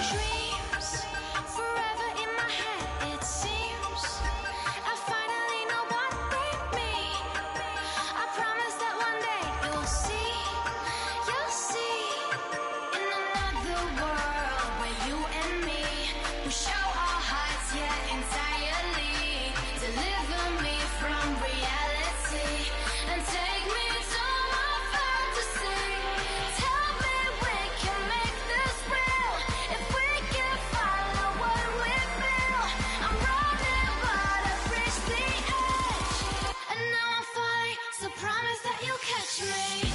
Dreams forever in my head, it seems. I finally know what they mean. I promise that one day you'll see. In another world where you and me, we show our hearts, yeah, entirely. Deliver me from reality and take me to my fantasy. Tell me we can make this real if we can follow what we feel. I'm running, but I've reached the edge, and now I'm falling. So promise that you'll catch me.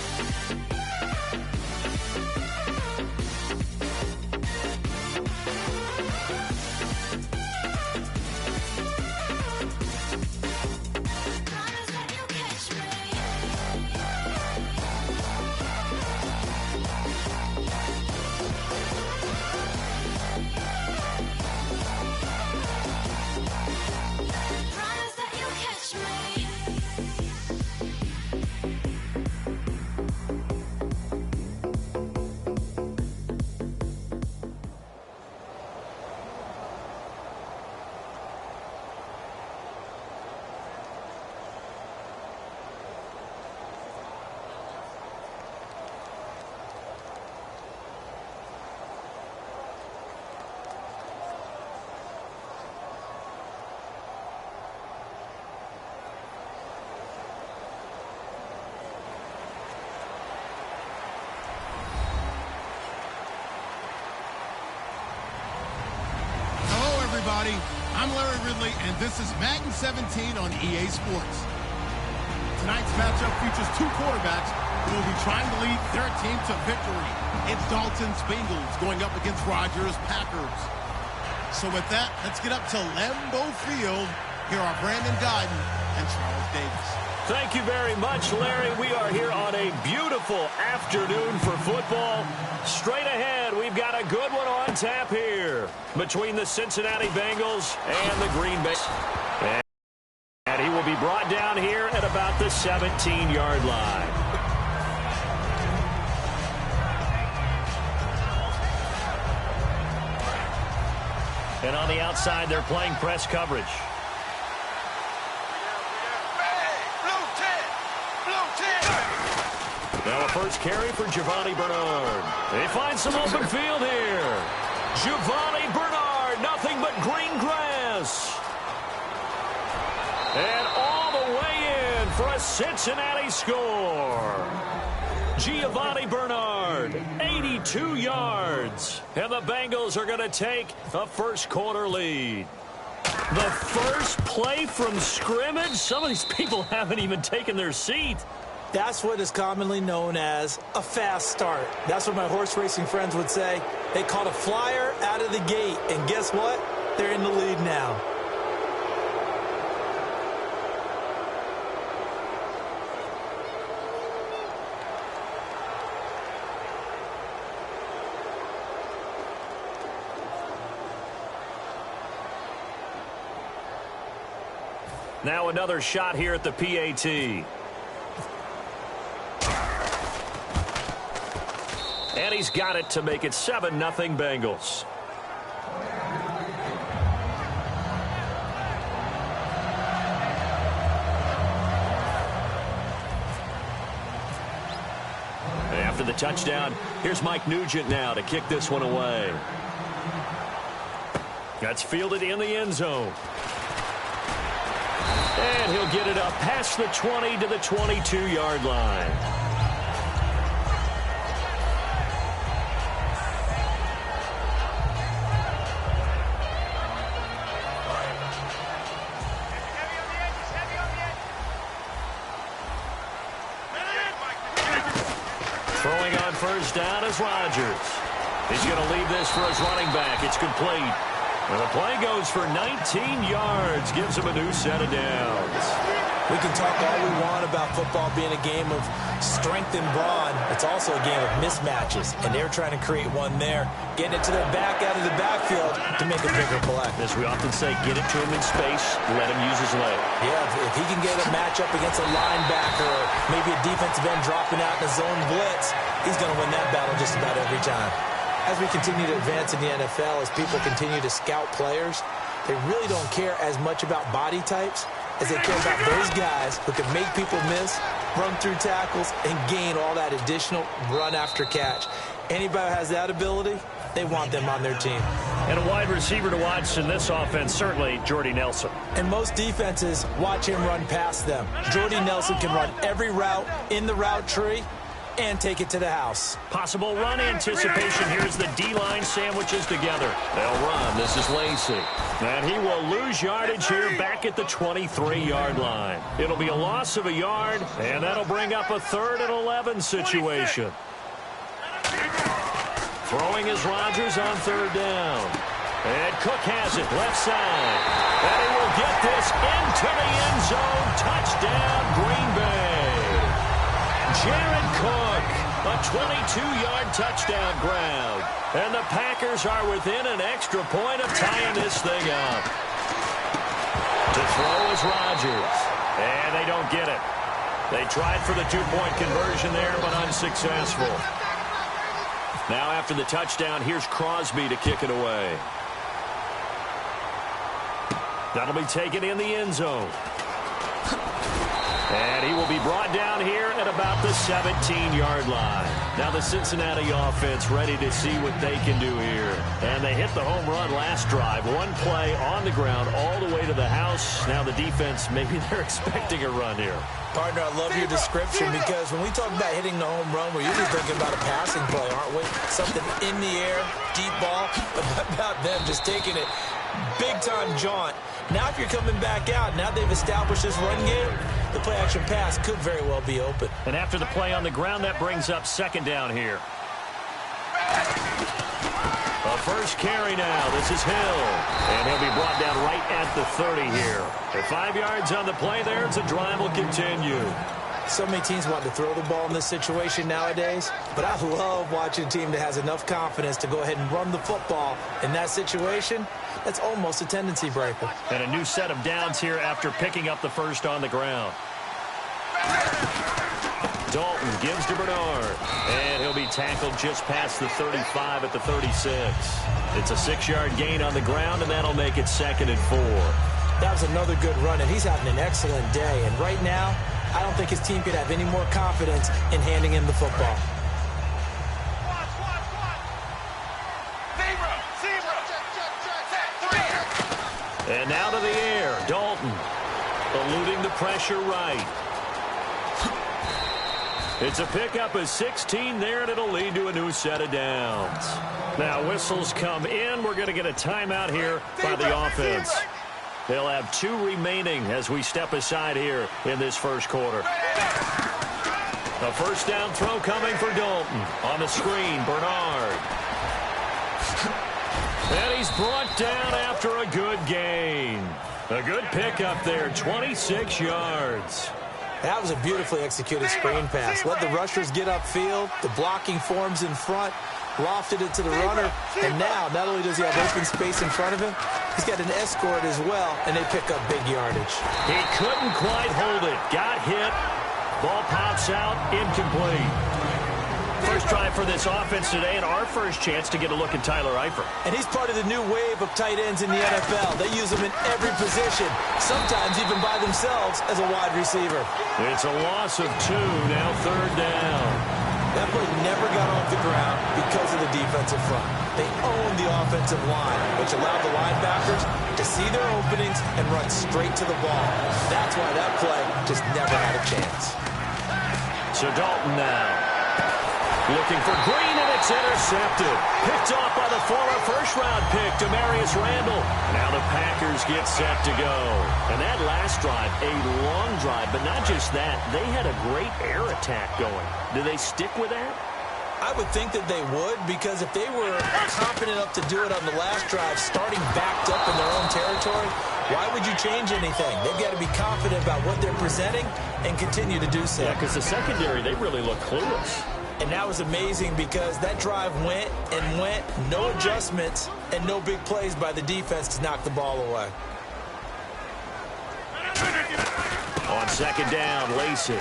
Promise that you'll catch me. Promise that you'll catch me. Hello, everybody. I'm Larry Ridley, and this is Madden 17 on EA Sports. Tonight's matchup features two quarterbacks who will be trying to lead their team to victory. It's Dalton's Bengals going up against Rodgers' Packers. So with that, let's get up to Lambeau Field. Here are Brandon Guyton and Charles Davis. Thank you very much, Larry. We are here on a beautiful afternoon for football. Straight ahead, we've got a good one on tap here between the Cincinnati Bengals and the Green Bay. And he will be brought down here at about the 17-yard line. And on the outside, they're playing press coverage. Now a first carry for Giovanni Bernard. They find some open field here. Giovanni Bernard, nothing but green grass. And all the way in for a Cincinnati score. Giovanni Bernard, 82 yards. And the Bengals are going to take a first quarter lead. The first play from scrimmage? Some of these people haven't even taken their seat. That's what is commonly known as a fast start. That's what my horse racing friends would say. They caught a flyer out of the gate, and guess what? They're in the lead now. Now another shot here at the PAT. And he's got it to make it 7-0 Bengals. After the touchdown, here's Mike Nugent now to kick this one away. That's fielded in the end zone. And he'll get it up past the 20 to the 22-yard line. Throwing on first down is Rodgers. He's going to leave this for his running back. It's complete. And the play goes for 19 yards, gives him a new set of downs. We can talk all we want about football being a game of strength and brawn. It's also a game of mismatches, and they're trying to create one there, getting it to their back out of the backfield to make a bigger play. As we often say, get it to him in space, let him use his leg. Yeah, if he can get a matchup against a linebacker or maybe a defensive end dropping out in a zone blitz, he's going to win that battle just about every time. As we continue to advance in the NFL, as people continue to scout players, they really don't care as much about body types as they care about those guys who can make people miss, run through tackles, and gain all that additional run after catch. Anybody who has that ability, they want them on their team. And a wide receiver to watch in this offense, certainly Jordy Nelson. And most defenses watch him run past them. Jordy Nelson can run every route in the route tree and take it to the house. Possible run anticipation. Here's the D-line sandwiches together. They'll run. This is Lacey. And he will lose yardage here back at the 23-yard line. It'll be a loss of a yard, and that'll bring up a 3rd and 11 situation. Throwing is Rodgers on 3rd down. And Cook has it left side. And he will get this into the end zone. Touchdown, Green Bay. Jared Cook, a 22-yard touchdown grab. And the Packers are within an extra point of tying this thing up. To throw is Rodgers. And they don't get it. They tried for the 2-point conversion there, but unsuccessful. Now after the touchdown, here's Crosby to kick it away. That'll be taken in the end zone. And he will be brought down here at about the 17-yard line. Now the Cincinnati offense ready to see what they can do here. And they hit the home run last drive. One play on the ground all the way to the house. Now the defense, maybe they're expecting a run here. Partner, I love your description because when we talk about hitting the home run, we're usually thinking about a passing play, aren't we? Something in the air, deep ball, about them just taking it big-time jaunt. Now if you're coming back out, now they've established this run game, the play-action pass could very well be open. And after the play on the ground, that brings up 2nd down here. A first carry now. This is Hill. And he'll be brought down right at the 30 here. At 5 yards on the play there, the drive will continue. So many teams want to throw the ball in this situation nowadays, but I love watching a team that has enough confidence to go ahead and run the football in that situation. That's almost a tendency breaker. And a new set of downs here after picking up the first on the ground. Dalton gives to Bernard, and he'll be tackled just past the 35 at the 36. It's a 6-yard gain on the ground, and that'll make it 2nd and 4. That was another good run, and he's having an excellent day. And right now, I don't think his team could have any more confidence in handing him the football. And now to the air, Dalton, eluding the pressure right. It's a pickup of 16 there, and it'll lead to a new set of downs. Now whistles come in. We're going to get a timeout here by the offense. They'll have 2 remaining as we step aside here in this first quarter. A first down throw coming for Dalton. On the screen, Bernard. And he's brought down after a good gain. A good pickup there, 26 yards. That was a beautifully executed screen pass. Let the rushers get upfield. The blocking forms in front. Lofted it to the runner. And now, not only does he have open space in front of him, he's got an escort as well, and they pick up big yardage. He couldn't quite hold it. Got hit. Ball pops out. Incomplete. First try for this offense today, and our first chance to get a look at Tyler Eifert. And he's part of the new wave of tight ends in the NFL. They use them in every position, sometimes even by themselves as a wide receiver. It's a loss of 2, now 3rd down. That play never got off the ground because of the defensive front. They owned the offensive line, which allowed the linebackers to see their openings and run straight to the ball. That's why that play just never had a chance. So Dalton now. Looking for Green, and it's intercepted. Picked off by the former first-round pick, Demarius Randall. Now the Packers get set to go. And that last drive, a long drive, but not just that. They had a great air attack going. Do they stick with that? I would think that they would, because if they were confident enough to do it on the last drive, starting backed up in their own territory, why would you change anything? They've got to be confident about what they're presenting and continue to do so. Yeah, because the secondary, they really look clueless. And that was amazing because that drive went and went, no adjustments, and no big plays by the defense to knock the ball away. On 2nd down, Lacey.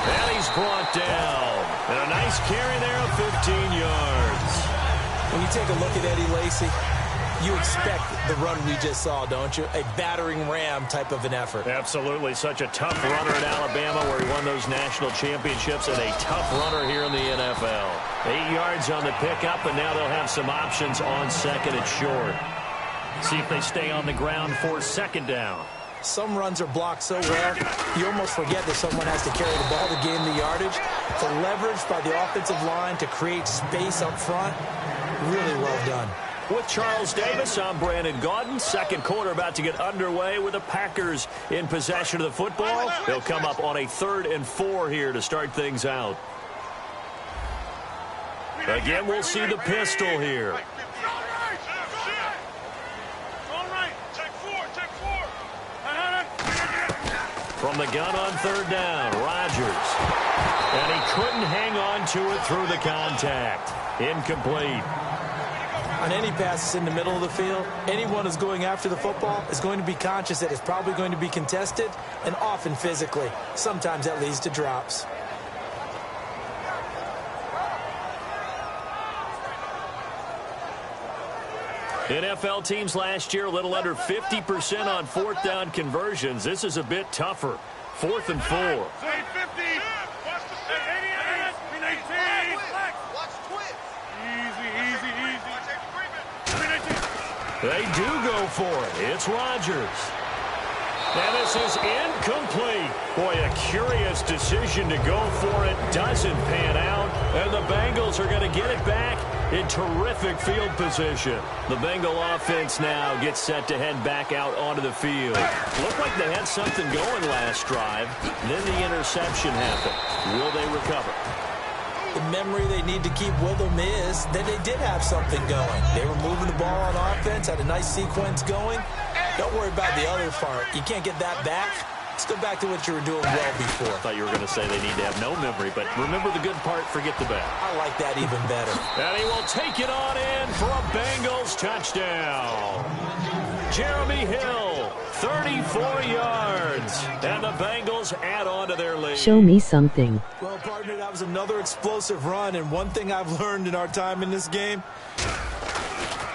And he's is brought down. And a nice carry there of 15 yards. When you take a look at Eddie Lacy, you expect the run we just saw, don't you? A battering ram type of an effort. Absolutely. Such a tough runner at Alabama where he won those national championships, and a tough runner here in the NFL. 8 yards on the pickup, and now they'll have some options on second and short. See if they stay on the ground for second down. Some runs are blocked so well, you almost forget that someone has to carry the ball to gain the yardage. The leverage by the offensive line to create space up front, really well done. With Charles Davis, I'm Brandon Gaudin. Second quarter about to get underway with the Packers in possession of the football. They'll come up on a 3rd and 4 here to start things out. Again, we'll see the pistol here. From the gun on 3rd down, Rodgers. And he couldn't hang on to it through the contact. Incomplete. On any passes in the middle of the field, anyone who's going after the football is going to be conscious that it's probably going to be contested, and often physically. Sometimes that leads to drops. NFL teams last year a little under 50% on 4th down conversions. This is a bit tougher. 4th and 4. They do go for it. It's Rodgers. And this is incomplete. Boy, a curious decision to go for it. Doesn't pan out. And the Bengals are going to get it back in terrific field position. The Bengal offense now gets set to head back out onto the field. Looked like they had something going last drive. Then the interception happened. Will they recover? The memory they need to keep with them is that they did have something going. They were moving the ball on offense, had a nice sequence going. Don't worry about the other part. You can't get that back. Let's go back to what you were doing well before. I thought you were going to say they need to have no memory, but remember the good part, forget the bad. I like that even better. And he will take it on in for a Bengals touchdown. Jeremy Hill, 34 yards. And the Bengals add on to their lead. Show me something. Well, partner, that was another explosive run, and one thing I've learned in our time in this game.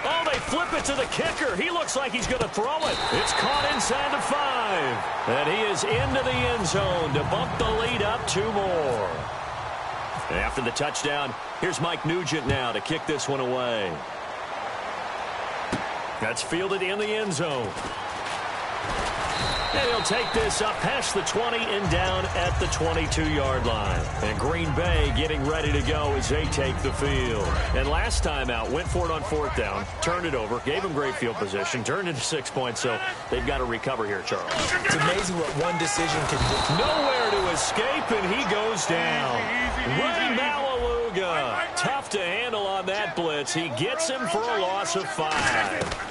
Oh, they flip it to the kicker. He looks like he's going to throw it. It's caught inside the 5. And he is into the end zone to bump the lead up 2 more. After the touchdown, here's Mike Nugent now to kick this one away. That's fielded in the end zone. And he'll take this up past the 20 and down at the 22-yard line. And Green Bay getting ready to go as they take the field. And last time out, went for it on 4th down, turned it over, gave him great field position, turned into 6 points, so they've got to recover here, Charles. It's amazing what one decision can do. Nowhere to escape, and he goes down. Ray Malaluga, tough to handle on that blitz. He gets him for a loss of 5.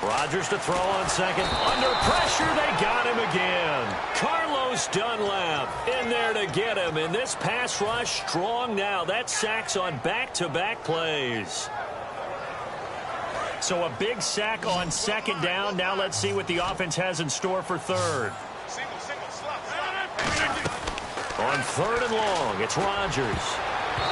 Rodgers to throw on second. Under pressure, they got him again. Carlos Dunlap in there to get him. And this pass rush strong now. That's sacks on back-to-back plays. So a big sack on 2nd down. Now let's see what the offense has in store for 3rd. On 3rd and long, it's Rodgers.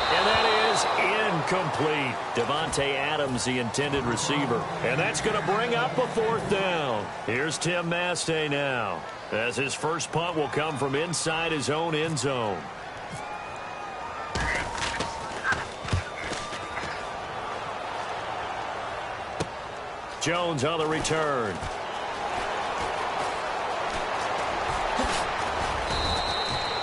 And that is incomplete. Devontae Adams, the intended receiver. And that's going to bring up a 4th down. Here's Tim Mastay now, as his first punt will come from inside his own end zone. Jones on the return.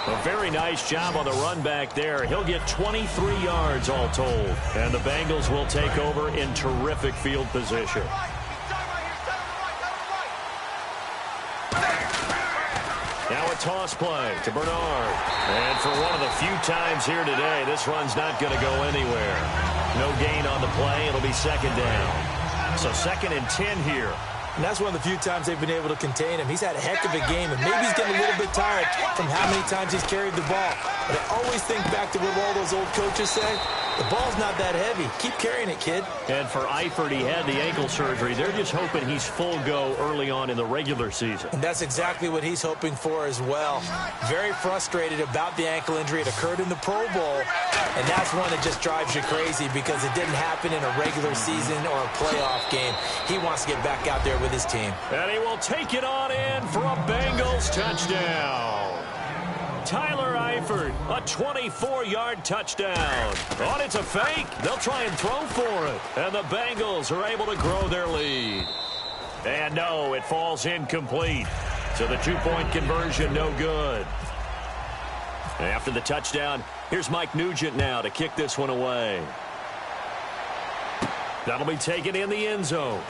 A very nice job on the run back there. He'll get 23 yards all told. And the Bengals will take over in terrific field position. Now a toss play to Bernard. And for one of the few times here today, this run's not going to go anywhere. No gain on the play. It'll be 2nd down. So 2nd and 10 here. And that's one of the few times they've been able to contain him. He's had a heck of a game, and maybe he's getting a little bit tired from how many times he's carried the ball. But I always think back to what all those old coaches say. The ball's not that heavy. Keep carrying it, kid. And for Eifert, he had the ankle surgery. They're just hoping he's full go early on in the regular season. And that's exactly what he's hoping for as well. Very frustrated about the ankle injury. It occurred in the Pro Bowl, and that's one that just drives you crazy because it didn't happen in a regular season or a playoff game. He wants to get back out there with his team. And he will take it on in for a Bengals touchdown. Tyler Eifert, a 24-yard touchdown. Oh, it's a fake. They'll try and throw for it. And the Bengals are able to grow their lead. And no, it falls incomplete. So the two-point conversion, no good. After the touchdown, here's Mike Nugent now to kick this one away. That'll be taken in the end zone.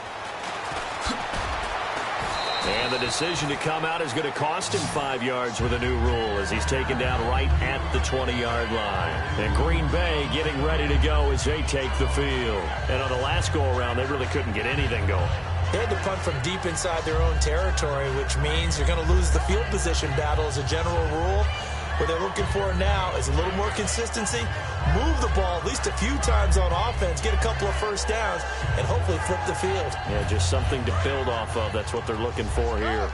And the decision to come out is going to cost him 5 yards with a new rule as he's taken down right at the 20-yard line. And Green Bay getting ready to go as they take the field. And on the last go-around, they really couldn't get anything going. They had to punt from deep inside their own territory, which means you're going to lose the field position battle as a general rule. What they're looking for now is a little more consistency, move the ball at least a few times on offense, get a couple of first downs, and hopefully flip the field. Yeah, just something to build off of. That's what they're looking for here.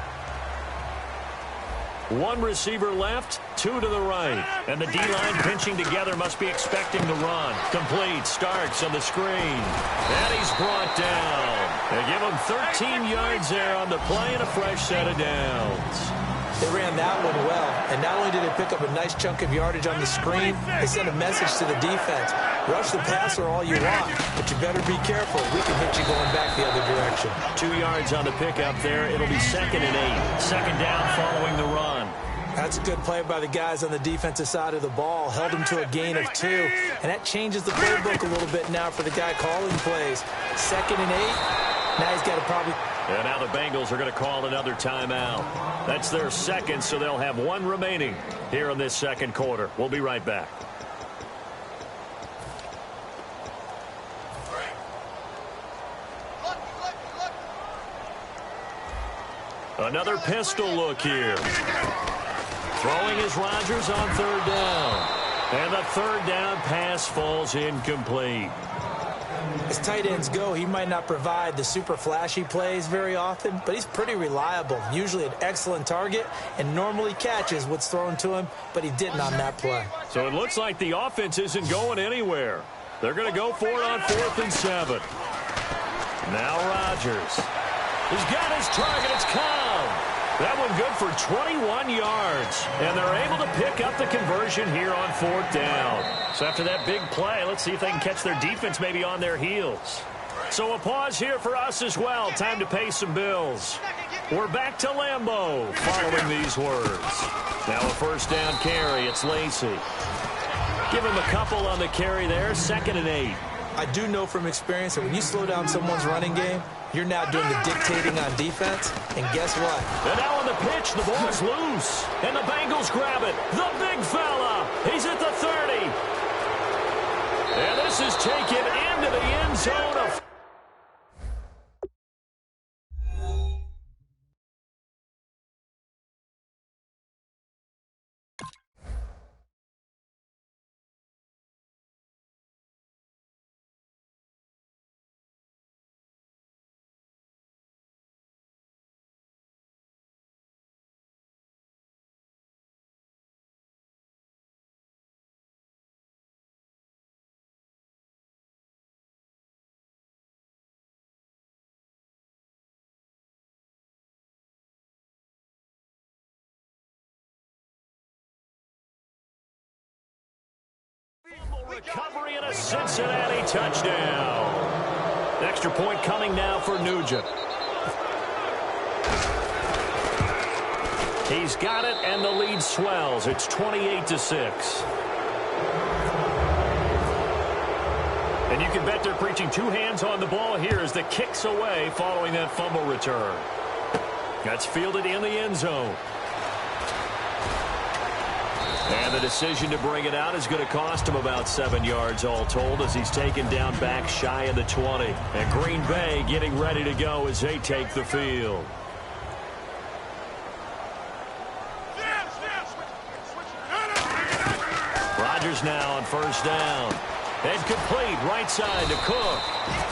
One receiver left, two to the right. And the D-line pinching together must be expecting the run. Complete, Starks on the screen. And he's brought down. They give him 13 yards there on the play and a fresh set of downs. They ran that one well, and not only did they pick up a nice chunk of yardage on the screen, they sent a message to the defense. Rush the passer all you want, but you better be careful. We can hit you going back the other direction. 2 yards on the pickup there. It'll be 2nd and 8. Second down following the run. That's a good play by the guys on the defensive side of the ball. Held him to a gain of 2, and that changes the playbook a little bit now for the guy calling plays. 2nd and 8. Now he's got to probably... And now the Bengals are going to call another timeout. That's their second, so they'll have one remaining here in this second quarter. We'll be right back. Another pistol look here. Throwing is Rodgers on 3rd down. And the 3rd down pass falls incomplete. As tight ends go, he might not provide the super flashy plays very often, but he's pretty reliable. Usually an excellent target and normally catches what's thrown to him, but he didn't on that play. So it looks like the offense isn't going anywhere. They're going to go for it on 4th and 7. Now Rodgers. He's got his target. It's Cobb. That one good for 21 yards. And they're able to pick up the conversion here on 4th down. So after that big play, let's see if they can catch their defense maybe on their heels. So a pause here for us as well. Time to pay some bills. We're back to Lambeau following these words. Now a 1st down carry. It's Lacy. Give him a couple on the carry there. 2nd and 8. I do know from experience that when you slow down someone's running game, you're now doing the dictating on defense, and guess what? And now on the pitch, the ball's loose, and the Bengals grab it. The big fella, he's at the 30. And this is taken into the end zone of... Recovery and a Cincinnati touchdown. Extra point coming now for Nugent. He's got it, and the lead swells. It's 28-6. And you can bet they're preaching 2 hands on the ball here as the kick's away following that fumble return. That's fielded in the end zone. And the decision to bring it out is going to cost him about 7 yards all told as he's taken down back shy of the 20. And Green Bay getting ready to go as they take the field. Rodgers now on 1st down. And complete right side to Cook.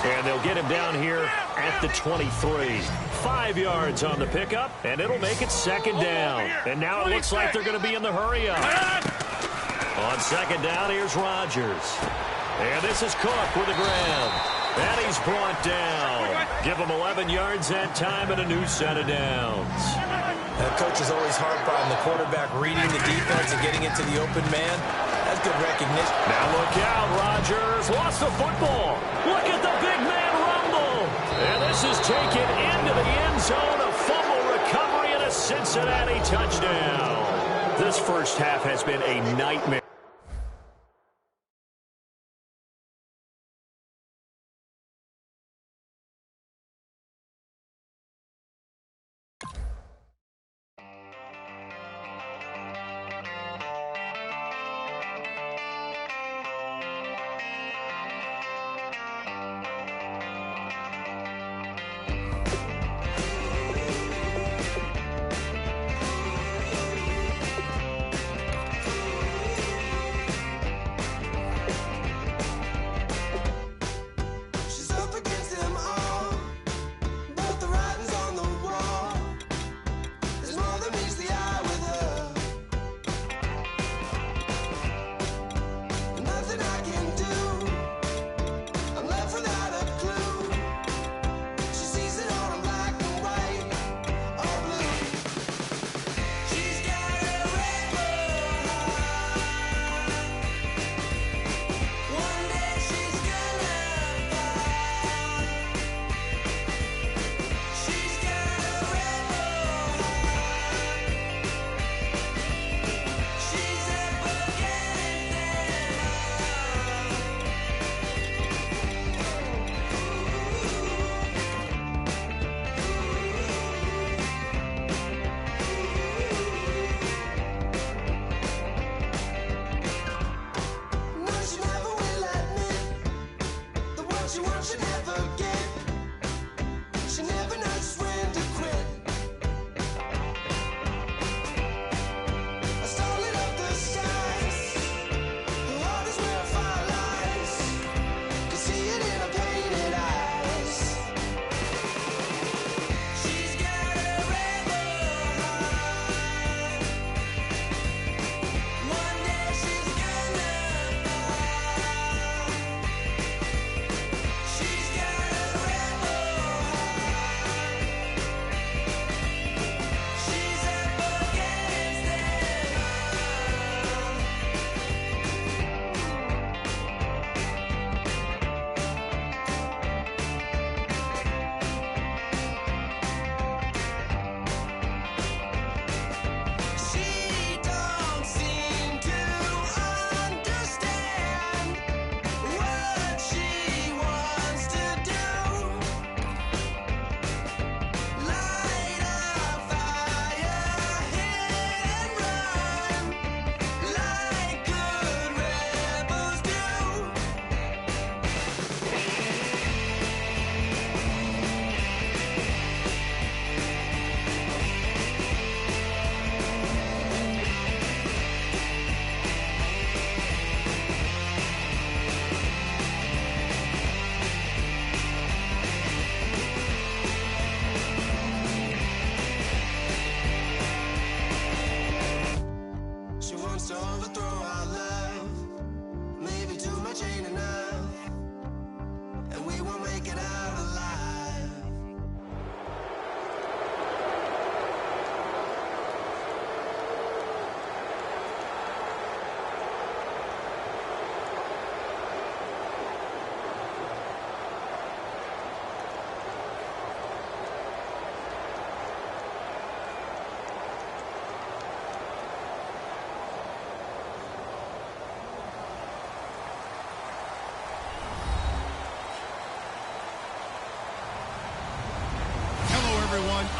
And they'll get him down here at the 23. 5 yards on the pickup, and it'll make it second down. And now it looks like they're going to be in the hurry-up. On second down, here's Rodgers. And this is Cook with a grab. And he's brought down. Give him 11 yards that time and a new set of downs. The coach is always hard on the quarterback reading the defense and getting into the open man. That's good recognition. Now look out, Rodgers. Lost the football. Look at the big man rumble. And this is taken into the end zone. A fumble recovery and a Cincinnati touchdown. This first half has been a nightmare.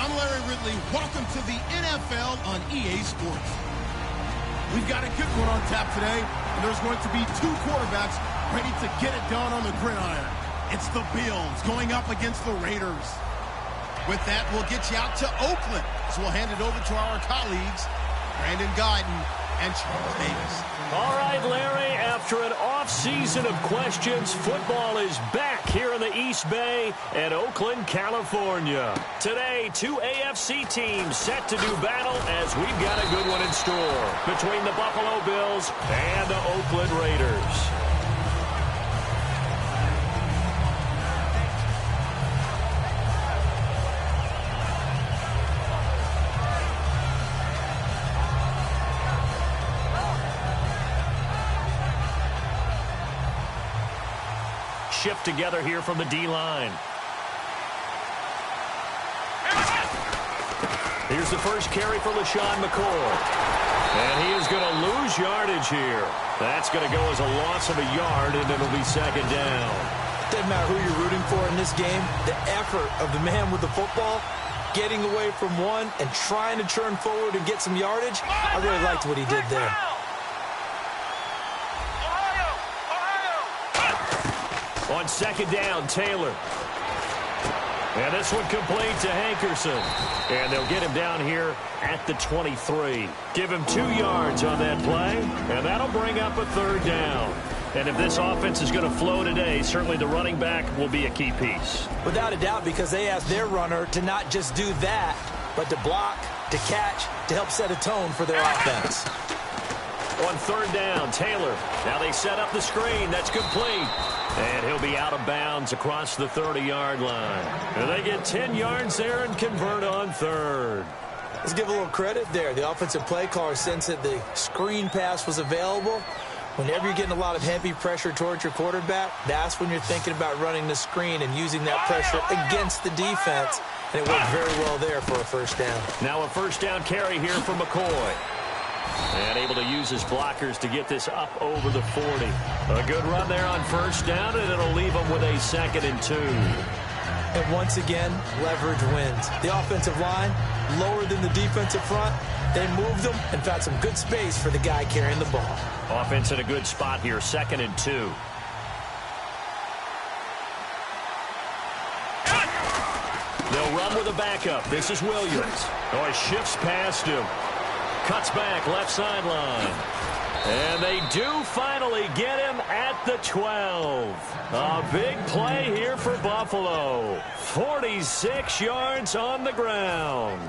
I'm Larry Ridley. Welcome to the NFL on EA Sports. We've got a good one on tap today, and there's going to be two quarterbacks ready to get it done on the gridiron. It's the Bills going up against the Raiders. With that, we'll get you out to Oakland. So we'll hand it over to our colleagues, Brandon Guyton and Charles Davis. All right, Larry, after an off-season of questions, football is back here in the East Bay at Oakland, California. Today, two AFC teams set to do battle as we've got a good one in store between the Buffalo Bills and the Oakland Raiders. Shift together here from the D-line. Here's the first carry for LaShawn McCoy. And he is going to lose yardage here. That's going to go as a loss of a yard, and it'll be second down. Doesn't matter who you're rooting for in this game. The effort of the man with the football, getting away from one and trying to turn forward and get some yardage, I really liked what he did there. On second down, Taylor. And this one complete to Hankerson. And they'll get him down here at the 23. Give him 2 yards on that play, and that'll bring up a third down. And if this offense is going to flow today, certainly the running back will be a key piece. Without a doubt, because they asked their runner to not just do that, but to block, to catch, to help set a tone for their offense. On third down, Taylor. Now they set up the screen. That's complete. And he'll be out of bounds across the 30-yard line. And they get 10 yards there and convert on third. Let's give a little credit there. The offensive play caller sensed that the screen pass was available. Whenever you're getting a lot of heavy pressure towards your quarterback, that's when you're thinking about running the screen and using that pressure against the defense. And it worked very well there for a first down. Now a first down carry here for McCoy. And able to use his blockers to get this up over the 40. A good run there on first down, and it'll leave them with a 2nd and 2. And once again, leverage wins. The offensive line, lower than the defensive front. They moved them and found some good space for the guy carrying the ball. Offense in a good spot here, 2nd and 2. They'll run with a backup. This is Williams. Oh, he shifts past him. Cuts back, left sideline. And they do finally get him at the 12. A big play here for Buffalo. 46 yards on the ground.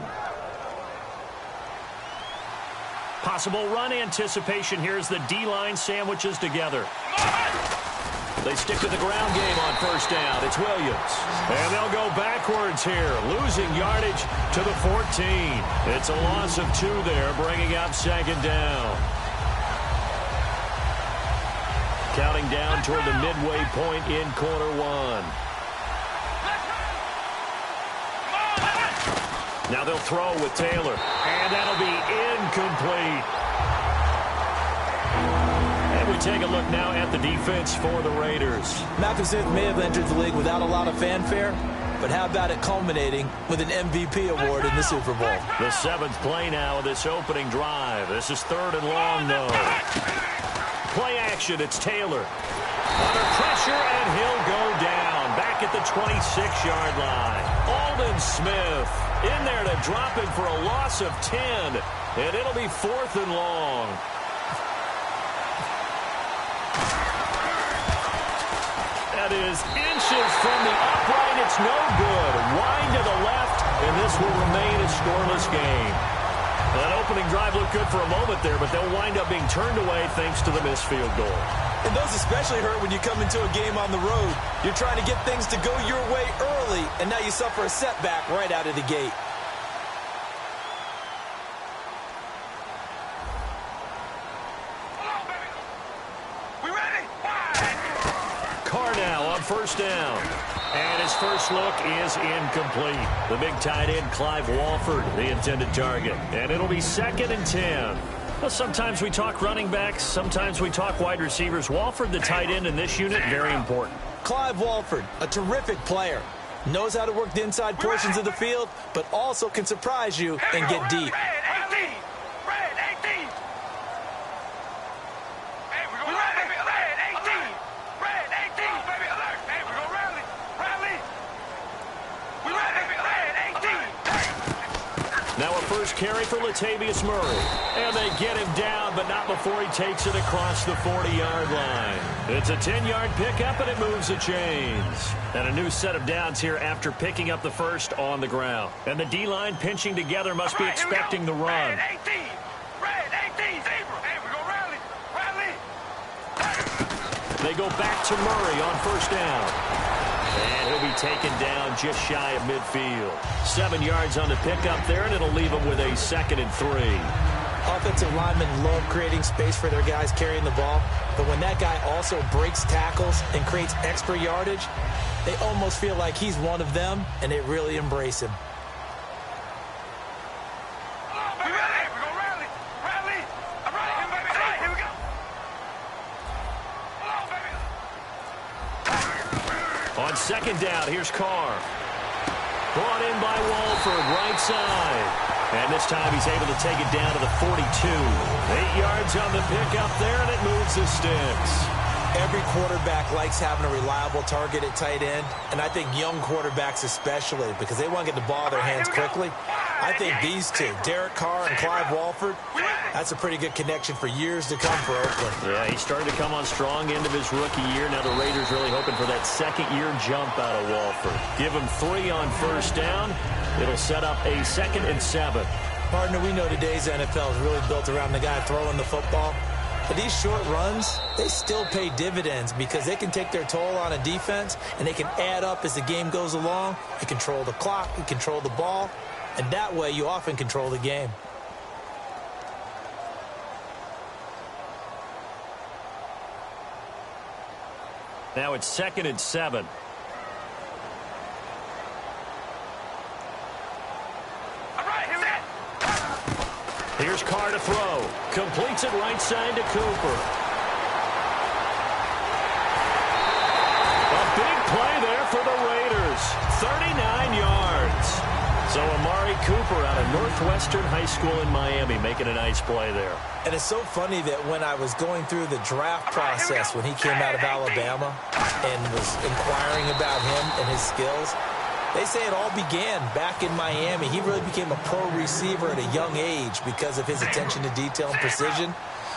Possible run anticipation here as the D-line sandwiches together. They stick to the ground game on first down. It's Williams. And they'll go backwards here, losing yardage to the 14. It's a loss of 2 there, bringing up second down. Counting down toward the midway point in quarter 1. Now they'll throw with Taylor. And that'll be incomplete. We take a look now at the defense for the Raiders. Malcolm Smith may have entered the league without a lot of fanfare, but how about it culminating with an MVP award in the Super Bowl? The 7th play now of this opening drive. This is 3rd and long, though. Play action, it's Taylor. Under pressure, and he'll go down. Back at the 26-yard line. Aldon Smith in there to drop him for a loss of 10. And it'll be 4th and long. That is inches from the upright. It's no good. Wide to the left, and this will remain a scoreless game. That opening drive looked good for a moment there, but they'll wind up being turned away thanks to the missed field goal. And those especially hurt when you come into a game on the road. You're trying to get things to go your way early, and now you suffer a setback right out of the gate. First down. And his first look is incomplete. The big tight end, Clive Walford, the intended target. And it'll be 2nd and 10. Well, sometimes we talk running backs. Sometimes we talk wide receivers. Walford, the tight end in this unit, very important. Clive Walford, a terrific player. Knows how to work the inside portions of the field, but also can surprise you and get deep. first carry for Latavius Murray. And they get him down, but not before he takes it across the 40-yard line. It's a 10-yard pickup, and it moves the chains. And a new set of downs here after picking up the first on the ground. And the D-line pinching together must be expecting the run. Red 18, zebra. Hey, we're going to rally. They go back to Murray on first down. And he'll be taken down just shy of midfield. 7 yards on the pickup there, and it'll leave him with a 2nd and 3. Offensive linemen love creating space for their guys carrying the ball, but when that guy also breaks tackles and creates extra yardage, they almost feel like he's one of them, and they really embrace him. On second down, here's Carr. Brought in by Walford, right side. And this time he's able to take it down to the 42. 8 yards on the pickup there, and it moves the sticks. Every quarterback likes having a reliable target at tight end, and I think young quarterbacks especially, because they want to get the ball in their hands quickly. I think these two, Derek Carr and Clive Walford, that's a pretty good connection for years to come for Oakland. Yeah, he started to come on strong end of his rookie year. Now the Raiders really hoping for that second-year jump out of Walford. Give him 3 on first down. It'll set up a 2nd and 7. Partner, we know today's NFL is really built around the guy throwing the football. But these short runs, they still pay dividends because they can take their toll on a defense, and they can add up as the game goes along. You control the clock, you control the ball, and that way you often control the game. Now it's 2nd and 7. Here's Carr to throw. Completes it right side to Cooper. A big play there for the Raiders. 39 yards. So Amari Cooper out of Northwestern High School in Miami making a nice play there. And it's so funny that when I was going through the draft process when he came out of Alabama and was inquiring about him and his skills, they say it all began back in Miami. He really became a pro receiver at a young age because of his attention to detail and precision.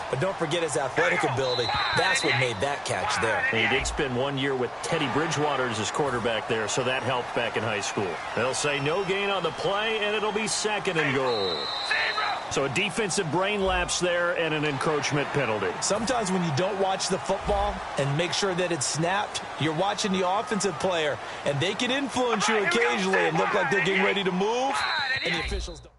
But don't forget his athletic ability. That's what made that catch there. He did spend 1 year with Teddy Bridgewater as his quarterback there, so that helped back in high school. They'll say no gain on the play, and it'll be 2nd and goal. So a defensive brain lapse there and an encroachment penalty. Sometimes when you don't watch the football and make sure that it's snapped, you're watching the offensive player, and they can influence you occasionally and look like they're getting ready to move, and the officials don't.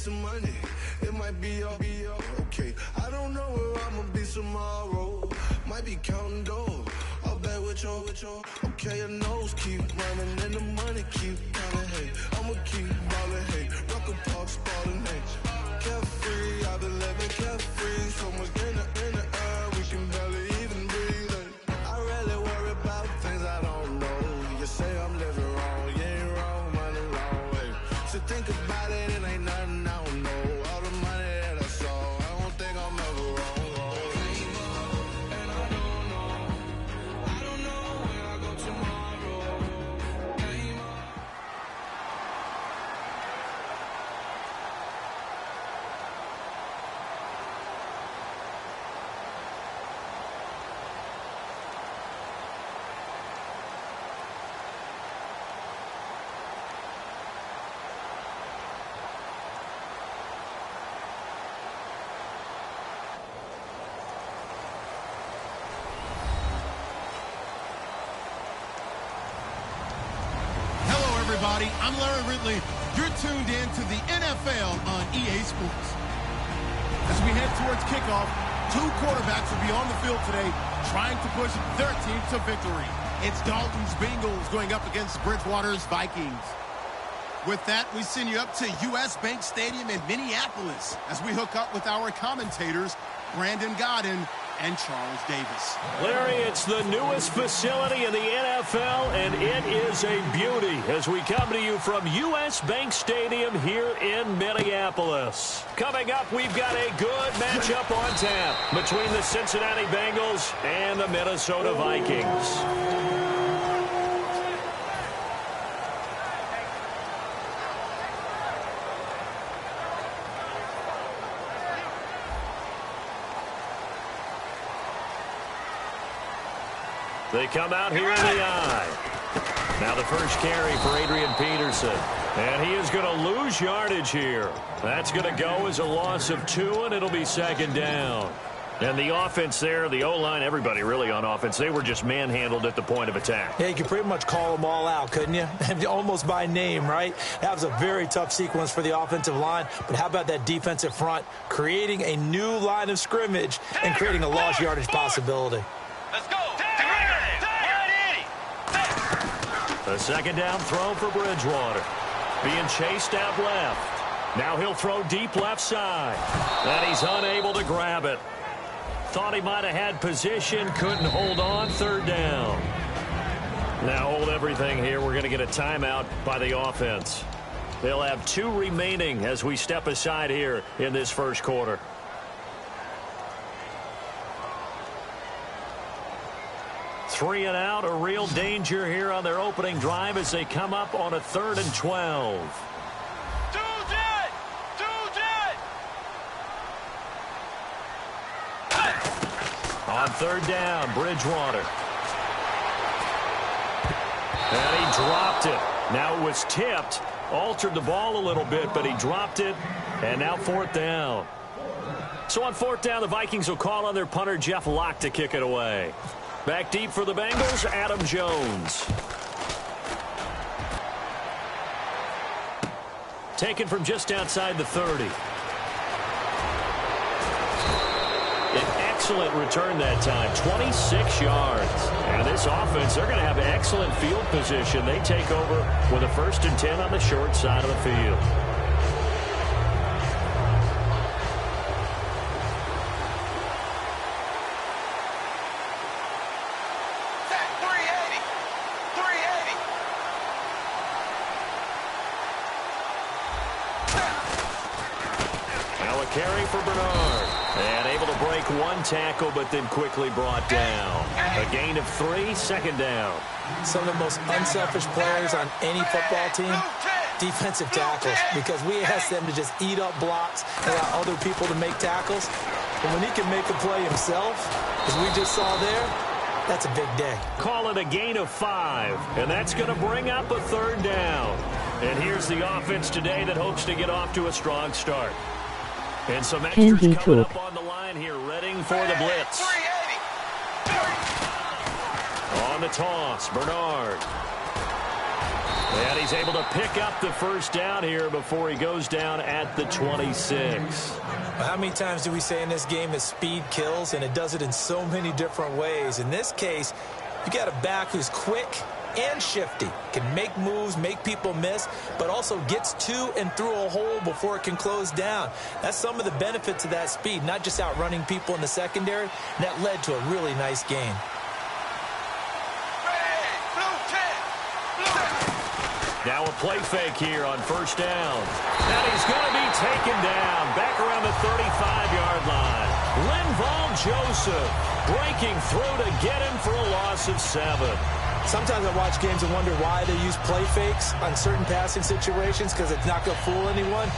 some money. It might be all okay. I don't know where I'ma be some tomorrow. Might be counting dough. I'll bet with your. Okay, your nose keep running and the money keep counting. Hey, I'ma keep ballin'. Hey, rock a park spallin'. Hey, carefree, I've been living carefree. So much in the air, we can barely even breathe. Hey, I rarely worry about things I don't know. You say I'm living wrong, you ain't wrong, money long way. So think about it, it ain't nothing I don't know. All the money that I saw, I don't think I'm ever wrong. Everybody, I'm Larry Ridley. You're tuned in to the NFL on EA Sports. As we head towards kickoff, two quarterbacks will be on the field today trying to push their team to victory. It's Dalton's Bengals going up against Bridgewater's Vikings. With that, we send you up to US Bank Stadium in Minneapolis as we hook up with our commentators, Brandon Godden and Charles Davis. Larry, it's the newest facility in the NFL, and it is a beauty as we come to you from US Bank Stadium here in Minneapolis. Coming up, we've got a good matchup on tap between the Cincinnati Bengals and the Minnesota Vikings. They come out here in the eye. Now the first carry for Adrian Peterson. And he is going to lose yardage here. That's going to go as a loss of 2, and it'll be second down. And the offense there, the O-line, everybody really on offense, they were just manhandled at the point of attack. Yeah, you could pretty much call them all out, couldn't you? Almost by name, right? That was a very tough sequence for the offensive line. But how about that defensive front creating a new line of scrimmage and creating a lost yardage possibility? Let's go. A second down throw for Bridgewater. Being chased out left. Now he'll throw deep left side. And he's unable to grab it. Thought he might have had position. Couldn't hold on. Third down. Now hold everything here. We're going to get a timeout by the offense. They'll have 2 remaining as we step aside here in this first quarter. Three and out, a real danger here on their opening drive as they come up on a 3rd and 12. On 3rd down, Bridgewater. And he dropped it. Now it was tipped, altered the ball a little bit, but he dropped it, and now 4th down. So on 4th down, the Vikings will call on their punter, Jeff Locke, to kick it away. Back deep for the Bengals, Adam Jones. Taken from just outside the 30. An excellent return that time, 26 yards. And this offense, they're going to have excellent field position. They take over with a 1st and 10 on the short side of the field. Carry for Bernard. And able to break 1 tackle, but then quickly brought down. A gain of 3, second down. Some of the most unselfish players on any football team, defensive tackles, because we ask them to just eat up blocks and allow other people to make tackles. But when he can make a play himself, as we just saw there, that's a big day. Call it a gain of 5, and that's going to bring up a 3rd down. And here's the offense today that hopes to get off to a strong start. And some extras coming up on the line here, readying for the blitz. On the toss, Bernard. And he's able to pick up the first down here before he goes down at the 26. Well, how many times do we say in this game that speed kills, and it does it in so many different ways? In this case, you got a back who's quick and shifty, can make moves, make people miss, but also gets to and through a hole before it can close down. That's some of the benefits of that speed, not just outrunning people in the secondary, and that led to a really nice game. Now a play fake here on first down. And he's going to be taken down back around the 35-yard line. Linval Joseph breaking through to get him for a loss of 7. Sometimes I watch games and wonder why they use play fakes on certain passing situations, because it's not going to fool anyone.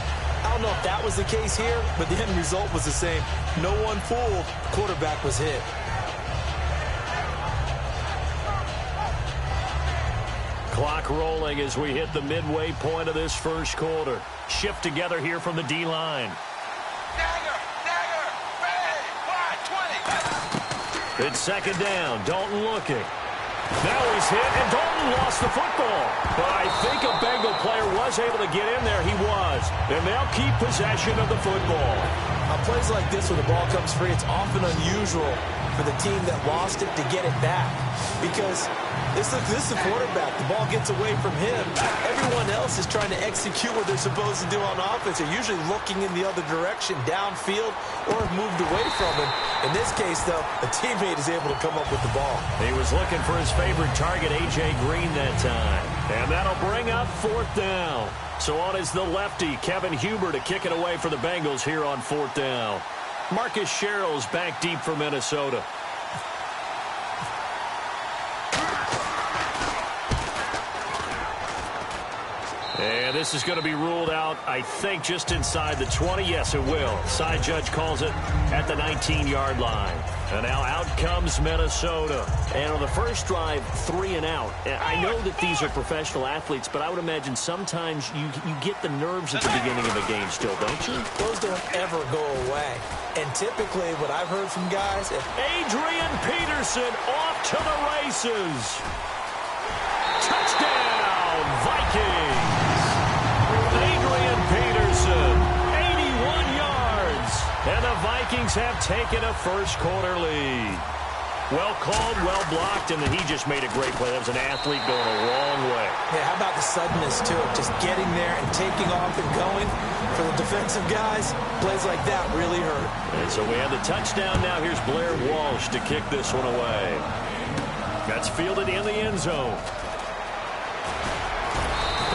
I don't know if that was the case here, but the end result was the same. No one fooled. The quarterback was hit. Clock rolling as we hit the midway point of this first quarter. Shift together here from the D-line. It's second down. Dalton looking. Now he's hit, and Dalton lost the football. But I think a Bengal player was able to get in there. He was. And they'll keep possession of the football. On plays like this where the ball comes free, it's often unusual for the team that lost it to get it back. Because this is the quarterback. The ball gets away from him. Everyone else is trying to execute what they're supposed to do on offense. They're usually looking in the other direction, downfield, or have moved away from him. In this case, though, a teammate is able to come up with the ball. He was looking for his favorite target, A.J. Green, that time. And that'll bring up fourth down. So on is the lefty, Kevin Huber, to kick it away for the Bengals here on fourth down. Marcus Sherrill's back deep for Minnesota. And this is going to be ruled out, I think, just inside the 20. Yes, it will. Side judge calls it at the 19-yard line. And now out comes Minnesota. And on the first drive, 3 and out. I know that these are professional athletes, but I would imagine sometimes you get the nerves at the beginning of a game still, don't you? Those don't ever go away. And typically, what I've heard from guys... Adrian Peterson off to the races. Touchdown, Vikings. Adrian Peterson, 81 yards. And the Vikings have taken a first-quarter lead. Well called, well blocked, and then he just made a great play. That was an athlete going a long way. Yeah, how about the suddenness to it? Just getting there and taking off and going. For the defensive guys, plays like that really hurt. And so we have the touchdown now. Here's Blair Walsh to kick this one away. That's fielded in the end zone.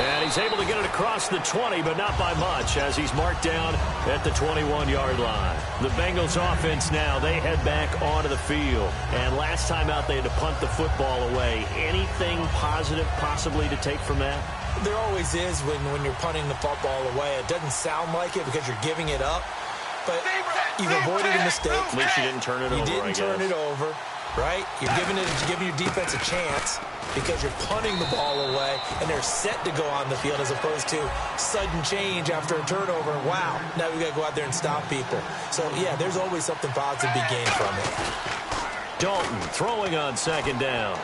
And he's able to get it across the 20, but not by much, as he's marked down at the 21-yard line. The Bengals offense now, they head back onto the field. And last time out, they had to punt the football away. Anything positive possibly to take from that? There always is when you're punting the football away. It doesn't sound like it because you're giving it up, but you've avoided a mistake. At least you didn't turn it over, You didn't turn it over, right? You're giving your defense a chance because you're punting the ball away, and they're set to go on the field as opposed to sudden change after a turnover. Wow, now we've got to go out there and stop people. So, yeah, there's always something positive to be gained from it. Dalton throwing on second down.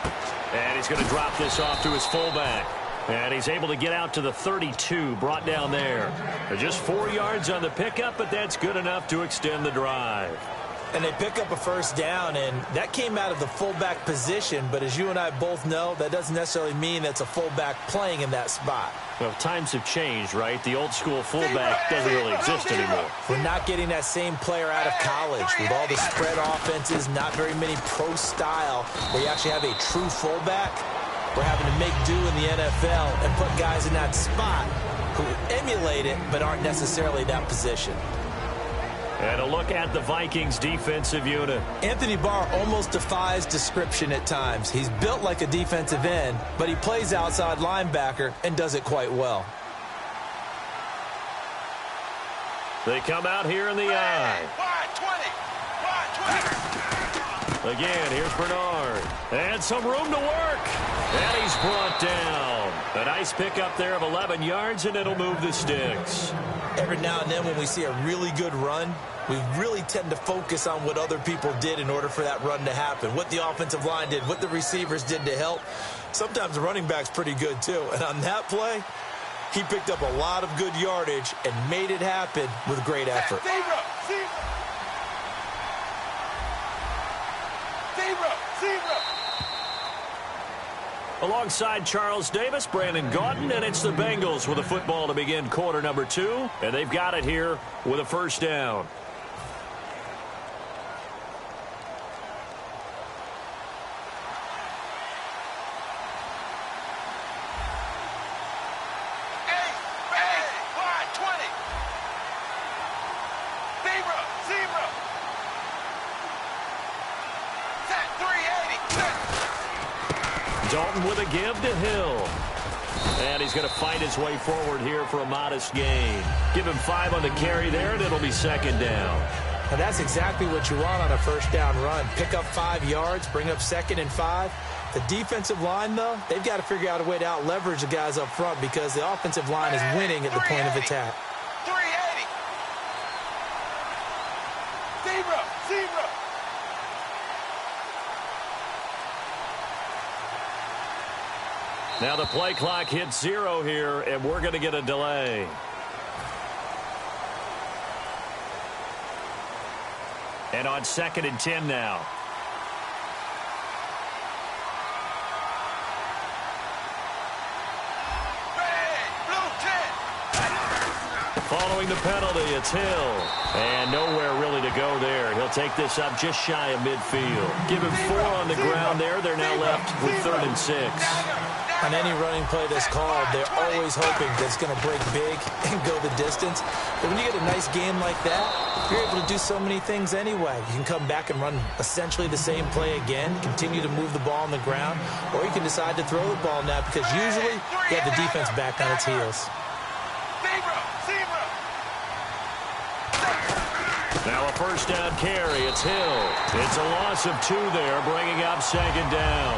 And he's going to drop this off to his fullback. And he's able to get out to the 32, brought down there. Just 4 yards on the pickup, but that's good enough to extend the drive. And they pick up a first down, and that came out of the fullback position. But as you and I both know, that doesn't necessarily mean that's a fullback playing in that spot. Well, times have changed, right? The old school fullback doesn't really exist anymore. We're not getting that same player out of college with all the spread offenses, not very many pro style, where you actually have a true fullback. We're having to make do in the NFL and put guys in that spot who emulate it but aren't necessarily that position. And a look at the Vikings defensive unit. Anthony Barr almost defies description at times. He's built like a defensive end, but he plays outside linebacker and does it quite well. They come out here in the eye. Again, here's Bernard. And some room to work. And he's brought down. A nice pickup there of 11 yards, and it'll move the sticks. Every now and then when we see a really good run, we really tend to focus on what other people did in order for that run to happen. What the offensive line did, what the receivers did to help. Sometimes the running back's pretty good too. And on that play, he picked up a lot of good yardage and made it happen with great effort. Alongside Charles Davis, Brandon Gaudin, and it's the Bengals with a football to begin quarter number 2, and they've got it here with a first down. Dalton with a give to Hill. And he's going to fight his way forward here for a modest gain. Give him 5 on the carry there, and it'll be second down. And that's exactly what you want on a first down run. Pick up 5 yards, bring up 2nd and 5. The defensive line, though, they've got to figure out a way to out-leverage the guys up front because the offensive line is winning at the point of attack. 380. Zebra. Now the play clock hits 0 here, and we're going to get a delay. And on 2nd and 10 now. Following the penalty, it's Hill. And nowhere really to go there. He'll take this up just shy of midfield. Give him 4 on the ground there. They're now left with 3rd and 6. On any running play that's called, they're always hoping that it's going to break big and go the distance. But when you get a nice game like that, you're able to do so many things anyway. You can come back and run essentially the same play again, continue to move the ball on the ground, or you can decide to throw the ball now because usually you have the defense back on its heels. Now a first down carry. It's Hill. It's a loss of 2 there, bringing up 2nd down.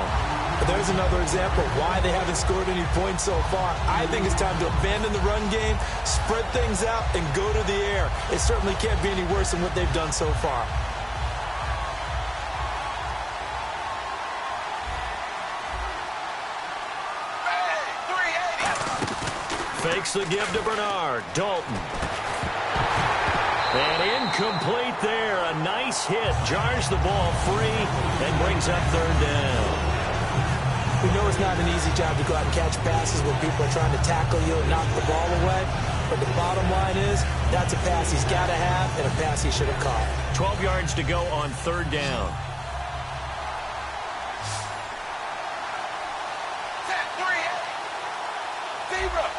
But there's another example of why they haven't scored any points so far. I think it's time to abandon the run game, spread things out, and go to the air. It certainly can't be any worse than what they've done so far. Fakes the give to Bernard. Dalton. And incomplete there. A nice hit. Jars the ball free and brings up 3rd down. We know it's not an easy job to go out and catch passes when people are trying to tackle you and knock the ball away. But the bottom line is that's a pass he's got to have and a pass he should have caught. 12 yards to go on 3rd down. Zebra.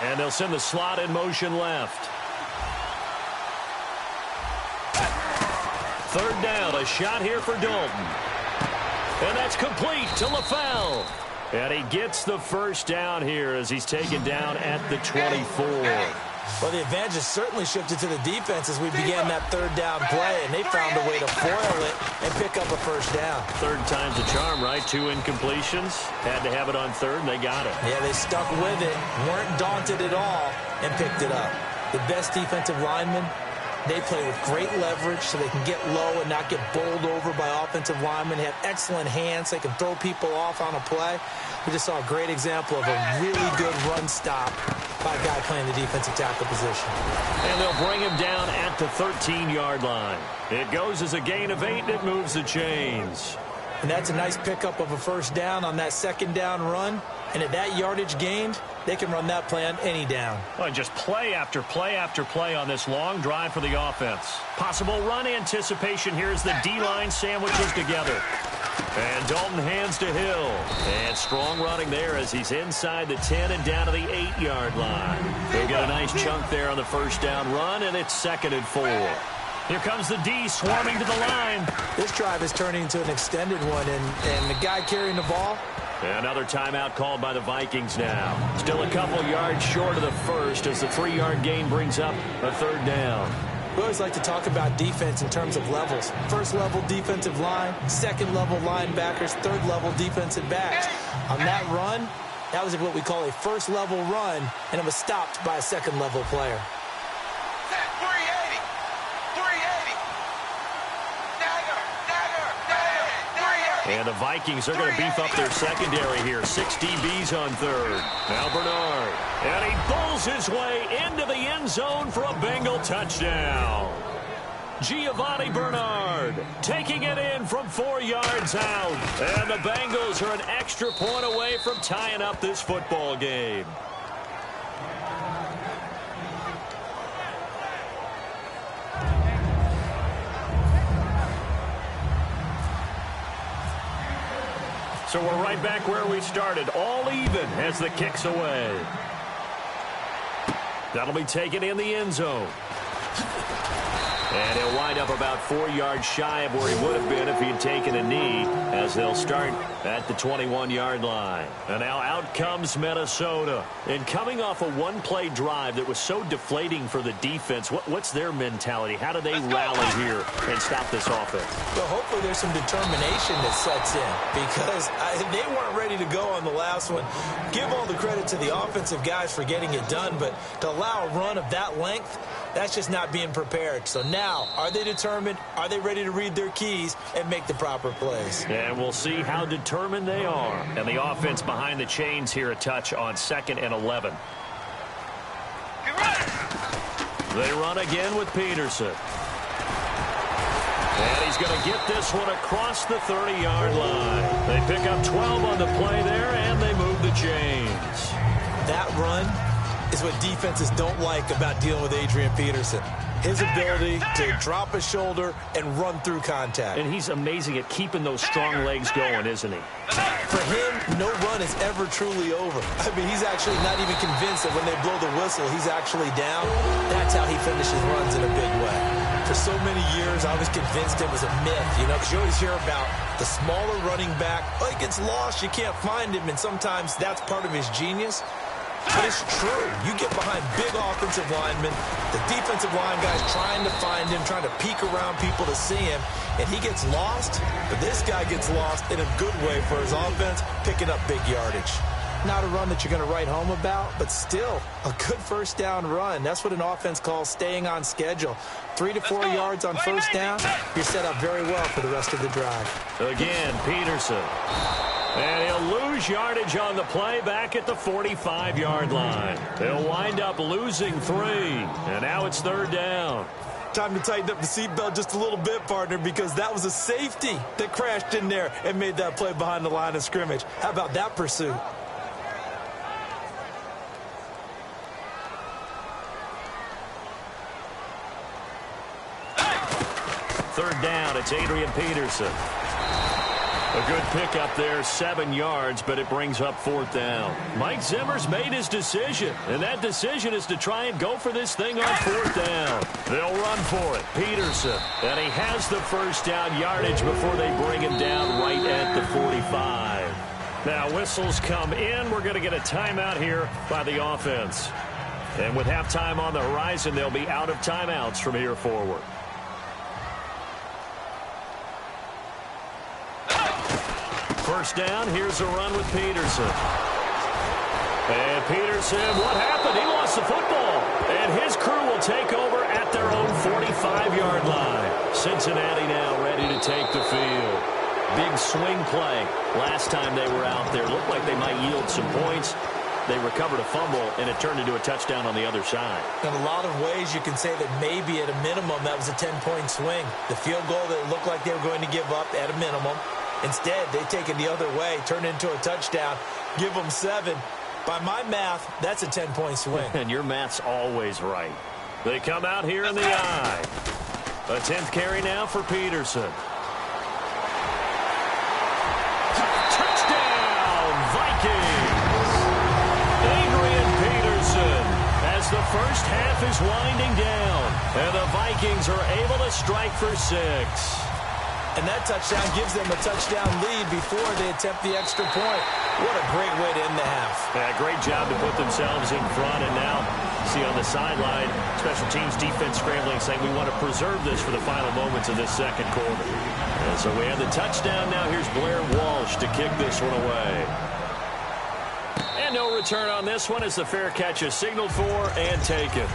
And they'll send the slot in motion left. 3rd down, a shot here for Dalton. And that's complete to LaFell. And he gets the first down here as he's taken down at the 24. Well, the advantage has certainly shifted to the defense as we began that 3rd down play, and they found a way to foil it and pick up a first down. 3rd time's a charm, right? 2 incompletions. Had to have it on 3rd, and they got it. Yeah, they stuck with it, weren't daunted at all, and picked it up. The best defensive linemen, they play with great leverage so they can get low and not get bowled over by offensive linemen. They have excellent hands. They can throw people off on a play. We just saw a great example of a really good run stop by a guy playing the defensive tackle position. And they'll bring him down at the 13-yard line. It goes as a gain of 8, and it moves the chains. And that's a nice pickup of a first down on that 2nd down run. And at that yardage gained, they can run that play on any down. Well, just play after play after play on this long drive for the offense. Possible run anticipation here as the D-line sandwiches together. And Dalton hands to Hill. And strong running there as he's inside the 10 and down to the 8-yard line. They'll get a nice chunk there on the first down run, and it's 2nd and 4. Here comes the D swarming to the line. This drive is turning into an extended one, and the guy carrying the ball, Another timeout called by the Vikings now. Still a couple yards short of the first as the 3-yard gain brings up a third down. We always like to talk about defense in terms of levels. First level defensive line, second level linebackers, third level defensive backs. On that run, that was what we call a first level run, and it was stopped by a second level player. 380. 380. And the Vikings are going to beef up their secondary here. 6 DBs on third. Now Bernard. And he pulls his way into the end zone for a Bengal touchdown. Giovanni Bernard taking it in from 4 yards out. And the Bengals are an extra point away from tying up this football game. So we're right back where we started, all even as the kick's away. That'll be taken in the end zone. And he'll wind up about 4 yards shy of where he would have been if he had taken a knee, as they'll start at the 21-yard line. And now out comes Minnesota. And coming off a one-play drive that was so deflating for the defense, what's their mentality? How do they rally here and stop this offense? Well, hopefully there's some determination that sets in, because they weren't ready to go on the last one. Give all the credit to the offensive guys for getting it done, but to allow a run of that length, that's just not being prepared. So now, are they determined? Are they ready to read their keys and make the proper plays? And we'll see how determined they are. And the offense behind the chains here, a touch on 2nd and 11. They run again with Peterson. And he's going to get this one across the 30-yard line. They pick up 12 on the play there, and they move the chains. That run is what defenses don't like about dealing with Adrian Peterson. His ability to drop a shoulder and run through contact. And he's amazing at keeping those strong legs going, isn't he? For him, no run is ever truly over. I mean, he's actually not even convinced that when they blow the whistle, he's actually down. That's how he finishes runs in a big way. For so many years, I was convinced it was a myth, because you always hear about the smaller running back. Oh, he gets lost, you can't find him, and sometimes that's part of his genius. But it's true. You get behind big offensive linemen, the defensive line guys trying to find him, trying to peek around people to see him, and he gets lost. But this guy gets lost in a good way for his offense, picking up big yardage. Not a run that you're going to write home about, but still a good first down run. That's what an offense calls staying on schedule. 3 to 4 yards on first down, you're set up very well for the rest of the drive. Again, Peterson. And he'll lose yardage on the play back at the 45-yard line. They'll wind up losing 3. And now it's 3rd down. Time to tighten up the seatbelt just a little bit, partner, because that was a safety that crashed in there and made that play behind the line of scrimmage. How about that pursuit? Third down, it's Adrian Peterson. A good pickup there, 7 yards, but it brings up 4th down. Mike Zimmer's made his decision, and that decision is to try and go for this thing on 4th down. They'll run for it. Peterson, and he has the first down yardage before they bring him down right at the 45. Now whistles come in. We're going to get a timeout here by the offense. And with halftime on the horizon, they'll be out of timeouts from here forward. First down, here's a run with Peterson. And Peterson, what happened? He lost the football. And his crew will take over at their own 45-yard line. Cincinnati now ready to take the field. Big swing play. Last time they were out there, looked like they might yield some points. They recovered a fumble, and it turned into a touchdown on the other side. In a lot of ways, you can say that maybe at a minimum that was a 10-point swing. The field goal that looked like they were going to give up at a minimum. Instead, they take it the other way, turn it into a touchdown, give them 7. By my math, that's a 10-point swing. And your math's always right. They come out here in the eye. A 10th carry now for Peterson. Touchdown, Vikings! Adrian Peterson, as the first half is winding down, and the Vikings are able to strike for 6. And that touchdown gives them a touchdown lead before they attempt the extra point. What a great way to end the half. Yeah, great job to put themselves in front, and now see on the sideline, special teams defense scrambling, saying we want to preserve this for the final moments of this second quarter. And so we have the touchdown now. Here's Blair Walsh to kick this one away. And no return on this one as the fair catch is signaled for and taken.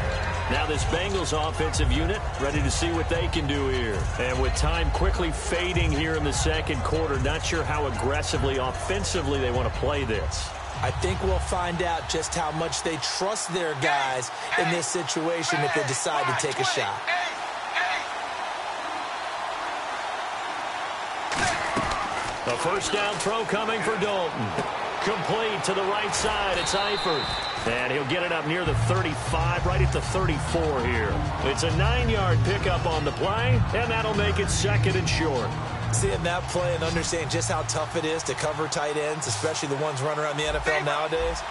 Now this Bengals offensive unit ready to see what they can do here. And with time quickly fading here in the second quarter, not sure how aggressively, offensively they want to play this. I think we'll find out just how much they trust their guys in this situation if they decide to take a shot. The first down throw coming for Dalton. Complete to the right side. It's Eifert. And he'll get it up near the 35, right at the 34 here. It's a 9-yard pickup on the play, and that'll make it second and short. Seeing that play and understanding just how tough it is to cover tight ends, especially the ones running around the NFL nowadays,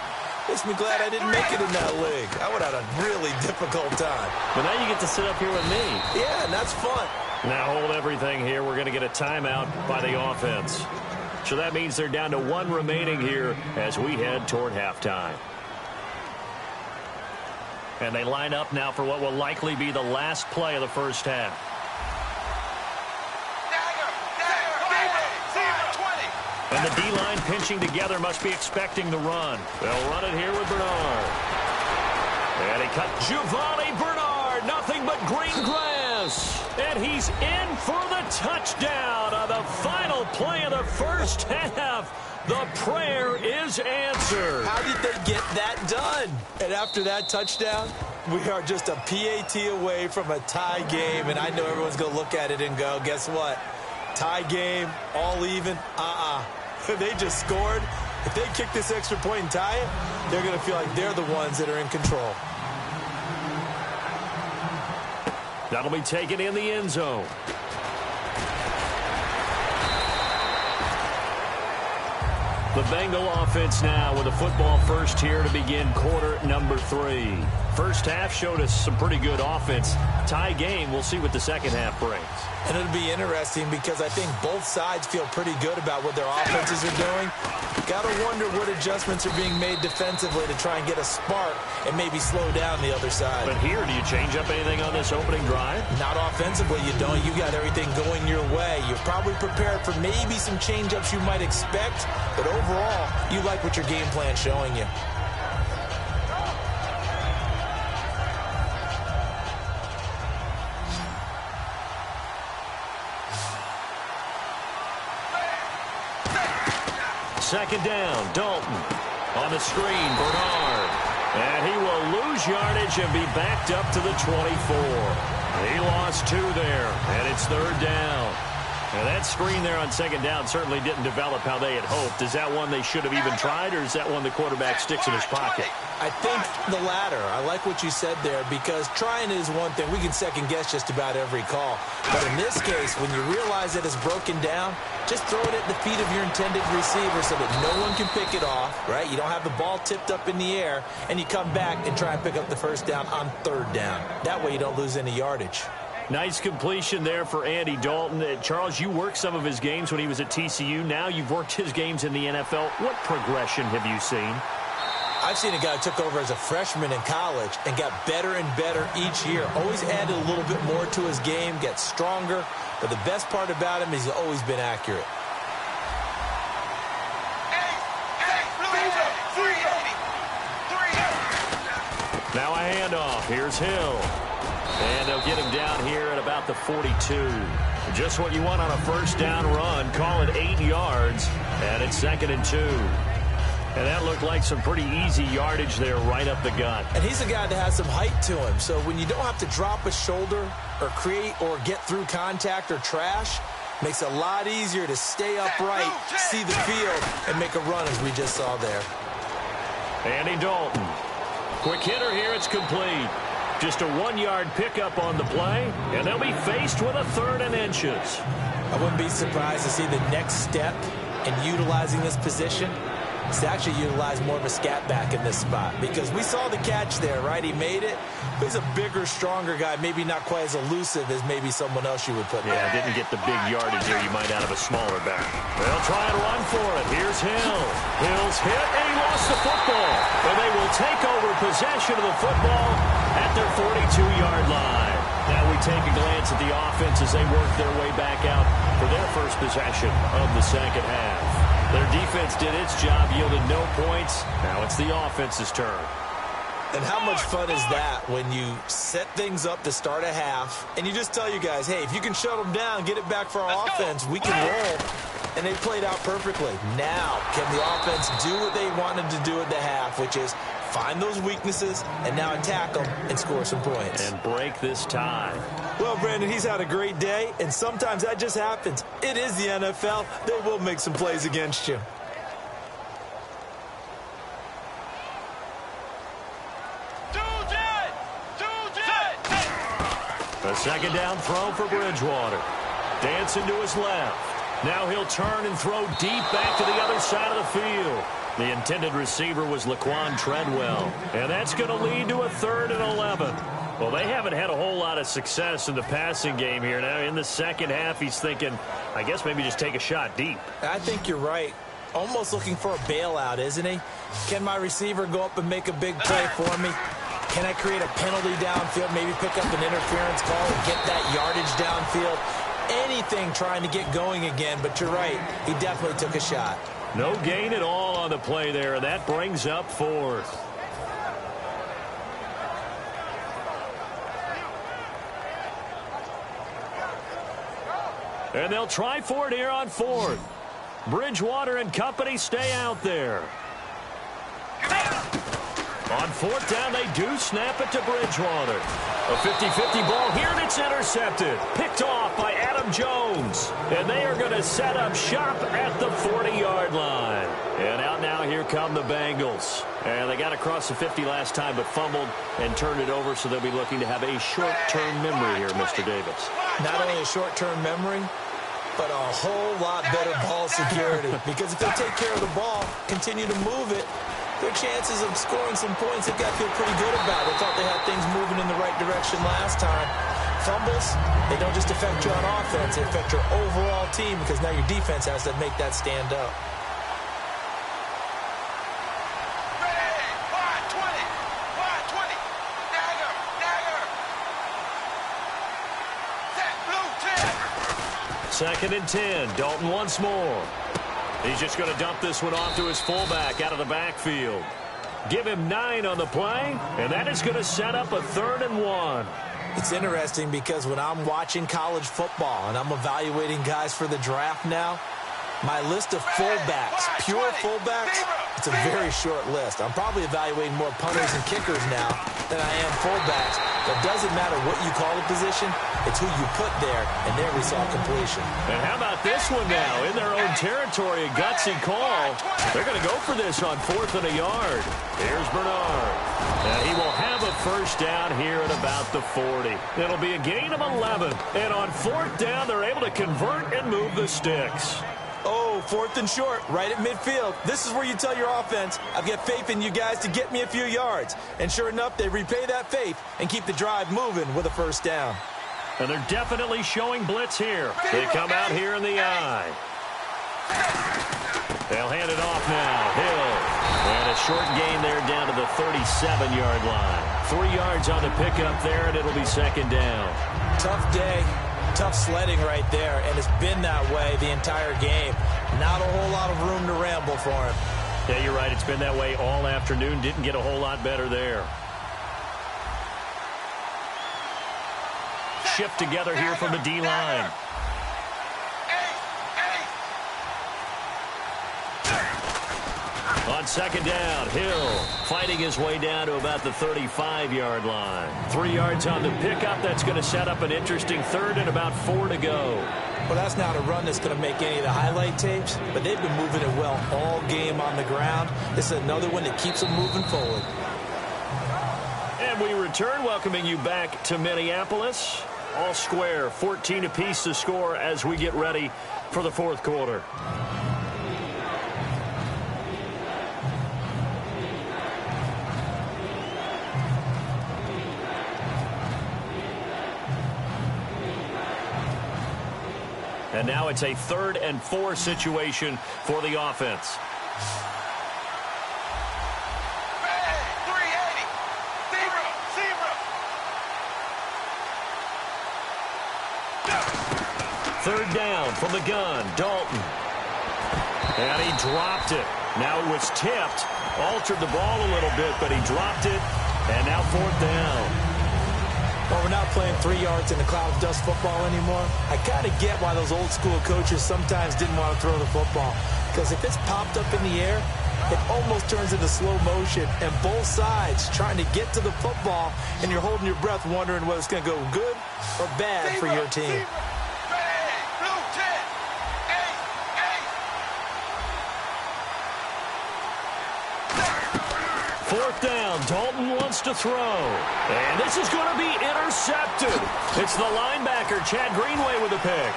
makes me glad I didn't make it in that league. I would have had a really difficult time. But now you get to sit up here with me. Yeah, and that's fun. Now hold everything here. We're going to get a timeout by the offense. So that means they're down to one remaining here as we head toward halftime. And they line up now for what will likely be the last play of the first half. And the D-line pinching together must be expecting the run. They'll run it here with Bernard. And he cut Giovanni Bernard. Nothing but green grass. And he's in for the touchdown on the final play of the first half. The prayer is answered. How did they get that done? And after that touchdown, we are just a PAT away from a tie game. And I know everyone's going to look at it and go, guess what? Tie game, all even, They just scored. If they kick this extra point and tie it, they're going to feel like they're the ones that are in control. That'll be taken in the end zone. The Bengal offense now with a football first here to begin quarter number 3. First half showed us some pretty good offense. Tie game, we'll see what the second half brings. And it'll be interesting because I think both sides feel pretty good about what their offenses are doing. Got to wonder what adjustments are being made defensively to try and get a spark and maybe slow down the other side. But here, do you change up anything on this opening drive? Not offensively, you don't. You got everything going your way. You're probably prepared for maybe some change-ups you might expect, but overall, you like what your game plan's showing you. Second down, Dalton. On the screen, Bernard. And he will lose yardage and be backed up to the 24. He lost 2 there, and it's third down. And that screen there on second down certainly didn't develop how they had hoped. Is that one they should have even tried, or is that one the quarterback sticks in his pocket? I think the latter. I like what you said there because trying is one thing. We can second guess just about every call. But in this case, when you realize that it's broken down, just throw it at the feet of your intended receiver so that no one can pick it off, right? You don't have the ball tipped up in the air, and you come back and try and pick up the first down on third down. That way you don't lose any yardage. Nice completion there for Andy Dalton. Charles, you worked some of his games when he was at TCU. Now you've worked his games in the NFL. What progression have you seen? I've seen a guy who took over as a freshman in college and got better and better each year. Always added a little bit more to his game, gets stronger. But the best part about him is he's always been accurate. Now a handoff. Here's Hill. And they'll get him down here at about the 42. Just what you want on a first down run. Call it 8 yards. And it's 2nd and 2. And that looked like some pretty easy yardage there right up the gut. And he's a guy that has some height to him. So when you don't have to drop a shoulder or create or get through contact or trash, makes it a lot easier to stay upright, see the field, and make a run as we just saw there. Andy Dalton. Quick hitter here. It's complete. Just a 1-yard pickup on the play, and they'll be faced with a 3rd and inches. I wouldn't be surprised to see the next step in utilizing this position is to actually utilize more of a scat back in this spot, because we saw the catch there, right? He made it. He's a bigger, stronger guy, maybe not quite as elusive as maybe someone else you would put there. Yeah, didn't get the big yardage there you might out of a smaller back. They'll try and run for it. Here's Hill. Hill's hit, and he lost the football. And they will take over possession of the football at their 42-yard line. Now we take a glance at the offense as they work their way back out for their first possession of the second half. Their defense did its job, yielded no points. Now it's the offense's turn. And how much fun is that when you set things up to start a half, and you just tell you guys, hey, if you can shut them down, get it back for our offense, we can roll. And they played out perfectly. Now, can the offense do what they wanted to do at the half, which is find those weaknesses and now attack them and score some points. And break this tie. Well, Brandon, he's had a great day, and sometimes that just happens. It is the NFL. They will make some plays against you. A second down throw for Bridgewater. Dancing to his left. Now he'll turn and throw deep back to the other side of the field. The intended receiver was Laquan Treadwell. And that's going to lead to a 3rd and 11. Well, they haven't had a whole lot of success in the passing game here. Now in the second half, he's thinking, I guess maybe just take a shot deep. I think you're right. Almost looking for a bailout, isn't he? Can my receiver go up and make a big play for me? Can I create a penalty downfield, maybe pick up an interference call and get that yardage downfield? Anything trying to get going again, but you're right. He definitely took a shot. No gain at all on the play there, and that brings up 4th. And they'll try for it here on 4th. Bridgewater and company stay out there. On 4th down, they do snap it to Bridgewater. A 50-50 ball here, and it's intercepted. Picked off by Adam Jones. And they are going to set up shop at the 40-yard line. And out now, here come the Bengals. And they got across the 50 last time, but fumbled and turned it over, so they'll be looking to have a short-term memory here, Mr. Davis. Not only a short-term memory, but a whole lot better ball security. Because if they take care of the ball, continue to move it, their chances of scoring some points, they've got to feel pretty good about. They thought they had things moving in the right direction last time. Fumbles, they don't just affect you on offense, they affect your overall team, because now your defense has to make that stand up. Second and 10. Dalton once more. He's just going to dump this one off to his fullback out of the backfield. Give him 9 on the play, and that is going to set up a 3rd and 1. It's interesting because when I'm watching college football and I'm evaluating guys for the draft now, my list of fullbacks, pure fullbacks, it's a very short list. I'm probably evaluating more punters and kickers now than I am fullbacks. But it doesn't matter what you call the position, it's who you put there, and there we saw completion. And how about this one now? In their own territory, a gutsy call. They're going to go for this on 4th and a yard. Here's Bernard. And he will have a first down here at about the 40. It'll be a gain of 11. And on 4th down, they're able to convert and move the sticks. Oh, 4th and short, right at midfield. This is where you tell your offense, I've got faith in you guys to get me a few yards. And sure enough, they repay that faith and keep the drive moving with a first down. And they're definitely showing blitz here. They come out here in the eye. They'll hand it off now. Hill. And a short gain there down to the 37-yard line. 3 yards on the pickup there, and it'll be second down. Tough day. Tough sledding right there, and it's been that way the entire game. Not a whole lot of room to ramble for him. Yeah, you're right. It's been that way all afternoon. Didn't get a whole lot better there. Shift together here from the D-line. On second down, Hill fighting his way down to about the 35-yard line. 3 yards on the pickup. That's going to set up an interesting 3rd and about 4 to go. Well, that's not a run that's going to make any of the highlight tapes, but they've been moving it well all game on the ground. This is another one that keeps them moving forward. And we return, welcoming you back to Minneapolis. All square, 14 apiece to score as we get ready for the 4th quarter. And now it's a 3rd and 4 situation for the offense. Third down from the gun, Dalton. And he dropped it. Now it was tipped, altered the ball a little bit, but he dropped it. And now 4th down. Well, we're not playing 3 yards in a cloud of dust football anymore. I kind of get why those old school coaches sometimes didn't want to throw the football. Because if it's popped up in the air, it almost turns into slow motion. And both sides trying to get to the football, and you're holding your breath wondering whether it's going to go good or bad for your team. Fourth down, Dalton wants to throw. And this is going to be intercepted. It's the linebacker, Chad Greenway, with a pick.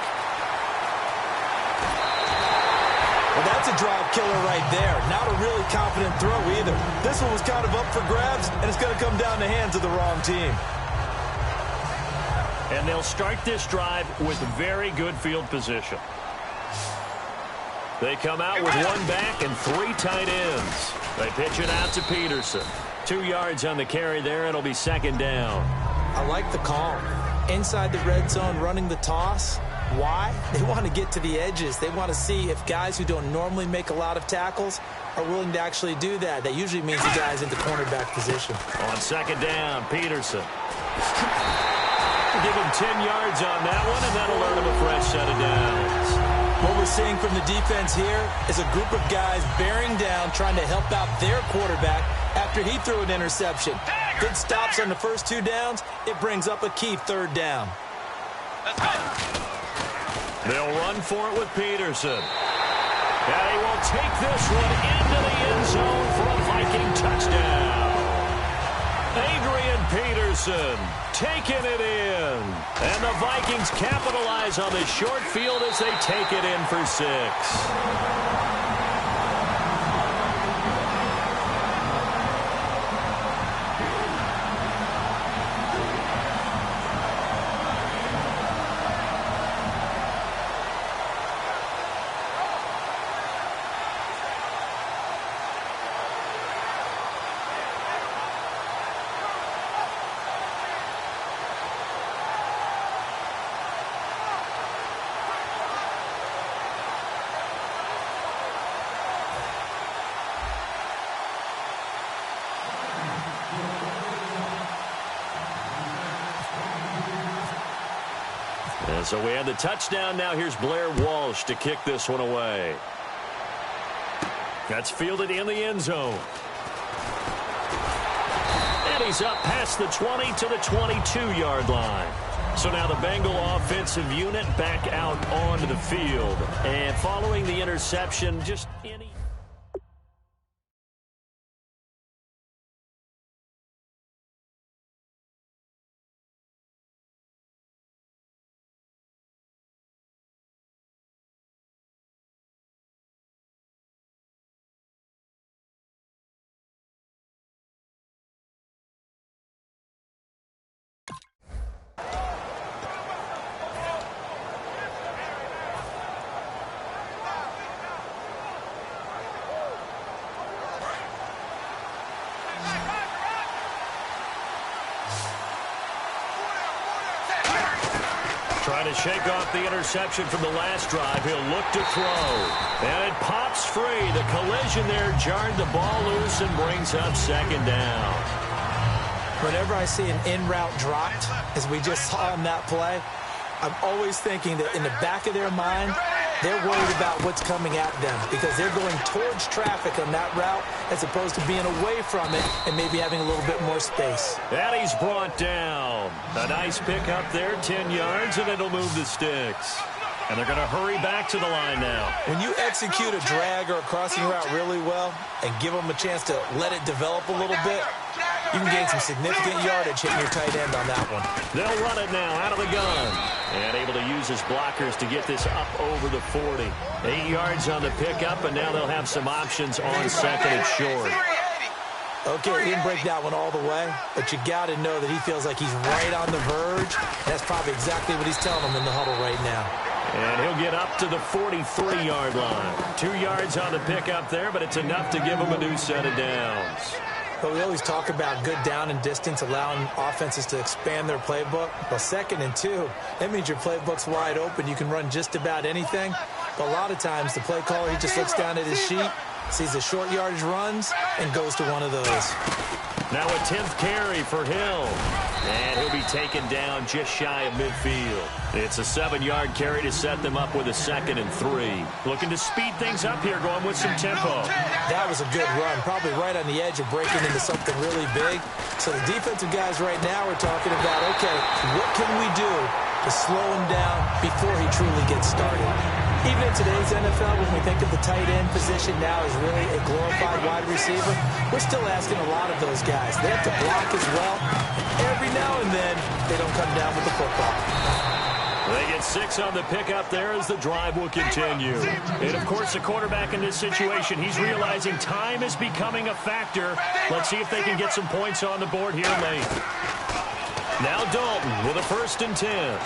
Well, that's a drive killer right there. Not a really confident throw either. This one was kind of up for grabs, and it's going to come down the hands of the wrong team. And they'll start this drive with very good field position. They come out with 1 back and 3 tight ends. They pitch it out to Peterson. 2 yards on the carry there. It'll be 2nd down. I like the call. Inside the red zone, running the toss. Why? They want to get to the edges. They want to see if guys who don't normally make a lot of tackles are willing to actually do that. That usually means the guy's into cornerback position. On 2nd down, Peterson. Give him 10 yards on that one, and that'll earn him a fresh set of downs. What we're seeing from the defense here is a group of guys bearing down, trying to help out their quarterback after he threw an interception. Good stops on the first 2 downs. It brings up a key 3rd down. Let's go. They'll run for it with Peterson. And he will take this one into the end zone for a Viking touchdown. Adrian Peterson taking it in. And the Vikings capitalize on this short field as they take it in for 6. So we have the touchdown. Now here's Blair Walsh to kick this one away. That's fielded in the end zone. And he's up past the 20 to the 22-yard line. So now the Bengal offensive unit back out onto the field. And following the interception, just any... Trying to shake off the interception from the last drive. He'll look to throw. And it pops free. The collision there jarred the ball loose and brings up 2nd down. Whenever I see an in-route dropped, as we just saw in that play, I'm always thinking that in the back of their mind, they're worried about what's coming at them because they're going towards traffic on that route as opposed to being away from it and maybe having a little bit more space. And he's brought down. A nice pick up there, 10 yards, and it'll move the sticks. And they're going to hurry back to the line now. When you execute a drag or a crossing route really well and give them a chance to let it develop a little bit, you can gain some significant yardage hitting your tight end on that one. They'll run it now out of the gun. And able to use his blockers to get this up over the 40. 8 yards on the pickup, and now they'll have some options on 2nd and short. Okay, he didn't break that one all the way, but you got to know that he feels like he's right on the verge. That's probably exactly what he's telling them in the huddle right now. And he'll get up to the 43-yard line. 2 yards on the pickup there, but it's enough to give him a new set of downs. But we always talk about good down and distance, allowing offenses to expand their playbook. Well, 2nd and 2, that means your playbook's wide open. You can run just about anything. But a lot of times, the play caller, he just looks down at his sheet, sees the short yardage runs, and goes to one of those. Now a 10th carry for Hill. And he'll be taken down just shy of midfield. It's a 7-yard carry to set them up with a 2nd and 3. Looking to speed things up here, going with some tempo. That was a good run, probably right on the edge of breaking into something really big. So the defensive guys right now are talking about, okay, what can we do to slow him down before he truly gets started? Even in today's NFL, when we think of the tight end position now as really a glorified wide receiver, we're still asking a lot of those guys. They have to block as well. Every now and then, they don't come down with the football. They get 6 on the pickup there as the drive will continue. And, of course, the quarterback in this situation, he's realizing time is becoming a factor. Let's see if they can get some points on the board here late. Now Dalton with a 1st and 10.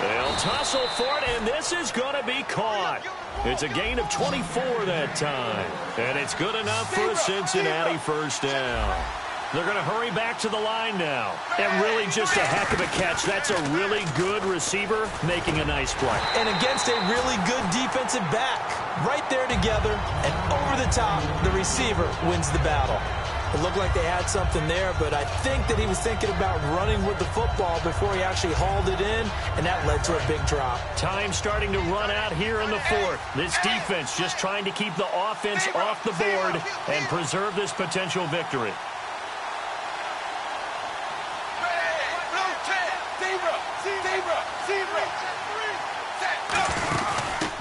They'll tussle for it, and this is going to be caught. It's a gain of 24 that time. And it's good enough for a Cincinnati 1st down. They're going to hurry back to the line now. And really just a heck of a catch. That's a really good receiver making a nice play. And against a really good defensive back. Right there together, and over the top, the receiver wins the battle. It looked like they had something there, but I think that he was thinking about running with the football before he actually hauled it in, and that led to a big drop. Time starting to run out here in the 4th. This defense just trying to keep the offense off the board and preserve this potential victory.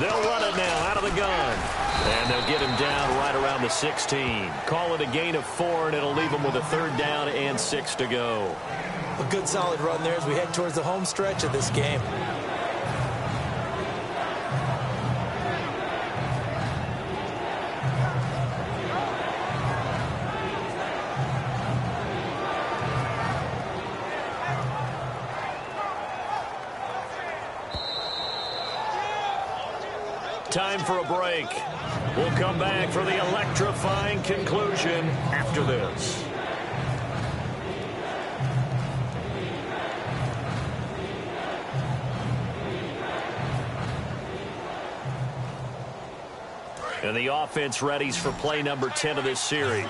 They'll run it now out of the gun. And they'll get him down right around the 16. Call it a gain of 4, and it'll leave him with a 3rd down and 6 to go. A good solid run there as we head towards the home stretch of this game. Time for a break. We'll come back for the electrifying conclusion after this. And the offense readies for play number 10 of this series.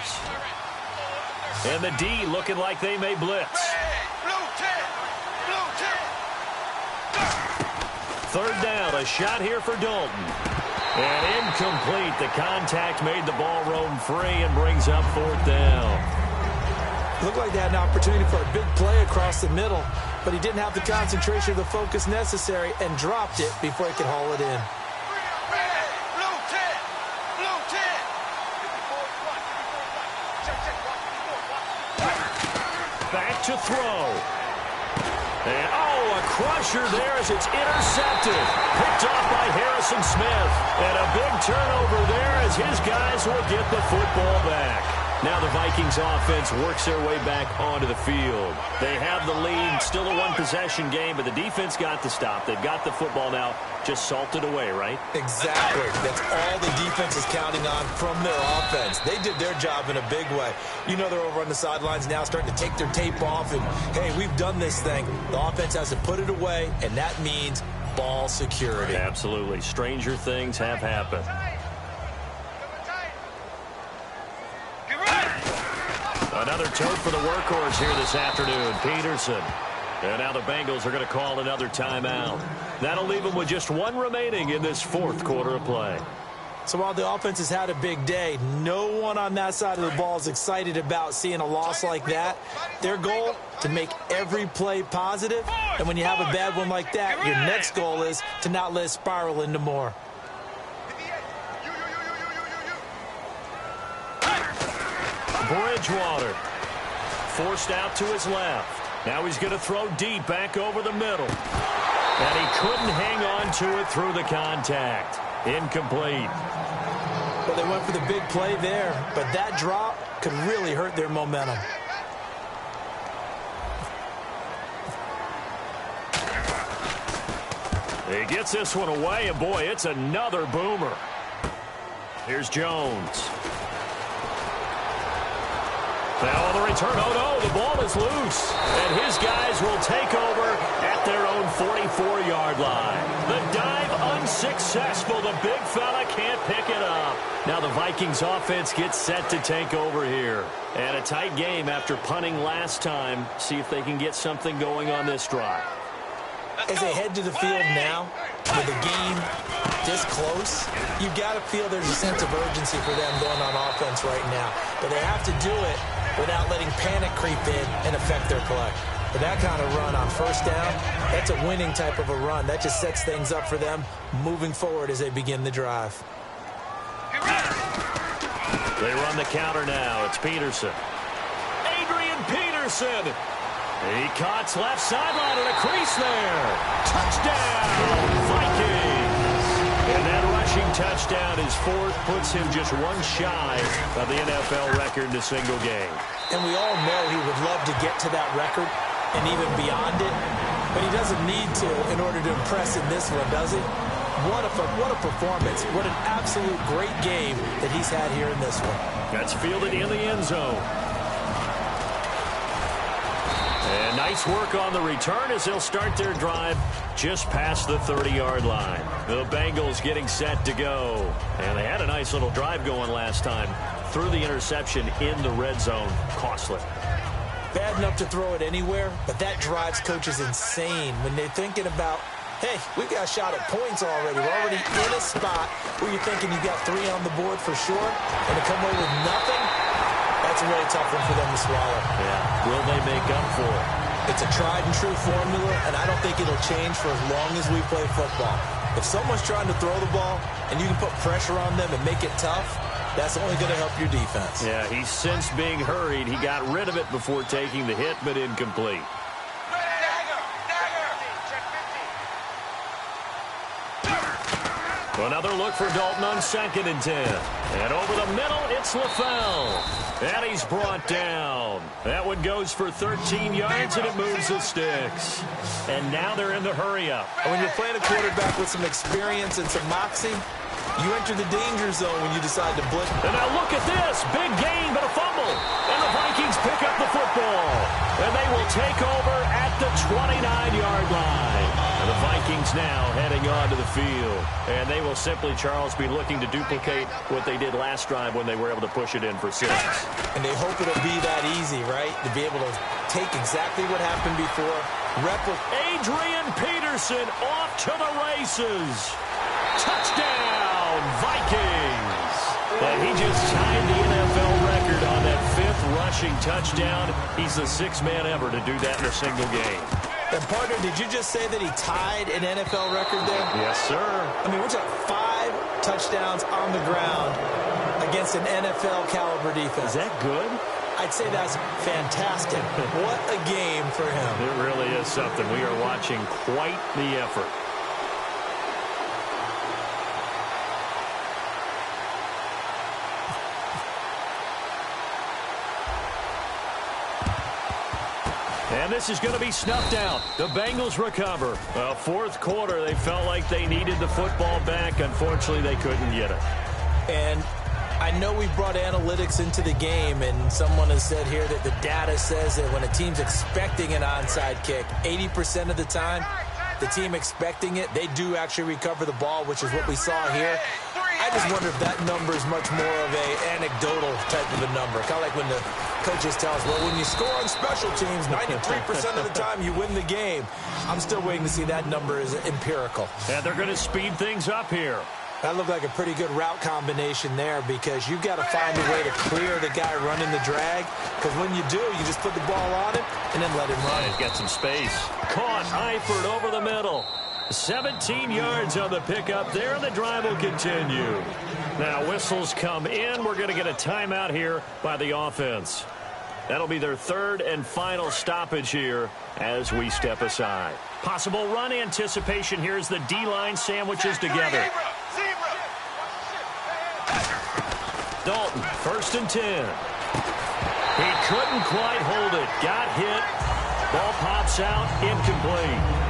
And the D looking like they may blitz. 3rd down, a shot here for Dalton. And incomplete. The contact made the ball roam free and brings up 4th down. Looked like they had an opportunity for a big play across the middle, but he didn't have the concentration or the focus necessary and dropped it before he could haul it in. Back to throw. And, a crusher there as it's intercepted. Picked off by Harrison Smith. And a big turnover there as his guys will get the football back. Now the Vikings offense works their way back onto the field. They have the lead, still a 1-possession game, but the defense got the stop. They've got the football now, just salted away, right? Exactly. That's all the defense is counting on from their offense. They did their job in a big way. You know they're over on the sidelines now starting to take their tape off and, hey, we've done this thing. The offense has to put it away, and that means ball security. Absolutely. Stranger things have happened. Another tote for the workhorse here this afternoon, Peterson. And now the Bengals are going to call another timeout. That'll leave them with just 1 remaining in this 4th quarter of play. So while the offense has had a big day, no one on that side of the ball is excited about seeing a loss like that. Their goal, to make every play positive. And when you have a bad one like that, your next goal is to not let it spiral into more. Bridgewater forced out to his left. Now he's going to throw deep back over the middle. And he couldn't hang on to it through the contact. Incomplete. Well, they went for the big play there, but that drop could really hurt their momentum. He gets this one away, and boy, it's another boomer. Here's Jones. Now on the return, oh no, the ball is loose. And his guys will take over at their own 44-yard line. The dive unsuccessful. The big fella can't pick it up. Now the Vikings offense gets set to take over here. And a tight game after punting last time. See if they can get something going on this drive. As they head to the field now, with the game this close, you've got to feel there's a sense of urgency for them going on offense right now. But they have to do it without letting panic creep in and affect their play. But that kind of run on first down, that's a winning type of a run. That just sets things up for them moving forward as they begin the drive. They run the counter now. It's Peterson. Adrian Peterson. He cuts left sideline and a crease there. Touchdown, Vikings. And that rushing touchdown, his fourth, puts him just one shy of the NFL record in a single game. And we all know he would love to get to that record and even beyond it, but he doesn't need to in order to impress in this one, does he? What a performance. What an absolute great game that he's had here in this one. That's fielded in the end zone. And nice work on the return as they'll start their drive just past the 30-yard line. The Bengals getting set to go. And they had a nice little drive going last time. Threw the interception in the red zone. Costly. Bad enough to throw it anywhere, but that drives coaches insane when they're thinking about, hey, we got a shot at points already. We're already in a spot where you're thinking you got 3 on the board for sure, and to come away with nothing, that's a really tough one for them to swallow. Yeah. Will they make up for it? It's a tried-and-true formula, and I don't think it'll change for as long as we play football. If someone's trying to throw the ball and you can put pressure on them and make it tough, that's only going to help your defense. Yeah, he's since being hurried. He got rid of it before taking the hit, but incomplete. Another look for Dalton on 2nd and 10. And over the middle, it's LaFell. And he's brought down. That one goes for 13 yards, and it moves the sticks. And now they're in the hurry-up. And when you're playing a quarterback with some experience and some moxie, you enter the danger zone when you decide to blitz. And now look at this. Big gain, but a fumble. And the Vikings pick up the football. And they will take over at the 29-yard line. And the Vikings now heading onto the field. And they will simply, Charles, be looking to duplicate what they did last drive when they were able to push it in for 6. And they hope it'll be that easy, right? To be able to take exactly what happened before. Adrian Peterson off to the races. Touchdown, Vikings. And he just tied the NFL record on that 5th rushing touchdown. He's the 6th man ever to do that in a single game. And, partner, did you just say that he tied an NFL record there? Yes, sir. I mean, we're talking 5 touchdowns on the ground against an NFL-caliber defense. Is that good? I'd say that's fantastic. What a game for him. It really is something. We are watching quite the effort. And this is going to be snuffed out. The Bengals recover. Well, 4th quarter, they felt like they needed the football back. Unfortunately, they couldn't get it. And I know we brought analytics into the game, and someone has said here that the data says that when a team's expecting an onside kick, 80% of the time, the team expecting it, they do actually recover the ball, which is what we saw here. I just wonder if that number is much more of a anecdotal type of a number. Kind of like when the coaches tell us, well, when you score on special teams, 93% of the time you win the game. I'm still waiting to see that number is empirical. And they're going to speed things up here. That looked like a pretty good route combination there because you've got to find a way to clear the guy running the drag. Because when you do, you just put the ball on him and then let him run. And get some space. Caught Eifert over the middle. 17 yards on the pickup there, and the drive will continue. Now whistles come in. We're going to get a timeout here by the offense. That'll be their 3rd and final stoppage here as we step aside. Possible run anticipation here as the D-line sandwiches together. Dalton, 1st and 10. He couldn't quite hold it. Got hit. Ball pops out, incomplete.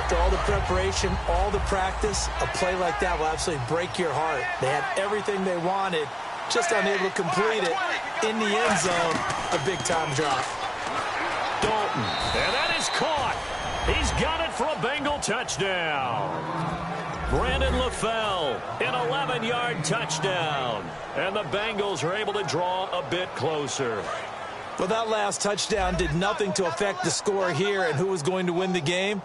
After all the preparation, all the practice, a play like that will absolutely break your heart. They had everything they wanted, just unable to complete it. In the end zone, a big-time drop. Dalton, and that is caught. He's got it for a Bengal touchdown. Brandon LaFell, an 11-yard touchdown. And the Bengals are able to draw a bit closer. Well, that last touchdown did nothing to affect the score here and who was going to win the game.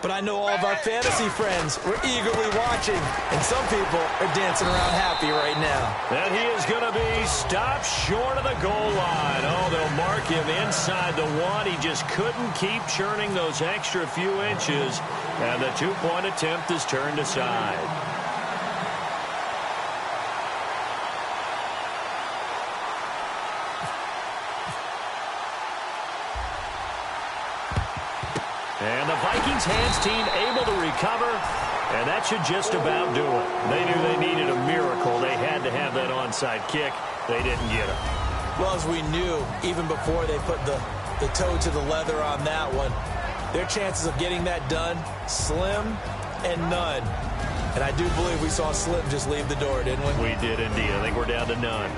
But I know all of our fantasy friends were eagerly watching, and some people are dancing around happy right now. And he is going to be stopped short of the goal line. Oh, they'll mark him inside the one. He just couldn't keep churning those extra few inches, and the two-point attempt is turned aside. And the Vikings hands team able to recover, and that should just about do it. They knew they needed a miracle. They had to have that onside kick. They didn't get it. Well, as we knew, even before they put the toe to the leather on that one, their chances of getting that done, slim and none. And I do believe we saw Slim just leave the door, didn't we? We did indeed. I think we're down to none.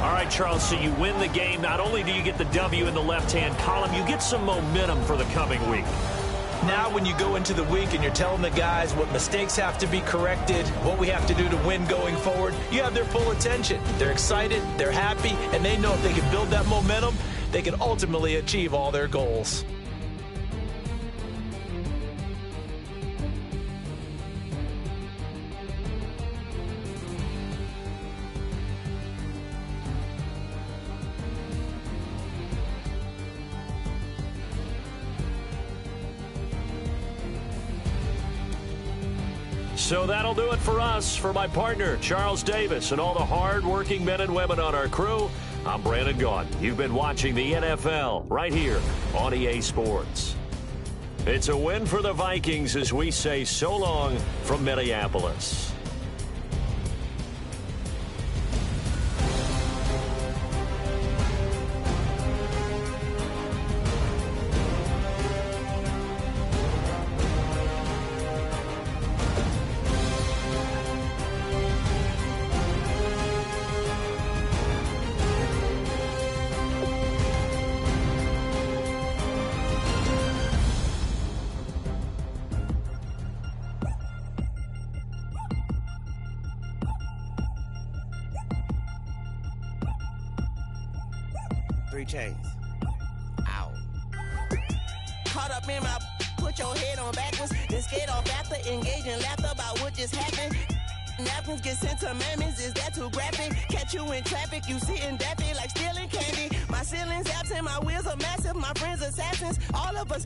All right, Charles, so you win the game. Not only do you get the W in the left-hand column, you get some momentum for the coming week. Now when you go into the week and you're telling the guys what mistakes have to be corrected, what we have to do to win going forward, you have their full attention. They're excited, they're happy, and they know if they can build that momentum, they can ultimately achieve all their goals. So that'll do it for us. For my partner, Charles Davis, and all the hard-working men and women on our crew, I'm Brandon Gaudin. You've been watching the NFL right here on EA Sports. It's a win for the Vikings as we say so long from Minneapolis. Three chains. Ow. Caught up in my, put your head on backwards, then skate off after engaging laughter about what just happened. Napkins get sent to mammies, is that too graphic? Catch you in traffic, you sitting daffy like stealing candy. My ceiling's absent, my wheels are massive, my friends assassins. All of us,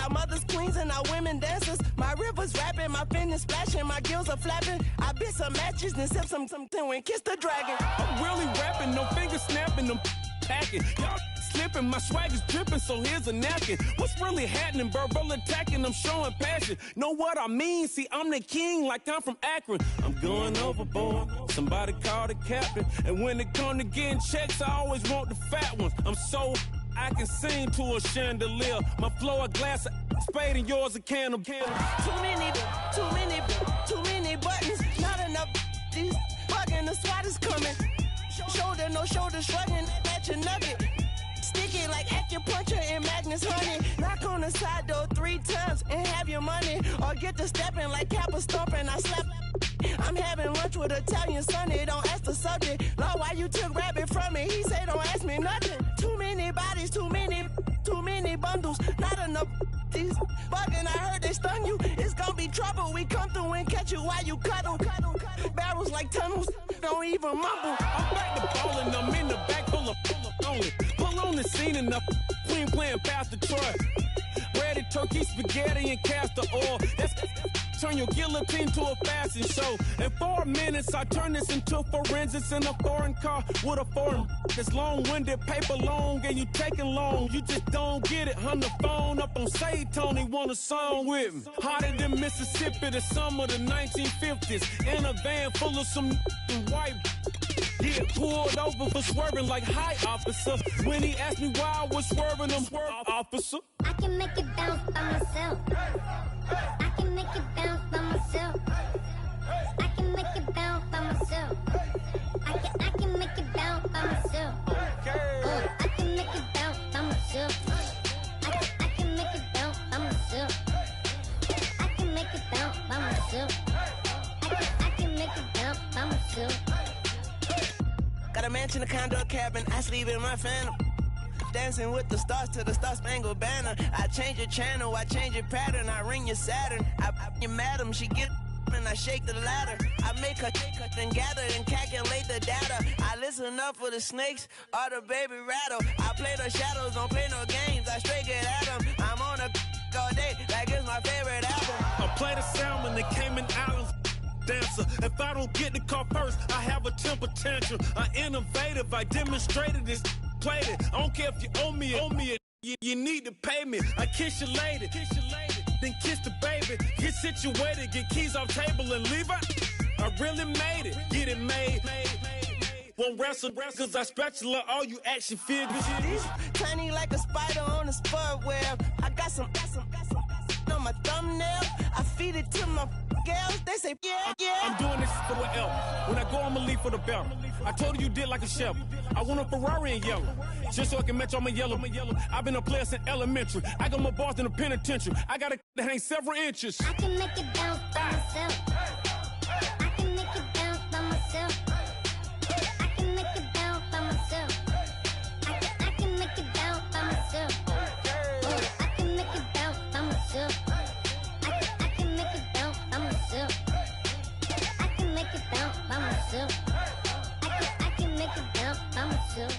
our mothers queens and our women dancers. My rivers rapping, my fingers splashing, my gills are flapping. I bit some matches, then sip something and kiss the dragon. I'm really rapping, no fingers snapping, them packing. Y'all slipping, my swag is dripping, so here's a napkin. What's really happening? Verbal attacking, I'm showing passion. Know what I mean? See, I'm the king like I'm from Akron. I'm going overboard, somebody call the captain. And when it come to getting checks, I always want the fat ones. I'm so I can sing to a chandelier. My flow a glass of spade and yours a can of Too many buttons, not enough. These fucking the SWAT is coming. Shoulder, no shoulder shrugging at your nugget. Stick it like acupuncture and Magnus honey. Knock on the side door 3 times and have your money. Or get to stepping like Kappa stomping. I slap. I'm having lunch with Italian Sonny. Don't ask the subject. Lord, why you took rabbit from me? He say don't ask me nothing. Too many bodies, too many bundles. Not enough. These bugging, I heard they stung you. It's gonna be trouble. We come through and catch you while you cuddle. Barrels like tunnels. Don't even mumble. I'm back to ballin', I'm in the back full of only. Pull on the scene enough. Queen playing Pastor Troy. Ready turkey, spaghetti, and castor oil. That's turn your guillotine to a fashion show. In 4 minutes, I turn this into forensics in a foreign car with a foreign. It's long-winded, paper long, and you taking long. You just don't get it. Hung the phone up on Say Tony, want a song with me. Hotter than Mississippi, the summer of the 1950s. In a van full of some white. Get pulled over for swerving like hi, officer. When he asked me why I was swerving, I'm swerve, officer. I can make it bounce by myself. I can make it bounce by myself. I can make it bounce by myself. I can make it bounce by myself. I can make it bounce by myself. I can make it bounce by myself. I can make it bounce by myself. I can make it bounce by myself. Got a mansion, a condo, a cabin. I sleep in my phantom. Dancing with the stars to the Star-Spangled Banner. I change your channel, I change your pattern. I ring your Saturn. I your madam, she get and I shake the ladder. I make her take her and gather and calculate the data. I listen up for the snakes or the baby rattle. I play the shadows, don't play no games. I straight get at them. I'm on a all day like it's my favorite album. I play the salmon, the Cayman Islands dancer. If I don't get the car first, I have a temper tantrum. I innovative, I demonstrated this, played it. I don't care if you owe me it. You need to pay me. I kiss your lady, then kiss the baby. Get situated, get keys off table and leave out. I really made it, get it made. Won't wrestle, cause I spatula all you action figures. Tiny like a spider on a spud web. I got some on my thumbnail. I feed it to my girls. They say, yeah. I'm doing this for the L. When I go, I'ma leave for the belt. I told you did like a chef. I want a Ferrari in yellow, just so I can match all my yellow. I've been a player since elementary. I got more bars than a penitentiary. I got to hang several inches. I can make it bounce by myself. I can make it bounce by myself. I can make it bounce by myself. I can make it bounce by myself. I can make it bounce by myself. I can make it bounce by myself. I can make it bounce by myself. I can make it bounce by myself.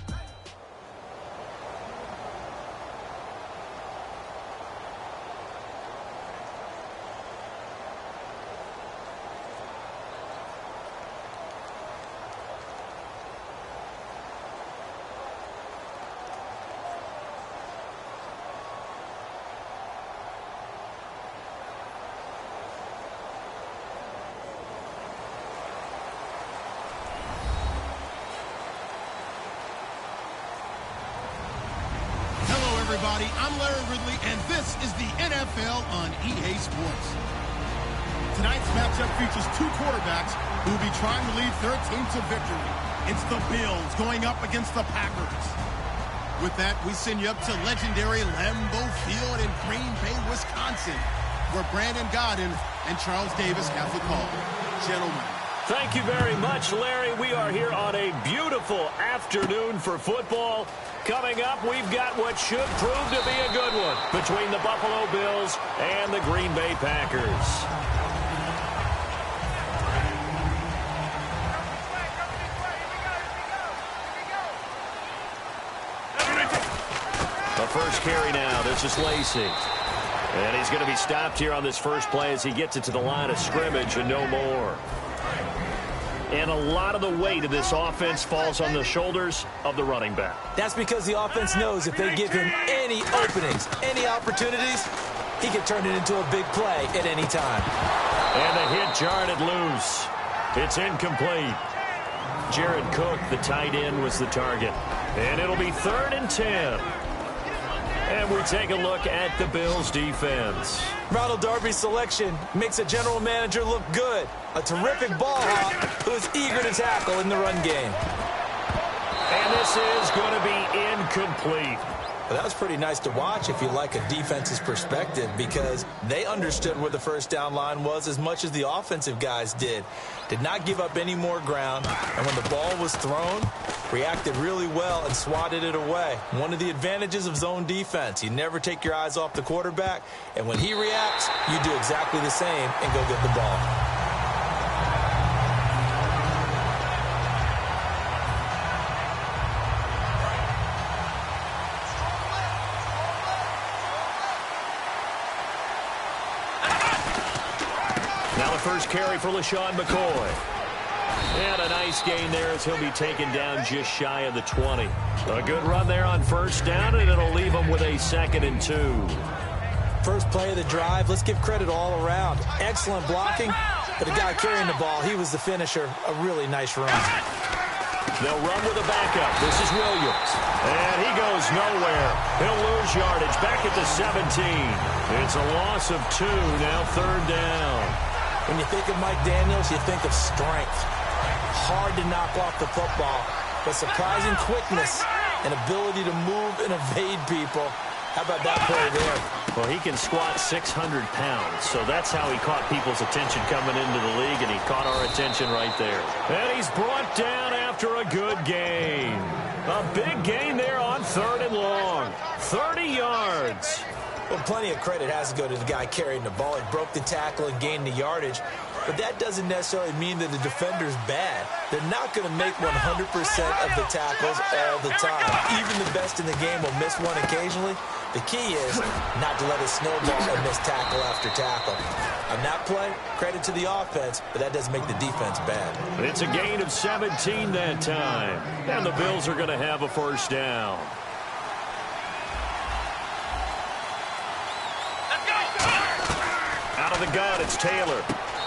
Everybody, I'm Larry Ridley, and this is the NFL on EA Sports. Tonight's matchup features two quarterbacks who will be trying to lead their team to victory. It's the Bills going up against the Packers. With that, we send you up to legendary Lambeau Field in Green Bay, Wisconsin, where Brandon Godden and Charles Davis have the call. Gentlemen. Thank you very much, Larry. We are here on a beautiful afternoon for football. Coming up, we've got what should prove to be a good one between the Buffalo Bills and the Green Bay Packers. The first carry now. This is Lacey. And he's going to be stopped here on this first play as he gets it to the line of scrimmage and no more. And a lot of the weight of this offense falls on the shoulders of the running back. That's because the offense knows if they give him any openings, any opportunities, he can turn it into a big play at any time. And the hit jarred it loose. It's incomplete. Jared Cook, the tight end, was the target. And it'll be 3rd and 10. And we take a look at the Bills' defense. Ronald Darby's selection makes a general manager look good. A terrific ball hawk who is eager to tackle in the run game. And this is going to be incomplete. Well, that was pretty nice to watch if you like a defense's perspective, because they understood where the first down line was as much as the offensive guys did. Did not give up any more ground, and when the ball was thrown, reacted really well and swatted it away. One of the advantages of zone defense, you never take your eyes off the quarterback, and when he reacts, you do exactly the same and go get the ball. Now the first carry for LaShawn McCoy. And a nice gain there as he'll be taken down just shy of the 20. A good run there on first down, and it'll leave him with a 2nd and 2. First play of the drive, let's give credit all around. Excellent blocking, but the guy carrying the ball, he was the finisher. A really nice run. They'll run with a backup. This is Williams. And he goes nowhere. He'll lose yardage back at the 17. It's a loss of 2, now 3rd down. When you think of Mike Daniels, you think of strength. Hard to knock off the football, but surprising quickness and ability to move and evade people. How about that play there? Well, he can squat 600 pounds, so that's how he caught people's attention coming into the league, and he caught our attention right there. And he's brought down after a good gain. A big gain there on 3rd and long. 30 yards. Well, plenty of credit has to go to the guy carrying the ball. He broke the tackle and gained the yardage. But that doesn't necessarily mean that the defender's bad. They're not going to make 100% of the tackles all the time. Even the best in the game will miss one occasionally. The key is not to let it snowball and miss tackle after tackle. On that play, credit to the offense, but that doesn't make the defense bad. It's a gain of 17 that time. And the Bills are going to have a 1st down. Out of the gun, it's Taylor.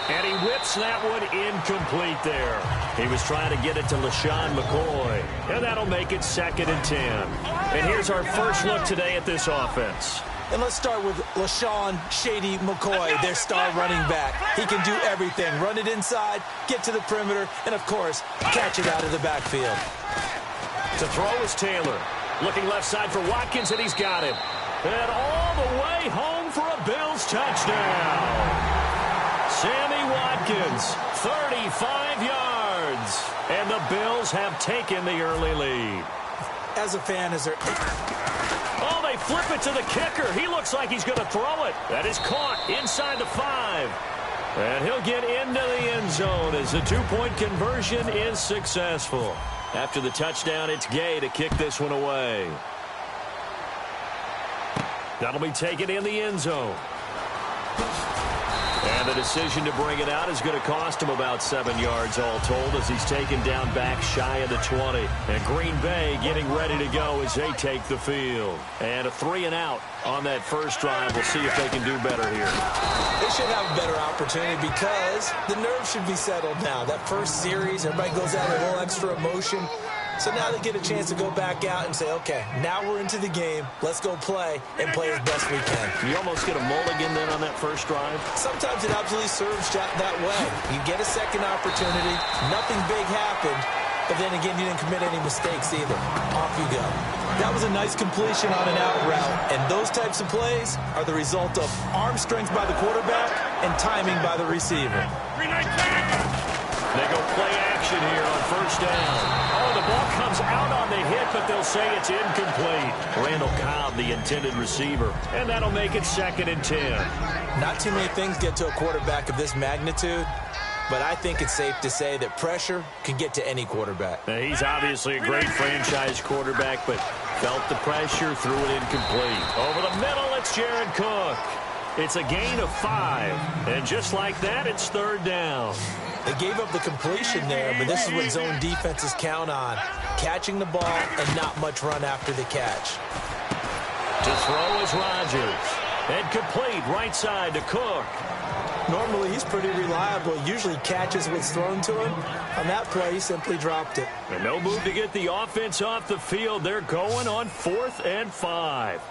And he whips that one incomplete there. He was trying to get it to LaShawn McCoy. And that'll make it 2nd and 10. And here's our first look today at this offense. And let's start with LaShawn Shady McCoy, their star running back. He can do everything. Run it inside, get to the perimeter, and, of course, catch it out of the backfield. To throw is Taylor. Looking left side for Watkins, and he's got him. And all the way home for a Bills touchdown. Sammy Watkins, 35 yards. And the Bills have taken the early lead. As a fan, is there... Oh, they flip it to the kicker. He looks like he's going to throw it. That is caught inside the 5. And he'll get into the end zone as the 2-point conversion is successful. After the touchdown, it's Gay to kick this one away. That'll be taken in the end zone. And the decision to bring it out is going to cost him about 7 yards all told as he's taken down back shy of the 20. And Green Bay getting ready to go as they take the field. And a 3-and-out on that first drive. We'll see if they can do better here. They should have a better opportunity because the nerves should be settled now. That first series, everybody goes out with a little extra emotion. So now they get a chance to go back out and say, okay, now we're into the game. Let's go play and play as best we can. You almost get a mulligan then on that first drive? Sometimes it absolutely serves that way. You get a second opportunity. Nothing big happened. But then again, you didn't commit any mistakes either. Off you go. That was a nice completion on an out route. And those types of plays are the result of arm strength by the quarterback and timing by the receiver. They go play action here on first down. Oh, the ball comes out on the hit, but they'll say it's incomplete. Randall Cobb, the intended receiver. And that'll make it 2nd and 10. Not too many things get to a quarterback of this magnitude, but I think it's safe to say that pressure can get to any quarterback. Now, he's obviously a great franchise quarterback, but felt the pressure, threw it incomplete. Over the middle, it's Jared Cook. It's a gain of 5. And just like that, it's 3rd down. They gave up the completion there, but this is what zone defenses count on. Catching the ball and not much run after the catch. To throw is Rodgers. And complete right side to Cook. Normally, he's pretty reliable. Usually catches what's thrown to him. On that play, he simply dropped it. And no move to get the offense off the field. They're going on 4th and 5.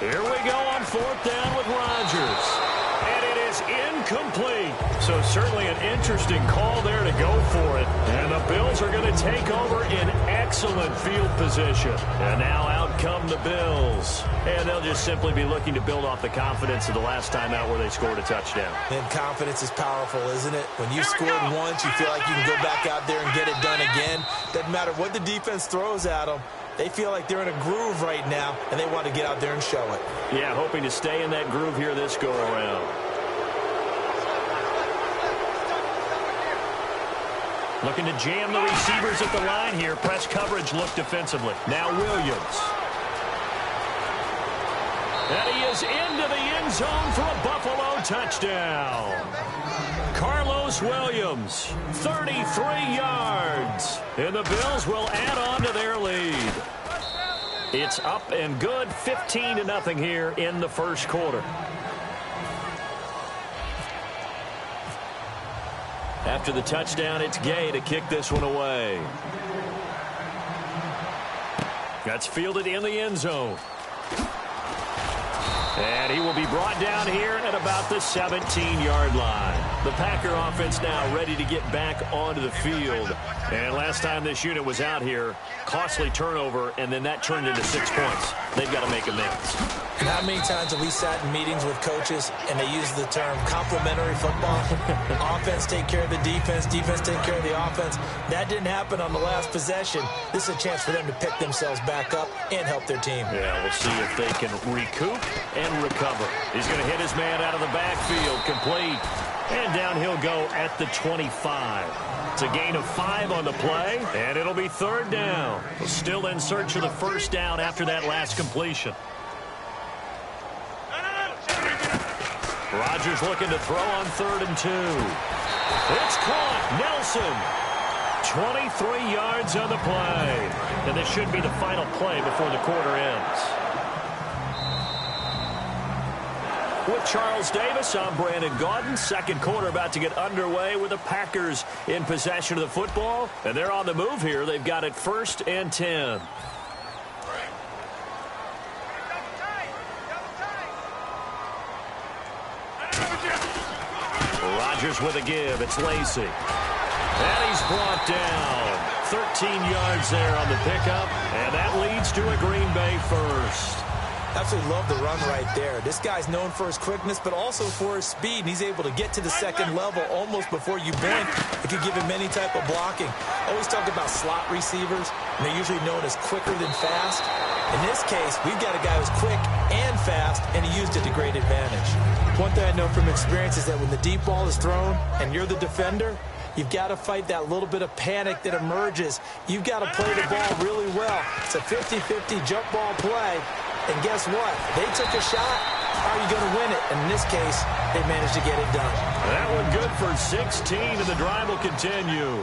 Here we go on 4th down with Rodgers. And it is incomplete. So certainly an interesting call there to go for it. And the Bills are going to take over in excellent field position. And now out come the Bills. And they'll just simply be looking to build off the confidence of the last time out where they scored a touchdown. And confidence is powerful, isn't it? When you scored once, you feel like you can go back out there and get it done again. Doesn't matter what the defense throws at them. They feel like they're in a groove right now, and they want to get out there and show it. Yeah, hoping to stay in that groove here this go-around. Looking to jam the receivers at the line here. Press coverage look defensively. Now Williams. And he is into the end zone for a Buffalo touchdown. Carlos Williams, 33 yards. And the Bills will add on to their lead. It's up and good, 15-0 here in the first quarter. After the touchdown, it's Gay to kick this one away. That's fielded in the end zone. And he will be brought down here at about the 17-yard line. The Packer offense now ready to get back onto the field. And last time this unit was out here, costly turnover, and then that turned into 6 points. They've got to make amends. And how many times have we sat in meetings with coaches and they use the term complementary football? Offense take care of the defense, defense take care of the offense. That didn't happen on the last possession. This is a chance for them to pick themselves back up and help their team. Yeah, we'll see if they can recoup and recover. He's going to hit his man out of the backfield, complete. And down he'll go at the 25. It's a gain of 5 on the play, and it'll be 3rd down. Still in search of the first down after that last completion. Rodgers looking to throw on 3rd and 2. It's caught. Nelson. 23 yards on the play. And this should be the final play before the quarter ends. With Charles Davis, I'm Brandon Gaudin. Second quarter about to get underway with the Packers in possession of the football. And they're on the move here. They've got it 1st and 10. Rodgers with a give. It's Lacy. And he's brought down. 13 yards there on the pickup. And that leads to a Green Bay first. Absolutely love the run right there. This guy's known for his quickness, but also for his speed. And he's able to get to the second level almost before you blink if you give him any type of blocking. Always talk about slot receivers, and they're usually known as quicker than fast. In this case, we've got a guy who's quick and fast, and he used it to great advantage. One thing I know from experience is that when the deep ball is thrown and you're the defender, you've got to fight that little bit of panic that emerges. You've got to play the ball really well. It's a 50-50 jump ball play. And guess what? They took a shot. How are you going to win it? And in this case, they managed to get it done. That one good for 16, and the drive will continue.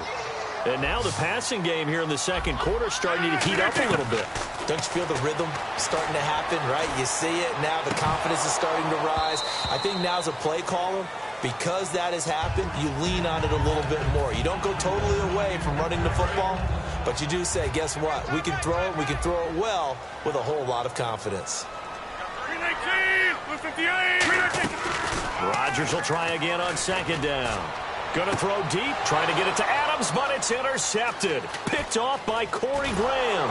And now the passing game here in the second quarter is starting to heat up a little bit. Don't you feel the rhythm starting to happen, right? You see it. Now the confidence is starting to rise. I think now as a play caller, because that has happened, you lean on it a little bit more. You don't go totally away from running the football, but you do say, guess what? We can throw it. We can throw it well with a whole lot of confidence. 319, Rodgers will try again on 2nd down. Going to throw deep, trying to get it to Adams, but it's intercepted. Picked off by Corey Graham.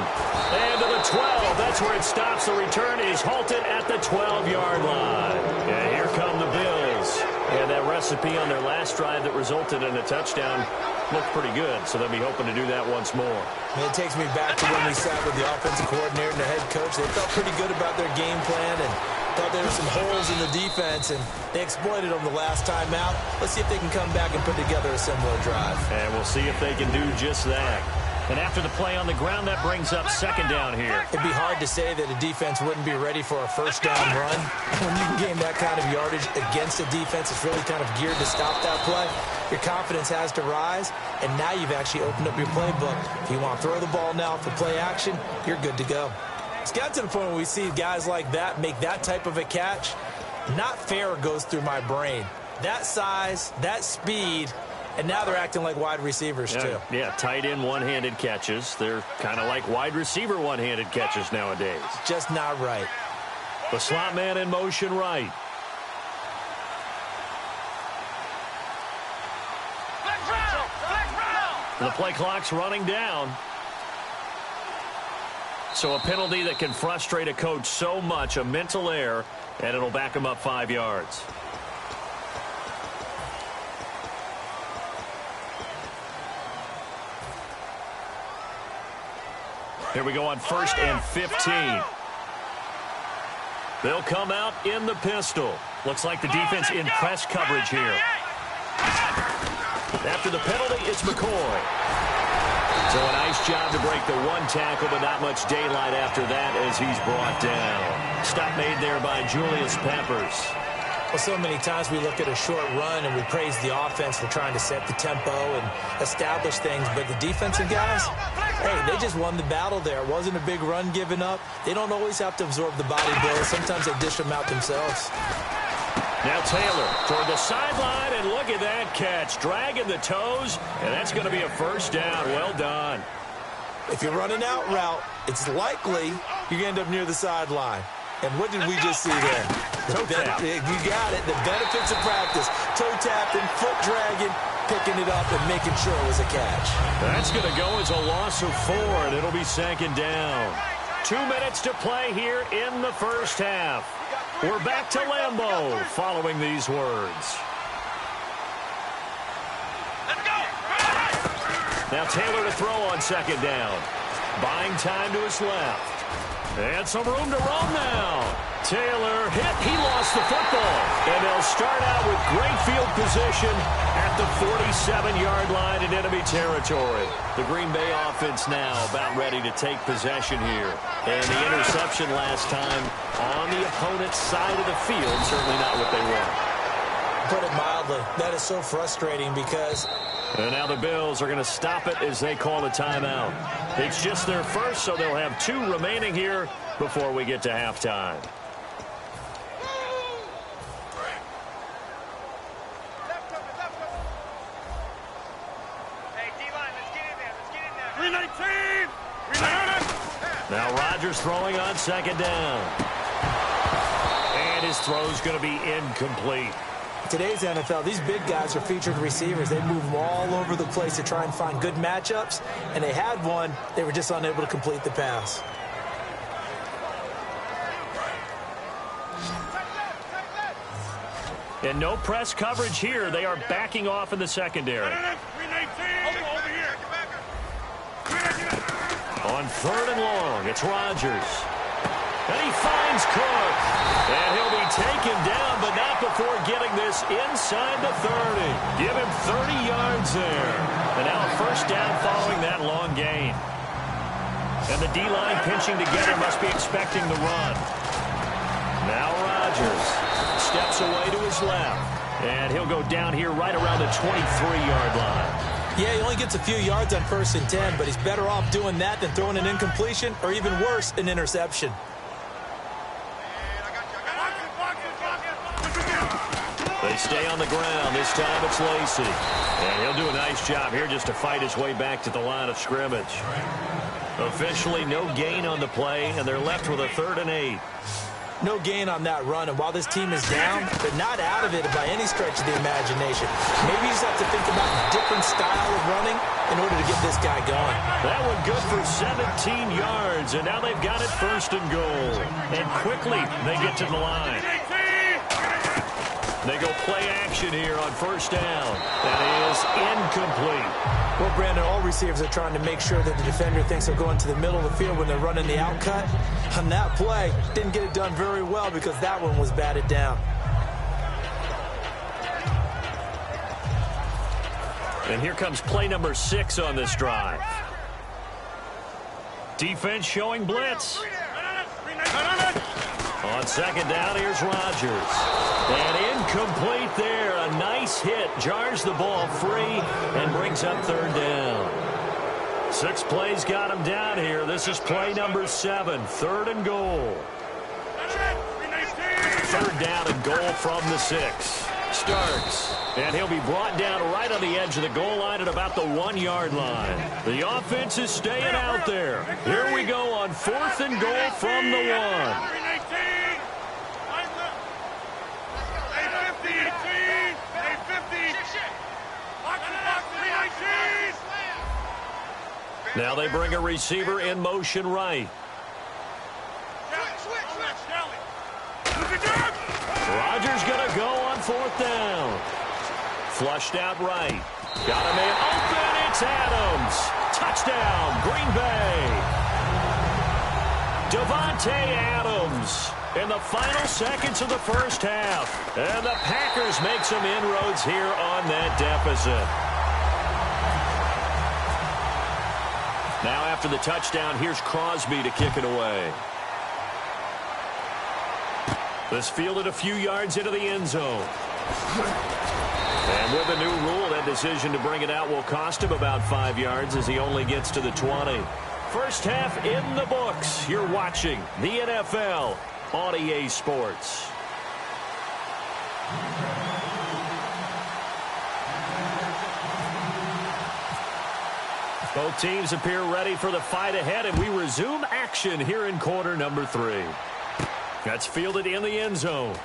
And to the 12, that's where it stops. The return is halted at the 12-yard line. And here come the Bills. And that recipe on their last drive that resulted in a touchdown looked pretty good, so they'll be hoping to do that once more. And it takes me back to when we sat with the offensive coordinator and the head coach. They felt pretty good about their game plan and thought there were some holes in the defense, and they exploited them the last time out. Let's see if they can come back and put together a similar drive. And we'll see if they can do just that. And after the play on the ground, that brings up 2nd down here. It'd be hard to say that a defense wouldn't be ready for a first down run. When you can gain that kind of yardage against a defense, it's really kind of geared to stop that play. Your confidence has to rise, and now you've actually opened up your playbook. If you want to throw the ball now for play action, you're good to go. It's got to the point where we see guys like that make that type of a catch. Not fair goes through my brain. That size, that speed, and now they're acting like wide receivers, too. Yeah, tight end one-handed catches. They're kind of like wide receiver one-handed catches nowadays. Just not right. The slot man in motion right. The play clock's running down. So a penalty that can frustrate a coach so much, a mental error, and it'll back him up 5 yards. Here we go on 1st and 15. They'll come out in the pistol. Looks like the defense in press coverage here. After the penalty, it's McCoy. So a nice job to break the one tackle, but not much daylight after that as he's brought down. Stop made there by Julius Peppers. Well, so many times we look at a short run and we praise the offense for trying to set the tempo and establish things, but the defensive guys, hey, they just won the battle there. It wasn't a big run given up. They don't always have to absorb the body blows. Sometimes they dish them out themselves. Now Taylor toward the sideline, and look at that catch. Dragging the toes, and that's going to be a first down. Well done. If you're running out route, it's likely you're going to end up near the sideline. And what did we just see there? Toe tap. You got it. The benefits of practice. Toe tapping, foot dragging, picking it up, and making sure it was a catch. That's going to go as a loss of 4, and it'll be second down. 2 minutes to play here in the first half. We're back to Lambeau following these words. Let's go. Now Taylor to throw on second down. Buying time to his left. And some room to roam now. Taylor hit. He lost the football. And they'll start out with great field position at the 47-yard line in enemy territory. The Green Bay offense now about ready to take possession here. And the interception last time on the opponent's side of the field, certainly not what they want. Put it mildly, that is so frustrating because... And now the Bills are going to stop it as they call a timeout. It's just their first, so they'll have 2 remaining here before we get to halftime. Hey, D-line, let's get in there. Let's get in there. 319. Now Rodgers throwing on second down. And his throw's going to be incomplete. Today's NFL, these big guys are featured receivers. They move them all over the place to try and find good matchups, and they had one. They were just unable to complete the pass. And no press coverage here. They are backing off in the secondary. 319. Over here. On third and long, it's Rodgers. And he finds Cook. And he'll be taken down, but not before getting this inside the 30. Give him 30 yards there. And now a first down following that long gain. And the D-line pinching together must be expecting the run. Now Rodgers steps away to his left. And he'll go down here right around the 23-yard line. Yeah, he only gets a few yards on 1st and 10, but he's better off doing that than throwing an incompletion or even worse, an interception. They stay on the ground. This time it's Lacy. And he'll do a nice job here just to fight his way back to the line of scrimmage. Officially no gain on the play, and they're left with a 3rd and 8. No gain on that run, and while this team is down, they're not out of it by any stretch of the imagination. Maybe you just have to think about a different style of running in order to get this guy going. That one good for 17 yards, and now they've got it 1st and goal. And quickly they get to the line. They go play action here on 1st down. That is incomplete. Well, Brandon, all receivers are trying to make sure that the defender thinks they'll go into the middle of the field when they're running the out cut. On that play, didn't get it done very well because that one was batted down. And here comes play number 6 on this drive. Defense showing blitz. On second down, here's Rodgers. And incomplete there. A nice hit. Jars the ball free and brings up 3rd down. 6 plays got him down here. This is play number 7. 3rd and goal. 3rd down and goal from the 6. Starts. And he'll be brought down right on the edge of the goal line at about the 1-yard line. The offense is staying out there. Here we go on 4th and goal from the 1. Now they bring a receiver in motion right. Rodgers going to go on 4th down. Flushed out right. Got him in open. It's Adams. Touchdown, Green Bay. Davante Adams in the final seconds of the first half. And the Packers make some inroads here on that deficit. Now after the touchdown, here's Crosby to kick it away. This fielded a few yards into the end zone. And with the new rule, that decision to bring it out will cost him about 5 yards as he only gets to the 20. First half in the books. You're watching the NFL on EA Sports. Both teams appear ready for the fight ahead, and we resume action here in quarter number 3. That's fielded in the end zone.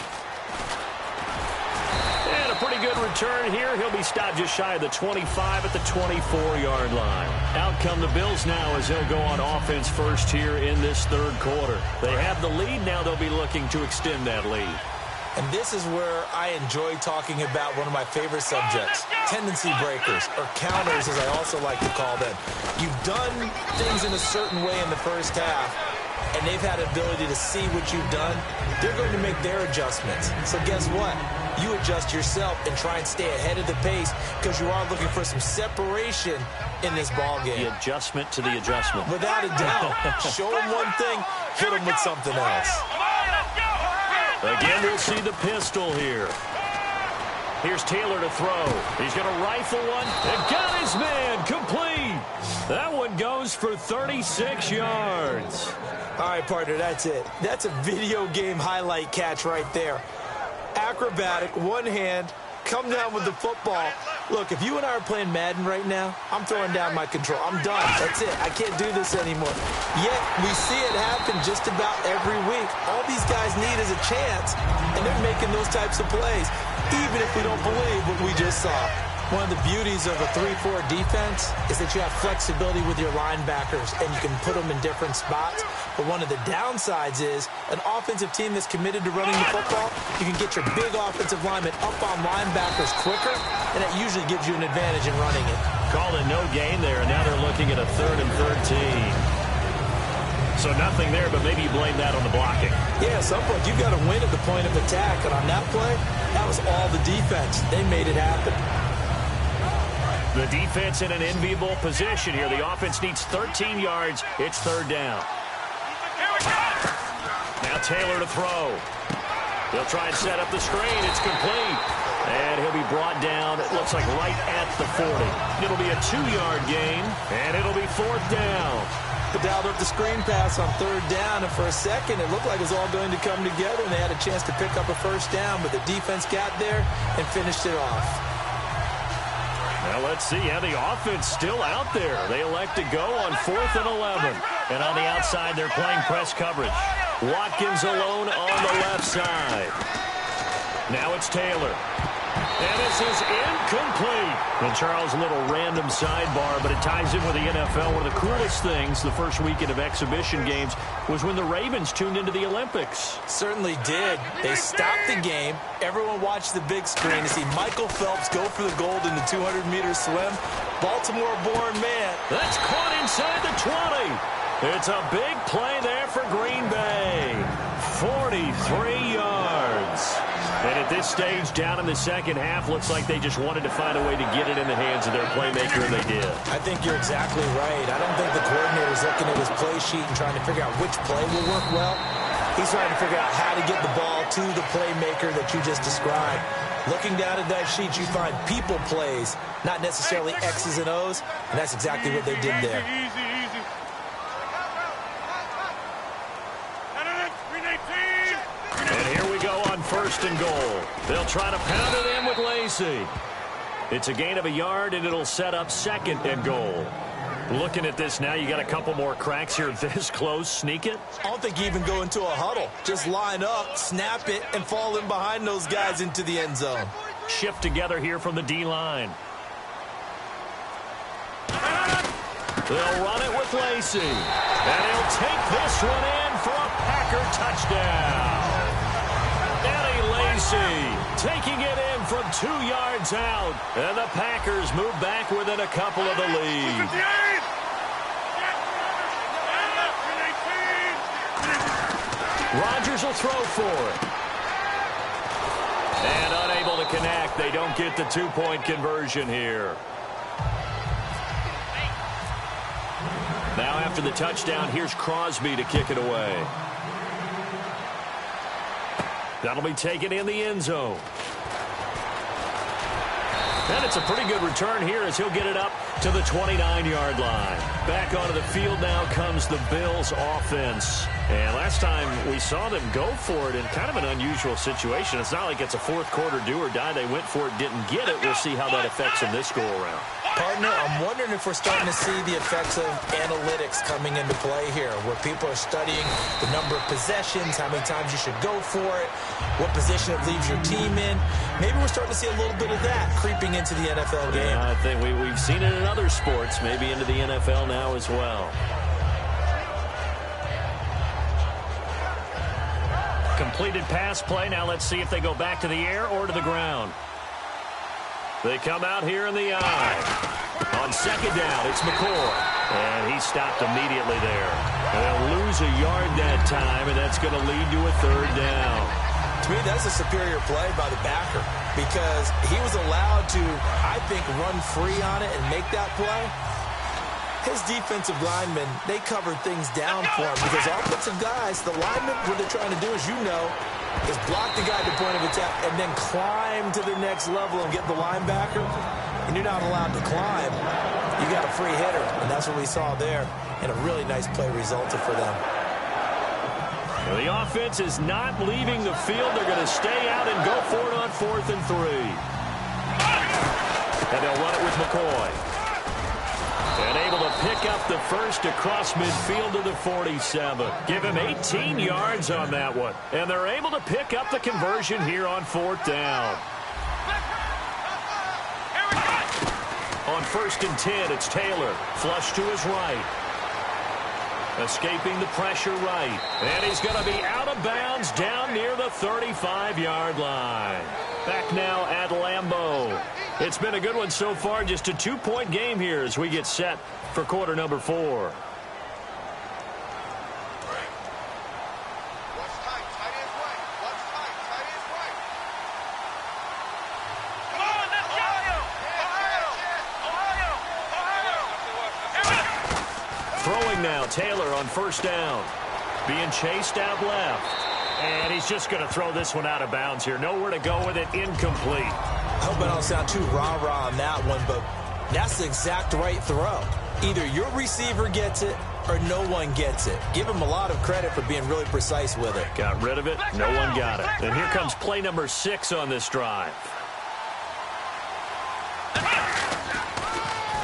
And a pretty good return here. He'll be stopped just shy of the 25 at the 24-yard line. Out come the Bills now as they'll go on offense first here in this third quarter. They have the lead. Now they'll be looking to extend that lead. And this is where I enjoy talking about one of my favorite subjects, tendency breakers, or counters as I also like to call them. You've done things in a certain way in the first half, and they've had the ability to see what you've done. They're going to make their adjustments. So guess what? You adjust yourself and try and stay ahead of the pace because you are looking for some separation in this ball game. The adjustment to the adjustment. Without a doubt. Show them one thing, hit them with something else. Again, we'll see the pistol here. Here's Taylor to throw. He's going to rifle one and got his man complete. That one goes for 36 yards. All right, partner, that's it. That's a video game highlight catch right there. Acrobatic, one hand, come down with the football. Look, if you and I are playing Madden right now, I'm throwing down my control. I'm done. That's it. I can't do this anymore. Yet, we see it happen just about every week. All these guys need is a chance, and they're making those types of plays, even if we don't believe what we just saw. One of the beauties of a 3-4 defense is that you have flexibility with your linebackers, and you can put them in different spots. But one of the downsides is an offensive team that's committed to running the football, you can get your big offensive linemen up on linebackers quicker, and that usually gives you an advantage in running it. Called a no gain there, and now they're looking at a 3rd and 13. So nothing there, but maybe you blame that on the blocking. Yeah, at some point you've got to win at the point of attack, and on that play, that was all the defense. They made it happen. The defense in an enviable position here. The offense needs 13 yards. It's 3rd down. Now Taylor to throw. He'll try and set up the screen. It's complete. And he'll be brought down, it looks like right at the 40. It'll be a 2-yard gain, and it'll be 4th down. Dialed up the screen pass on 3rd down, and for a second it looked like it was all going to come together, and they had a chance to pick up a 1st down, but the defense got there and finished it off. Now let's see how the offense still out there. They elect to go on 4th and 11. And on the outside, they're playing press coverage. Watkins alone on the left side. Now it's Taylor. And this is incomplete. And Charles, a little random sidebar, but it ties in with the NFL. One of the coolest things the first weekend of exhibition games was when the Ravens tuned into the Olympics. Certainly did. They stopped the game. Everyone watched the big screen to see Michael Phelps go for the gold in the 200-meter swim. Baltimore-born man. That's caught inside the 20. It's a big play there for Green Bay. 43 yards. And at this stage, down in the second half, looks like they just wanted to find a way to get it in the hands of their playmaker, and they did. I think you're exactly right. I don't think the coordinator's looking at his play sheet and trying to figure out which play will work well. He's trying to figure out how to get the ball to the playmaker that you just described. Looking down at that sheet, you find people plays, not necessarily X's and O's, and that's exactly what they did there. And here we go on 1st and goal. They'll try to pound it in with Lacey. It's a gain of a yard, and it'll set up 2nd and goal. Looking at this now, you got a couple more cracks here this close. Sneak it? I don't think you even go into a huddle. Just line up, snap it, and fall in behind those guys into the end zone. Shift together here from the D-line. They'll run it with Lacey. And he'll take this one in for a Packer touchdown. Eddie Lacey taking it in from 2 yards out. And the Packers move back within a couple of the lead. Rodgers will throw for it. And unable to connect. They don't get the 2-point conversion here. Now after the touchdown, here's Crosby to kick it away. That'll be taken in the end zone. And it's a pretty good return here as he'll get it up to the 29-yard line. Back onto the field now comes the Bills offense. And last time we saw them go for it in kind of an unusual situation. It's not like it's a fourth quarter do or die. They went for it, didn't get it. We'll see how that affects them this go-around. Partner, I'm wondering if we're starting to see the effects of analytics coming into play here, where people are studying the number of possessions, how many times you should go for it, what position it leaves your team in. Maybe we're starting to see a little bit of that creeping into the NFL game. Yeah, I think we've seen it in other sports, maybe into the NFL now as well. Completed pass play. Now let's see if they go back to the air or to the ground. They come out here in the eye. On second down, it's McCoy. And he stopped immediately there. And they'll lose a yard that time, and that's going to lead to a third down. To me, that's a superior play by the backer because he was allowed to, I think, run free on it and make that play. His defensive linemen, they covered things down for him because offensive guys, the linemen, what they're trying to do, as you know, is block the guy at the point of attack and then climb to the next level and get the linebacker. And you're not allowed to climb. You got a free hitter, and that's what we saw there. And a really nice play resulted for them. Well, the offense is not leaving the field. They're going to stay out and go for it on 4th and 3. And they'll run it with McCoy. And able to pick up the first across midfield to the 47. Give him 18 yards on that one. And they're able to pick up the conversion here on 4th down. On 1st and 10, it's Taylor. Flush to his right. Escaping the pressure right. And he's going to be out of bounds down near the 35-yard line. Back now at Lambeau. It's been a good one so far. Just a 2-point game here as we get set for quarter number 4. Throwing now, Taylor on 1st down. Being chased out left. And he's just going to throw this one out of bounds here. Nowhere to go with it. Incomplete. I hope I don't sound too rah-rah on that one, but that's the exact right throw. Either your receiver gets it or no one gets it. Give him a lot of credit for being really precise with it. Got rid of it. No one got it. And here comes play number 6 on this drive.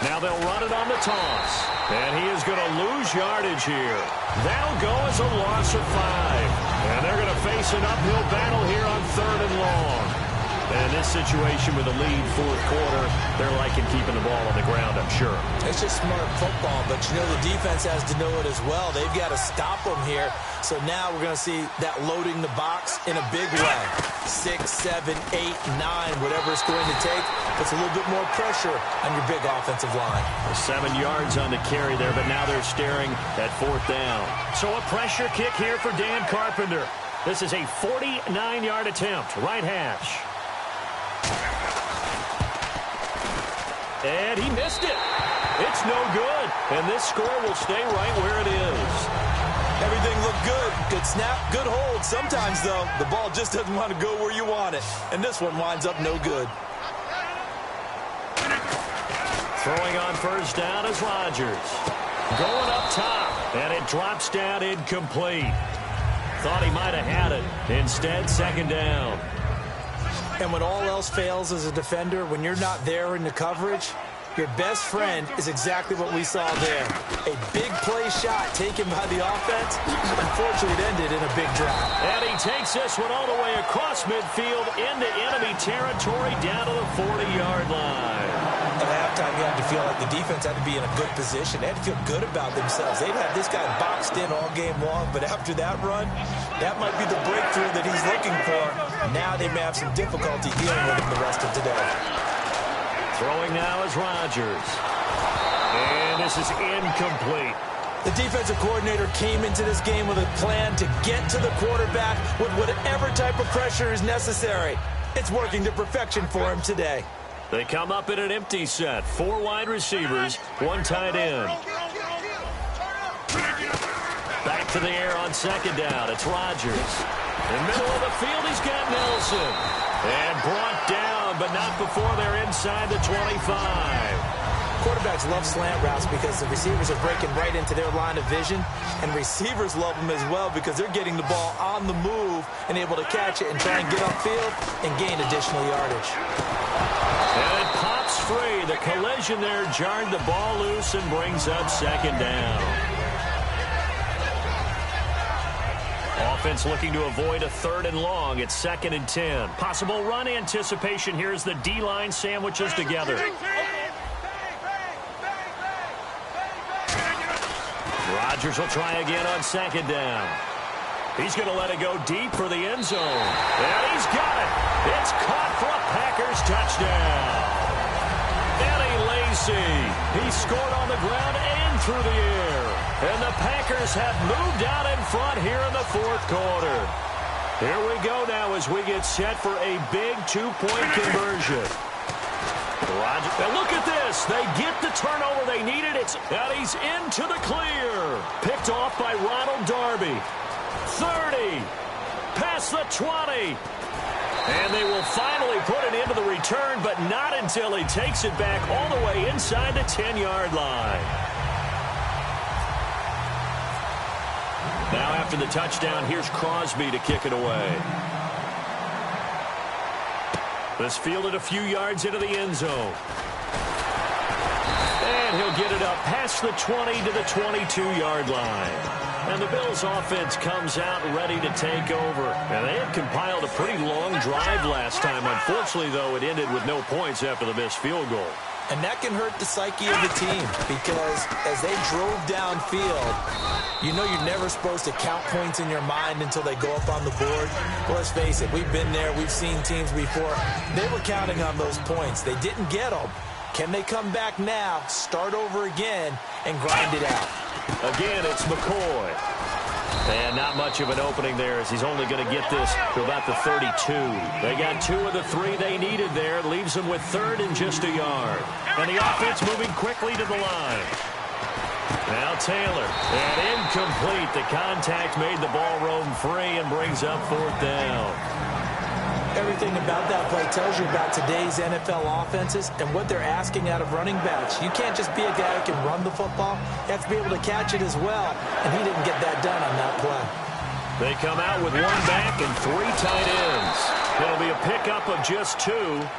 Now they'll run it on the toss. And he is going to lose yardage here. That'll go as a loss of 5. And they're going to face an uphill battle here on 3rd and long. And this situation with a lead 4th quarter, they're liking keeping the ball on the ground, I'm sure. It's just smart football, but you know the defense has to know it as well. They've got to stop them here. So now we're going to see that loading the box in a big way. 6, 7, 8, 9, whatever it's going to take. Puts a little bit more pressure on your big offensive line. 7 yards on the carry there, but now they're staring at 4th down. So a pressure kick here for Dan Carpenter. This is a 49-yard attempt, right hash. And he missed it. It's no good. And this score will stay right where it is. Everything looked good. Good snap, good hold. Sometimes, though, the ball just doesn't want to go where you want it. And this one winds up no good. Throwing on 1st down is Rodgers. Going up top. And it drops down incomplete. Thought he might have had it. Instead, 2nd down. And when all else fails as a defender, when you're not there in the coverage, your best friend is exactly what we saw there. A big play shot taken by the offense. Unfortunately, it ended in a big drop. And he takes this one all the way across midfield into enemy territory down to the 40-yard line. At halftime, you had to feel like the defense had to be in a good position. They had to feel good about themselves. They've had this guy boxed in all game long, but after that run, that might be the breakthrough that he's looking for. Now they may have some difficulty dealing with him the rest of today. Throwing now is Rodgers. And this is incomplete. The defensive coordinator came into this game with a plan to get to the quarterback with whatever type of pressure is necessary. It's working to perfection for him today. They come up in an empty set. 4 wide receivers, 1 tight end. Back to the air on 2nd down. It's Rodgers. In the middle of the field, he's got Nelson. And brought down down, but not before they're inside the 25. Quarterbacks love slant routes because the receivers are breaking right into their line of vision, and receivers love them as well because they're getting the ball on the move and able to catch it and try and get upfield and gain additional yardage. And it pops free. The collision there jarred the ball loose and brings up second down. Offense looking to avoid a 3rd and long. It's 2nd and 10. Possible run anticipation here as the D-line sandwiches together. Rodgers will try again on 2nd down. He's going to let it go deep for the end zone. And he's got it. It's caught for a Packers touchdown. Eddie Lacy. He scored on the ground and through the air. And the Packers have moved out in front here in the 4th quarter. Here we go now as we get set for a big 2-point conversion. Rodgers, and look at this. They get the turnover they needed. And he's into the clear. Picked off by Ronald Darby. 30. Past the 20. And they will finally put it into the return, but not until he takes it back all the way inside the 10-yard line. Now after the touchdown, here's Crosby to kick it away. This fielded a few yards into the end zone. And he'll get it up past the 20 to the 22-yard line. And the Bills' offense comes out ready to take over. And they had compiled a pretty long drive last time. Unfortunately, though, it ended with no points after the missed field goal. And that can hurt the psyche of the team because as they drove downfield, you know you're never supposed to count points in your mind until they go up on the board. Well, let's face it, we've been there. We've seen teams before. They were counting on those points. They didn't get them. Can they come back now, start over again, and grind it out? Again, it's McCoy. And not much of an opening there as he's only going to get this to about the 32. They got 2 of the 3 they needed there. Leaves them with 3rd and just a yard. And the offense moving quickly to the line. Now Taylor. And incomplete. The contact made the ball roam free and brings up 4th down. Everything about that play tells you about today's NFL offenses and what they're asking out of running backs. You can't just be a guy who can run the football. You have to be able to catch it as well, and he didn't get that done on that play. They come out with 1 back and 3 tight ends. It'll be a pickup of just 2,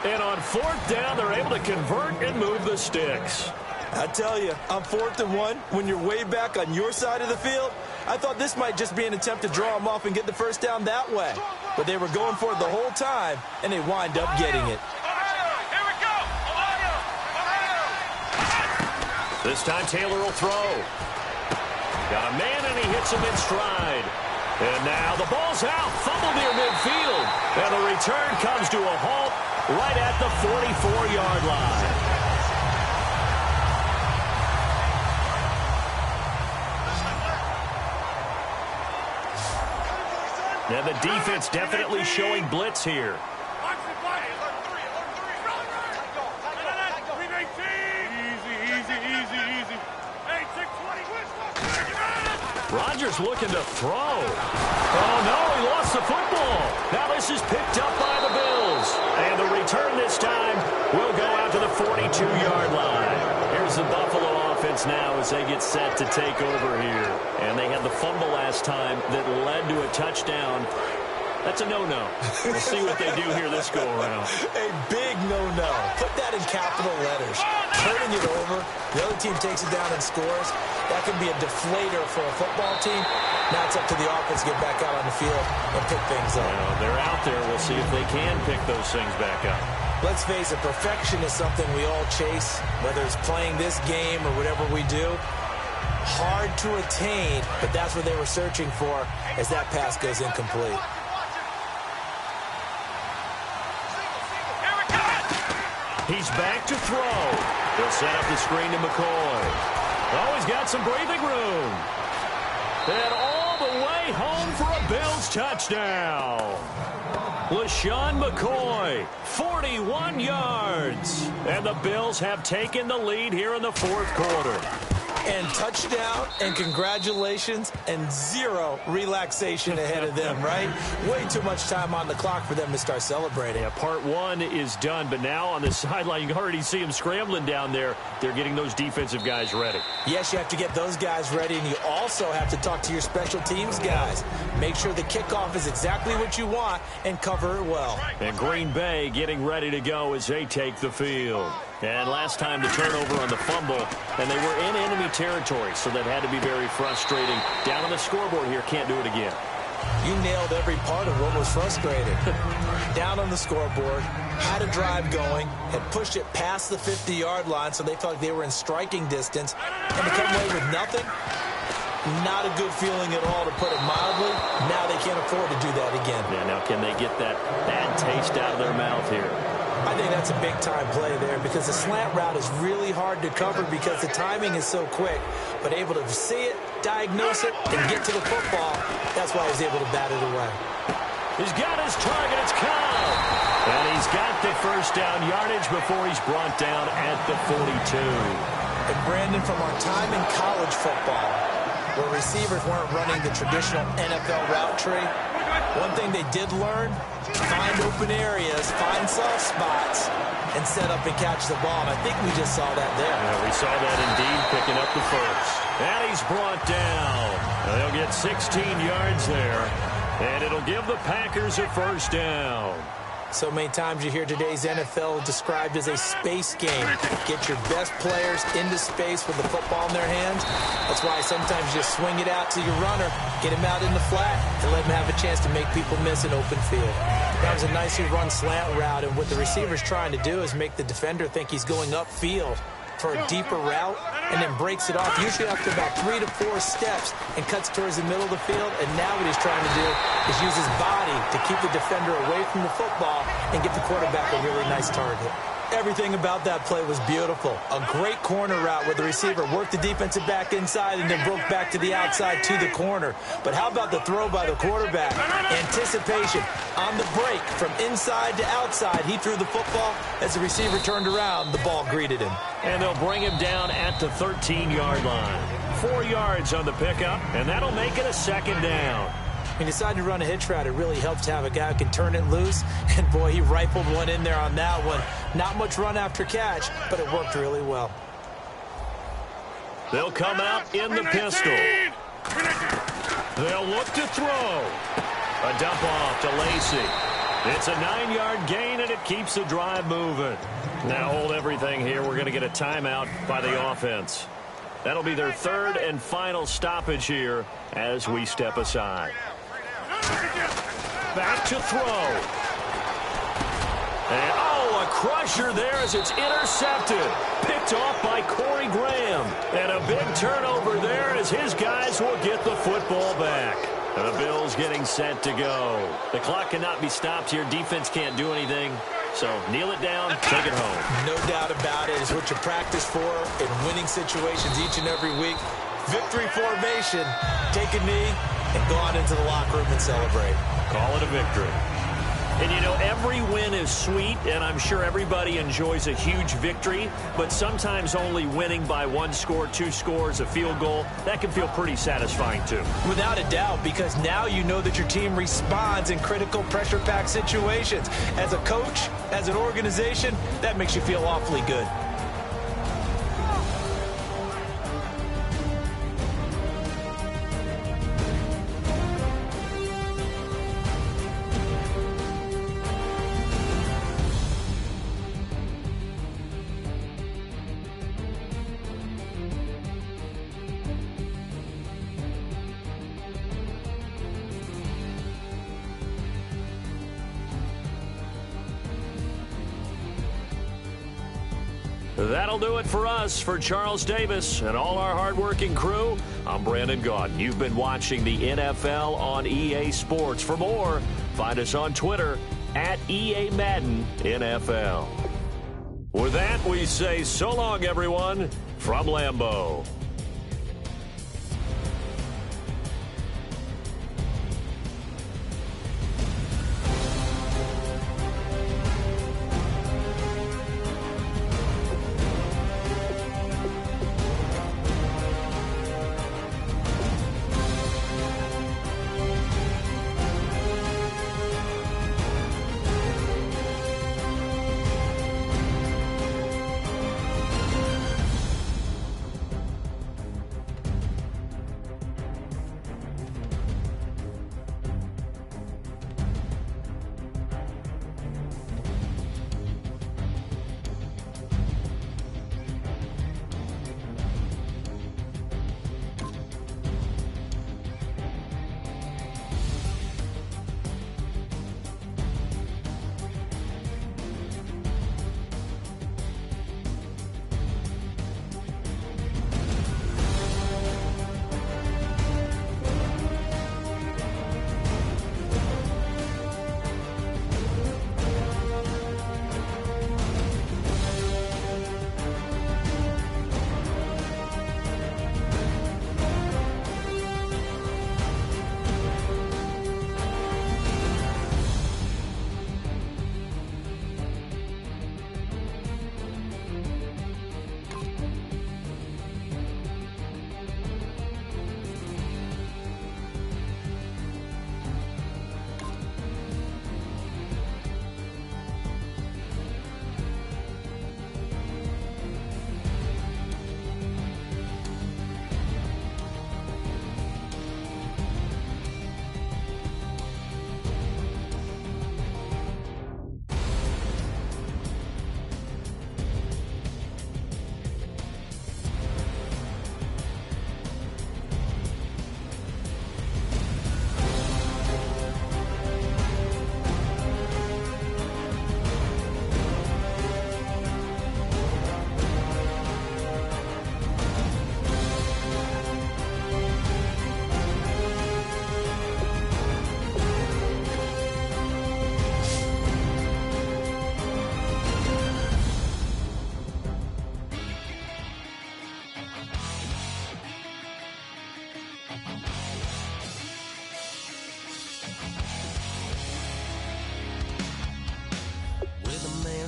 and on 4th down, they're able to convert and move the sticks. I tell you, on 4th and 1, when you're way back on your side of the field, I thought this might just be an attempt to draw them off and get the first down that way. But they were going for it the whole time, and they wind up getting it. Here we go! This time Taylor will throw. Got a man, and he hits him in stride. And now the ball's out. Fumble near midfield. And the return comes to a halt right at the 44-yard line. And the defense definitely showing blitz here. Rodgers looking to throw. Oh, no, he lost the football. Now this is picked up by the Bills. And the return this time will go out to the 42-yard line. Here's the Buffalo offense now as they get set to take over here. And they had the fumble last time that led to a touchdown. That's a no-no. We'll see what they do here this go-around. A big no-no. Put that in capital letters. Turning it over, the other team takes it down and scores. That can be a deflator for a football team. Now it's up to the offense to get back out on the field and pick things up. Well, they're out there. We'll see if they can pick those things back up. Let's face it, perfection is something we all chase, whether it's playing this game or whatever we do. Hard to attain, but that's what they were searching for as that pass goes incomplete. He's back to throw. They'll set up the screen to McCoy. Oh, he's got some breathing room. And all the way home for a Bills touchdown. LaShawn McCoy, 41 yards. And the Bills have taken the lead here in the 4th quarter. and touchdown and congratulations and zero relaxation ahead of them, right? Way too much time on the clock for them to start celebrating. Yeah, part one is done, but now on the sideline, you can already see them scrambling down there. They're getting those defensive guys ready. Yes, you have to get those guys ready, and you also have to talk to your special teams guys. Make sure the kickoff is exactly what you want and cover it well. And Green Bay getting ready to go as they take the field. And last time the turnover on the fumble, and they were in enemy territory, so that had to be very frustrating. Down on the scoreboard here, can't do it again. You nailed every part of what was frustrating. Down on the scoreboard, had a drive going, had pushed it past the 50-yard line, so they felt like they were in striking distance, and to come away with nothing, not a good feeling at all, to put it mildly. Now they can't afford to do that again. Yeah, now can they get that bad taste out of their mouth here? I think that's a big-time play there because the slant route is really hard to cover because the timing is so quick. But able to see it, diagnose it, and get to the football, that's why he's able to bat it away. He's got his target. It's Cobb. And he's got the first down yardage before he's brought down at the 42. And Brandon, from our time in college football, where receivers weren't running the traditional NFL route tree, one thing they did learn, find open areas, find soft spots, and set up and catch the ball. And I think we just saw that there. Yeah, we saw that indeed, picking up the first. And he's brought down. They'll get 16 yards there, and it'll give the Packers a first down. So many times you hear today's NFL described as a space game. Get your best players into space with the football in their hands. That's why sometimes you just swing it out to your runner, get him out in the flat, and let him have a chance to make people miss an open field. That was a nicely run slant route, and what the receiver's trying to do is make the defender think he's going upfield for a deeper route, and then breaks it off, usually after about 3 to 4 steps, and cuts towards the middle of the field. And now what he's trying to do is use his body to keep the defender away from the football and get the quarterback a really nice target. Everything about that play was beautiful. A great corner route where the receiver worked the defensive back inside and then broke back to the outside to the corner. But how about the throw by the quarterback? Anticipation on the break from inside to outside. He threw the football. As the receiver turned around, the ball greeted him. And they'll bring him down at the 13-yard line. 4 yards on the pickup, and that'll make it a second down. He decided to run a hitch route. It really helps to have a guy who can turn it loose. And, boy, he rifled one in there on that one. Not much run after catch, but it worked really well. They'll come out in the pistol. They'll look to throw. A dump off to Lacey. It's a 9-yard gain, and it keeps the drive moving. Now hold everything here. We're going to get a timeout by the offense. That'll be their third and final stoppage here as we step aside. Back to throw. And, a crusher there as it's intercepted. Picked off by Corey Graham. And a big turnover there as his guys will get the football back. And the Bills getting set to go. The clock cannot be stopped here. Defense can't do anything. So kneel it down, take it home. No doubt about it. It's what you practice for in winning situations each and every week. Victory formation. Take a knee and go on into the locker room and celebrate. Call it a victory. And, you know, every win is sweet, and I'm sure everybody enjoys a huge victory, but sometimes only winning by 1 score, 2 scores, a field goal, that can feel pretty satisfying too. Without a doubt, because now you know that your team responds in critical pressure-packed situations. As a coach, as an organization, that makes you feel awfully good. That'll do it for us. For Charles Davis and all our hardworking crew, I'm Brandon Gaudin. You've been watching the NFL on EA Sports. For more, find us on Twitter at EA Madden NFL. With that, we say so long, everyone, from Lambeau.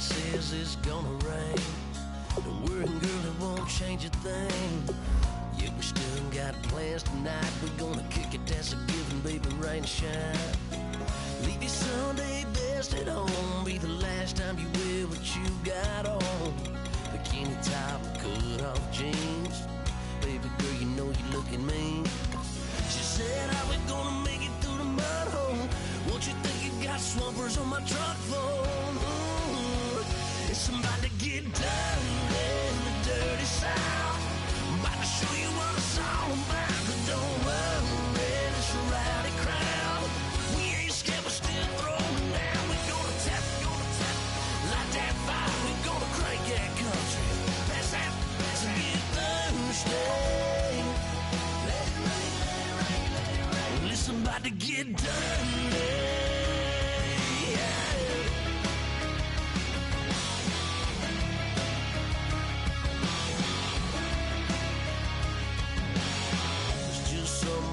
says it's gonna rain. The working girl, it won't change a thing. Yeah, we still got plans tonight. We're gonna kick it, that's a given, baby, rain or shine. Leave your Sunday best at home. Be the last time you wear what you got on. Bikini top, cut off jeans. Baby girl, you know you're looking mean. She said, how we gonna make it through the mud hole? Won't you think you got swampers on my truck phone? Ooh, it's about to get dirty in the dirty South. I'm about to show you what it's all about. But don't worry, it's a rowdy crowd. We ain't scared, we're still throwing down. We're gonna tap, light that fire. We're gonna crank that country. That's that, let's get Thursday. Let it rain, let it rain, let it rain. Well, it's about to get dirty.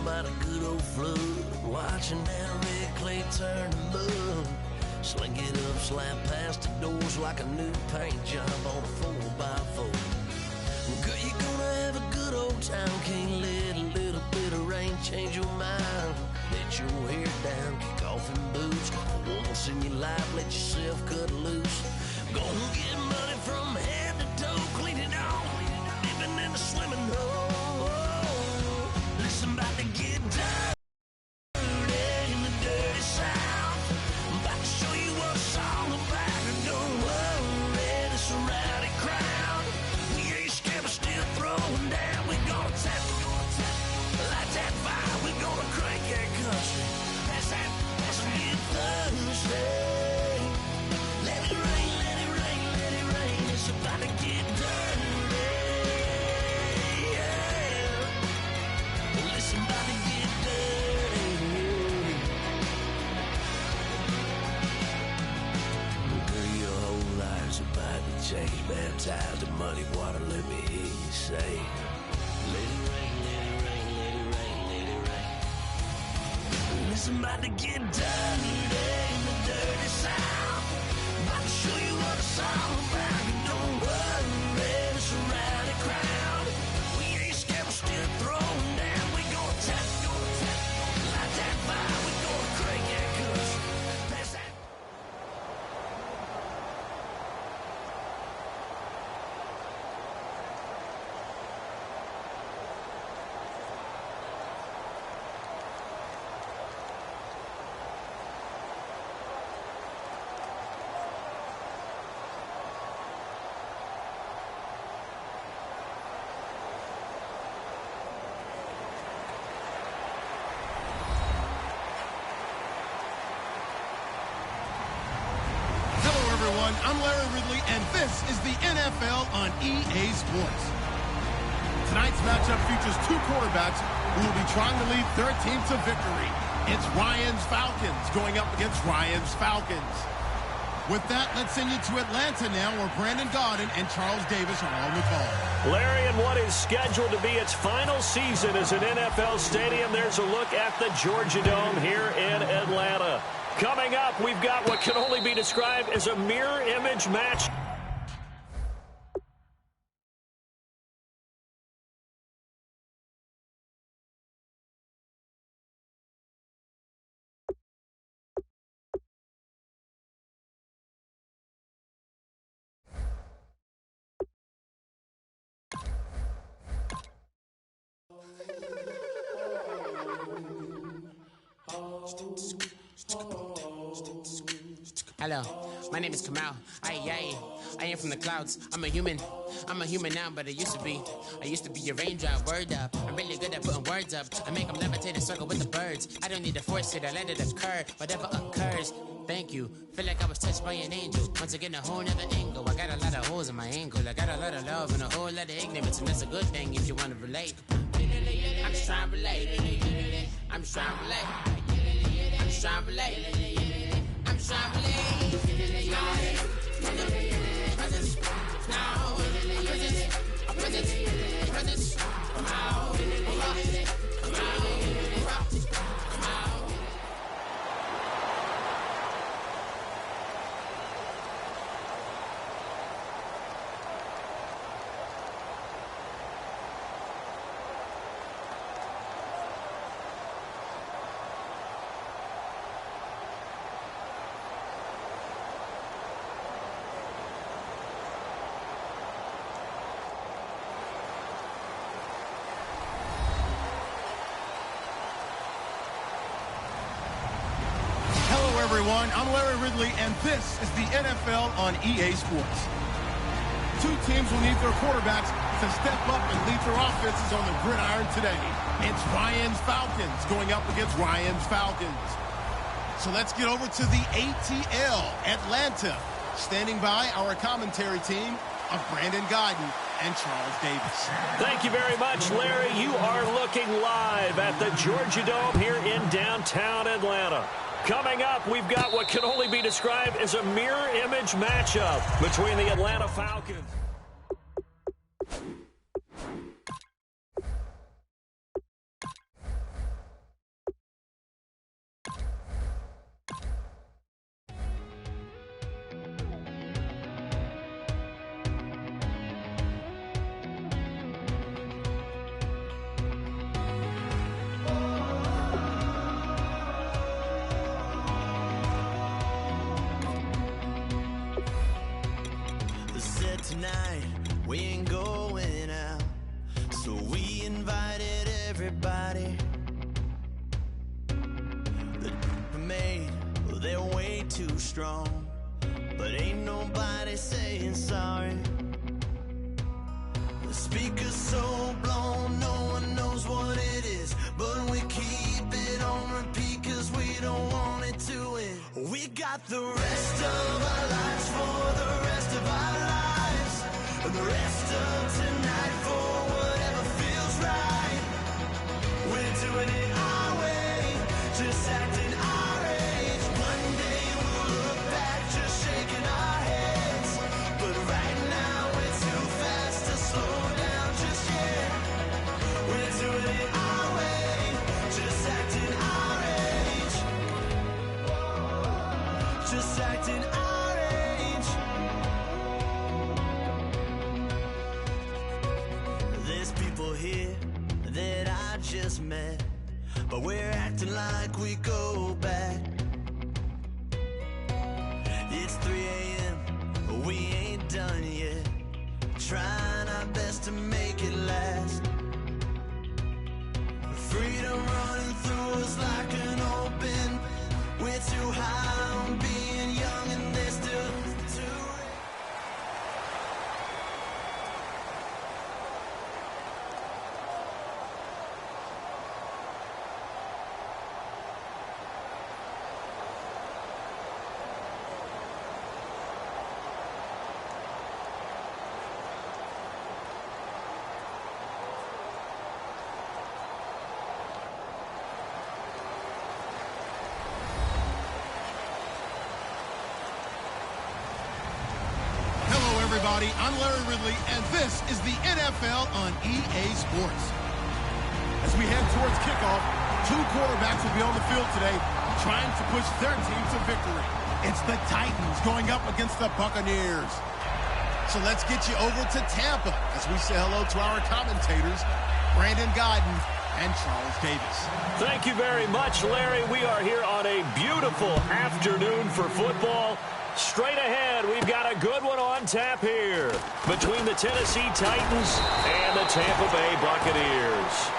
About a good old flood, watching that red clay turn to mud. Sling it up, slap past the doors like a new paint job on a 4x4. Girl, you're gonna have a good old time. Can't let a little bit of rain change your mind. Let your hair down, kick off in boots. Once in your life, let yourself cut loose. Go and get money from head to toe, clean it off, living in a swimming hole. Listen, about to get dirty in the dirty South. I'm about to show you what it's all about. And don't worry, it's a rowdy crowd. We ain't scared, we're still throwing down. We're gonna tap, light that fire. We're gonna crank that country. That's a get Thursday. Let it rain, let it rain, let it rain. It's about to get dirty. Somebody get dirty. Girl, your whole life's about to change. Baptized in muddy water, let me hear you say, let it rain, let it rain, let it rain, let it rain. Listen, about to get dirty in the dirty South. About to show you what it's all about. And don't worry, it's a rowdy crowd. We ain't scared, we're still throwing down. Tap, light that fire, we gonna crank that country. That's that. I'm Larry Ridley, and this is the NFL on EA Sports. Tonight's matchup features two quarterbacks who will be trying to lead their team to victory. It's Ryan's Falcons going up against Ryan's Falcons. With that, let's send you to Atlanta now, where Brandon Gaudin and Charles Davis are on the call. Larry, in what is scheduled to be its final season as an NFL stadium, there's a look at the Georgia Dome here in Atlanta. Coming up, we've got what can only be described as a mirror image match. Hello, my name is Kamal. I am from the clouds. I'm a human now, but I used to be a raindrop, word up. I'm really good at putting words up. I make them levitate and circle with the birds. I don't need to force it, I let it occur. Whatever occurs, thank you. Feel like I was touched by an angel. Once again, a whole nother angle. I got a lot of holes in my ankle. I got a lot of love and a whole lot of ignorance, and that's a good thing if you want to relate. I'm just trying to relate. I'm just trying to relate. I'm just trying to relate. I'm just trying to relate. Now, presence, come out, come out. everyone. I'm Larry Ridley, and this is the NFL on EA Sports. Two teams will need their quarterbacks to step up and lead their offenses on the gridiron today. It's Ryan's Falcons going up against Ryan's Falcons. So let's get over to the ATL, Atlanta. Standing by our commentary team of Brandon Godden and Charles Davis. Thank you very much, Larry. You are looking live at the Georgia Dome here in downtown Atlanta. Coming up, we've got what can only be described as a mirror image matchup between the Atlanta Falcons. Tonight we ain't going out, so we invited everybody. The made, well, they're way too strong, but ain't nobody saying sorry. The speaker's so blown, no one knows what it is, but we keep it on repeat cause we don't want it to end. We got the rest of our lives for the rest of our lives. And the rest of tonight for whatever feels right. We're doing it our way, just acting our age. One day we'll look back just shaking our heads, but right now we're too fast to slow down just yet. We're doing it our way, just acting our age. Just acting our age. Here that I just met, but we're acting like we go back. It's 3 a.m., we ain't done yet, trying our best to make it last. Freedom running through us like an open, we're too high on being young and they're still too. Everybody, I'm Larry Ridley, and this is the NFL on EA Sports. As we head towards kickoff, two quarterbacks will be on the field today trying to push their team to victory. It's the Titans going up against the Buccaneers. So let's get you over to Tampa as we say hello to our commentators, Brandon Godden and Charles Davis. Thank you very much, Larry. We are here on a beautiful afternoon for football. Straight ahead, we've got a good one on tap here between the Tennessee Titans and the Tampa Bay Buccaneers.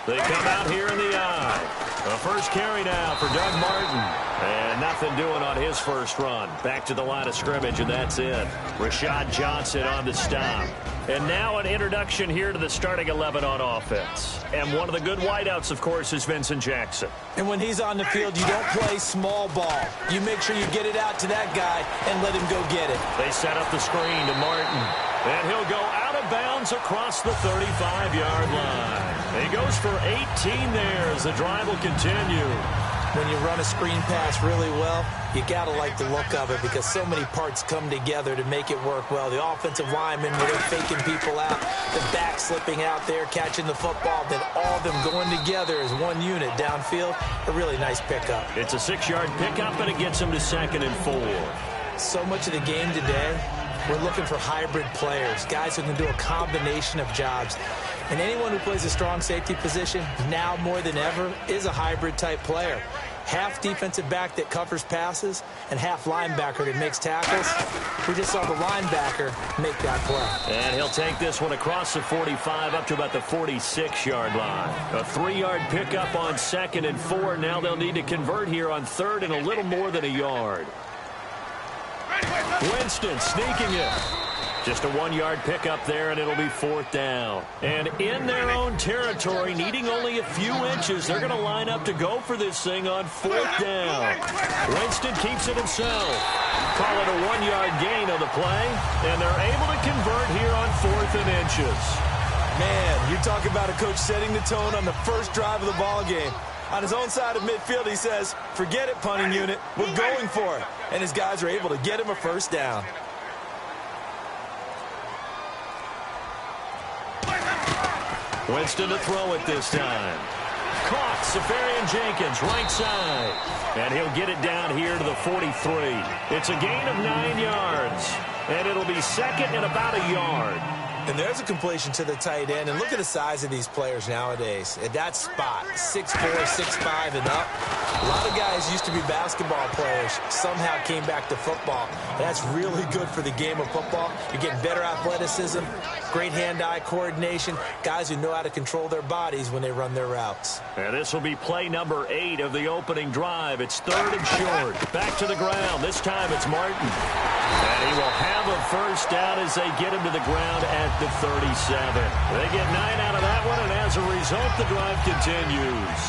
They come out here in the eye. The first carry now for Doug Martin. And nothing doing on his first run. Back to the line of scrimmage, and that's it. Rashad Johnson on the stop. And now an introduction here to the starting 11 on offense. And one of the good wideouts, of course, is Vincent Jackson. And when he's on the field, you don't play small ball. You make sure you get it out to that guy and let him go get it. They set up the screen to Martin. And he'll go out of bounds across the 35-yard line. He goes for 18 there as the drive will continue. When you run a screen pass really well, you got to like the look of it because so many parts come together to make it work well. The offensive linemen, where they're faking people out, the back slipping out there, catching the football, then all of them going together as one unit downfield. A really nice pickup. It's a 6-yard pickup, and it gets him to 2nd and 4. So much of the game today, we're looking for hybrid players, guys who can do a combination of jobs. And anyone who plays a strong safety position, now more than ever, is a hybrid-type player. Half defensive back that covers passes and half linebacker that makes tackles. We just saw the linebacker make that play. And he'll take this one across the 45 up to about the 46-yard line. A 3-yard pickup on 2nd and 4. Now they'll need to convert here on 3rd and a little more than a yard. Winston sneaking it. Just a 1-yard pickup there, and it'll be 4th down. And in their own territory, needing only a few inches, they're going to line up to go for this thing on 4th down. Winston keeps it himself. Call it a 1-yard gain on the play, and they're able to convert here on 4th and inches. Man, you talk about a coach setting the tone on the first drive of the ball game. On his own side of midfield, he says, forget it, punting unit. We're going for it. And his guys are able to get him a first down. Winston to throw it this time. Caught. Safarian Jenkins, right side. And he'll get it down here to the 43. It's a gain of 9 yards. And it'll be 2nd and about a yard. And there's a completion to the tight end. And look at the size of these players nowadays. At that spot, 6'4", 6'5", and up. A lot of guys used to be basketball players, somehow came back to football. And that's really good for the game of football. You're getting better athleticism, great hand-eye coordination, guys who know how to control their bodies when they run their routes. And this will be play number 8 of the opening drive. It's 3rd and short. Back to the ground. This time it's Martin. And he will have a first down as they get him to the ground at the 37. They get 9 out of that one, and as a result, the drive continues.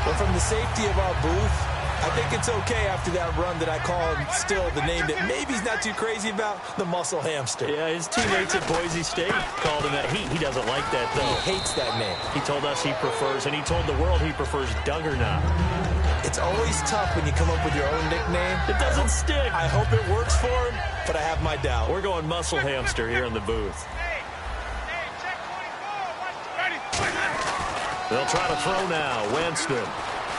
Well, from the safety of our booth, I think it's okay after that run that I call him still the name that maybe he's not too crazy about, the muscle hamster. Yeah, his teammates at Boise State called him that. He doesn't like that, though. He hates that name. He told us he prefers, and he told the world he prefers Duggernaut. It's always tough when you come up with your own nickname. It doesn't stick. I hope it works for him, but I have my doubt. We're going muscle hamster here in the booth. They'll try to throw now. Winston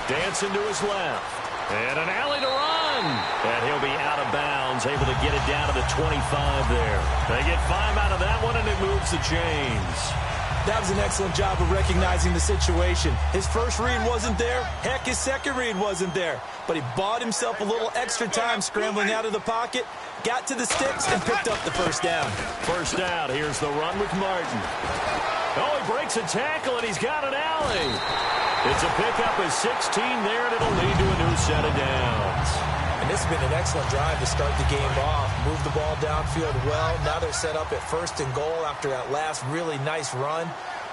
dancing to his left. And an alley to run. And he'll be out of bounds, able to get it down to the 25 there. They get 5 out of that one, and it moves the chains. That was an excellent job of recognizing the situation. His first read wasn't there. Heck, his second read wasn't there. But he bought himself a little extra time scrambling out of the pocket, got to the sticks, and picked up the first down. First down. Here's the run with Martin. Oh, he breaks a tackle, and he's got an alley. It's a pickup of 16 there, and it'll lead to a new set of downs. And this has been an excellent drive to start the game off. Move the ball downfield well. Now they're set up at 1st and goal after that last really nice run.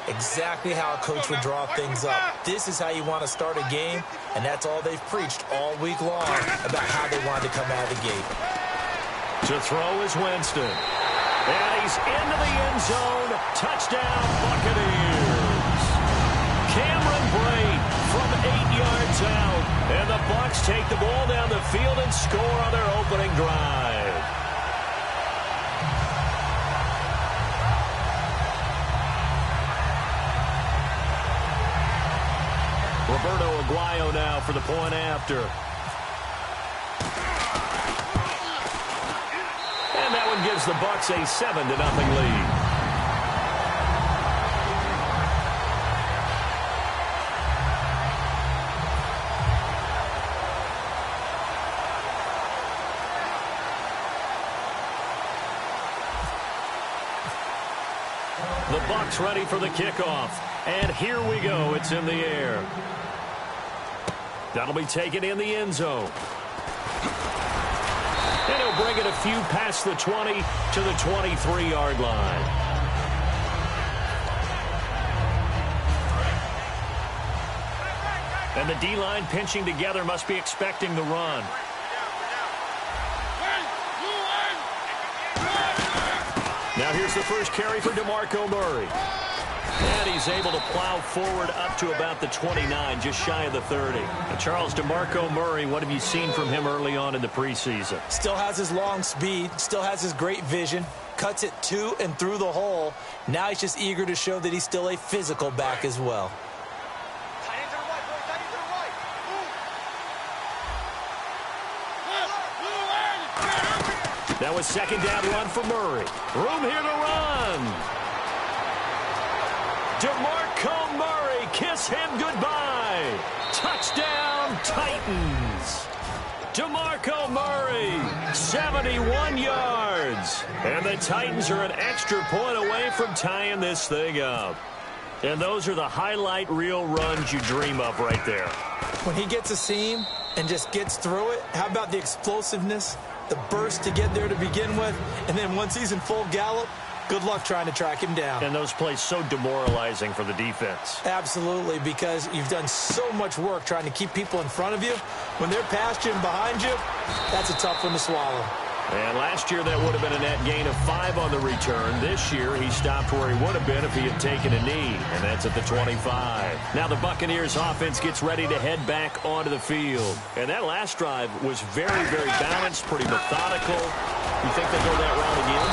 Exactly how a coach would draw things up. This is how you want to start a game, and that's all they've preached all week long about how they want to come out of the gate. To throw is Winston. And he's into the end zone. Touchdown, Buccaneers. Cameron Brate from 8 yards out. And the Bucs take the ball down the field and score on their opening drive. Roberto Aguayo now for the point after. And that one gives the Bucs a 7-0 lead. The Bucs ready for the kickoff. And here we go. It's in the air. That'll be taken in the end zone. And he'll bring it a few past the 20 to the 23-yard line. And the D-line pinching together must be expecting the run. Now here's the first carry for DeMarco Murray. And he's able to plow forward up to about the 29, just shy of the 30. And Charles, DeMarco Murray, what have you seen from him early on in the preseason? Still has his long speed, still has his great vision, cuts it to and through the hole. Now he's just eager to show that he's still a physical back as well. That was second down run for Murray. Room here to run. DeMarco Murray, kiss him goodbye. Touchdown, Titans. DeMarco Murray, 71 yards. And the Titans are an extra point away from tying this thing up. And those are the highlight reel runs you dream of right there. When he gets a seam and just gets through it, how about the explosiveness, the burst to get there to begin with, and then once he's in full gallop, good luck trying to track him down. And those plays so demoralizing for the defense. Absolutely, because you've done so much work trying to keep people in front of you. When they're past you and behind you, that's a tough one to swallow. And last year that would have been a net gain of 5 on the return. This year he stopped where he would have been if he had taken a knee, and that's at the 25. Now the Buccaneers offense gets ready to head back onto the field. And that last drive was very, very balanced, pretty methodical. You think they'll go that route again?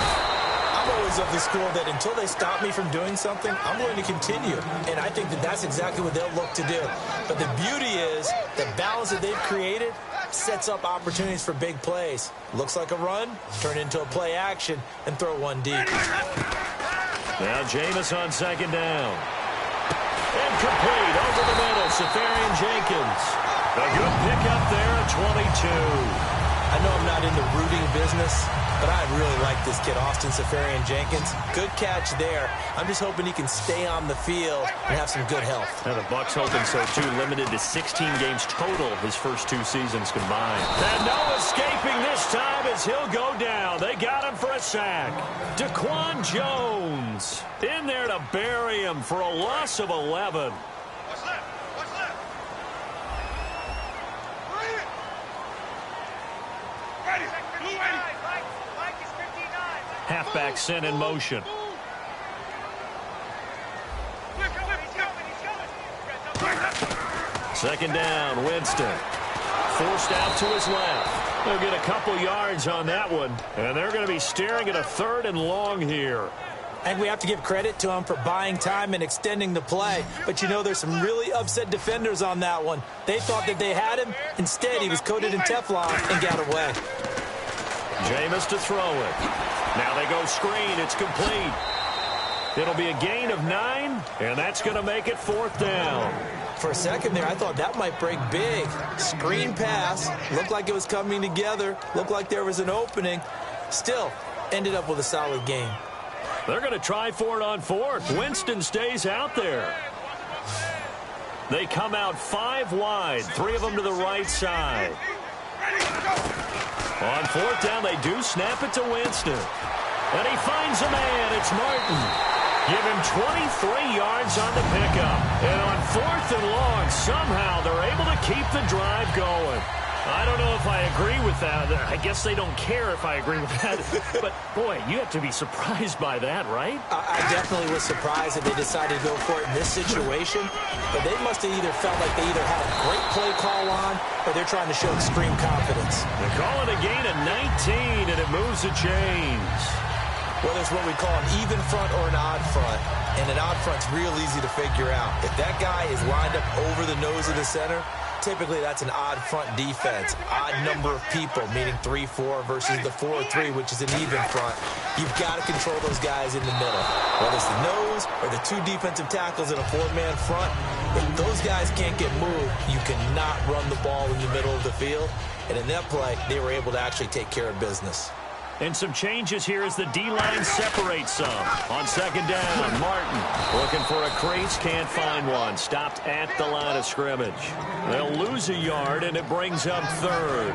I'm always of the school that until they stop me from doing something, I'm going to continue. And I think that that's exactly what they'll look to do. But the beauty is the balance that they've created sets up opportunities for big plays. Looks like a run, turn into a play action, and throw one deep. Now Jameis on second down. Incomplete over the middle, Safarian Jenkins. A good pickup there at 22. I know I'm not in the rooting business, but I really like this kid, Austin Safarian Jenkins. Good catch there. I'm just hoping he can stay on the field and have some good health. Now the Bucs hoping so too. Limited to 16 games total his first 2 seasons combined. And no escaping this time as he'll go down. They got him for a sack. Daquan Jones in there to bury him for a loss of 11. What's left? What's left? Ready. Blue ready. Mike is 59. Halfback sent in motion. Second down, Winston. Forced out to his left. They'll get a couple yards on that one. And they're going to be staring at a 3rd and long here. And we have to give credit to him for buying time and extending the play. But, you know, there's some really upset defenders on that one. They thought that they had him. Instead, he was coated in Teflon and got away. Jameis to throw it. Now they go screen. It's complete. It'll be a gain of 9, and that's going to make it 4th down. For a second there, I thought that might break big. Screen pass. Looked like it was coming together. Looked like there was an opening. Still, ended up with a solid gain. They're going to try for it on 4th. Winston stays out there. They come out 5 wide, 3 of them to the right side. On 4th down, they do snap it to Winston. And he finds a man. It's Martin. Give him 23 yards on the pickup. And on 4th and long, somehow they're able to keep the drive going. I don't know if I agree with that. I guess they don't care if I agree with that. But, boy, you have to be surprised by that, right? I definitely was surprised that they decided to go for it in this situation. But they must have either felt like they either had a great play call on or they're trying to show extreme confidence. They call it a gain of 19, and it moves the chains. Whether it's what we call an even front or an odd front, and an odd front's real easy to figure out. If that guy is lined up over the nose of the center, typically that's an odd front defense. Odd number of people, meaning 3-4 versus the 4-3, which is an even front. You've got to control those guys in the middle. Whether it's the nose or the 2 defensive tackles in a 4-man front, if those guys can't get moved, you cannot run the ball in the middle of the field. And in that play, they were able to actually take care of business. And some changes here as the D-line separates some. On second down, Martin looking for a crease, can't find one. Stopped at the line of scrimmage. They'll lose a yard, and it brings up third.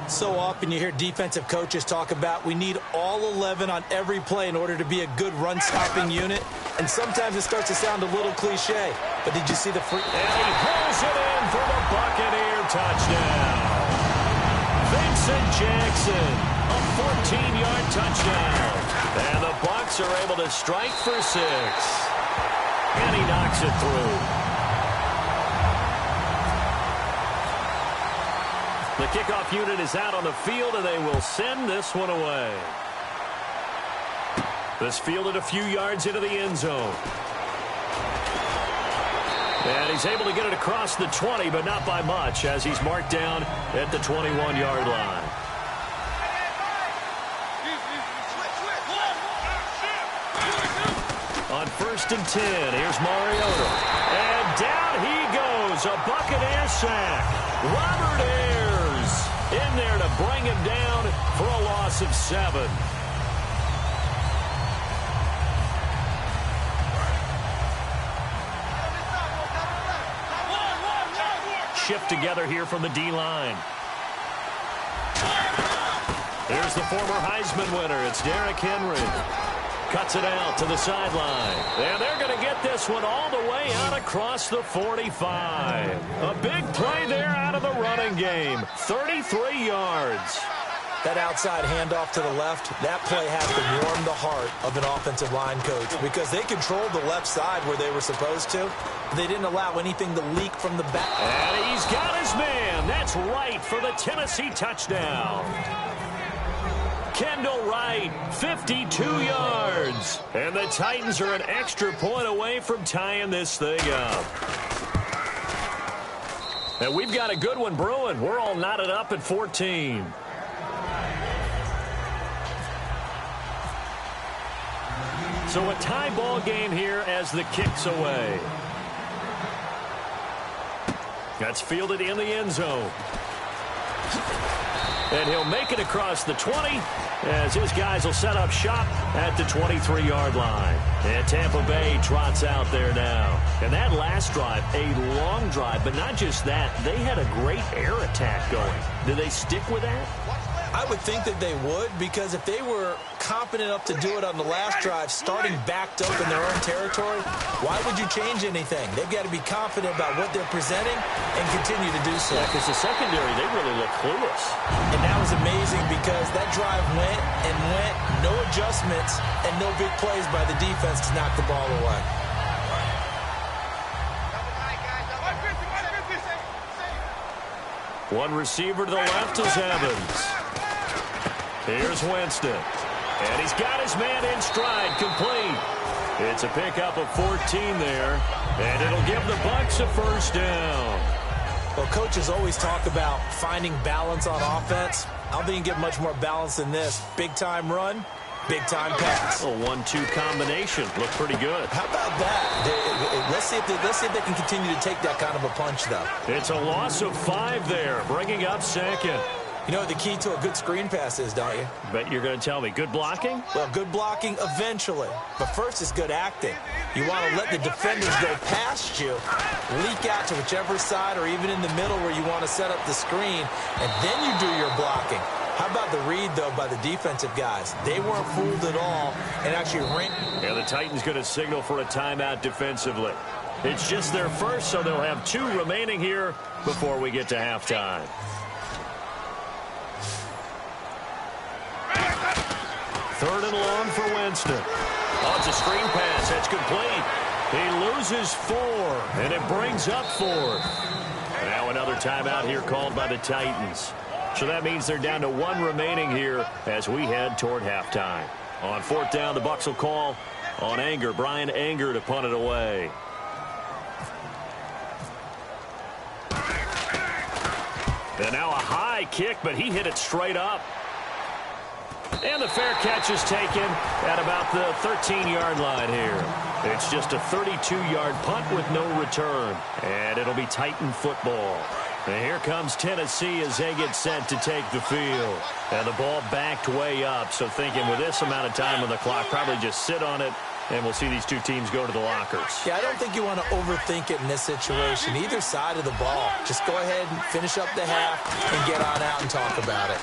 So often you hear defensive coaches talk about we need all 11 on every play in order to be a good run-stopping unit. And sometimes it starts to sound a little cliche. But did you see the free... And he pulls it in for the Buccaneer touchdown. Vincent Jackson. A 14-yard touchdown. And the Bucs are able to strike for 6. And he knocks it through. The kickoff unit is out on the field, and they will send this one away. This fielded a few yards into the end zone. And he's able to get it across the 20, but not by much, as he's marked down at the 21-yard line. On 1st and 10, here's Mariota. And down he goes, a Buccaneer sack. Robert Ayers in there to bring him down for a loss of 7. Shift together here from the D-line. Here's the former Heisman winner. It's Derrick Henry. Cuts it out to the sideline. And they're going to get this one all the way out across the 45. A big play there out of the running game. 33 yards. That outside handoff to the left, that play has to warm the heart of an offensive line coach because they controlled the left side where they were supposed to. They didn't allow anything to leak from the back. And he's got his man. That's Wright for the Tennessee touchdown. Kendall Wright, 52 yards. And the Titans are an extra point away from tying this thing up. And we've got a good one brewing. We're all knotted up at 14. So a tie ball game here as the kick's away. That's fielded in the end zone. And he'll make it across the 20 as his guys will set up shop at the 23-yard line. And Tampa Bay trots out there now. And that last drive, a long drive, but not just that. They had a great air attack going. Do they stick with that? I would think that they would, because if they were confident enough to do it on the last drive, starting backed up in their own territory, why would you change anything? They've got to be confident about what they're presenting and continue to do so. Yeah, because the secondary, they really look clueless. And that was amazing because that drive went and went, no adjustments, and no big plays by the defense to knock the ball away. One receiver to the left is Evans. Here's Winston. And he's got his man in stride, complete. It's a pickup of 14 there. And it'll give the Bucs a first down. Well, coaches always talk about finding balance on offense. I don't think you get much more balance than this. Big-time run, big-time pass. A 1-2 combination. Looked pretty good. How about that? Let's see if they can continue to take that kind of a punch, though. It's a loss of 5 there, bringing up second. You know what the key to a good screen pass is, don't you? Bet you're going to tell me. Good blocking? Well, good blocking eventually. But first is good acting. You want to let the defenders go past you, leak out to whichever side or even in the middle where you want to set up the screen, and then you do your blocking. How about the read, though, by the defensive guys? They weren't fooled at all and actually ran. Yeah, the Titans going to signal for a timeout defensively. It's just their first, so they'll have 2 remaining here before we get to halftime. Third and long for Winston. Oh, it's a screen pass. That's complete. He loses 4, and it brings up 4th. Now another timeout here called by the Titans. So that means they're down to 1 remaining here as we head toward halftime. On 4th down, the Bucs will call on Anger. Brian Anger to punt it away. And now a high kick, but he hit it straight up. And the fair catch is taken at about the 13-yard line here. It's just a 32-yard punt with no return. And it'll be Titan football. And here comes Tennessee as they get set to take the field. And the ball backed way up, so thinking with this amount of time on the clock, probably just sit on it, and we'll see these two teams go to the lockers. Yeah, I don't think you want to overthink it in this situation. Either side of the ball. Just go ahead and finish up the half and get on out and talk about it.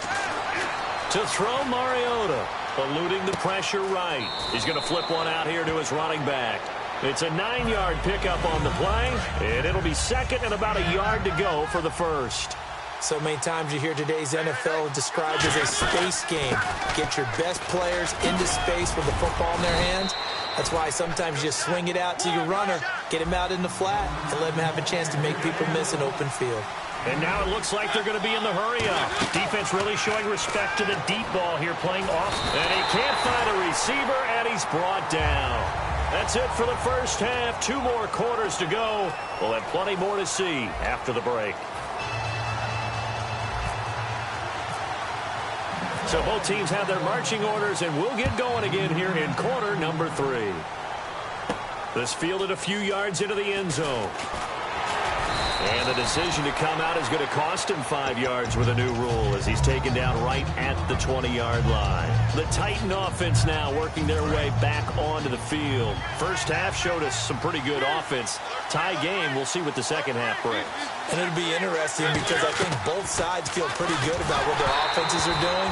To throw, Mariota, eluding the pressure right. He's going to flip one out here to his running back. It's a 9-yard pickup on the play, and it'll be second and about a yard to go for the first. So many times you hear today's NFL described as a space game. Get your best players into space with the football in their hands. That's why sometimes you just swing it out to your runner, get him out in the flat, and let him have a chance to make people miss an open field. And now it looks like they're going to be in the hurry-up. Defense really showing respect to the deep ball here, playing off. And he can't find a receiver, and he's brought down. That's it for the first half. 2 more quarters to go. We'll have plenty more to see after the break. So both teams have their marching orders, and we'll get going again here in quarter number 3. This fielded a few yards into the end zone. And the decision to come out is going to cost him 5 yards with a new rule as he's taken down right at the 20-yard line. The Titan offense now working their way back onto the field. First half showed us some pretty good offense. Tie game, we'll see what the second half brings. And it'll be interesting because I think both sides feel pretty good about what their offenses are doing.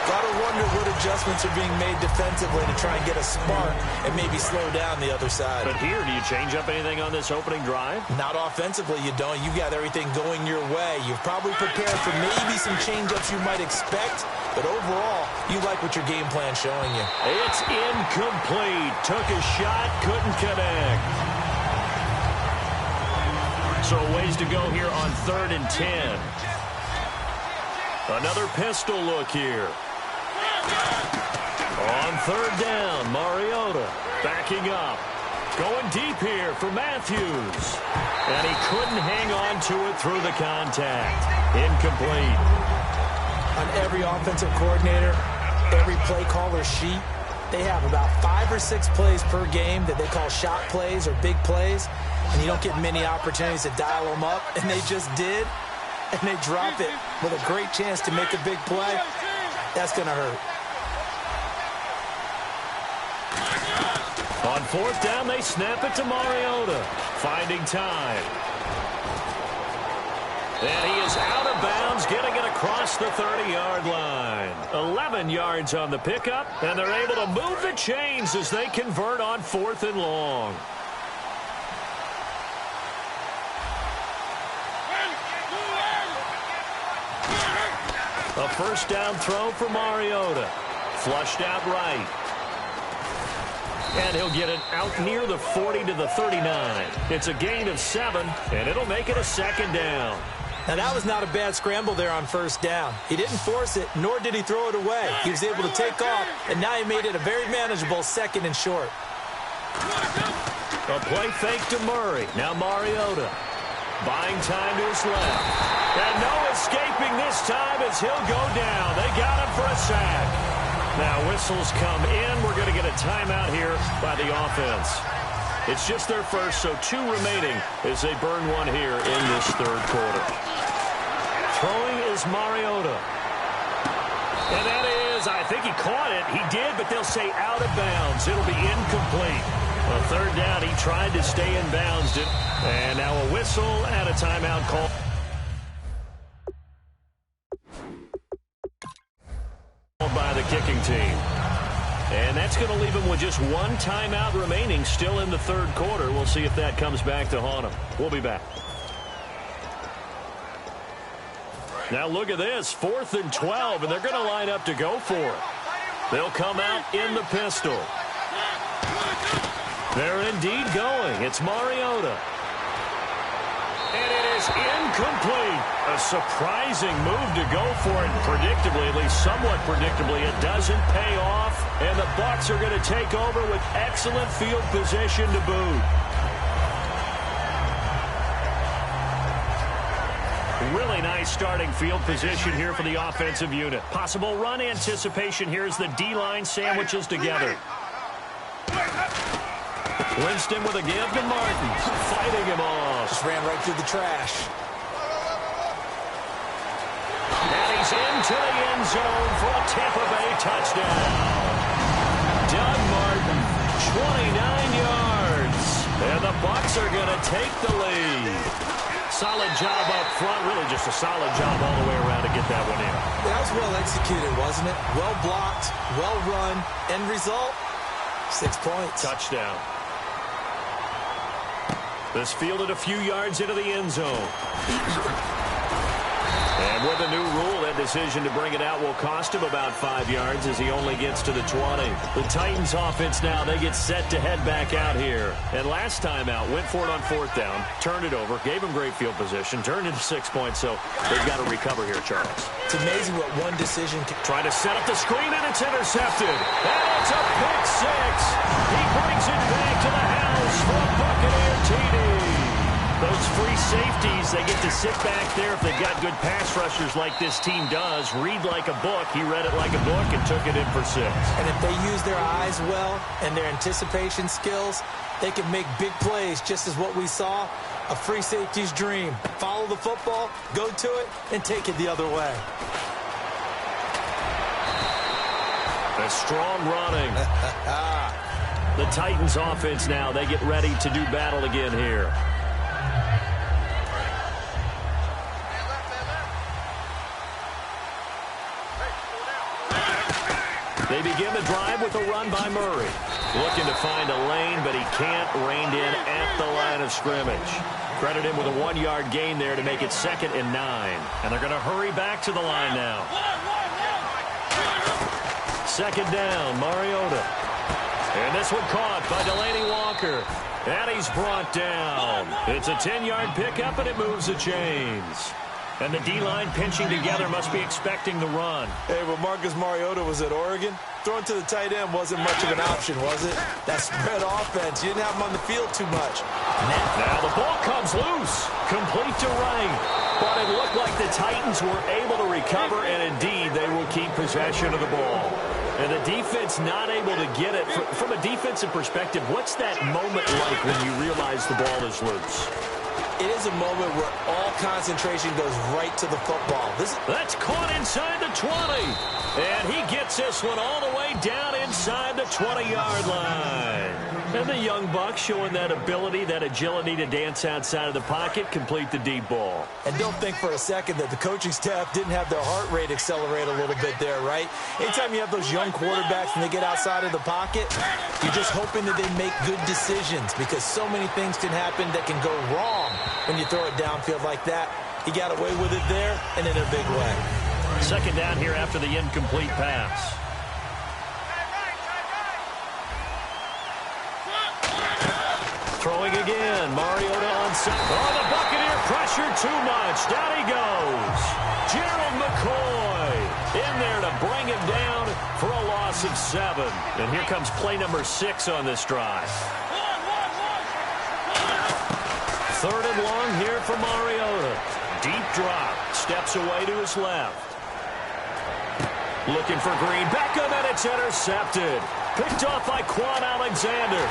Got to wonder what adjustments are being made defensively to try and get a spark and maybe slow down the other side. But here, do you change up anything on this opening drive? Not offensively, you don't. You got everything going your way. You've probably prepared for maybe some change-ups you might expect, but overall, you like what your game plan's showing you. It's incomplete. Took a shot, couldn't connect. So ways to go here on 3rd and 10. Another pistol look here. On 3rd down, Mariota backing up. Going deep here for Matthews. And he couldn't hang on to it through the contact. Incomplete. On every offensive coordinator, every play caller sheet, they have about 5 or 6 plays per game that they call shot plays or big plays. And you don't get many opportunities to dial them up. And they just did. And they drop it with a great chance to make a big play. That's going to hurt. On 4th down, they snap it to Mariota. Finding time. And he is out of bounds, getting it across the 30-yard line. 11 yards on the pickup, and they're able to move the chains as they convert on 4th and long. A first down throw for Mariota. Flushed out right. And he'll get it out near the 40 to the 39. It's a gain of 7, and it'll make it a 2nd down. Now, that was not a bad scramble there on 1st down. He didn't force it, nor did he throw it away. He was able to take off, and now he made it a very manageable 2nd and short. A play fake to Murray. Now Mariota. Buying time to his left. And no escaping this time as he'll go down. They got him for a sack. Now whistles come in. We're going to get a timeout here by the offense. It's just their first, so 2 remaining as they burn one here in this 3rd quarter. Throwing is Mariota. And that is, I think he caught it. He did, but they'll say out of bounds. It'll be incomplete. A 3rd down, he tried to stay in bounds. And now a whistle and a timeout call. By the kicking team. And that's going to leave him with just 1 timeout remaining still in the 3rd quarter. We'll see if that comes back to haunt him. We'll be back. Now look at this. 4th and 12, and they're going to line up to go for it. They'll come out in the pistol. They're indeed going. It's Mariota. And it is incomplete. A surprising move to go for it. Predictably, at least somewhat predictably, it doesn't pay off. And the Bucs are going to take over with excellent field position to boot. Really nice starting field position here for the offensive unit. Possible run anticipation here as the D-line sandwiches together. Winston with a give to Martin. Fighting him off. Just ran right through the trash. into the end zone for a Tampa Bay touchdown. Doug Martin, 29 yards. And the Bucs are going to take the lead. Solid job up front. Really just a solid job all the way around to get that one in. That was well executed, wasn't it? Well blocked, well run. End result, 6 points. Touchdown. This fielded a few yards into the end zone. And with a new rule, that decision to bring it out will cost him about 5 yards as he only gets to the 20. The Titans offense now, they get set to head back out here. And last time out, went for it on 4th down, turned it over, gave him great field position, turned into 6 points, so they've got to recover here, Charles. It's amazing what one decision can... Trying to set up the screen, and it's intercepted. And it's a pick six. He brings it back to the house for a Buccaneer TD. Those free safeties, they get to sit back there if they've got good pass rushers like this team does. Read like a book. He read it like a book and took it in for 6. And if they use their eyes well and their anticipation skills, they can make big plays, just as what we saw. A free safety's dream. Follow the football, go to it, and take it the other way. A strong running. The Titans offense now, they get ready to do battle again here. They begin the drive with a run by Murray. Looking to find a lane, but he can't. Reined in at the line of scrimmage. Credit him with a 1-yard gain there to make it 2nd and 9. And they're going to hurry back to the line now. 2nd down, Mariota. And this one caught by Delaney Walker. And he's brought down. It's a 10-yard pickup, and it moves the chains. And the D-line pinching together must be expecting the run. Hey, when Marcus Mariota was at Oregon, throwing to the tight end wasn't much of an option, was it? That spread offense, you didn't have him on the field too much. Now the ball comes loose. Complete to Wright. But it looked like the Titans were able to recover, and indeed they will keep possession of the ball. And the defense not able to get it. From a defensive perspective, what's that moment like when you realize the ball is loose? It is a moment where all concentration goes right to the football. That's caught inside the 20. And he gets this one all the way down inside the 20-yard line. And the young buck showing that ability, that agility to dance outside of the pocket, complete the deep ball. And don't think for a second that the coaching staff didn't have their heart rate accelerate a little bit there, right? Anytime you have those young quarterbacks and they get outside of the pocket, you're just hoping that they make good decisions because so many things can happen that can go wrong when you throw it downfield like that. He got away with it there and in a big way. 2nd down here after the incomplete pass. Throwing again. Mariota on set. Oh, the Buccaneer pressure too much. Down he goes. Gerald McCoy in there to bring him down for a loss of 7. And here comes play number 6 on this drive. 3rd and long here for Mariota. Deep drop. Steps away to his left. Looking for Green. Beckham, and it's intercepted. Picked off by Quan Alexander.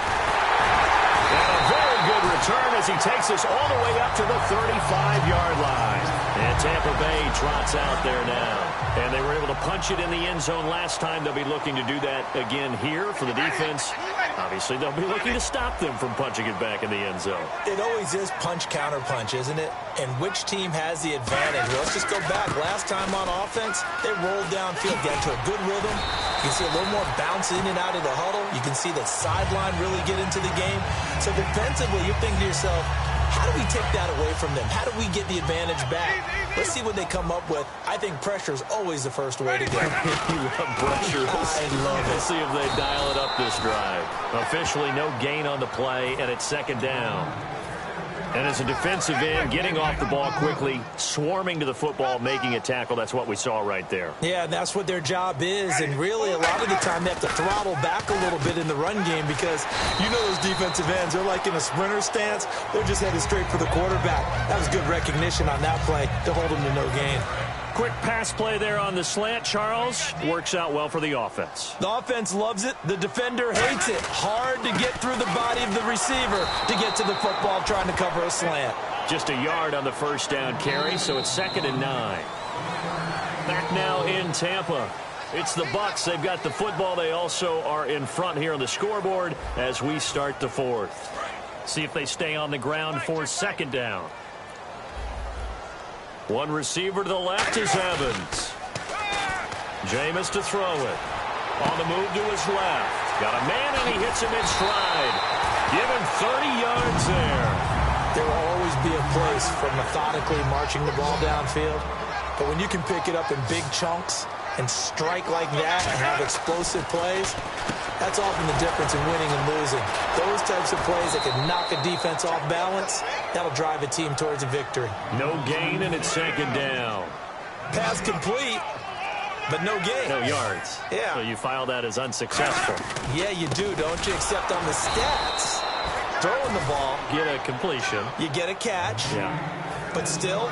And a very good return as he takes us all the way up to the 35-yard line. And Tampa Bay trots out there now. And they were able to punch it in the end zone last time. They'll be looking to do that again here for the defense. Obviously, they'll be looking to stop them from punching it back in the end zone. It always is punch-counter-punch, isn't it? And which team has the advantage? Well, let's just go back. Last time on offense, they rolled downfield, got into a good rhythm. You can see a little more bounce in and out of the huddle. You can see the sideline really get into the game. So defensively, you're thinking to yourself, how do we take that away from them? How do we get the advantage back? Let's see what they come up with. I think pressure is always the first way to go. You love pressure. I love it. Let's see if they dial it up this drive. Officially no gain on the play, and it's 2nd down. And as a defensive end, getting off the ball quickly, swarming to the football, making a tackle, that's what we saw right there. Yeah, and that's what their job is. And really, a lot of the time, they have to throttle back a little bit in the run game because you know those defensive ends, they're like in a sprinter stance. They're just headed straight for the quarterback. That was good recognition on that play to hold them to no gain. Quick pass play there on the slant, Charles. Works out well for the offense. The offense loves it. The defender hates it. Hard to get through the body of the receiver to get to the football trying to cover a slant. Just a yard on the 1st down carry, so it's 2nd and 9. Back now in Tampa. It's the Bucs. They've got the football. They also are in front here on the scoreboard as we start the fourth. See if they stay on the ground for second down. One receiver to the left is Evans. Jameis to throw it. On the move to his left. Got a man, and he hits him in stride. Give him 30 yards there. There will always be a place for methodically marching the ball downfield. But when you can pick it up in big chunks and strike like that and have explosive plays, that's often the difference in winning and losing. Those types of plays that can knock a defense off balance, that'll drive a team towards a victory. No gain, and it's second down. Pass complete, but no gain. No yards. Yeah. So you file that as unsuccessful. Yeah, you do, don't you? Except on the stats, throwing the ball, Get a completion. you get a catch, Yeah. but still,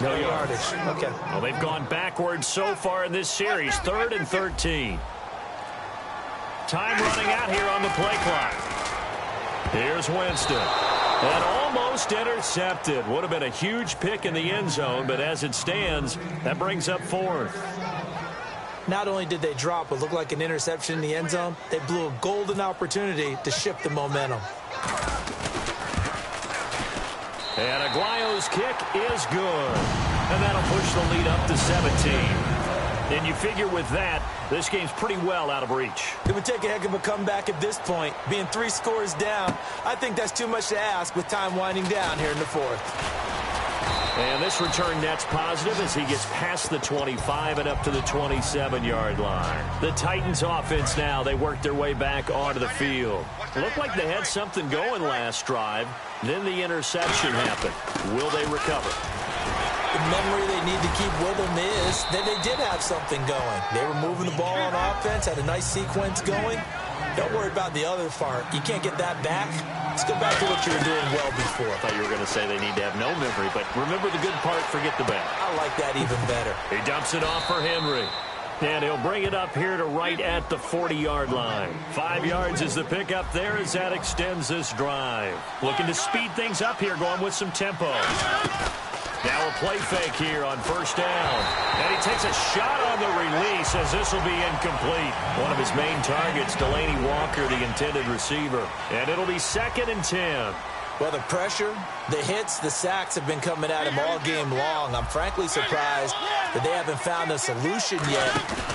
No yardage. Okay. Well, they've gone backwards so far in this series. 3rd and 13. Time running out here on the play clock. Here's Winston. And almost intercepted. Would have been a huge pick in the end zone, but as it stands, that brings up 4th. Not only did they drop what looked like an interception in the end zone, they blew a golden opportunity to shift the momentum. And Aguayo's kick is good. And that'll push the lead up to 17. And you figure with that, this game's pretty well out of reach. It would take a heck of a comeback at this point. Being 3 scores down, I think that's too much to ask with time winding down here in the 4th. And this return net's positive as he gets past the 25 and up to the 27-yard line. The Titans offense now, they work their way back onto the field. Looked like they had something going last drive. Then the interception happened. Will they recover? The memory they need to keep with them is that they did have something going. They were moving the ball on offense, had a nice sequence going. Don't worry about the other part. You can't get that back. Let's go back to what you were doing well before. I thought you were going to say they need to have no memory, but remember the good part, forget the bad. I like that even better. He dumps it off for Henry. And he'll bring it up here to right at the 40-yard line. 5 yards is the pickup there as that extends this drive. Looking to speed things up here, going with some tempo. Now a play fake here on first down. And he takes a shot on the release as this will be incomplete. One of his main targets, Delaney Walker, the intended receiver. And it'll be 2nd and 10. Well, the pressure, the hits, the sacks have been coming at him all game long. I'm frankly surprised that they haven't found a solution yet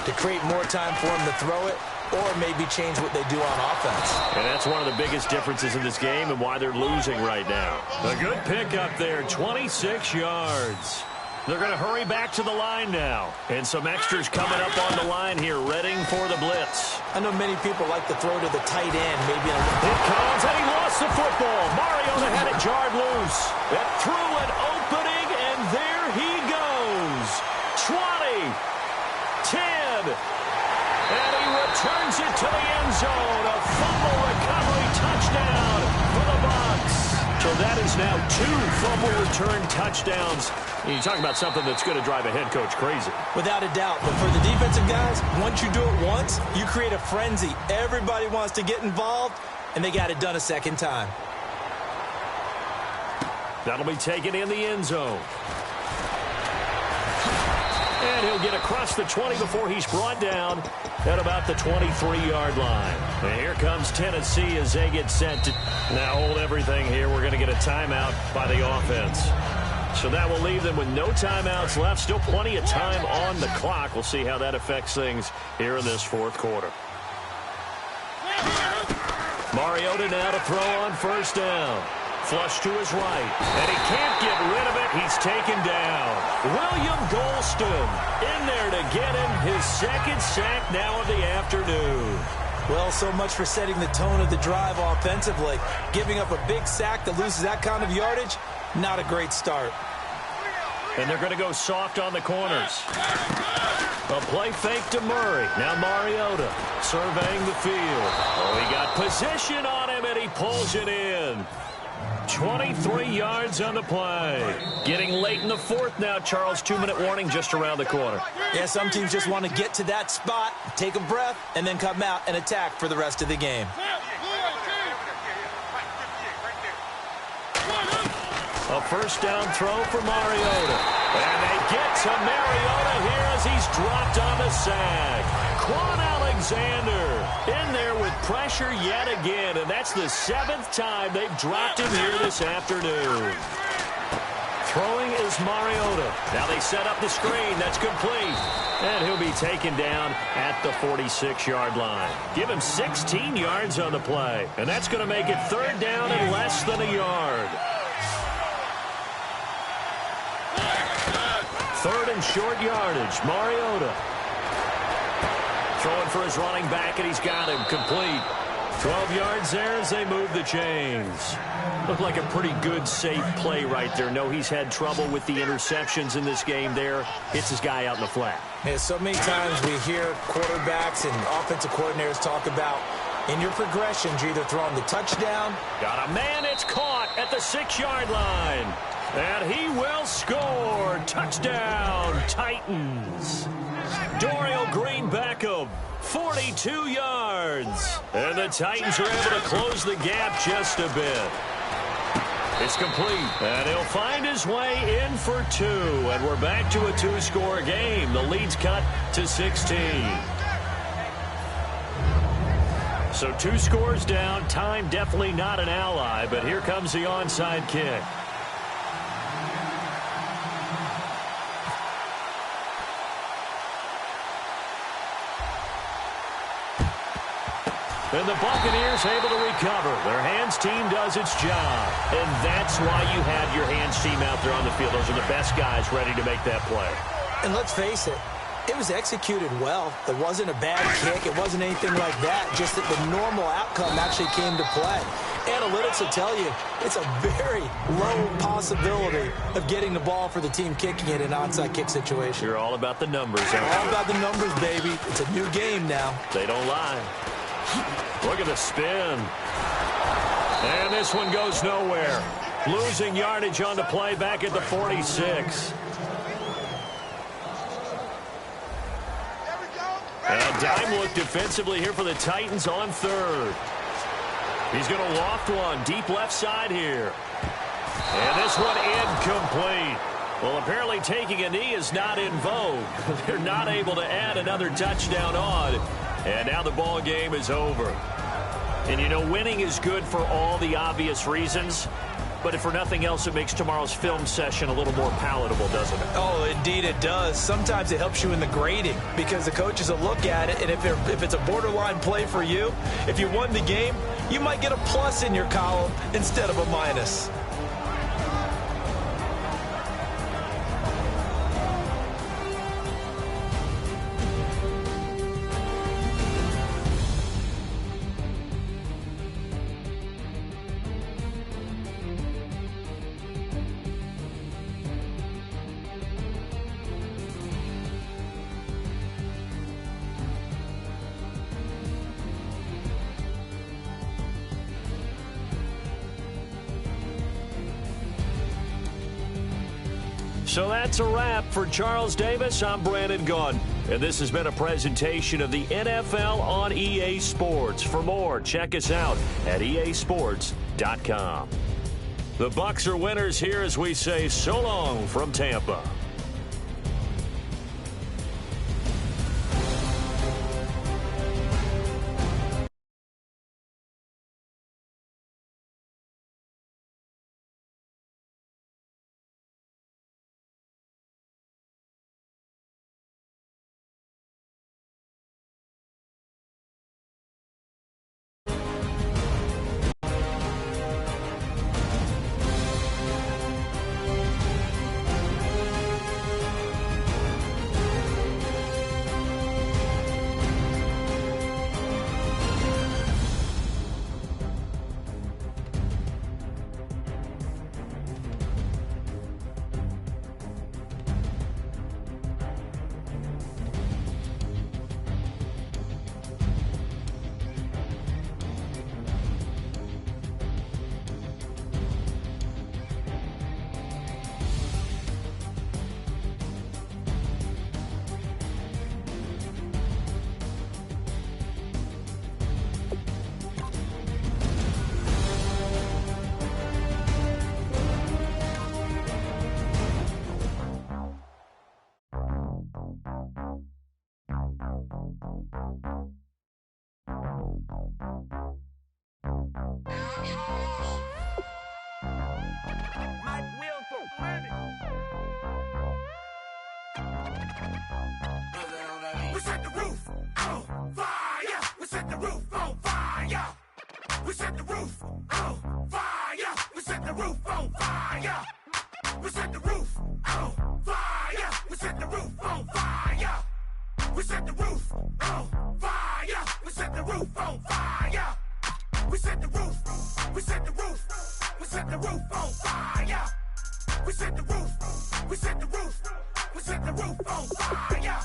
to create more time for him to throw it or maybe change what they do on offense. And that's one of the biggest differences in this game and why they're losing right now. A good pickup there, 26 yards. They're going to hurry back to the line now. And some extras coming up on the line here, readying for the blitz. I know many people like to throw to the tight end, maybe in a... It comes, and he lost the football. Mariota had it jarred loose. It threw an opening, and there he goes. 20, 10, and he returns it to the end zone. A fumble recovery touchdown for the Bucs. So that is now 2 fumble return touchdowns. You talk about something that's going to drive a head coach crazy. Without a doubt. But for the defensive guys, once you do it once, you create a frenzy. Everybody wants to get involved, and they got it done a second time. That'll be taken in the end zone. And he'll get across the 20 before he's brought down at about the 23-yard line. And here comes Tennessee as they get set to now hold everything here. We're going to get a timeout by the offense. So that will leave them with no timeouts left. Still plenty of time on the clock. We'll see how that affects things here in this 4th quarter. Mariota now to throw on first down. Flush to his right. And he can't get rid of it. He's taken down. William Golston in there to get him his 2nd sack now of the afternoon. Well, so much for setting the tone of the drive offensively. Giving up a big sack that loses that kind of yardage, not a great start. And they're going to go soft on the corners. A play fake to Murray. Now Mariota surveying the field. Oh, he got position on him, and he pulls it in. 23 yards on the play. Getting late in the 4th now, Charles. 2-minute warning just around the corner. Yeah, some teams just want to get to that spot, take a breath, and then come out and attack for the rest of the game. A first down throw for Mariota. And they get to Mariota here as he's dropped on the sack. Quan Alexander in there with pressure yet again, and that's the 7th time they've dropped him here this afternoon. Throwing is Mariota. Now they set up the screen. That's complete. And he'll be taken down at the 46-yard line. Give him 16 yards on the play. And that's going to make it 3rd down and less than a yard. 3rd and short yardage. Mariota. Throwing for his running back, and he's got him complete. 12 yards there as they move the chains. Looked like a pretty good, safe play right there. No, he's had trouble with the interceptions in this game there. Hits his guy out in the flat. Yeah, so many times we hear quarterbacks and offensive coordinators talk about in your progressions, you're either throwing the touchdown. Got a man, it's caught at the 6-yard line. And he will score. Touchdown, Titans. Dorial Green Beckham, 42 yards. And the Titans are able to close the gap just a bit. It's complete. And he'll find his way in for 2. And we're back to a 2-score game. The lead's cut to 16. So 2 scores down. Time definitely not an ally. But here comes the onside kick. And the Buccaneers able to recover. Their hands team does its job. And that's why you have your hands team out there on the field. Those are the best guys ready to make that play. And let's face it, it was executed well. It wasn't a bad kick. It wasn't anything like that. Just that the normal outcome actually came to play. Analytics will tell you it's a very low possibility of getting the ball for the team kicking it in an onside kick situation. You're all about the numbers, aren't you? All about the numbers, baby. It's a new game now. They don't lie. Look at the spin. And this one goes nowhere. Losing yardage on the play back at the 46. And dime look defensively here for the Titans on 3rd. He's going to loft one deep left side here. And this one incomplete. Well, apparently taking a knee is not in vogue. They're not able to add another touchdown on. And now the ball game is over. And, you know, winning is good for all the obvious reasons. But if for nothing else, it makes tomorrow's film session a little more palatable, doesn't it? Oh, indeed it does. Sometimes it helps you in the grading because the coaches will look at it, and if it's a borderline play for you, if you won the game, you might get a plus in your column instead of a minus. So that's a wrap for Charles Davis. I'm Brandon Gunn. And this has been a presentation of the NFL on EA Sports. For more, check us out at easports.com. The Bucs are winners here as we say so long from Tampa. We set the roof on fire. We set the roof on fire. We set the roof on fire. We set the roof on fire. We set the roof on fire. We set the roof on fire. We set the roof on fire. We set the roof on fire. We set the roof. We set the roof. We set the roof on fire. We set the roof. We set the roof. We set the roof on fire.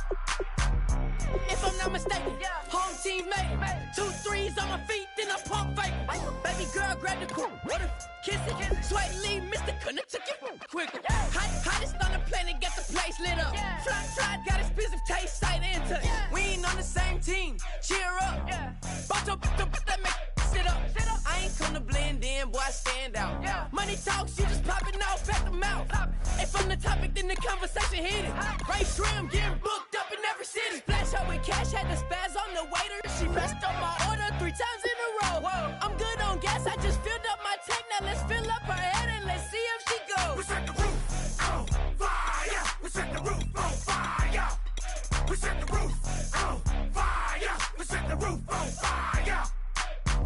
If I'm not mistaken, home team made it. 2 threes on my feet, then I pump fake. Baby girl, grab the cool. Kiss it. Sweat lead, Mr. Couldn't took it quicker. Hottest on the planet, got the place lit up. Fly, got expensive taste, sight into it. We ain't on the same team. Cheer up. Bunch of that make sit up. I ain't come to blend in, boy, I stand out. Money talks, you just popping off at the mouth. If I'm the topic, then the conversation hit it. Ray Shrimp getting booked up in every city. Flash out with cash, had the spaz on the waiter. She messed up my order 3 times in a row. I'm good on gas, I just filled up my tank. Now let's fill up her head and let's see if she goes. We set the roof on fire. We set the roof on fire. We set the roof on fire. We set the roof on fire.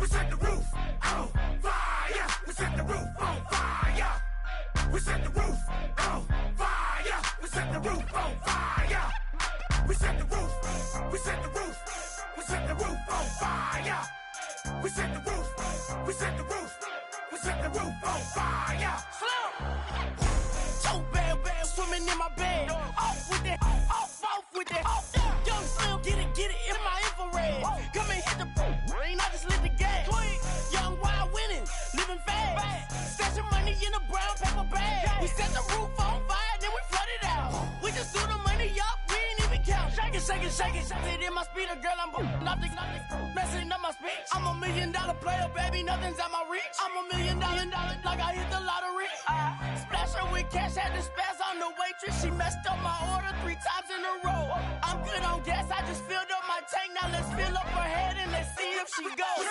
We set the roof on fire. We set the roof on fire. We set the roof on fire. We set the roof on fire. We set the roof. We set the roof. We set the roof on fire. We set the roof. We set the roof. We set the roof on fire. So bad, swimming in my bed. Off with that, off with that. Young Slim, get it in my infrared. Come and hit the rain, I just lit the gas. Young wild winning, living fast. Stashing money in a brown paper bag. We set the roof on fire, then we flood it out. We just threw the money up, we ain't even count. Shake it, shake it, shake it. Shake it in my speeder, girl, I'm nothing, messing up my speech. I'm $1 million player, baby, nothing's at my reach. I'm $1 million, like I hit the lottery. Splash her with cash, had the spaz on the waitress. She messed up my order 3 times in a row. I'm good on gas, I just filled up my tank. Now let's fill up her head and let's see if she goes.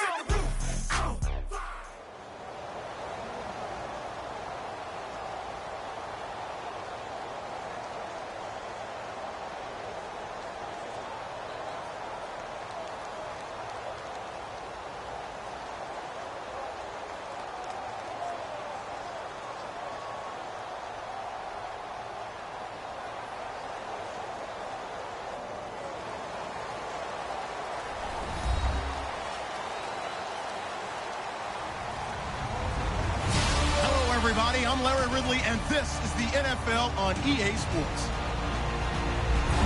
Everybody, I'm Larry Ridley, and this is the NFL on EA Sports.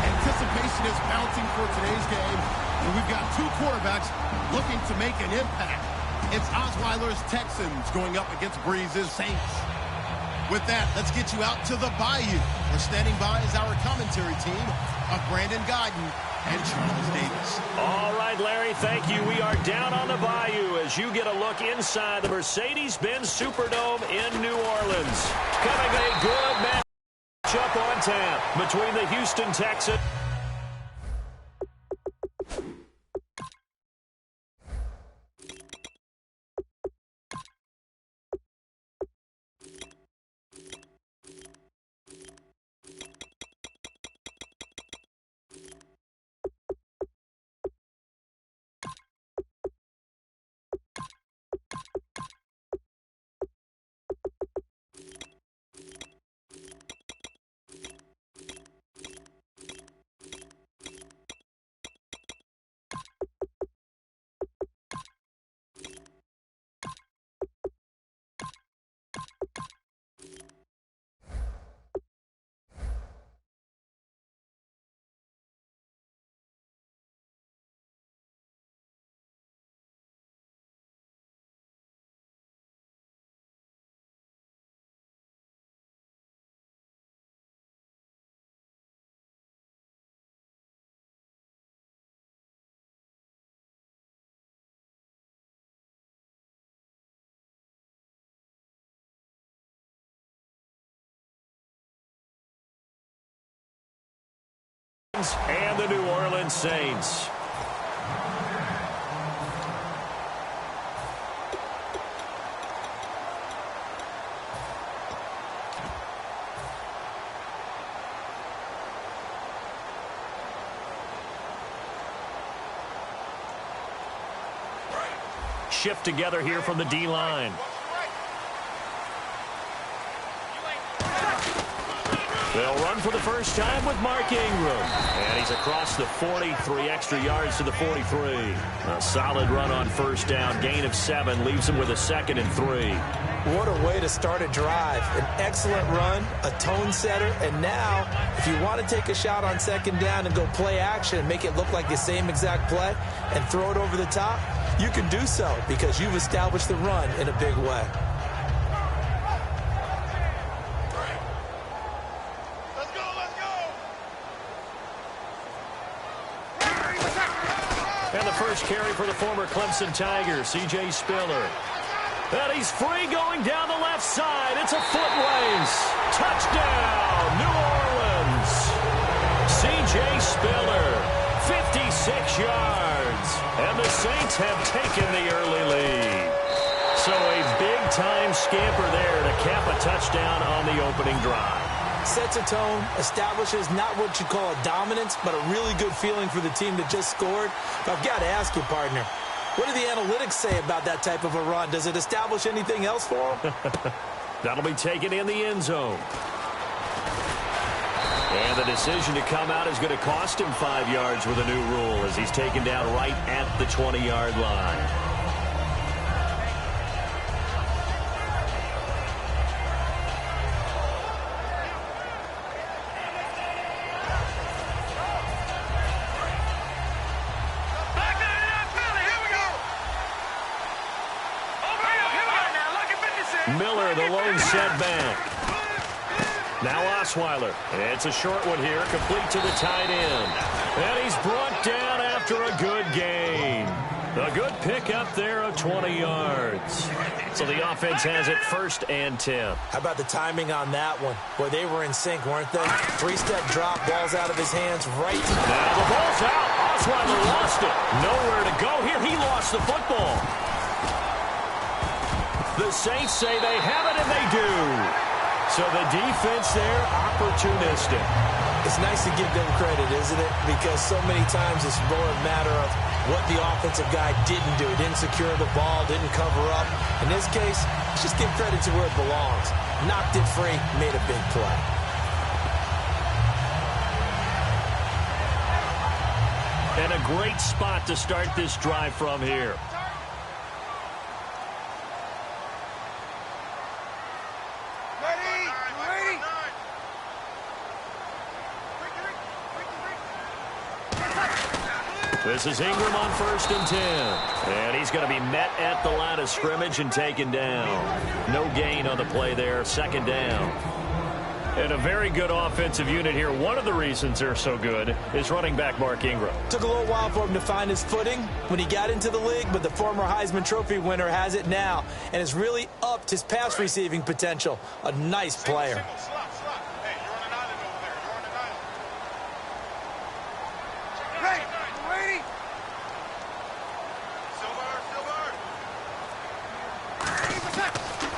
Anticipation is mounting for today's game, and we've got 2 quarterbacks looking to make an impact. It's Osweiler's Texans going up against Breeze's Saints. With that, let's get you out to the Bayou. We're standing by as our commentary team of Brandon Guyton and Charles Davis. All right, Larry, thank you. We are down on the Bayou as you get a look inside the Mercedes-Benz Superdome in New Orleans. Coming a good matchup on tap between the Houston Texans. And the New Orleans Saints. shift together here from the D-line. They'll run for the first time with Mark Ingram. And he's across the 40, 3 extra yards to the 43. A solid run on first down. Gain of 7 leaves him with a 2nd and 3. What a way to start a drive. An excellent run, a tone setter, and now if you want to take a shot on 2nd down and go play action and make it look like the same exact play and throw it over the top, you can do so because you've established the run in a big way. And the first carry for the former Clemson Tiger, C.J. Spiller. And he's free going down the left side. It's a foot race. Touchdown, New Orleans. C.J. Spiller, 56 yards. And the Saints have taken the early lead. So a big-time scamper there to cap a touchdown on the opening drive. Sets a tone, establishes not what you call a dominance, but a really good feeling for the team that just scored. But I've got to ask you, partner, what do the analytics say about that type of a run? Does it establish anything else for him? That'll be taken in the end zone. And the decision to come out is going to cost him 5 yards with a new rule as he's taken down right at the 20-yard line. Miller, the lone setback. Now Osweiler. It's a short one here, complete to the tight end. And he's brought down after a good gain. A good pickup there of 20 yards. So the offense has it 1st and 10. How about the timing on that one? Boy, they were in sync, weren't they? 3-step drop, ball's out of his hands right. Now the ball's out. Osweiler lost it. Nowhere to go here. He lost the football. The Saints say they have it, and they do. So the defense there, opportunistic. It's nice to give them credit, isn't it? Because so many times it's more a matter of what the offensive guy didn't do. Didn't secure the ball, didn't cover up. In this case, let's just give credit to where it belongs. Knocked it free, made a big play. And a great spot to start this drive from here. This is Ingram on 1st and 10. And he's going to be met at the line of scrimmage and taken down. No gain on the play there. 2nd down. And a very good offensive unit here. One of the reasons they're so good is running back Mark Ingram. Took a little while for him to find his footing when he got into the league, but the former Heisman Trophy winner has it now and has really upped his pass receiving potential. A nice player.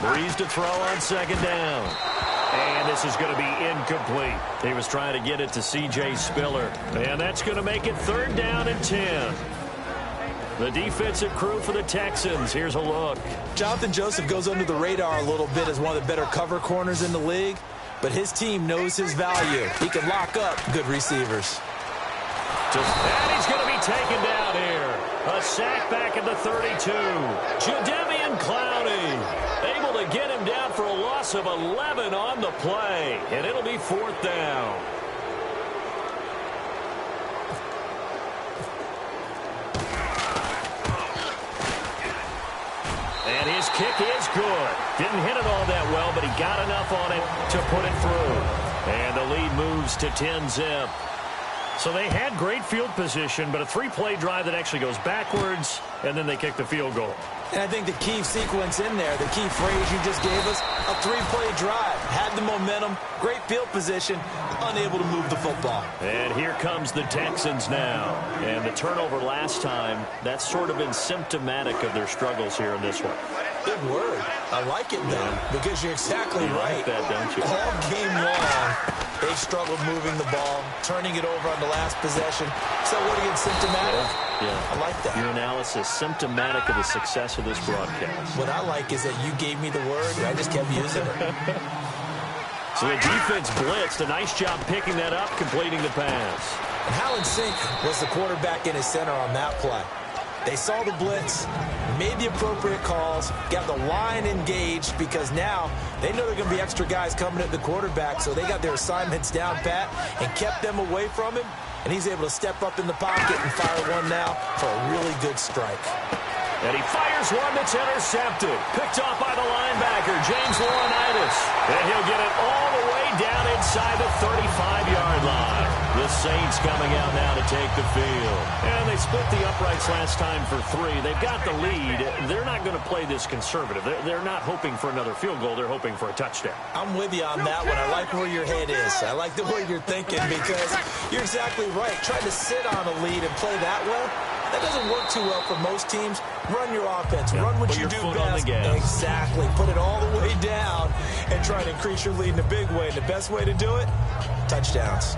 Breeze to throw on 2nd down. And this is going to be incomplete. He was trying to get it to C.J. Spiller. And that's going to make it 3rd down and 10. The defensive crew for the Texans. Here's a look. Jonathan Joseph goes under the radar a little bit as one of the better cover corners in the league, but his team knows his value. He can lock up good receivers. And he's going to be taken down here. A sack back at the 32. Jadeveon Clowney able to get him down for a loss of 11 on the play. And it'll be 4th down. And his kick is good. Didn't hit it all that well, but he got enough on it to put it through. And the lead moves to 10-zip. So they had great field position, but a 3-play drive that actually goes backwards, and then they kick the field goal. And I think the key sequence in there, the key phrase you just gave us, a 3-play drive. Had the momentum, great field position, unable to move the football. And here comes the Texans now. And the turnover last time, that's sort of been symptomatic of their struggles here in this one. Good word. I like it, though, because you're exactly right. Like that, don't you? All game long, they struggled moving the ball, turning it over on the last possession. So what again, symptomatic? Yeah. I like that. Your analysis symptomatic of the success of this broadcast. What I like is that you gave me the word, and I just kept using it. So the defense blitzed. A nice job picking that up, completing the pass. And Mly17 was the quarterback in his center on that play. They saw the blitz, made the appropriate calls, got the line engaged because now they know there are going to be extra guys coming at the quarterback, so they got their assignments down pat and kept them away from him, and he's able to step up in the pocket and fire one now for a really good strike. And he fires one that's intercepted. Picked off by the linebacker, James Laurinaitis. And he'll get it all the way down inside the 35-yard line. The Saints coming out now to take the field. And they split the uprights last time for 3. They've got the lead. They're not going to play this conservative. They're not hoping for another field goal. They're hoping for a touchdown. I'm with you on that one. I like where your head is. I like the way you're thinking because you're exactly right. Trying to sit on a lead and play that way, that doesn't work too well for most teams. Run your offense. Run what you do best. Exactly. Put it all the way down and try to increase your lead in a big way. And the best way to do it, touchdowns.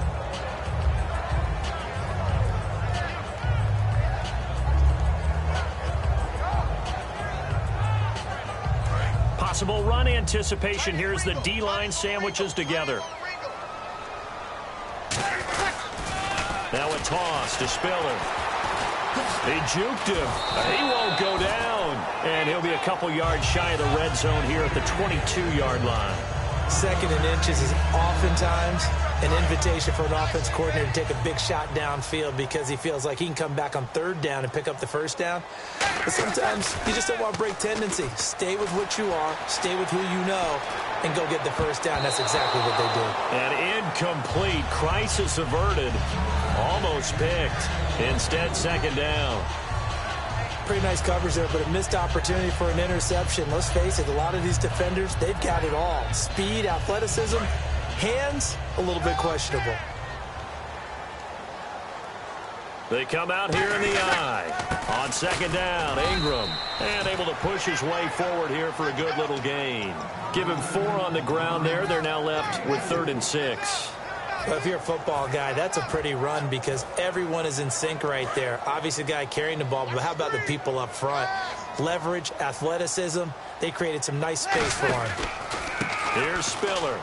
Possible run anticipation. Here's the D-line sandwiches together. Now a toss to Spiller. He juked him. He won't go down. And he'll be a couple yards shy of the red zone here at the 22-yard line. 2nd and inches is oftentimes an invitation for an offense coordinator to take a big shot downfield because he feels like he can come back on 3rd down and pick up the 1st down. But sometimes you just don't want to break tendency. Stay with what you are, stay with who you know, and go get the 1st down. That's exactly what they do. And incomplete. Crisis averted. Almost picked. Instead, 2nd down. Pretty nice coverage there, but a missed opportunity for an interception. Let's face it, a lot of these defenders, they've got it all. Speed, athleticism, hands, a little bit questionable. They come out here in the eye. On 2nd down, Ingram. And able to push his way forward here for a good little gain. Give him 4 on the ground there. They're now left with 3rd and 6. Well, if you're a football guy, that's a pretty run because everyone is in sync right there. Obviously, the guy carrying the ball, but how about the people up front? Leverage, athleticism, they created some nice space for him. Here's Spiller.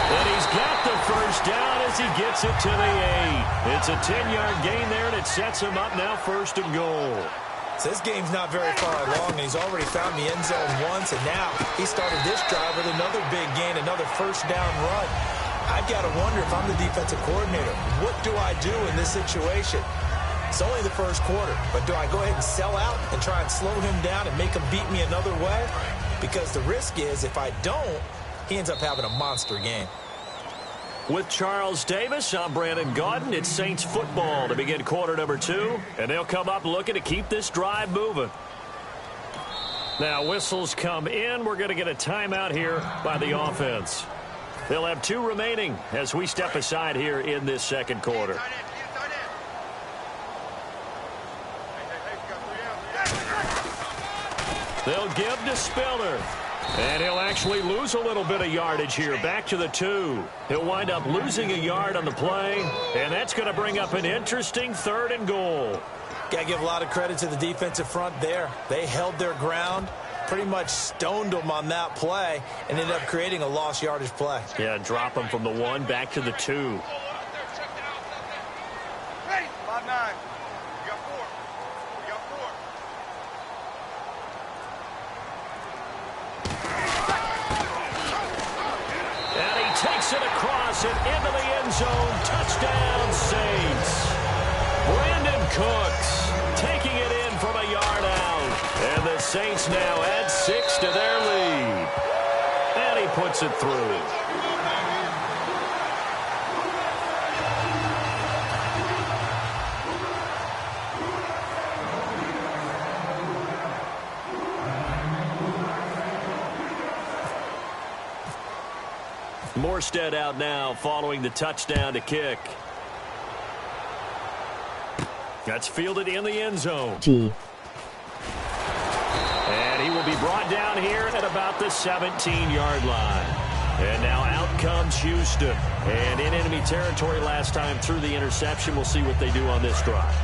And he's got the 1st down as he gets it to the 8. It's a 10-yard gain there, and it sets him up now 1st and goal. So this game's not very far along, and he's already found the end zone once, and now he started this drive with another big gain, another 1st down run. I've got to wonder if I'm the defensive coordinator, what do I do in this situation? It's only the 1st quarter, but do I go ahead and sell out and try and slow him down and make him beat me another way? Because the risk is if I don't, he ends up having a monster game. With Charles Davis, I'm Brandon Gaudin. It's Saints football to begin quarter number 2, and they'll come up looking to keep this drive moving. Now whistles come in. We're going to get a timeout here by the offense. They'll have 2 remaining as we step aside here in this 2nd quarter. They'll give to Spiller. And he'll actually lose a little bit of yardage here. Back to the 2. He'll wind up losing a yard on the play. And that's going to bring up an interesting 3rd and goal. Got to give a lot of credit to the defensive front there. They held their ground. Pretty much stoned them on that play and ended up creating a lost yardage play. Yeah, drop them from the 1 back to the 2. Ready? 5-9. You got 4. You got 4. And he takes it across and into the end zone. Touchdown, Saints. Brandon Cooks taking it in from a yard out. And the Saints now add 6 to their lead. And he puts it through. Morstead out now following the touchdown to kick. That's fielded in the end zone. And he will be brought down here at about the 17-yard line. And now out comes Houston. And in enemy territory last time through the interception. We'll see what they do on this drive.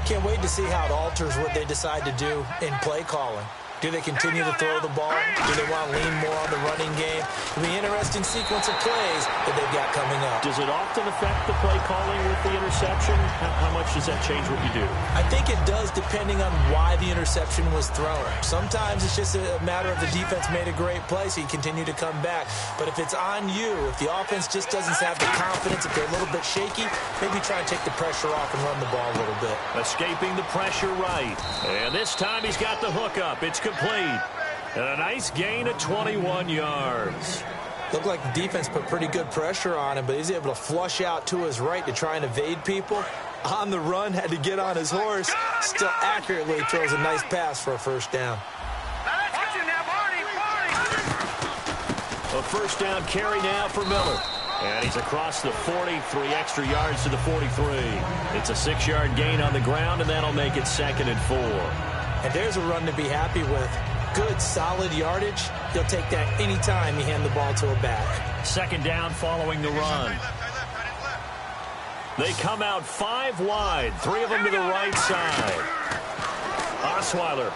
Can't wait to see how it alters what they decide to do in play calling. Do they continue to throw the ball? Do they want to lean more on the running game? It'll be an interesting sequence of plays that they've got coming up. Does it often affect the play calling with the interception? How much does that change what you do? I think it does, depending on why the interception was thrown. Sometimes it's just a matter of the defense made a great play, so you continue to come back. But if it's on you, if the offense just doesn't have the confidence, if they're a little bit shaky, maybe try and take the pressure off and run the ball a little bit. Escaping the pressure right. And this time he's got the hook up. It's complete. And a nice gain of 21 yards. Looked like the defense put pretty good pressure on him, but he's able to flush out to his right to try and evade people. On the run, had to get on his horse. Still accurately throws a nice pass for a first down. A first down carry now for Miller. And he's across the 40, 3 extra yards to the 43. It's a 6-yard gain on the ground, and that'll make it 2nd and 4. And there's a run to be happy with. Good, solid yardage. You'll take that anytime you hand the ball to a back. 2nd down following the run. They come out 5 wide, 3 of them to the right side. Osweiler.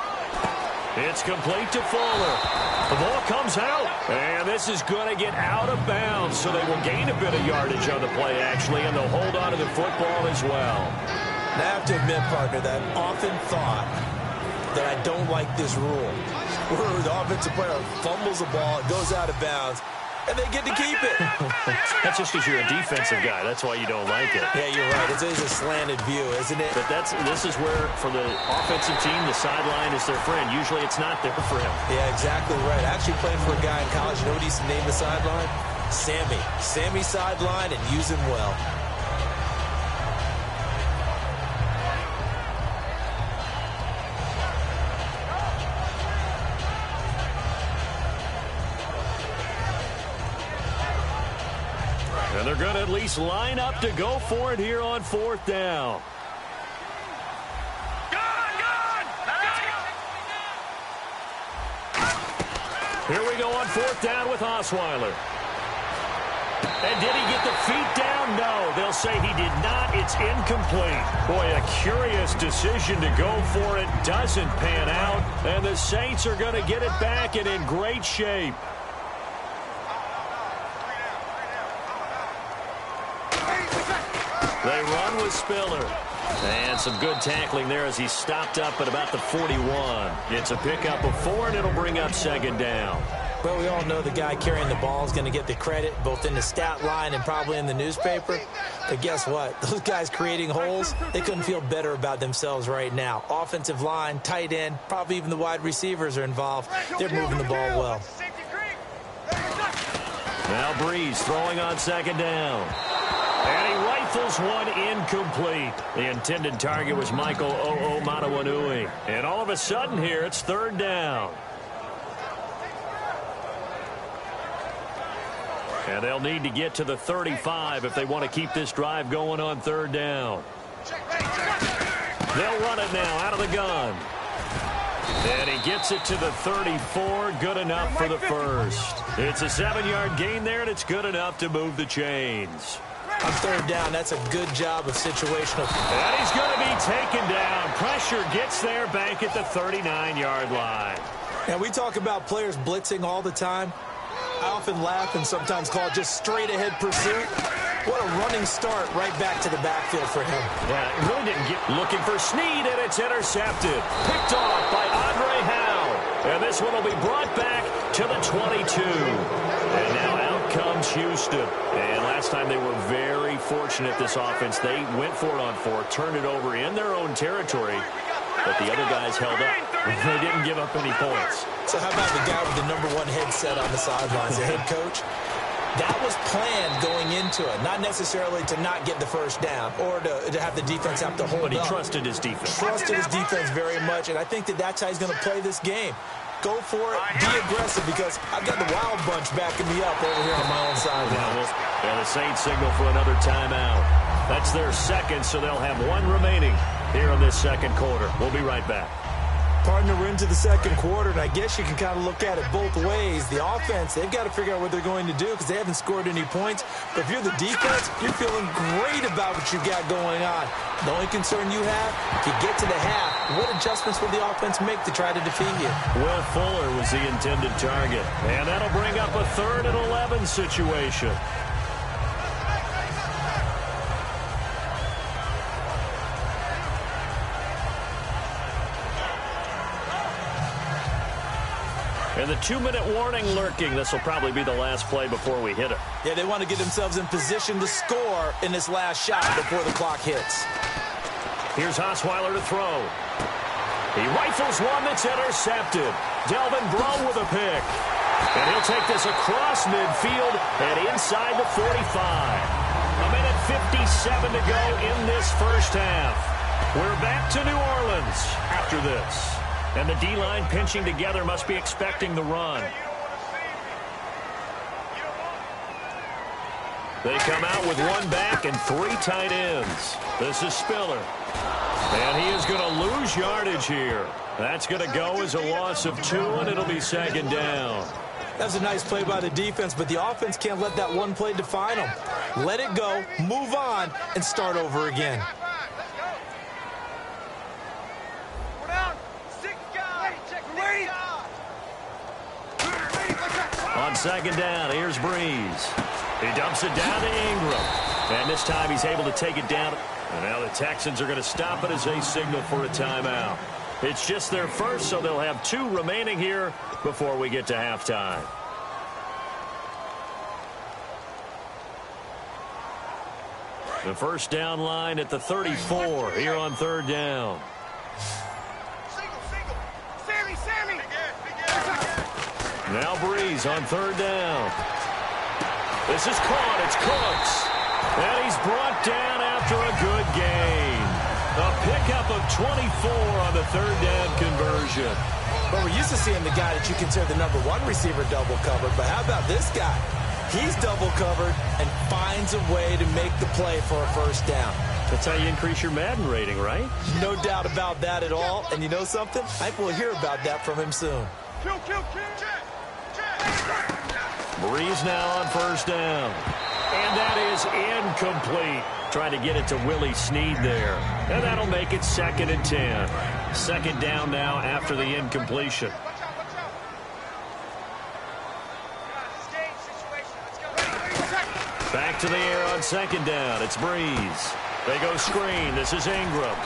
It's complete to Fuller. The ball comes out, and this is going to get out of bounds, so they will gain a bit of yardage on the play, actually, and they'll hold on to the football as well. And I have to admit, partner, that I've often thought that I don't like this rule, where the offensive player fumbles the ball, it goes out of bounds, and they get to keep it. That's just because you're a defensive guy. That's why you don't like it. Yeah, you're right. It is a slanted view, isn't it? But this is where, for the offensive team, the sideline is their friend. Usually it's not there for him. Yeah, exactly right. I actually played for a guy in college. You know what he used to name the sideline? Sammy. Sammy sideline, and use him well. And they're going to at least line up to go for it here on 4th down. Here we go on 4th down with Osweiler. And did he get the feet down? No, they'll say he did not. It's incomplete. Boy, a curious decision to go for it. Doesn't pan out. And the Saints are going to get it back and in great shape. They run with Spiller. And some good tackling there as he stopped up at about the 41. It's a pickup of 4, and it'll bring up 2nd down. Well, we all know the guy carrying the ball is going to get the credit, both in the stat line and probably in the newspaper. But guess what? Those guys creating holes, they couldn't feel better about themselves right now. Offensive line, tight end, probably even the wide receivers are involved. They're moving the ball well. Now Breeze throwing on 2nd down. And he rifles one incomplete. The intended target was Michael O'Manawanui. And all of a sudden here, it's 3rd down. And they'll need to get to the 35 if they want to keep this drive going on 3rd down. They'll run it now out of the gun. And he gets it to the 34. Good enough for the first. It's a 7-yard gain there, and it's good enough to move the chains. On 3rd down, that's a good job of situational. And he's going to be taken down. Pressure gets there back at the 39-yard line. And we talk about players blitzing all the time. I often laugh and sometimes call it just straight-ahead pursuit. What a running start right back to the backfield for him. Yeah, it really didn't get looking for Snead, and it's intercepted. Picked off by Andre Howe. And this one will be brought back to the 22. And now out comes Houston. And last time they were very fortunate, this offense. They went for it on 4, turned it over in their own territory, but the other guys held up. They didn't give up any points. So how about the guy with the #1 headset on the sidelines, the head coach? That was planned going into it, not necessarily to not get the first down or to have the defense have to hold up. But he trusted his defense. Trusted his defense very much, and I think that's how he's going to play this game. Go for it, be aggressive, because I've got the Wild Bunch backing me up over here on my own sideline. And the Saints signal for another timeout. That's their second, so they'll have 1 remaining here in this 2nd quarter. We'll be right back. Partner, we're into the second quarter, and I guess you can kind of look at it both ways. The offense, they've got to figure out what they're going to do because they haven't scored any points. But if you're the defense, you're feeling great about what you've got going on. The only concern you have, if you get to the half, what adjustments will the offense make to try to defeat you? Will Fuller was the intended target. And that'll bring up a 3rd and 11 situation. And the 2-minute warning lurking. This will probably be the last play before we hit it. Yeah, they want to get themselves in position to score in this last shot before the clock hits. Here's Osweiler to throw. He rifles one that's intercepted. Delvin Breaux with a pick. And he'll take this across midfield and inside the 45. A minute 57 to go in this first half. We're back to New Orleans after this. And the D-line pinching together must be expecting the run. They come out with 1 back and 3 tight ends. This is Spiller. And he is going to lose yardage here. That's going to go as a loss of 2, and it'll be 2nd down. That's a nice play by the defense, but the offense can't let that one play define them. Let it go, move on, and start over again. On 2nd down, here's Breeze. He dumps it down to Ingram. And this time he's able to take it down. And now the Texans are going to stop it as they signal for a timeout. It's just their first, so they'll have 2 remaining here before we get to halftime. The first down line at the 34 here on 3rd down. Now Breeze on 3rd down. This is caught. It's Cooks. And he's brought down after a good gain. A pickup of 24 on the 3rd down conversion. But we're used to seeing the guy that you consider the #1 receiver double covered. But how about this guy? He's double covered and finds a way to make the play for a first down. That's how you increase your Madden rating, right? No doubt about that at all. And you know something? I think we'll hear about that from him soon. Breeze now on 1st down. And that is incomplete. Trying to get it to Willie Snead there. And that'll make it 2nd and 10. 2nd down now after the incompletion. Back to the air on 2nd down. It's Breeze. They go screen. This is Ingram.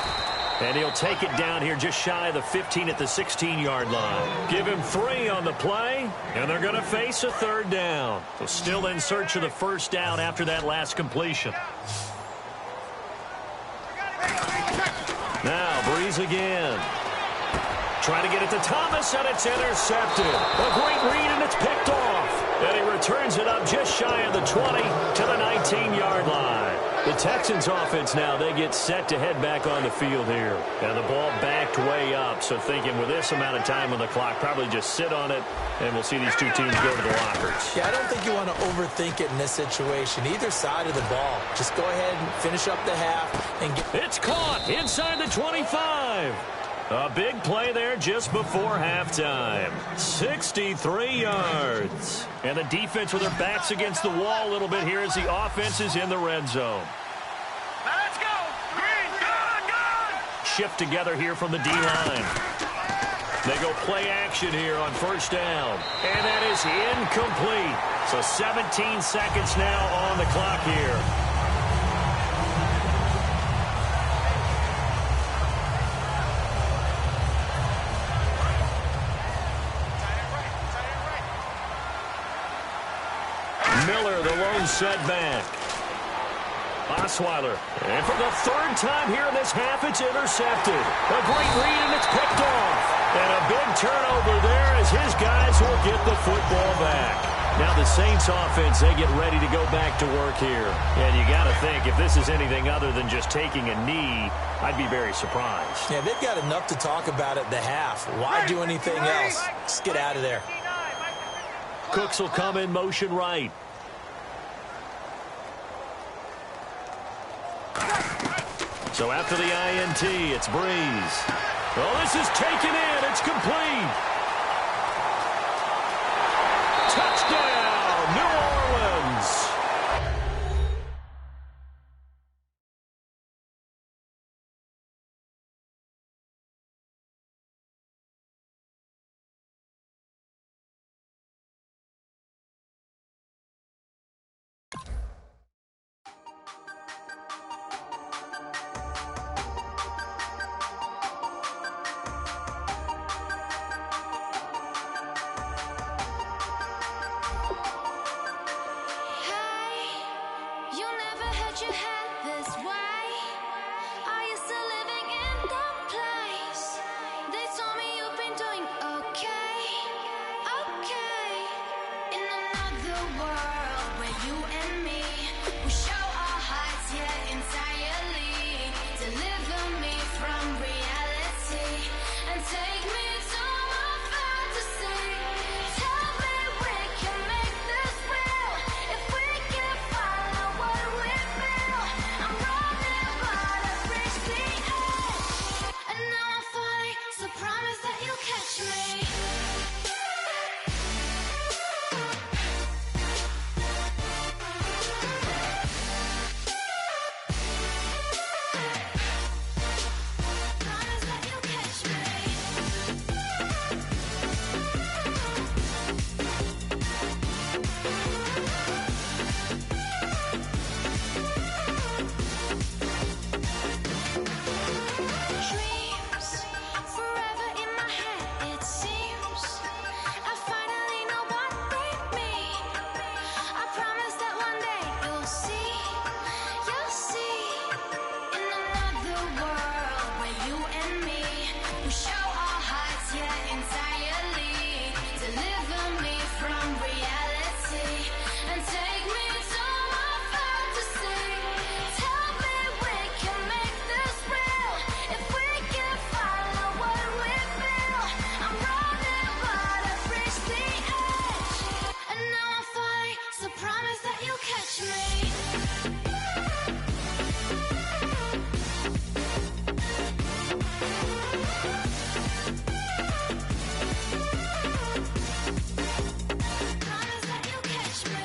And he'll take it down here just shy of the 15 at the 16-yard line. Give him 3 on the play, and they're going to face a 3rd down. So still in search of the first down after that last completion. Now Breeze again. Trying to get it to Thomas, and it's intercepted. A great read, and it's picked off. And he returns it up just shy of the 20 to the 19-yard line. The Texans offense now, they get set to head back on the field here. And the ball backed way up, so thinking with this amount of time on the clock, probably just sit on it, and we'll see these 2 teams go to the lockers. Yeah, I don't think you want to overthink it in this situation. Either side of the ball. Just go ahead and finish up the half. And get. It's caught inside the 25. A big play there just before halftime. 63 yards. And the defense with their backs against the wall a little bit here as the offense is in the red zone. Now let's go. Green, go. Shift together here from the D-line. They go play action here on 1st down. And that is incomplete. So 17 seconds now on the clock here. Miller, the lone setback. Osweiler. And for the 3rd time here in this half, it's intercepted. A great read, and it's picked off. And a big turnover there as his guys will get the football back. Now the Saints offense, they get ready to go back to work here. And you got to think, if this is anything other than just taking a knee, I'd be very surprised. Yeah, they've got enough to talk about at the half. Why do anything else? Just get out of there. Cooks will come in motion right. So after the INT, it's Breeze. Oh, this is taken in. It's complete. Touchdown, New Orleans. You never had your head this way. Are you still living in that place? They told me you've been doing okay, okay. In another world where you and me, we show our hearts, yeah, entirely. Deliver me from reality and take me to my fantasy. Tell me we can make this real if we can follow what we feel. I'm running, but I've reached the edge, and now I'm falling. So promise that you'll catch me. Promise that you'll catch me. Dreams forever in my head, it seems. I finally know what they mean. I promise that one day you'll see. In another world where you and me, we show our hearts, yeah, entirely. Deliver me from reality and take me to my fantasy. Tell me we can make this real if we can follow what we feel. I'm running, but I've reached the edge, and now I'm falling. So promise that you'll catch me. Promise that you'll catch me.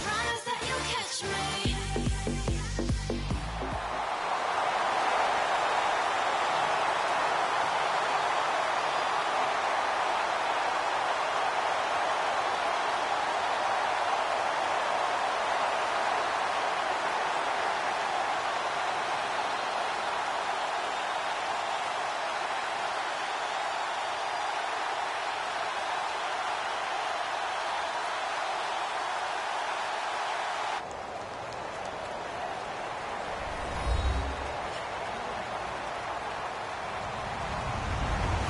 Promise that you'll catch me.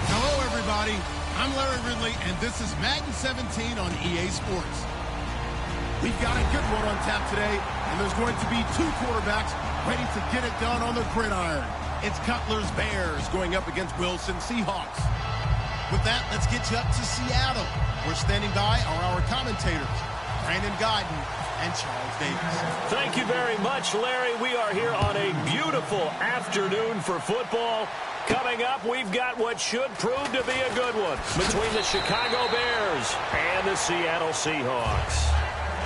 Hello, everybody. I'm Larry Ridley, and this is Madden 17 on EA Sports. We've got a good one on tap today, and there's going to be two quarterbacks ready to get it done on the gridiron. It's Cutler's Bears going up against Wilson Seahawks. With that, let's get you up to Seattle. Where standing by are our commentators, Brandon Guyton and Charles Davis. Thank you very much, Larry. We are here on a beautiful afternoon for football. Coming up, we've got what should prove to be a good one between the Chicago Bears and the Seattle Seahawks.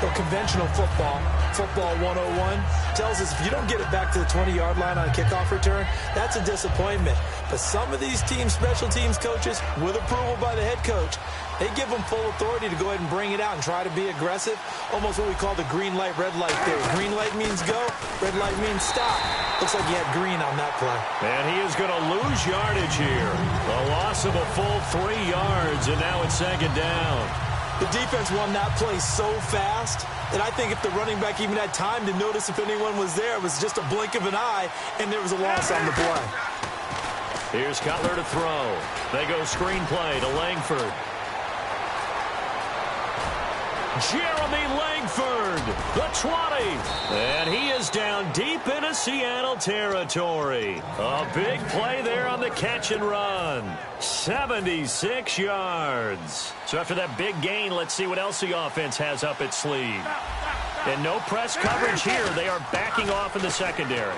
Well, conventional football, football 101, tells us if you don't get it back to the 20-yard line on a kickoff return, that's a disappointment. But some of these teams, special teams coaches, with approval by the head coach, they give them full authority to go ahead and bring it out and try to be aggressive, almost what we call the green light, red light theory. Green light means go, red light means stop. Looks like he had green on that play. And he is going to lose yardage here. A loss of a full 3 yards, and now it's second down. The defense won that play so fast that I think if the running back even had time to notice if anyone was there, it was just a blink of an eye, and there was a loss on the play. Here's Cutler to throw. They go screen play to Langford. Jeremy Langford, the 20. And he is down deep into Seattle territory. A big play there on the catch and run. 76 yards. So after that big gain, let's see what else the offense has up its sleeve. And no press coverage here. They are backing off in the secondary.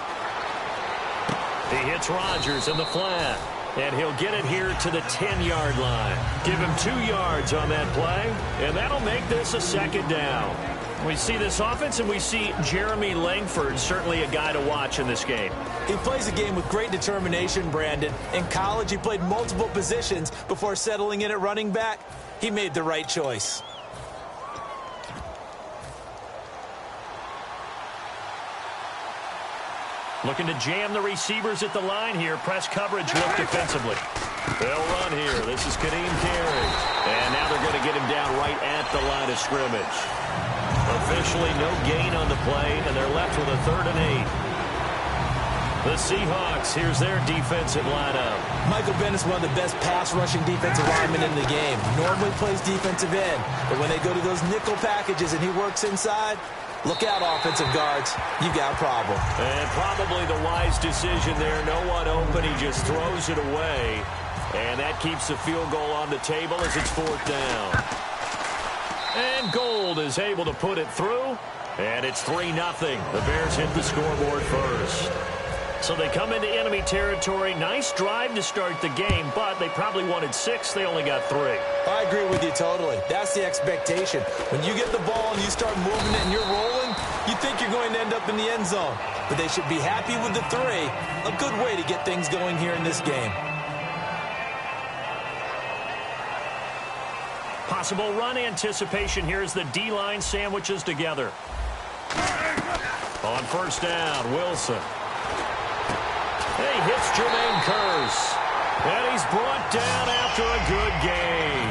He hits Rodgers in the flat. And he'll get it here to the 10-yard line. Give him 2 yards on that play, and that'll make this a second down. We see this offense, and we see Jeremy Langford, certainly a guy to watch in this game. He plays a game with great determination, Brandon. In college, he played multiple positions before settling in at running back. He made the right choice. Looking to jam the receivers at the line here. Press coverage look defensively. They'll run here. This is Kadeem Carey. And now they're going to get him down right at the line of scrimmage. Officially no gain on the play, and they're left with a 3rd and 8. The Seahawks, here's their defensive lineup. Michael Bennett's one of the best pass-rushing defensive linemen in the game. Normally plays defensive end, but when they go to those nickel packages and he works inside, look out, offensive guards. You've got a problem. And probably the wise decision there. No one open. He just throws it away. And that keeps the field goal on the table as it's 4th down. And Gold is able to put it through. And it's 3-0. The Bears hit the scoreboard first. So they come into enemy territory. Nice drive to start the game, but they probably wanted 6. They only got 3. I agree with you totally. That's the expectation. When you get the ball and you start moving it and you're rolling, you think you're going to end up in the end zone. But they should be happy with the 3. A good way to get things going here in this game. Possible run anticipation here as the D-line sandwiches together. On 1st down, Wilson. He hits Jermaine Kearse. And he's brought down after a good gain.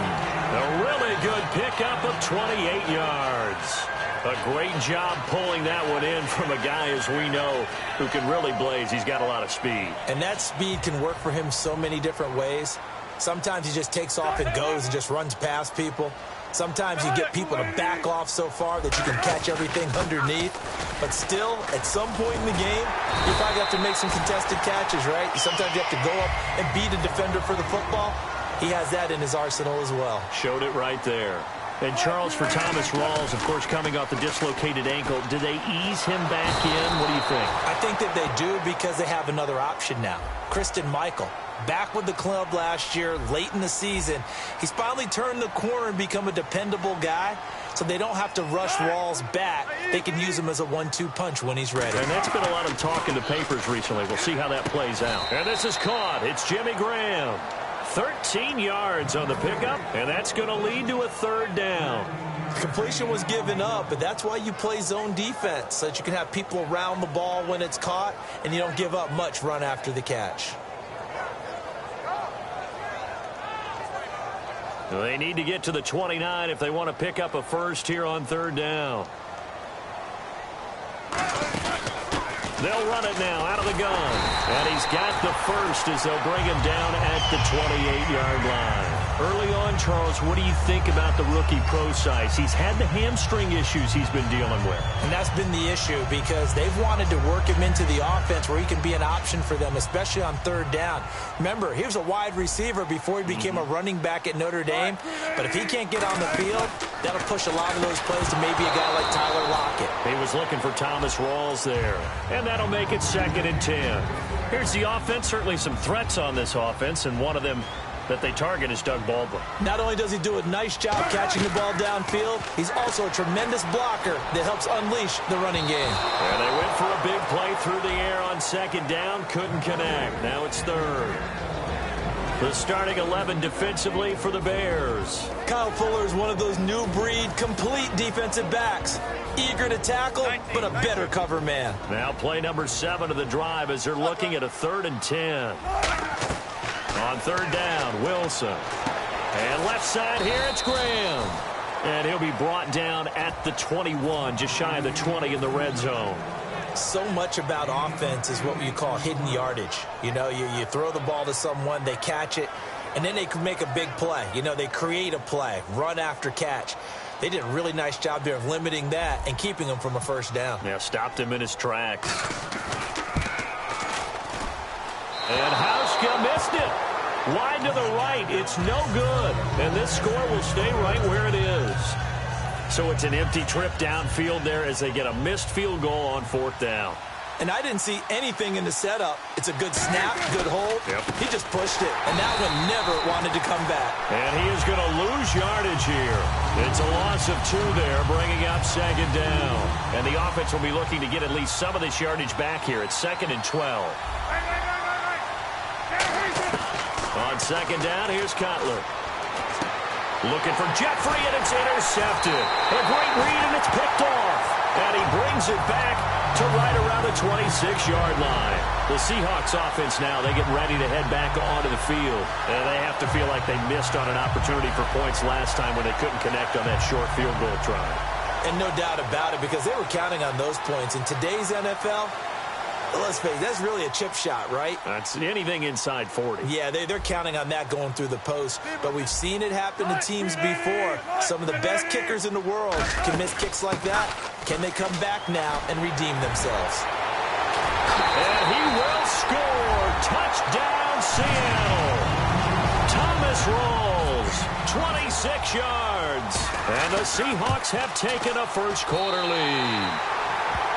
A really good pickup of 28 yards. A great job pulling that one in from a guy, as we know, who can really blaze. He's got a lot of speed. And that speed can work for him so many different ways. Sometimes he just takes off and goes and just runs past people. Sometimes you get people to back off so far that you can catch everything underneath. But still, at some point in the game, you probably have to make some contested catches, right? Sometimes you have to go up and beat a defender for the football. He has that in his arsenal as well. Showed it right there. And Charles, for Thomas Rawls, of course, coming off the dislocated ankle, do they ease him back in? What do you think? I think that they do because they have another option now. Christian Michael, back with the club last year, late in the season. He's finally turned the corner and become a dependable guy, so they don't have to rush Rawls back. They can use him as a 1-2 punch when he's ready. And that's been a lot of talk in the papers recently. We'll see how that plays out. And this is caught. It's Jimmy Graham. 13 yards on the pickup, and that's going to lead to a 3rd down. Completion was given up, but that's why you play zone defense, so that you can have people around the ball when it's caught, and you don't give up much run after the catch. They need to get to the 29 if they want to pick up a 1st here on 3rd down. They'll run it now out of the gun. And he's got the 1st as they'll bring him down at the 28-yard line. Early on, Charles, what do you think about the rookie Prosise? He's had the hamstring issues he's been dealing with. And that's been the issue because they've wanted to work him into the offense where he can be an option for them, especially on 3rd down. Remember, he was a wide receiver before he became a running back at Notre Dame. But if he can't get on the field, that'll push a lot of those plays to maybe a guy like Tyler Lockett. He was looking for Thomas Rawls there. And that'll make it 2nd and 10. Here's the offense. Certainly some threats on this offense, and one of them that they target is Doug Baldwin. Not only does he do a nice job catching the ball downfield, he's also a tremendous blocker that helps unleash the running game. And they went for a big play through the air on 2nd down. Couldn't connect. Now it's 3rd. The starting 11 defensively for the Bears. Kyle Fuller is one of those new breed complete defensive backs. Eager to tackle, but a better cover man. Now play number 7 of the drive as they're looking at a 3rd and 10. On 3rd down, Wilson. And left side here, it's Graham. And he'll be brought down at the 21, just shy of the 20 in the red zone. So much about offense is what you call hidden yardage. You know, you throw the ball to someone, they catch it, and then they can make a big play. You know, they create a play, run after catch. They did a really nice job there of limiting that and keeping him from a first down. Yeah, stopped him in his tracks. And Hauschka missed it. Wide to the right. It's no good. And this score will stay right where it is. So it's an empty trip downfield there as they get a missed field goal on 4th down. And I didn't see anything in the setup. It's a good snap, good hold. Yep. He just pushed it, and that one never wanted to come back. And he is going to lose yardage here. It's a loss of 2 there, bringing up 2nd down. And the offense will be looking to get at least some of this yardage back here. It's 2nd and 12. On 2nd down, here's Cutler. Looking for Jeffrey, and it's intercepted. A great read, and it's picked off. And he brings it back to right around the 26-yard line. The Seahawks offense now, they get ready to head back onto the field. And they have to feel like they missed on an opportunity for points last time when they couldn't connect on that short field goal try. And no doubt about it, because they were counting on those points. In today's NFL, let's face it, that's really a chip shot, right? That's anything inside 40. Yeah, they're counting on that going through the post. But we've seen it happen to teams before. Some of the best kickers in the world can miss kicks like that. Can they come back now and redeem themselves? And he will score. Touchdown, Seattle. Thomas rolls 26 yards. And the Seahawks have taken a first-quarter lead.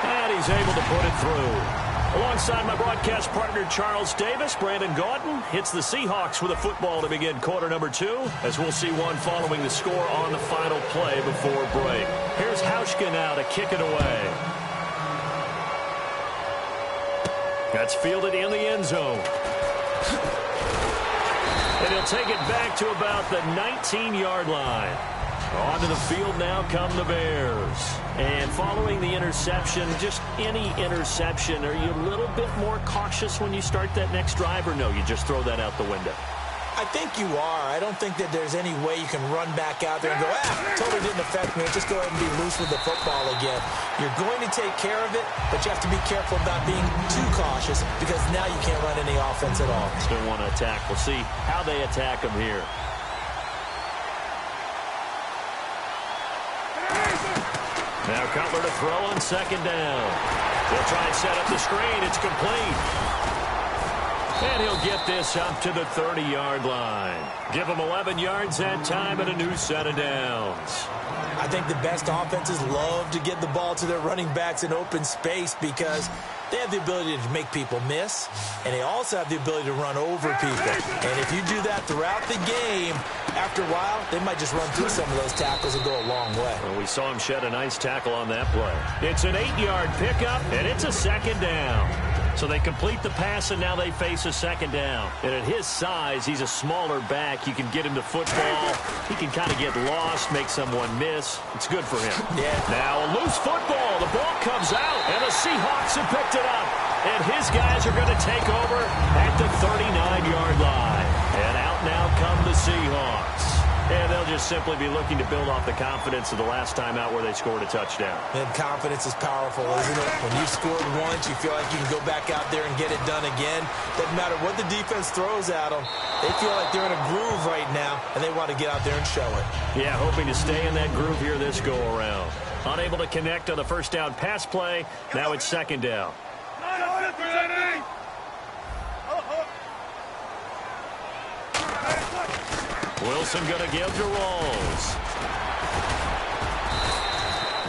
And he's able to put it through. Alongside my broadcast partner, Charles Davis, Brandon Gaudin hits the Seahawks with a football to begin quarter number 2, as we'll see one following the score on the final play before break. Here's Hauschka now to kick it away. That's fielded in the end zone. And he'll take it back to about the 19-yard line. Onto the field now come the Bears. And following the interception, just any interception, are you a little bit more cautious when you start that next drive, or no, you just throw that out the window? I think you are. I don't think that there's any way you can run back out there and go, totally didn't affect me. Just go ahead and be loose with the football again. You're going to take care of it, but you have to be careful about being too cautious, because now you can't run any offense at all. Still want to attack. We'll see how they attack them here. Now Cutler to throw on 2nd down. They'll try and set up the screen. It's complete. And he'll get this up to the 30-yard line. Give him 11 yards that time and a new set of downs. I think the best offenses love to get the ball to their running backs in open space, because they have the ability to make people miss, and they also have the ability to run over people. And if you do that throughout the game, after a while, they might just run through some of those tackles and go a long way. Well, we saw him shed a nice tackle on that play. It's an 8-yard pickup, and it's a 2nd down. So they complete the pass, and now they face a 2nd down. And at his size, he's a smaller back. You can get him to football. He can kind of get lost, make someone miss. It's good for him. Yeah. Now a loose football. The ball comes out, and the Seahawks have picked it up. And his guys are going to take over at the 39-yard line. And out now come the Seahawks. And they'll just simply be looking to build off the confidence of the last time out where they scored a touchdown. And confidence is powerful, isn't it? When you've scored once, you feel like you can go back out there and get it done again. Doesn't matter what the defense throws at them. They feel like they're in a groove right now, and they want to get out there and show it. Yeah, hoping to stay in that groove here this go-around. Unable to connect on the first down pass play. Now it's 2nd down. Wilson going to give to Rawls.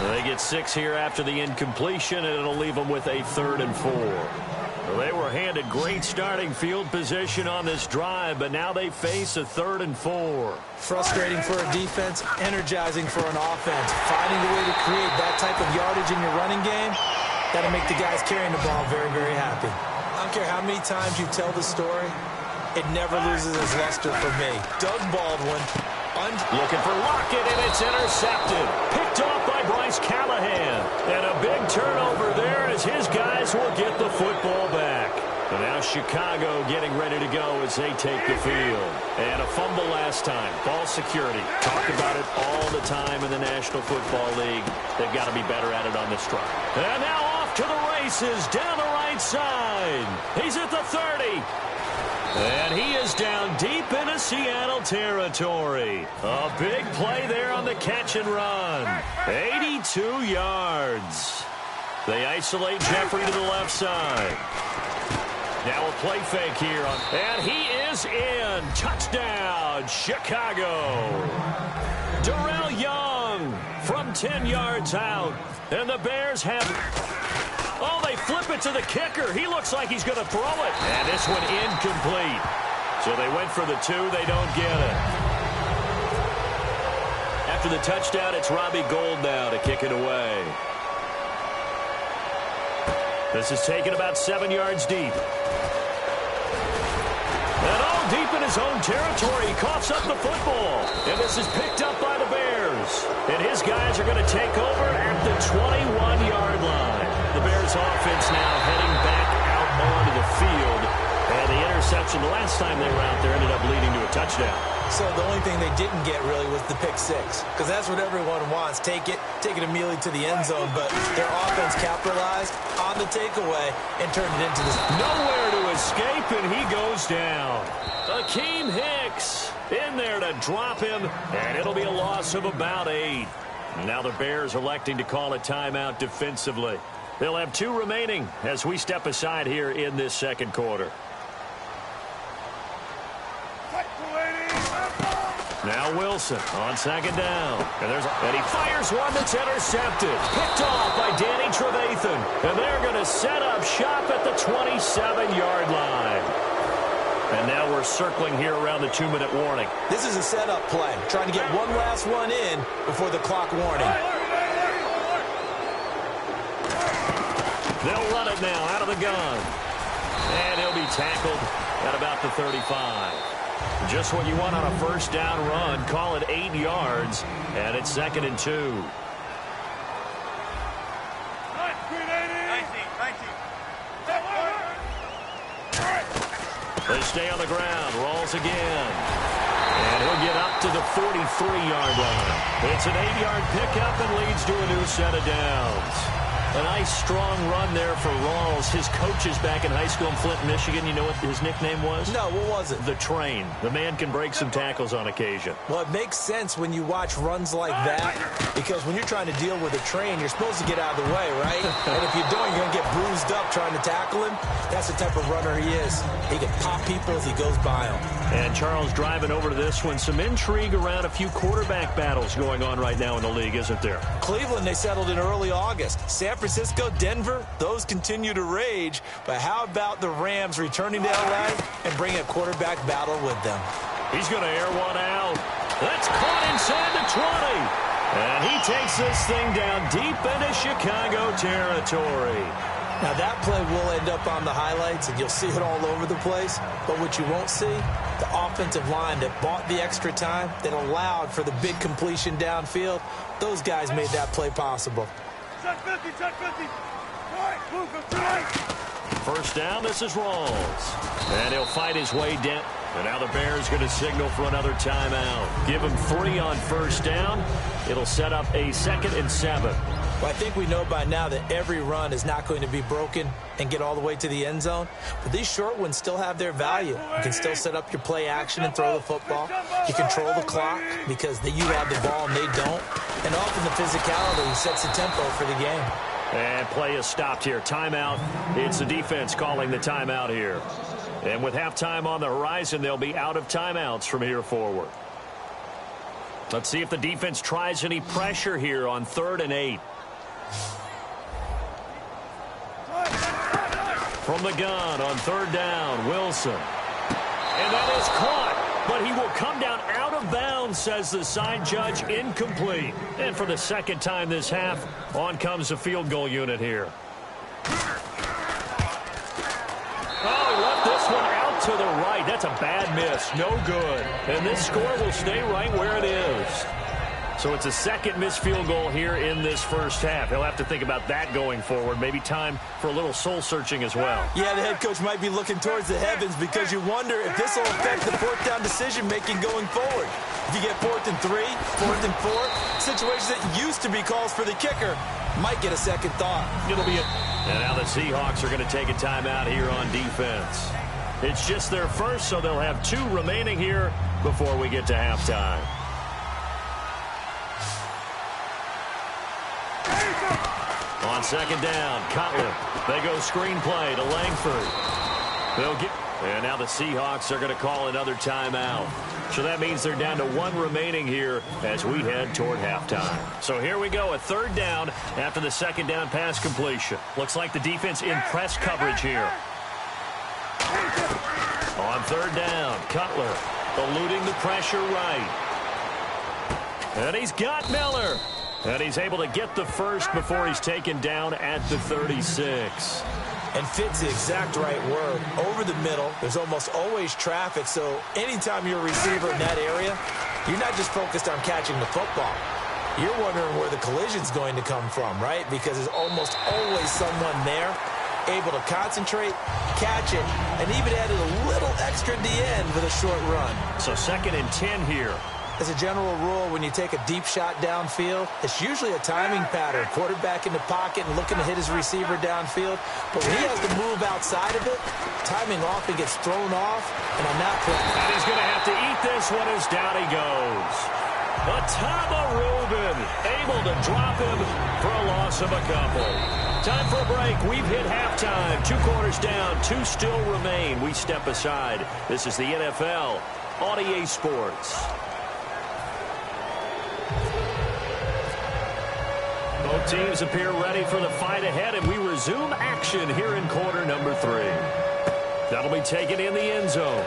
They get 6 here after the incompletion, and it'll leave them with a 3rd and 4. Well, they were handed great starting field position on this drive, but now they face a 3rd and 4. Frustrating for a defense, energizing for an offense. Finding a way to create that type of yardage in your running game, that'll make the guys carrying the ball very, very happy. I don't care how many times you tell the story, it never loses its luster for me. Doug Baldwin. Looking for Lockett, and it's intercepted. Picked off by Bryce Callahan. And a big turnover there as his guys will get the football back. And now Chicago getting ready to go as they take the field. And a fumble last time. Ball security. Talk about it all the time in the National Football League. They've got to be better at it on this drive. And now off to the races down the right side. He's at the 30. And he is down deep into Seattle territory. A big play there on the catch and run. 82 yards. They isolate Jeffrey to the left side. Now a play fake here. And he is in. Touchdown, Chicago. Darrell Young from 10 yards out. And the Bears have... Oh, they flip it to the kicker. He looks like he's going to throw it. And this one incomplete. So they went for the 2. They don't get it. After the touchdown, it's Robbie Gould now to kick it away. This is taken about 7 yards deep. And all deep in his own territory. He coughs up the football. And this is picked up by the Bears. And his guys are going to take over at the 21-yard line. The Bears offense now heading back out onto the field. And the interception the last time they were out there ended up leading to a touchdown. So the only thing they didn't get really was the pick six, because that's what everyone wants. Take it immediately to the end zone, but their offense capitalized on the takeaway and turned it into this. Nowhere to escape, and he goes down. Akeem Hicks in there to drop him, and it'll be a loss of about 8. Now the Bears electing to call a timeout defensively. They'll have 2 remaining as we step aside here in this second quarter. Now Wilson on second down. And he fires one that's intercepted. Picked off by Danny Trevathan. And they're going to set up shop at the 27-yard line. And now we're circling here around the 2-minute warning. This is a setup play, trying to get one last one in before the clock warning. They'll run it now out of the gun. And he'll be tackled at about the 35. Just what you want on a first down run. Call it 8 yards, and it's 2nd and 2. They stay on the ground. Rolls again. And he'll get up to the 43-yard line. It's an 8-yard pickup and leads to a new set of downs. A nice, strong run there for Rawls. His coaches back in high school in Flint, Michigan, you know what his nickname was? No, what was it? The Train. The man can break some tackles on occasion. Well, it makes sense when you watch runs like that, because when you're trying to deal with a train, you're supposed to get out of the way, right? And if you don't, you're going to get bruised up trying to tackle him. That's the type of runner he is. He can pop people as he goes by them. And Charles driving over to this one. Some intrigue around a few quarterback battles going on right now in the league, isn't there? Cleveland, they settled in early August. San Francisco, Denver, those continue to rage. But how about the Rams returning to L.A. and bringing a quarterback battle with them? He's going to air one out. That's caught inside the 20. And he takes this thing down deep into Chicago territory. Now, that play will end up on the highlights, and you'll see it all over the place. But what you won't see, the offensive line that bought the extra time, that allowed for the big completion downfield, those guys made that play possible. Check 50, check 50. Right, move him, right. First down, this is Rawls. And he'll fight his way down. And now the Bears going to signal for another timeout. Give him 3 on first down. It'll set up a 2nd and 7. Well, I think we know by now that every run is not going to be broken and get all the way to the end zone. But these short ones still have their value. You can still set up your play action and throw the football. You control the clock because you have the ball and they don't. And often the physicality sets the tempo for the game. And play is stopped here. Timeout. It's the defense calling the timeout here. And with halftime on the horizon, they'll be out of timeouts from here forward. Let's see if the defense tries any pressure here on 3rd and 8. From the gun on 3rd down, Wilson. And that is caught, but he will come down out of bounds, says the side judge, incomplete. And for the 2nd time this half, on comes the field goal unit here. Oh, he left this one out to the right. That's a bad miss. No good. And this score will stay right where it is. So it's a 2nd missed field goal here in this first half. He'll have to think about that going forward. Maybe time for a little soul-searching as well. Yeah, the head coach might be looking towards the heavens because you wonder if this will affect the 4th down decision-making going forward. If you get 4th and 3, 4th and 4, situations that used to be calls for the kicker might get a second thought. It'll be And now the Seahawks are going to take a timeout here on defense. It's just their first, so they'll have 2 remaining here before we get to halftime. On second down, Cutler. They go screen play to Langford. And now the Seahawks are going to call another timeout. So that means they're down to 1 remaining here as we head toward halftime. So here we go, a 3rd down after the second down pass completion. Looks like the defense in press coverage here. On 3rd down, Cutler eluding the pressure right. And he's got Miller. And he's able to get the first before he's taken down at the 36. And fits the exact right word. Over the middle, there's almost always traffic, so anytime you're a receiver in that area, you're not just focused on catching the football. You're wondering where the collision's going to come from, right? Because there's almost always someone there able to concentrate, catch it, and even added a little extra at the end with a short run. So 2nd and 10 here. As a general rule, when you take a deep shot downfield, it's usually a timing pattern. Quarterback in the pocket and looking to hit his receiver downfield. But when he has to move outside of it, timing often gets thrown off. And on that play, and he's going to have to eat this one as down he goes. Atama Rubin able to drop him for a loss of a couple. Time for a break. We've hit halftime. 2 quarters down. 2 still remain. We step aside. This is the NFL on EA Sports. Both teams appear ready for the fight ahead, and we resume action here in quarter number 3. That'll be taken in the end zone.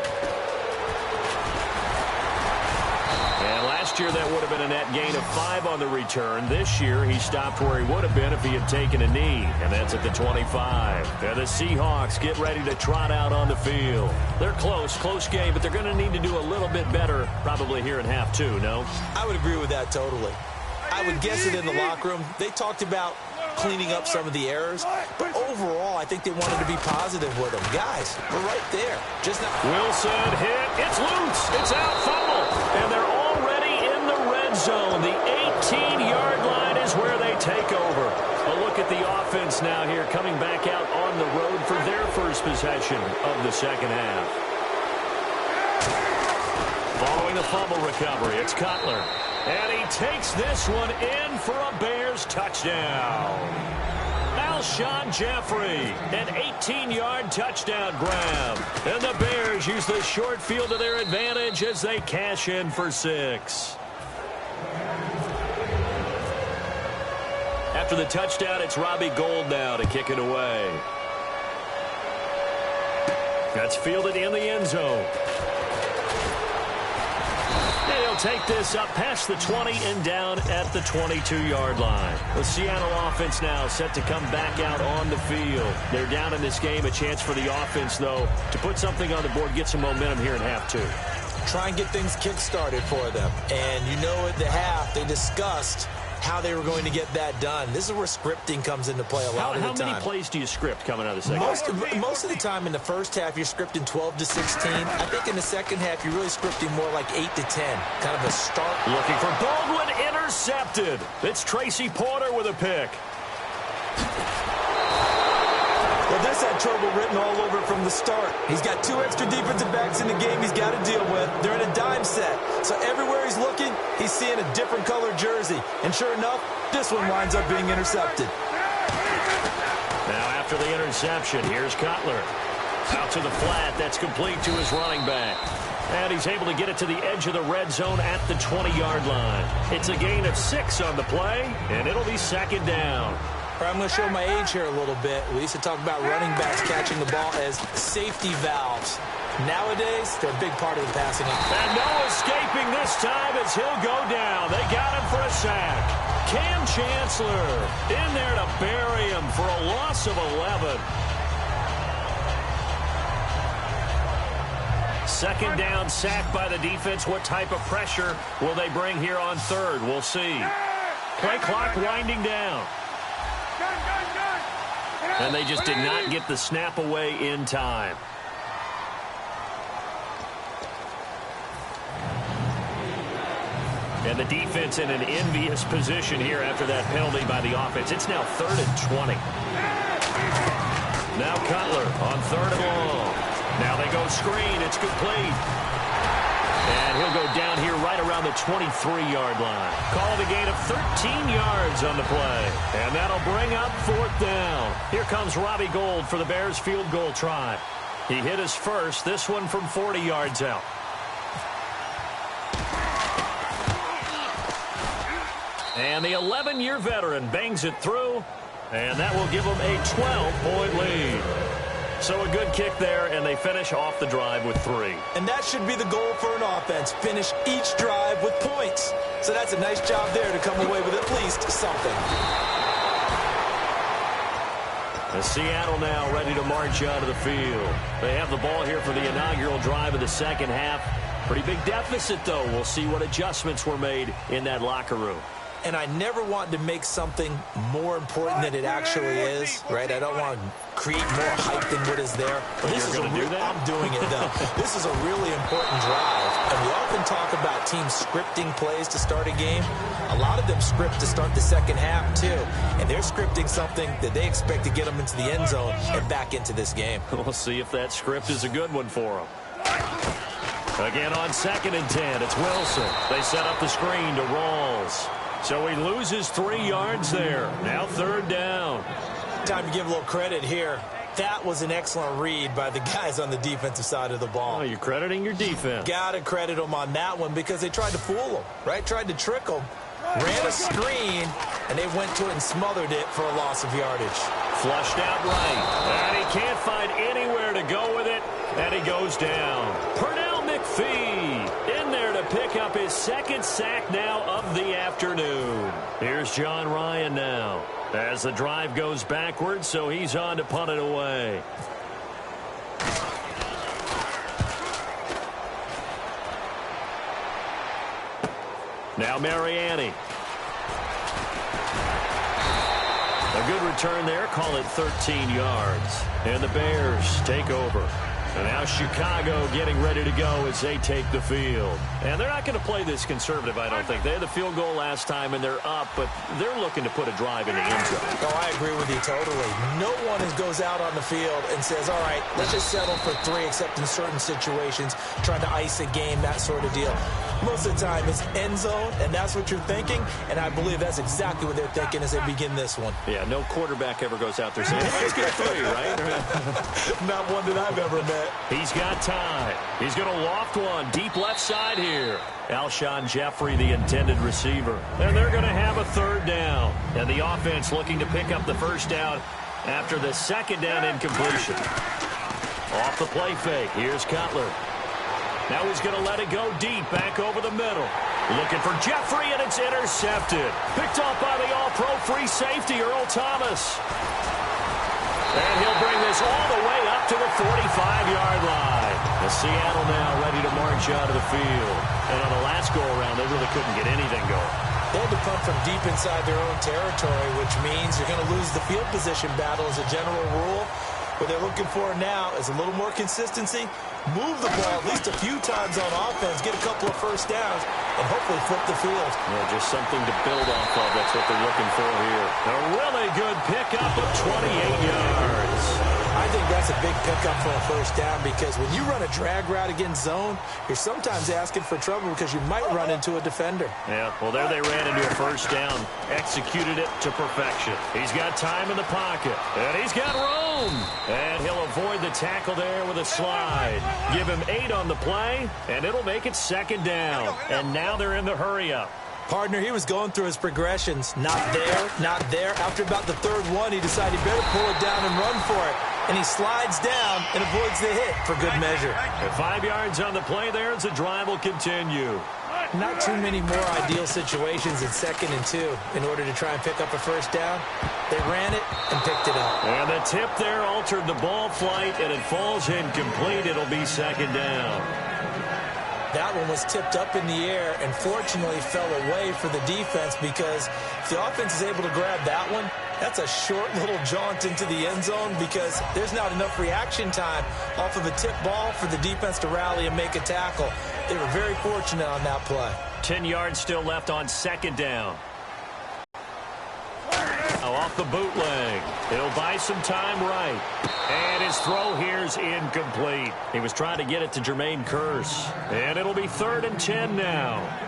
And last year, that would have been a net gain of 5 on the return. This year, he stopped where he would have been if he had taken a knee, and that's at the 25. And the Seahawks get ready to trot out on the field. They're close game, but they're going to need to do a little bit better probably here in half 2, no? I would agree with that totally. I would guess it in the locker room. They talked about cleaning up some of the errors, but overall, I think they wanted to be positive with them. Guys, we're right there. Just not. Wilson hit. It's loose. It's out. Fumble. And they're already in the red zone. The 18-yard line is where they take over. A look at the offense now here, coming back out on the road for their first possession of the second half. Following the fumble recovery, it's Cutler. And he takes this one in for a Bears touchdown. Alshon Jeffrey, an 18-yard touchdown grab. And the Bears use the short field to their advantage as they cash in for 6. After the touchdown, it's Robbie Gould now to kick it away. That's fielded in the end zone. They'll take this up past the 20 and down at the 22-yard line. The Seattle offense now set to come back out on the field. They're down in this game. A chance for the offense, though, to put something on the board, get some momentum here in half 2. Try and get things kick-started for them. And you know at the half, they discussed how they were going to get that done. This is where scripting comes into play a lot of the time. How many plays do you script coming out of the second half? Most of the time in the first half, you're scripting 12 to 16. I think in the second half, you're really scripting more like 8 to 10. Kind of a start. Looking for Baldwin, intercepted. It's Tracy Porter with a pick. Well, this had trouble written all over from the start. He's got 2 extra defensive backs in the game he's got to deal with. They're in a dime set. So everywhere he's looking, he's seeing a different color jersey. And sure enough, this one winds up being intercepted. Now after the interception, here's Cutler. Out to the flat. That's complete to his running back. And he's able to get it to the edge of the red zone at the 20-yard line. It's a gain of 6 on the play, and it'll be second down. I'm going to show my age here a little bit. We used to talk about running backs catching the ball as safety valves. Nowadays, they're a big part of the passing game. And no escaping this time as he'll go down. They got him for a sack. Cam Chancellor in there to bury him for a loss of 11. Second down, sack by the defense. What type of pressure will they bring here on third? We'll see. Play clock winding down. And they just did not get the snap away in time. And the defense in an envious position here after that penalty by the offense. It's now 3rd and 20. Now Cutler on 3rd and long. Now they go screen. It's complete. And he'll go down here right around the 23-yard line. Call it a gain of 13 yards on the play. And that'll bring up 4th down. Here comes Robbie Gould for the Bears field goal try. He hit his first, this one from 40 yards out. And the 11-year veteran bangs it through, and that will give them a 12-point lead. So a good kick there, and they finish off the drive with 3. And that should be the goal for an offense, finish each drive with points. So that's a nice job there to come away with at least something. And Seattle now ready to march out of the field. They have the ball here for the inaugural drive of the second half. Pretty big deficit, though. We'll see what adjustments were made in that locker room. And I never want to make something more important than it actually is, right? I don't want to create more hype than what is there. But this is I'm doing it, though. This is a really important drive. And we often talk about teams scripting plays to start a game. A lot of them script to start the second half, too. And they're scripting something that they expect to get them into the end zone and back into this game. We'll see if that script is a good one for them. Again on 2nd and 10, it's Wilson. They set up the screen to Rawls. So he loses 3 yards there. Now 3rd down. Time to give a little credit here. That was an excellent read by the guys on the defensive side of the ball. Oh, you're crediting your defense. Got to credit them on that one because they tried to fool them, right? Tried to trick them. Ran a screen, and they went to it and smothered it for a loss of yardage. Flushed out right. And he can't find anywhere to go with it, and he goes down. Pernell McPhee in there to pick up his 2nd sack now of the afternoon. Here's John Ryan now as the drive goes backwards, so he's on to punt it away. Now Mariani. A good return there. Call it 13 yards. And the Bears take over. And now Chicago getting ready to go as they take the field. And they're not going to play this conservative, I don't think. They had the field goal last time, and they're up, but they're looking to put a drive in the end zone. Oh, I agree with you totally. No one goes out on the field and says, all right, let's just settle for 3, except in certain situations, trying to ice a game, that sort of deal. Most of the time, it's end zone, and that's what you're thinking, and I believe that's exactly what they're thinking as they begin this one. Yeah, no quarterback ever goes out there saying, hey, let's get 3, right? Not one that I've ever met. He's got time. He's going to loft one deep left side here. Alshon Jeffrey, the intended receiver. And they're going to have a 3rd down. And the offense looking to pick up the 1st down after the 2nd down incompletion. Off the play fake. Here's Cutler. Now he's going to let it go deep, back over the middle. Looking for Jeffrey, and it's intercepted. Picked off by the all-pro free safety, Earl Thomas. And he'll bring this all the way up to the 45-yard line. The Seattle now ready to march out of the field. And on the last go-around, they really couldn't get anything going. They had to punt from deep inside their own territory, which means you're going to lose the field position battle as a general rule. What they're looking for now is a little more consistency, move the ball at least a few times on offense, get a couple of 1st downs, and hopefully flip the field. Yeah, just something to build off of. That's what they're looking for here. A really good pickup of 28 yards. I think that's a big pickup for a 1st down because when you run a drag route against zone, you're sometimes asking for trouble because you might run into a defender. Yeah, well, there they ran into a 1st down. Executed it to perfection. He's got time in the pocket. And he's got room. And he'll avoid the tackle there with a slide. Give him 8 on the play, and it'll make it 2nd down. And now they're in the hurry-up. Partner, he was going through his progressions. Not there, not there. After about the 3rd one, he decided he better pull it down and run for it. And he slides down and avoids the hit for good measure. And 5 yards on the play there as the drive will continue. Not too many more ideal situations in 2nd and 2 in order to try and pick up a 1st down. They ran it and picked it up. And the tip there altered the ball flight, and it falls incomplete. It'll be 2nd down. That one was tipped up in the air and fortunately fell away for the defense because if the offense is able to grab that one, that's a short little jaunt into the end zone because there's not enough reaction time off of a tip ball for the defense to rally and make a tackle. They were very fortunate on that play. 10 yards still left on 2nd down. Oh, off the bootleg. He'll buy some time right. And his throw here's incomplete. He was trying to get it to Jermaine Kearse. And it'll be 3rd and 10 now.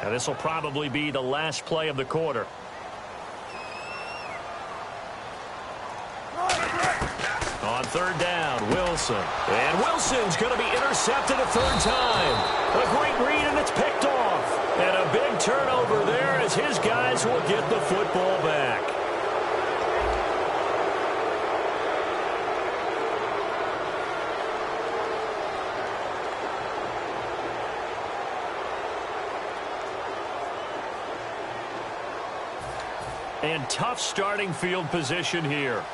And this will probably be the last play of the quarter. On 3rd down, Wilson. And Wilson's going to be intercepted a 3rd time. A great read, and it's picked off. And a big turnover there as his guys will get the football back. And tough starting field position here.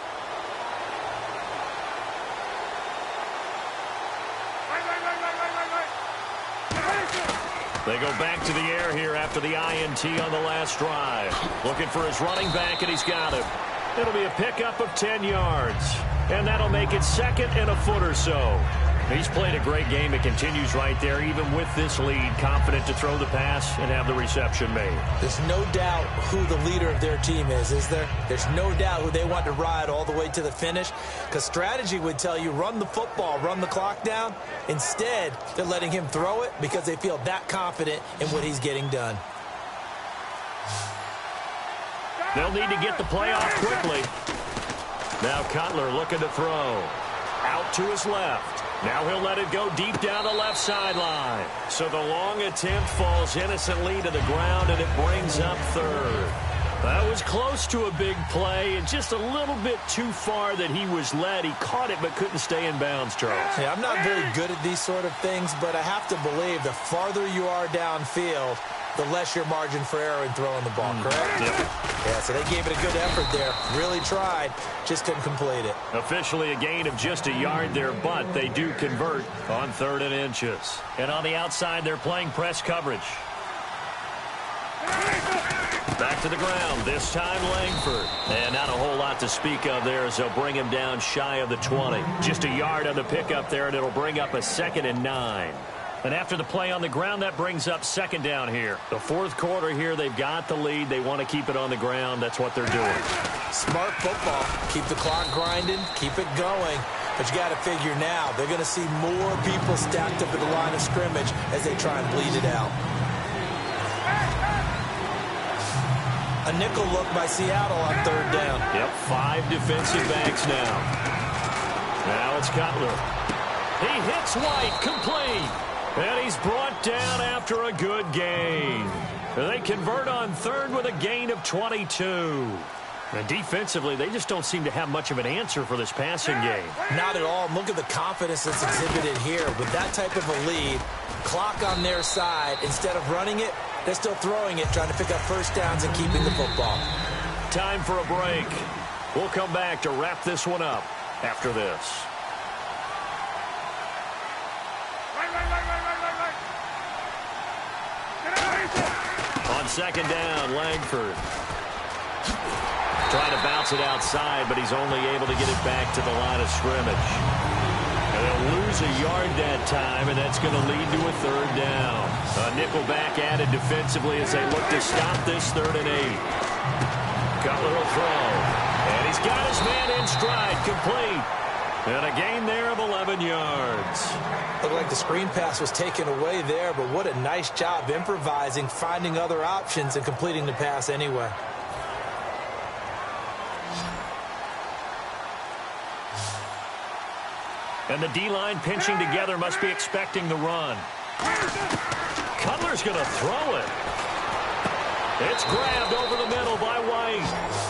They go back to the air here after the INT on the last drive. Looking for his running back, and he's got him. It'll be a pickup of 10 yards. And that'll make it 2nd and a foot or so. He's played a great game. It continues right there, even with this lead. Confident to throw the pass and have the reception made. There's no doubt who the leader of their team is there? There's no doubt who they want to ride all the way to the finish. Because strategy would tell you run the football, run the clock down. Instead, they're letting him throw it because they feel that confident in what he's getting done. They'll need to get the play off quickly. Now Cutler looking to throw. Out to his left. Now he'll let it go deep down the left sideline. So the long attempt falls innocently to the ground, and it brings up 3rd. That was close to a big play, and just a little bit too far that he was led. He caught it but couldn't stay in bounds, Charles. Yeah, I'm not very good at these sort of things, but I have to believe the farther you are downfield, the less your margin for error in throwing the ball, correct? Yep. Yeah, so they gave it a good effort there. Really tried, just couldn't complete it. Officially a gain of just a yard there, but they do convert on 3rd and inches. And on the outside, they're playing press coverage. Back to the ground, this time Langford. And not a whole lot to speak of there as they'll bring him down shy of the 20. Just a yard on the pickup there, and it'll bring up a 2nd and 9. And after the play on the ground, that brings up 2nd down here. The 4th quarter here, they've got the lead. They want to keep it on the ground. That's what they're doing. Smart football. Keep the clock grinding. Keep it going. But you got to figure now, they're going to see more people stacked up at the line of scrimmage as they try and bleed it out. A nickel look by Seattle on 3rd down. Yep, 5 defensive backs now. Now it's Cutler. He hits White, complete. And he's brought down after a good gain. They convert on 3rd with a gain of 22. And defensively, they just don't seem to have much of an answer for this passing game. Not at all. Look at the confidence that's exhibited here. With that type of a lead, clock on their side, instead of running it, they're still throwing it, trying to pick up first downs and keeping the football. Time for a break. We'll come back to wrap this one up after this. On 2nd down, Langford. Trying to bounce it outside, but he's only able to get it back to the line of scrimmage. And they'll lose a yard that time, and that's going to lead to a 3rd down. A nickel back added defensively as they look to stop this 3rd and 8. Cutler will throw. And he's got his man in stride, complete. And a gain there of 11 yards. Looked like the screen pass was taken away there, but what a nice job improvising, finding other options, and completing the pass anyway. And the D-line pinching together must be expecting the run. Cutler's going to throw it. It's grabbed over the middle by White.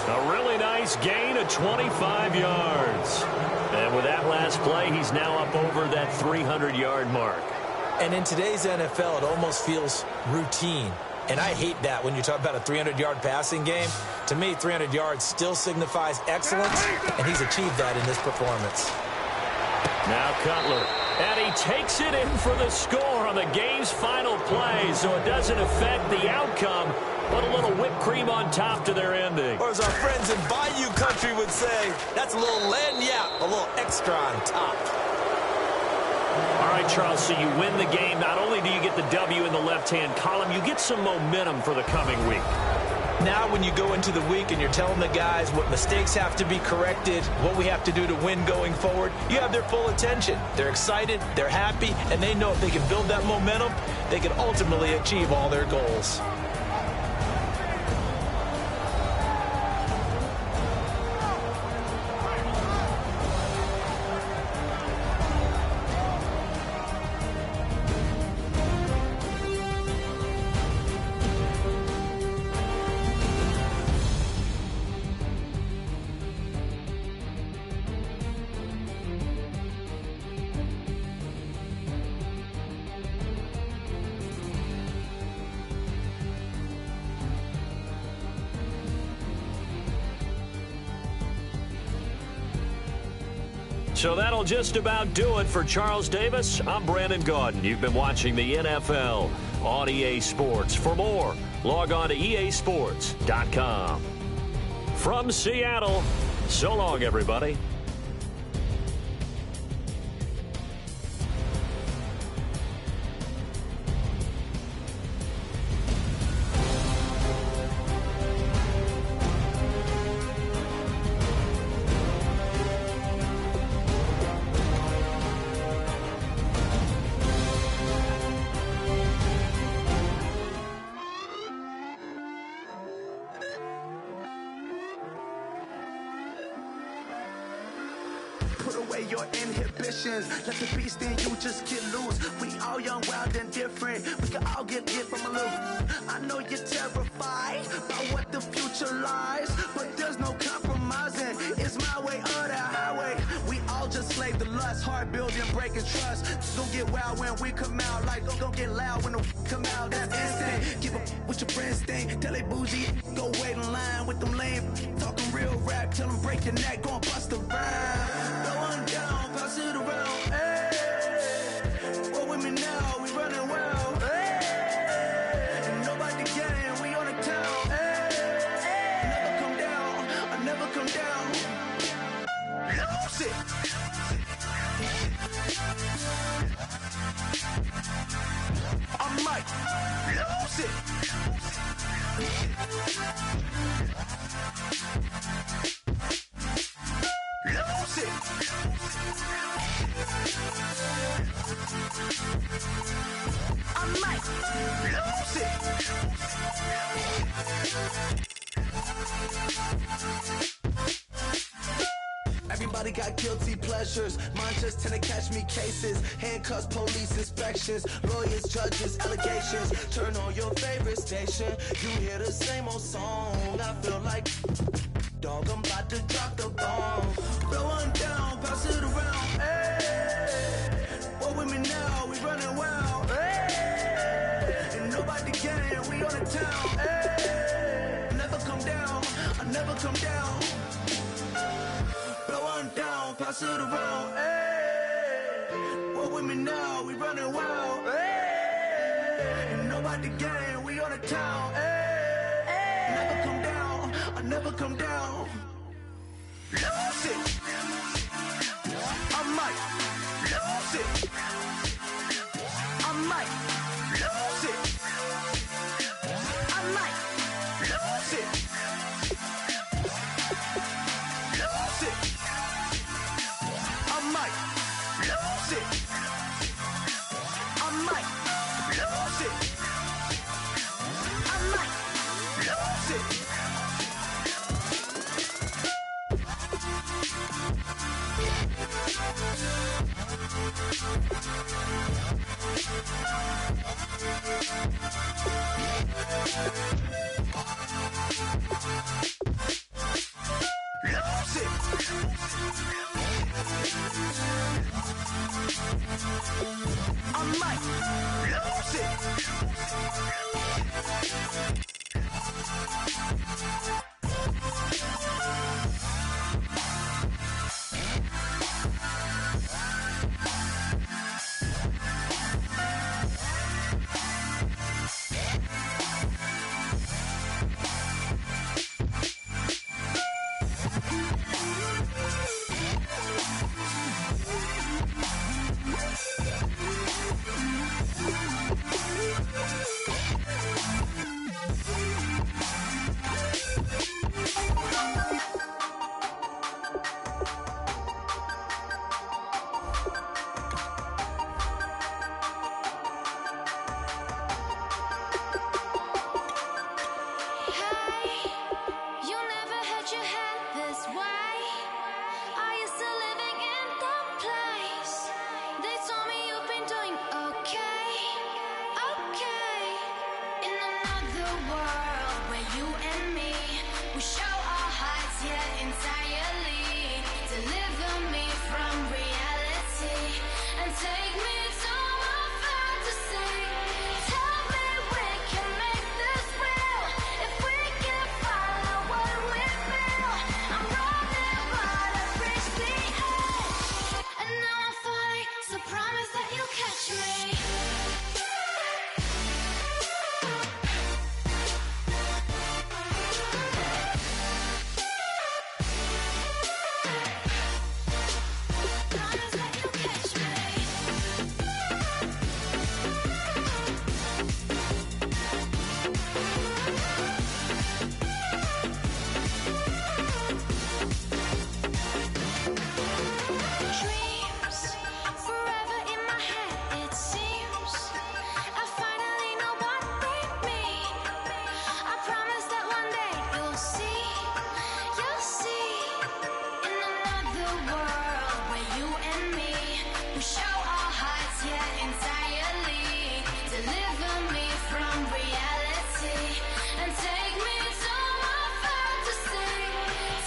A really nice gain of 25 yards. And with that last play, he's now up over that 300-yard mark. And in today's NFL, it almost feels routine. And I hate that when you talk about a 300-yard passing game. To me, 300 yards still signifies excellence, and he's achieved that in this performance. Now Cutler, and he takes it in for the score on the game's final play, so it doesn't affect the outcome, but a little whipped cream on top to their ending. Or as our friends in Bayou Country would say, that's a little lagniappe, a little extra on top. right, Charles, so you win the game. Not only do you get the W in the left-hand column, you get some momentum for the coming week. Now when you go into the week and you're telling the guys what mistakes have to be corrected, what we have to do to win going forward, you have their full attention. They're excited, they're happy, and they know if they can build that momentum, they can ultimately achieve all their goals. So that'll just about do it for Charles Davis. I'm Brandon Gaudin. You've been watching the NFL on EA Sports. For more, log on to easports.com. From Seattle, so long, everybody. Put away your inhibitions. Let the beast in you just get loose. We all young, wild, and different. We can all get lit from a little. I know you're terrified by what the future lies, but there's no compromising. It's my way or the highway. We all just slave the lust, heart building, breaking trust. Don't get wild when we come out, like don't get loud when the come out. That's instant. Give up with your friends thing. Tell they bougie, go wait in line with them lame. Talking real rap, tell them break your neck, go and bust a rhyme. Going down, pass it around, hey. Roll with me now, we running wild, hey. And nobody gang, we on the town, hey. Never come down, I never come down. Lose it. I might lose it. Lose it. I might lose it. Everybody got guilty pleasures. Mine just tend to catch me cases. Handcuffs, police inspections, lawyers, judges, allegations. Turn on your favorite station. You hear the same old song. I feel like dog, I'm about to drop the bomb. Blowing down, pass it around. Hey, what with me now? We running wild. Hey, and nobody gang. We on the town. Hey, never come down. I never come down. Blowing down, pass it around. Hey, what with me now? We running wild. Hey, and nobody gang. We on the town. Hey, never come down. I never come down. Lose it. I might lose it. I might lose it. I might lose it. Lose it. I might lose it. I might lose it. I might lose it. I might lose it. another world where you and me, we show our hearts, yeah, entirely. Deliver me from reality and take me to my fantasy. Tell me we can make this real if we can follow what we feel. I'm running but I've reached the edge, and now I'm falling, so promise that you'll catch me. Promise that you'll catch me. Dreams forever in my head, it seems. I finally know what they mean. I promise that one day you'll see. In another world where you and me, we show our hearts, yeah, entirely. Deliver me from reality and take me to my fantasy.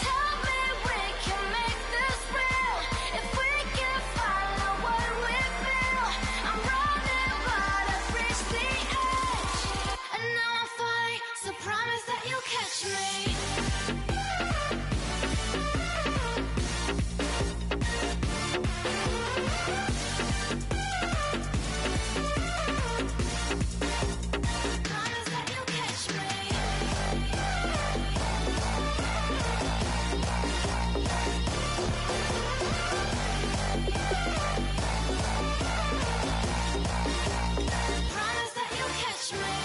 Tell me we can make this real if we can follow what we feel. I'm running but I've reached the edge, and now I'm falling, so promise that you'll catch me. Promise that you'll catch me. Promise that you'll catch me.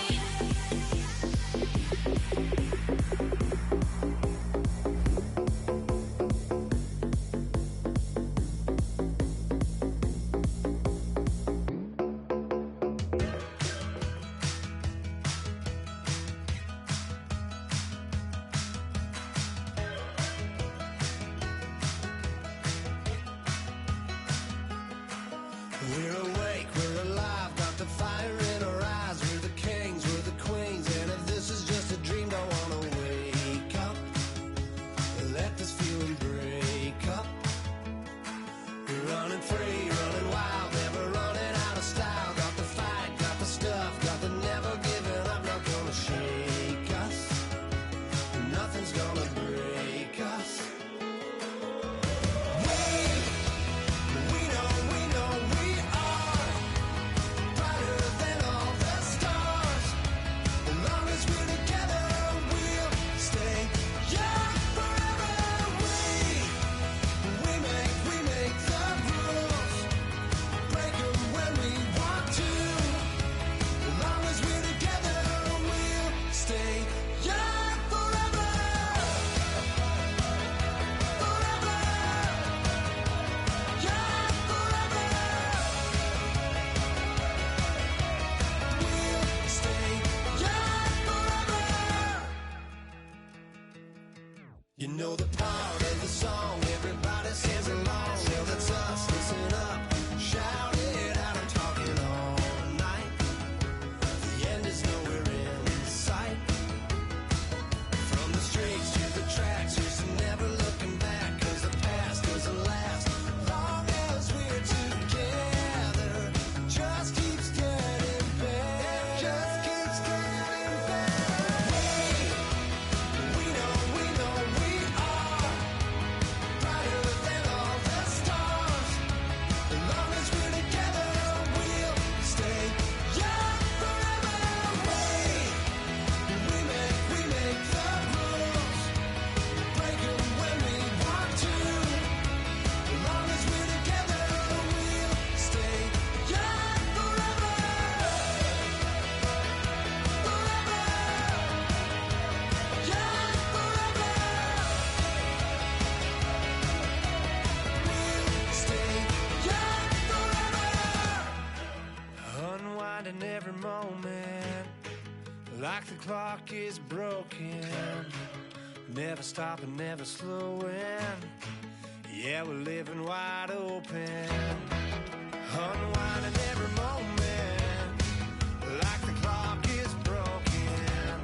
We're awake, we're alive, got the fire in our eyes. We're the kings, we're the queens, and if this is just a dream, don't wanna wake up. Let this feeling break up. We're running free, running wild, never running out of style. Got the fight, got the stuff, got the never giving up. Not gonna shake us, nothing's gonna break us. We know we are brighter than all the stars. As long as we're together, we'll stay young forever. We make the rules, break 'em when we want to. As long as we're together, we'll stay young forever. Forever. Young forever. We'll stay young forever. You know the part of the song everybody sings along. Well, that's us. Listen up, shout it out. I'm talking all night. The end is nowhere in sight. From the streets to the tracks, here's never looking back. 'Cause the past doesn't last long as we're together. Just keeps getting better. Just keeps getting better. We know we are brighter than all the stars. As long as we're together, we'll stay young forever. We make the rules, break 'em when we want to. As long as we're together, we'll stay young forever. Forever. Young forever. We'll stay young forever. Unwinding every moment, like the clock is broken. Never stopping, never slowing. Yeah, we're living wide open. Unwinding every moment, like the clock is broken.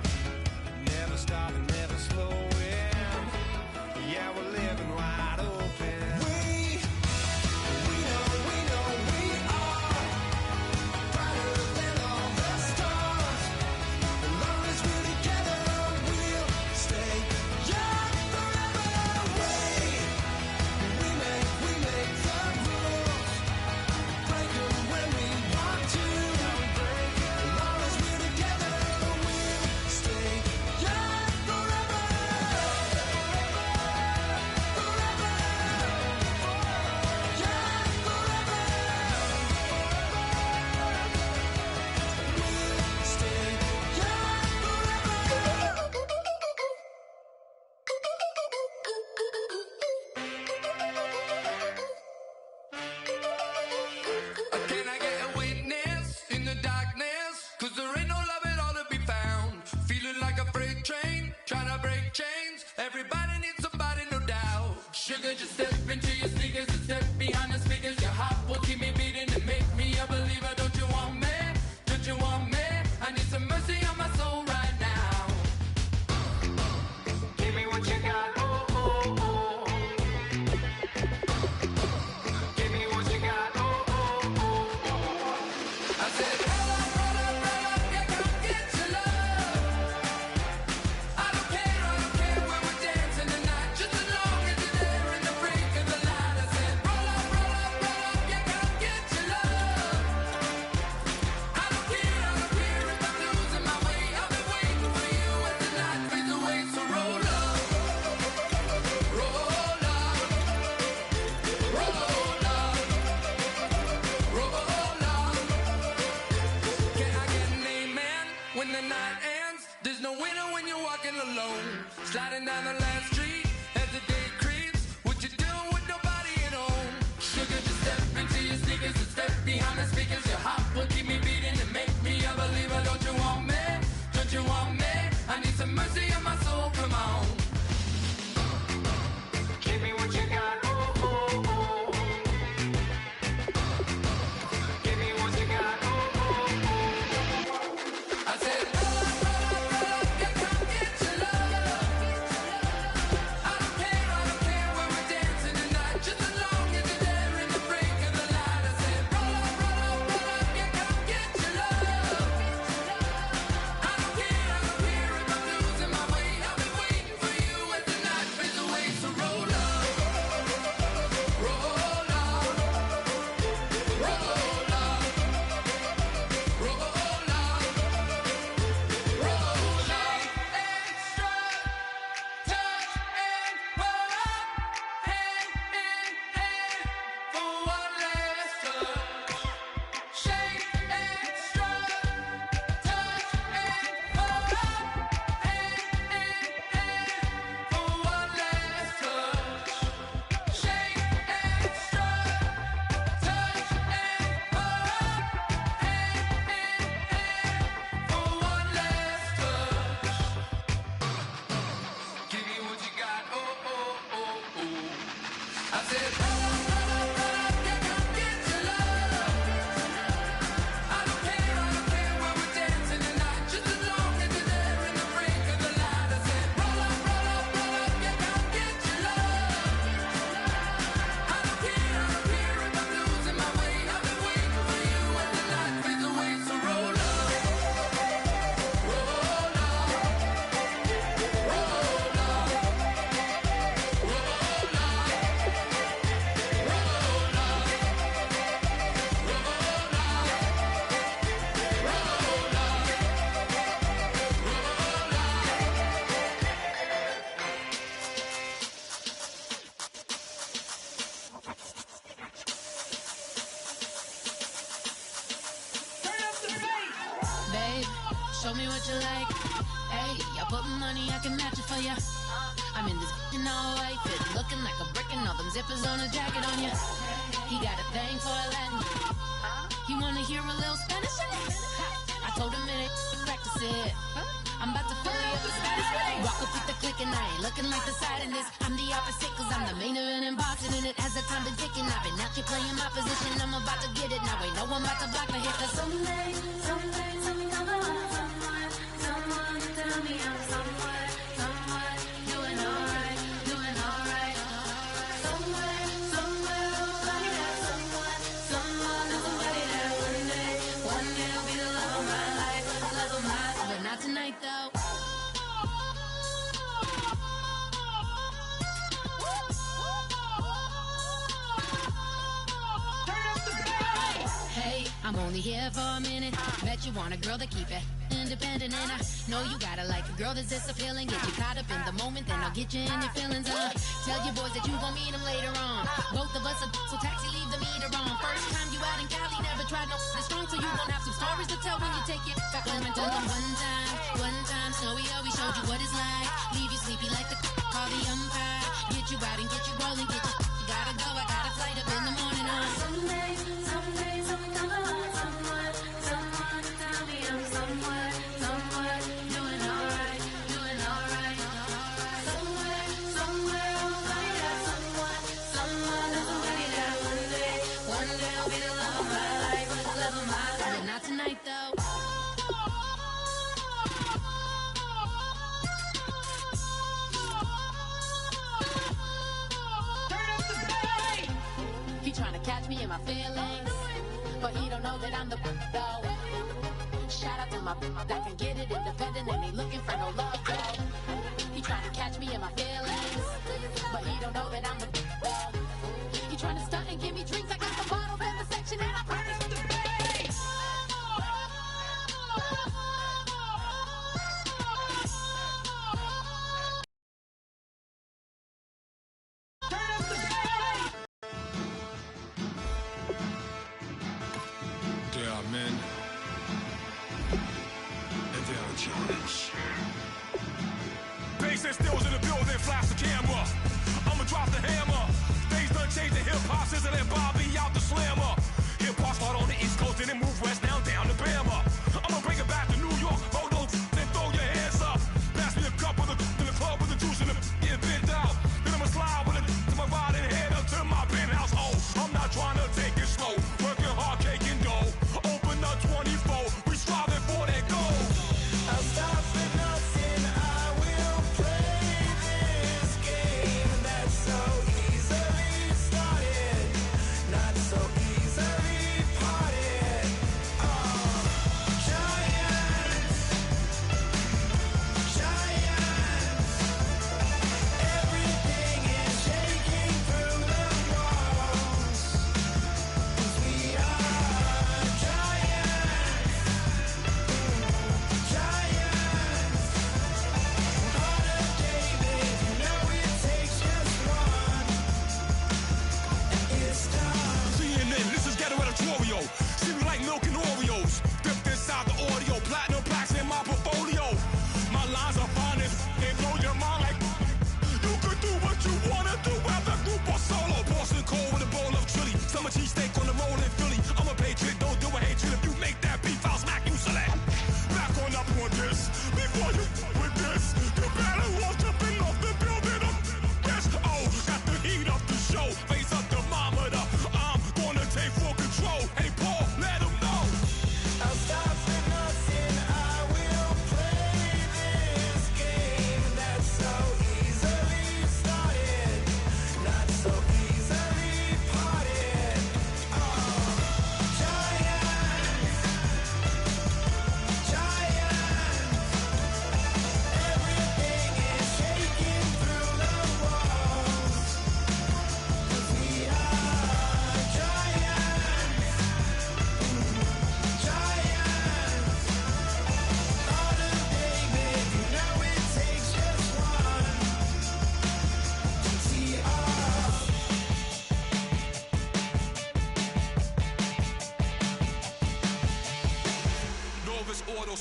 babe. Show me what you like. Hey, I put money, I can match it for ya. I'm in this in all white fit, looking like a brick and all them zippers on a jacket on ya. He got a thing for a Latin. He wanna hear a little Spanish in it. I told him it ain't practice it. I'm about to fill you up with status with it. Walk up with the click and I ain't looking like the side in this. I'm the opposite cause I'm the main event and boxing in it. As the time been ticking, I've been out here playing my position. I'm about to get it now, ain't no one about to block the hit. Cause someday, something come along. Someone tell me I'm somewhere, doing alright. Somewhere, somebody that someone, somebody that one day will be the love of my life, but not tonight though. Hey, I'm only here for a minute. Bet you want a girl to keep it independent, and I know you gotta like a girl that's this appealing. Get you caught up in the moment, then I'll get you in your feelings. Tell your boys that you gon' meet them later on. Both of us are so taxi, leave the meter on. First time you out in Cali, never tried no strong, so you gon' have some stories to tell when you take it back home and tell them one time, Snowy always showed you what it's like. Leave you sleepy like the call the umpire. Get you out and get you rolling, get you gotta go. I got a flight up in the morning on someday, something come along. Someone tell me I'm somewhere, doing alright. Somewhere, somebody that somebody that one day will be the love of my life, but not tonight though. He tryna catch me in my feelings, but he don't know that I'm the though. Shout out to my that can get it independent and ain't looking for no love though. He tryna catch me in my feelings, but he don't know that I'm the though. He tryna stunt and give me drinks. I got the bottles in the section and I promise to the bass. There are men, and there are giants. Bass and stills in the building, flash the camera. I'ma drop the hammer. Things done changed the hip-hop since and Bobby out the slammer. Hip-hop start on the East Coast and then move west now down to Bama. I'ma bring it back to New York, hold on, then throw your hands up. Pass me a cup of the in the club with the juice and the get bent out. Then I'ma slide with it to my ride and head up to my penthouse. Oh, I'm not trying to take it slow, working hard, caking dough. Open up 24, we striving for that goal. I'm stopping.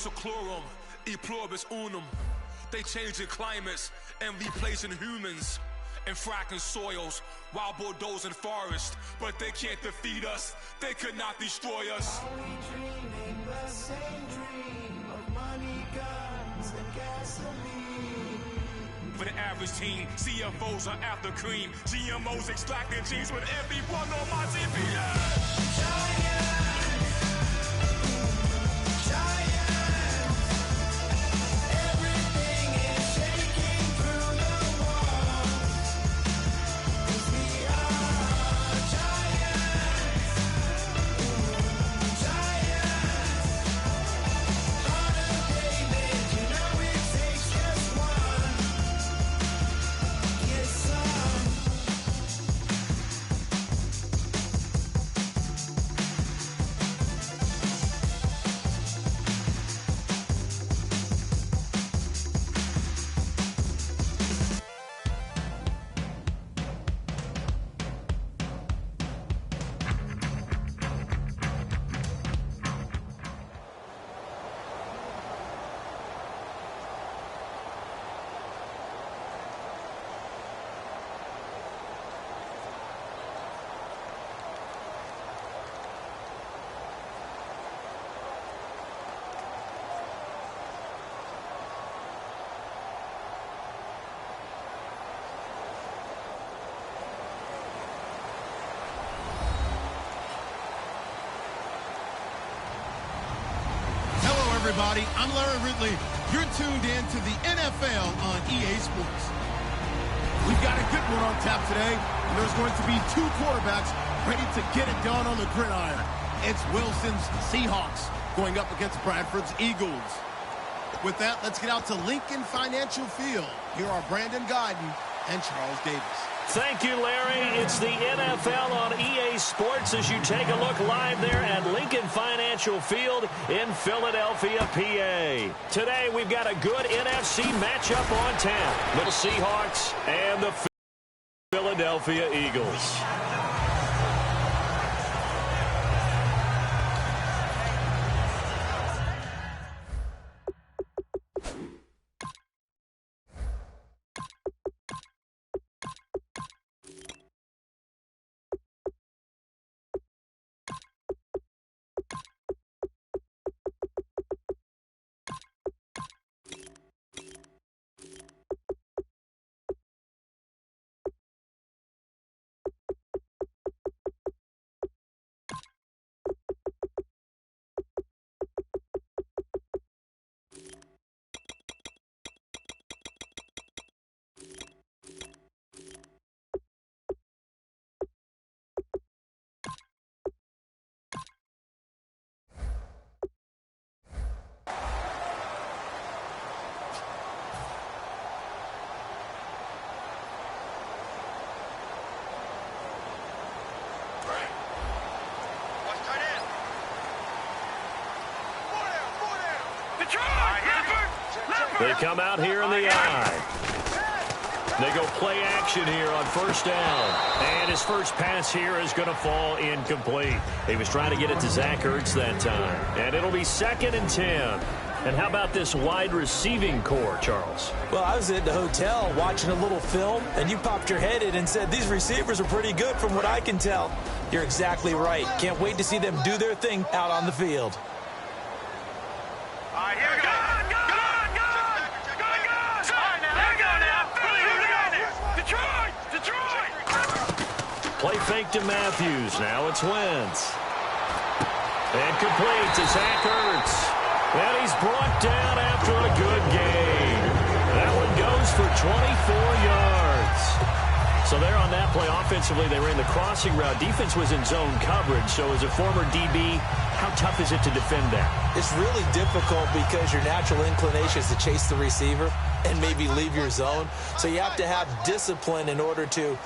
seclorum, e pluribus unum. They changing climates and replacing humans and fracking soils while bulldozing forests. But they can't defeat us. They could not destroy us. Are we dreaming the same dream of money, guns, and gasoline? For the average teen, CFOs are after cream. GMOs extracting genes with everyone on my TV. Everything is shaking through the walls. 'Cause we are giants. Giants. Heart of David, you know it takes just one. Get some. Everybody, I'm Larry Ridley. You're tuned in to the NFL on EA Sports. We've got a good one on tap today, and there's going to be two quarterbacks ready to get it done on the gridiron. It's Wilson's Seahawks going up against Bradford's Eagles. With that, let's get out to Lincoln Financial Field. Here are Brandon Guyton and Charles Davis. Thank you, Larry. It's the NFL on EA Sports as you take a look live there at Lincoln Financial Field in Philadelphia, PA. Today, we've got a good NFC matchup on tap. The Seahawks and the Philadelphia Eagles. They come out here in the eye. They go play action here on first down. And his first pass here is going to fall incomplete. He was trying to get it to Zach Ertz that time. And it'll be 2nd and 10. And how about this wide receiving core, Charles? Well, I was at the hotel watching a little film, and you popped your head in and said, these receivers are pretty good from what I can tell. You're exactly right. Can't wait to see them do their thing out on the field. All right, here we go. Play fake to Matthews. Now it's Wentz. And complete to Zach Ertz. And he's brought down after a good gain. That one goes for 24 yards. So there on that play, offensively, they ran the crossing route. Defense was in zone coverage. So as a former DB, how tough is it to defend that? It's really difficult because your natural inclination is to chase the receiver and maybe leave your zone. So you have to have discipline in order to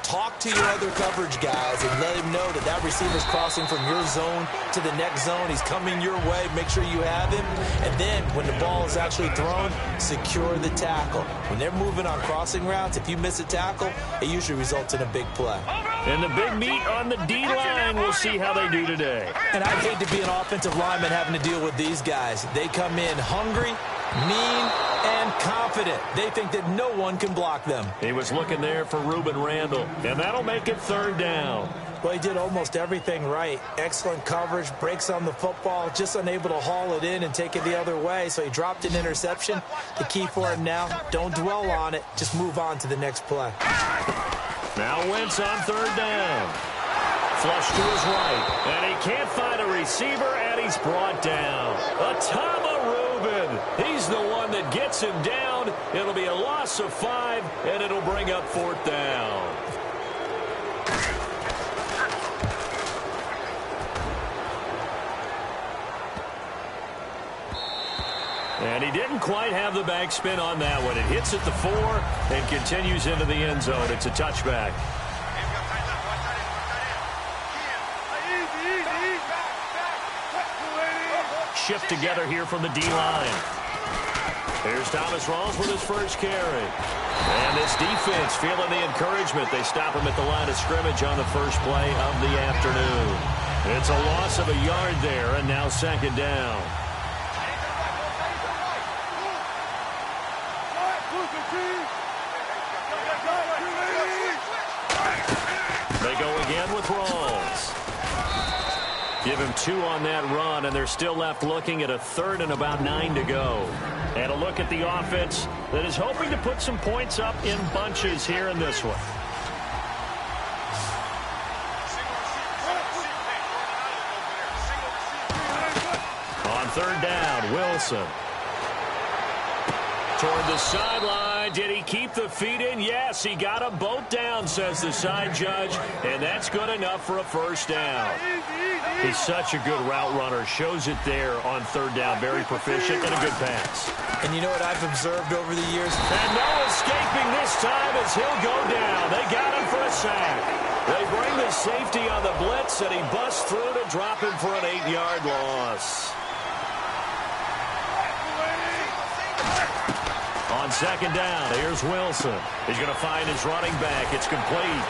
talk to your other coverage guys and let him know that that receiver's crossing from your zone to the next zone. He's coming your way. Make sure you have him. And then when the ball is actually thrown, secure the tackle. When they're moving on crossing routes, if you miss a tackle, it usually results in a big play. And the big meat on the D-line, we'll see how they do today. And I'd hate to be an offensive lineman having to deal with these guys. They come in hungry, mean, and confident. They think that no one can block them. He was looking there for Reuben Randall, and that'll make it 3rd down. Well, he did almost everything right. Excellent coverage, breaks on the football, just unable to haul it in and take it the other way, so he dropped an interception. The key for him now, don't dwell on it, just move on to the next play. Now Wentz on 3rd down. Flush to his right, and he can't find a receiver, and he's brought down. Atama Reuben, he's the one that gets him down. It'll be a loss of 5, and it'll bring up 4th down. And he didn't quite have the backspin on that one. It hits at the 4 and continues into the end zone. It's a touchback. Shift together here from the D-line. Here's Thomas Rawls with his first carry. And this defense feeling the encouragement. They stop him at the line of scrimmage on the first play of the afternoon. It's a loss of a yard there, and now 2nd down. They go again with Rawls. Give him 2 on that run, and they're still left looking at a 3rd and about 9 to go. And a look at the offense that is hoping to put some points up in bunches here in this one. On 3rd down, Wilson. Toward the sideline. Did he keep the feet in? Yes, he got them both down, says the side judge, and that's good enough for a 1st down. He's such a good route runner. Shows it there on 3rd down. Very proficient and a good pass. And you know what I've observed over the years? And no escaping this time as he'll go down. They got him for a sack. They bring the safety on the blitz, and he busts through to drop him for an 8-yard loss. On 2nd down, here's Wilson. He's going to find his running back. It's complete.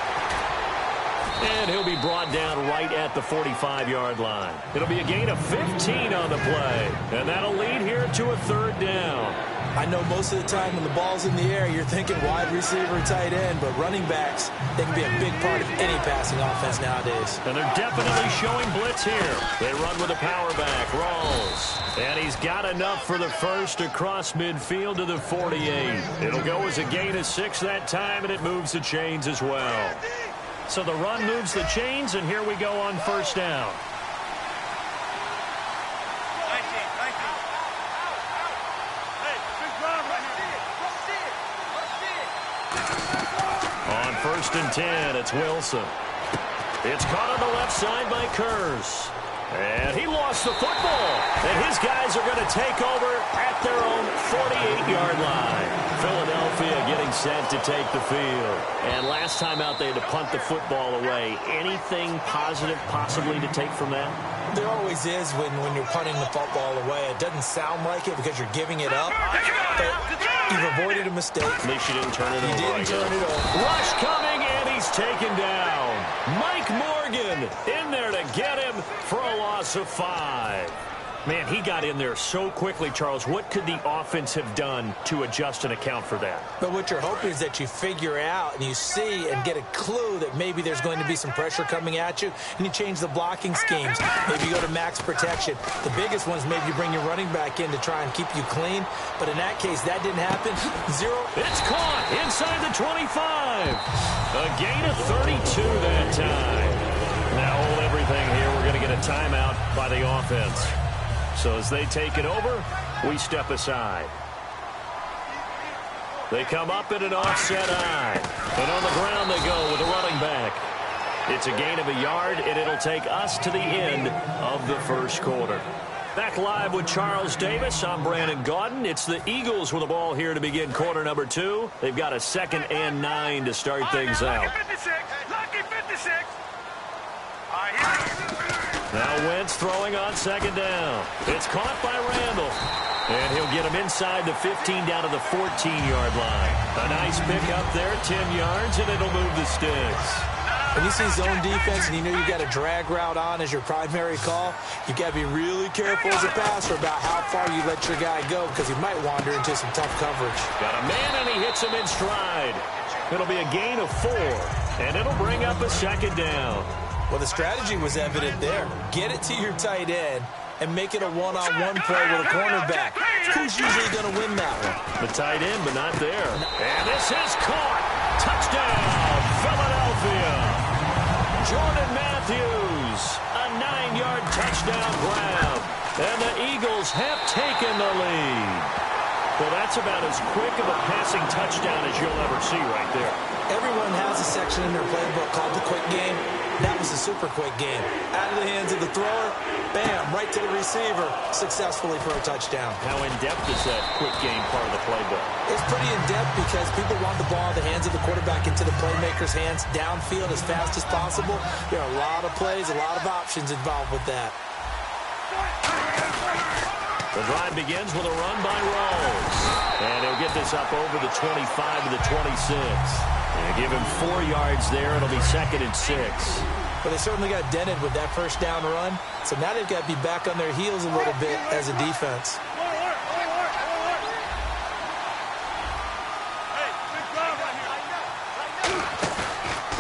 And he'll be brought down right at the 45-yard line. It'll be a gain of 15 on the play. And that'll lead here to a 3rd down. I know most of the time when the ball's in the air, you're thinking wide receiver, tight end, but running backs, they can be a big part of any passing offense nowadays. And they're definitely showing blitz here. They run with a power back, Rawls. And he's got enough for the 1st across midfield to the 48. It'll go as a gain of 6 that time, and it moves the chains as well. So the run moves the chains, and here we go on 1st down. On 1st and 10, it's Wilson. It's caught on the left side by Kurz. And he lost the football. And his guys are going to take over at their own 48-yard line. Philadelphia getting set to take the field. And last time out, they had to punt the football away. Anything positive possibly to take from that? There always is when you're punting the football away. It doesn't sound like it because you're giving it up. But you've avoided a mistake. At least you didn't turn it over. You didn't turn it over. Rush coming, and he's taken down. Mike Morgan in there to get him for a loss of 5. Man, he got in there so quickly, Charles. What could the offense have done to adjust and account for that? But what you're hoping is that you figure out and you see and get a clue that maybe there's going to be some pressure coming at you, and you change the blocking schemes. Maybe you go to max protection. The biggest one is maybe you bring your running back in to try and keep you clean. But in that case, that didn't happen. 0. It's caught inside the 25. A gain of 32 that time. Now hold everything here. We're going to get a timeout by the offense. So as they take it over, we step aside. They come up in an offset eye. And on the ground they go with the running back. It's a gain of a yard, and it'll take us to the end of the 1st quarter. Back live with Charles Davis. I'm Brandon Gaudin. It's the Eagles with the ball here to begin quarter number 2. They've got a 2nd and 9 to start things out. Lucky 56. Now Wentz throwing on 2nd down. It's caught by Randall. And he'll get him inside the 15 down to the 14-yard line. A nice pick up there, 10 yards, and it'll move the sticks. When you see zone defense and you know you've got a drag route on as your primary call, you've got to be really careful as a passer about how far you let your guy go because he might wander into some tough coverage. Got a man, and he hits him in stride. It'll be a gain of 4, and it'll bring up a second down. Well, the strategy was evident there. Get it to your tight end and make it a one-on-one play with a cornerback. Who's usually going to win that one? The tight end, but not there. And this is caught. Touchdown, Philadelphia. Jordan Matthews, a 9-yard touchdown grab. And the Eagles have taken the lead. Well, that's about as quick of a passing touchdown as you'll ever see right there. Everyone has a section in their playbook called the quick game. That was a super quick game. Out of the hands of the thrower, bam, right to the receiver, successfully for a touchdown. How in-depth is that quick game part of the playbook? It's pretty in-depth because people want the ball in the hands of the quarterback into the playmaker's hands downfield as fast as possible. There are a lot of plays, a lot of options involved with that. The drive begins with a run by Rawls. And he'll get this up over the 25 to the 26. And give him 4 yards there. It'll be 2nd and 6. But they certainly got dented with that first down run. So now they've got to be back on their heels a little bit as a defense.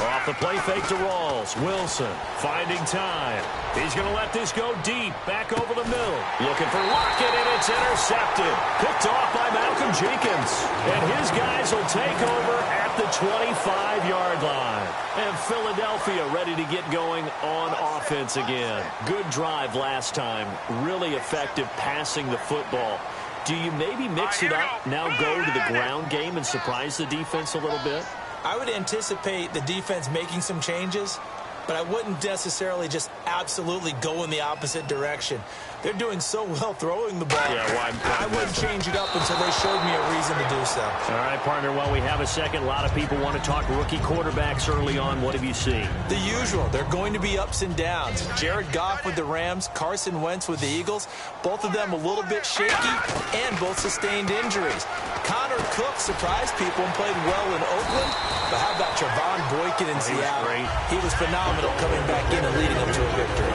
Off the play fake to Rawls. Wilson finding time. He's going to let this go deep. Back over the middle. Looking for Lockett, and it's intercepted. Picked off by Malcolm Jenkins. And his guys will take over at the 25-yard line. And Philadelphia ready to get going on offense again. Good drive last time. Really effective passing the football. Do you maybe mix it up, now go to the ground game and surprise the defense a little bit? I would anticipate the defense making some changes, but I wouldn't necessarily just absolutely go in the opposite direction. They're doing so well throwing the ball. Yeah, well, I wouldn't change it up until they showed me a reason to do so. All right, partner, while we have a second, a lot of people want to talk rookie quarterbacks early on. What have you seen? The usual. They're going to be ups and downs. Jared Goff with the Rams, Carson Wentz with the Eagles, both of them a little bit shaky and both sustained injuries. Connor Cook surprised people and played well in Oakland, but how about Javon Boykin in Seattle? He was phenomenal coming back in and leading them to a victory.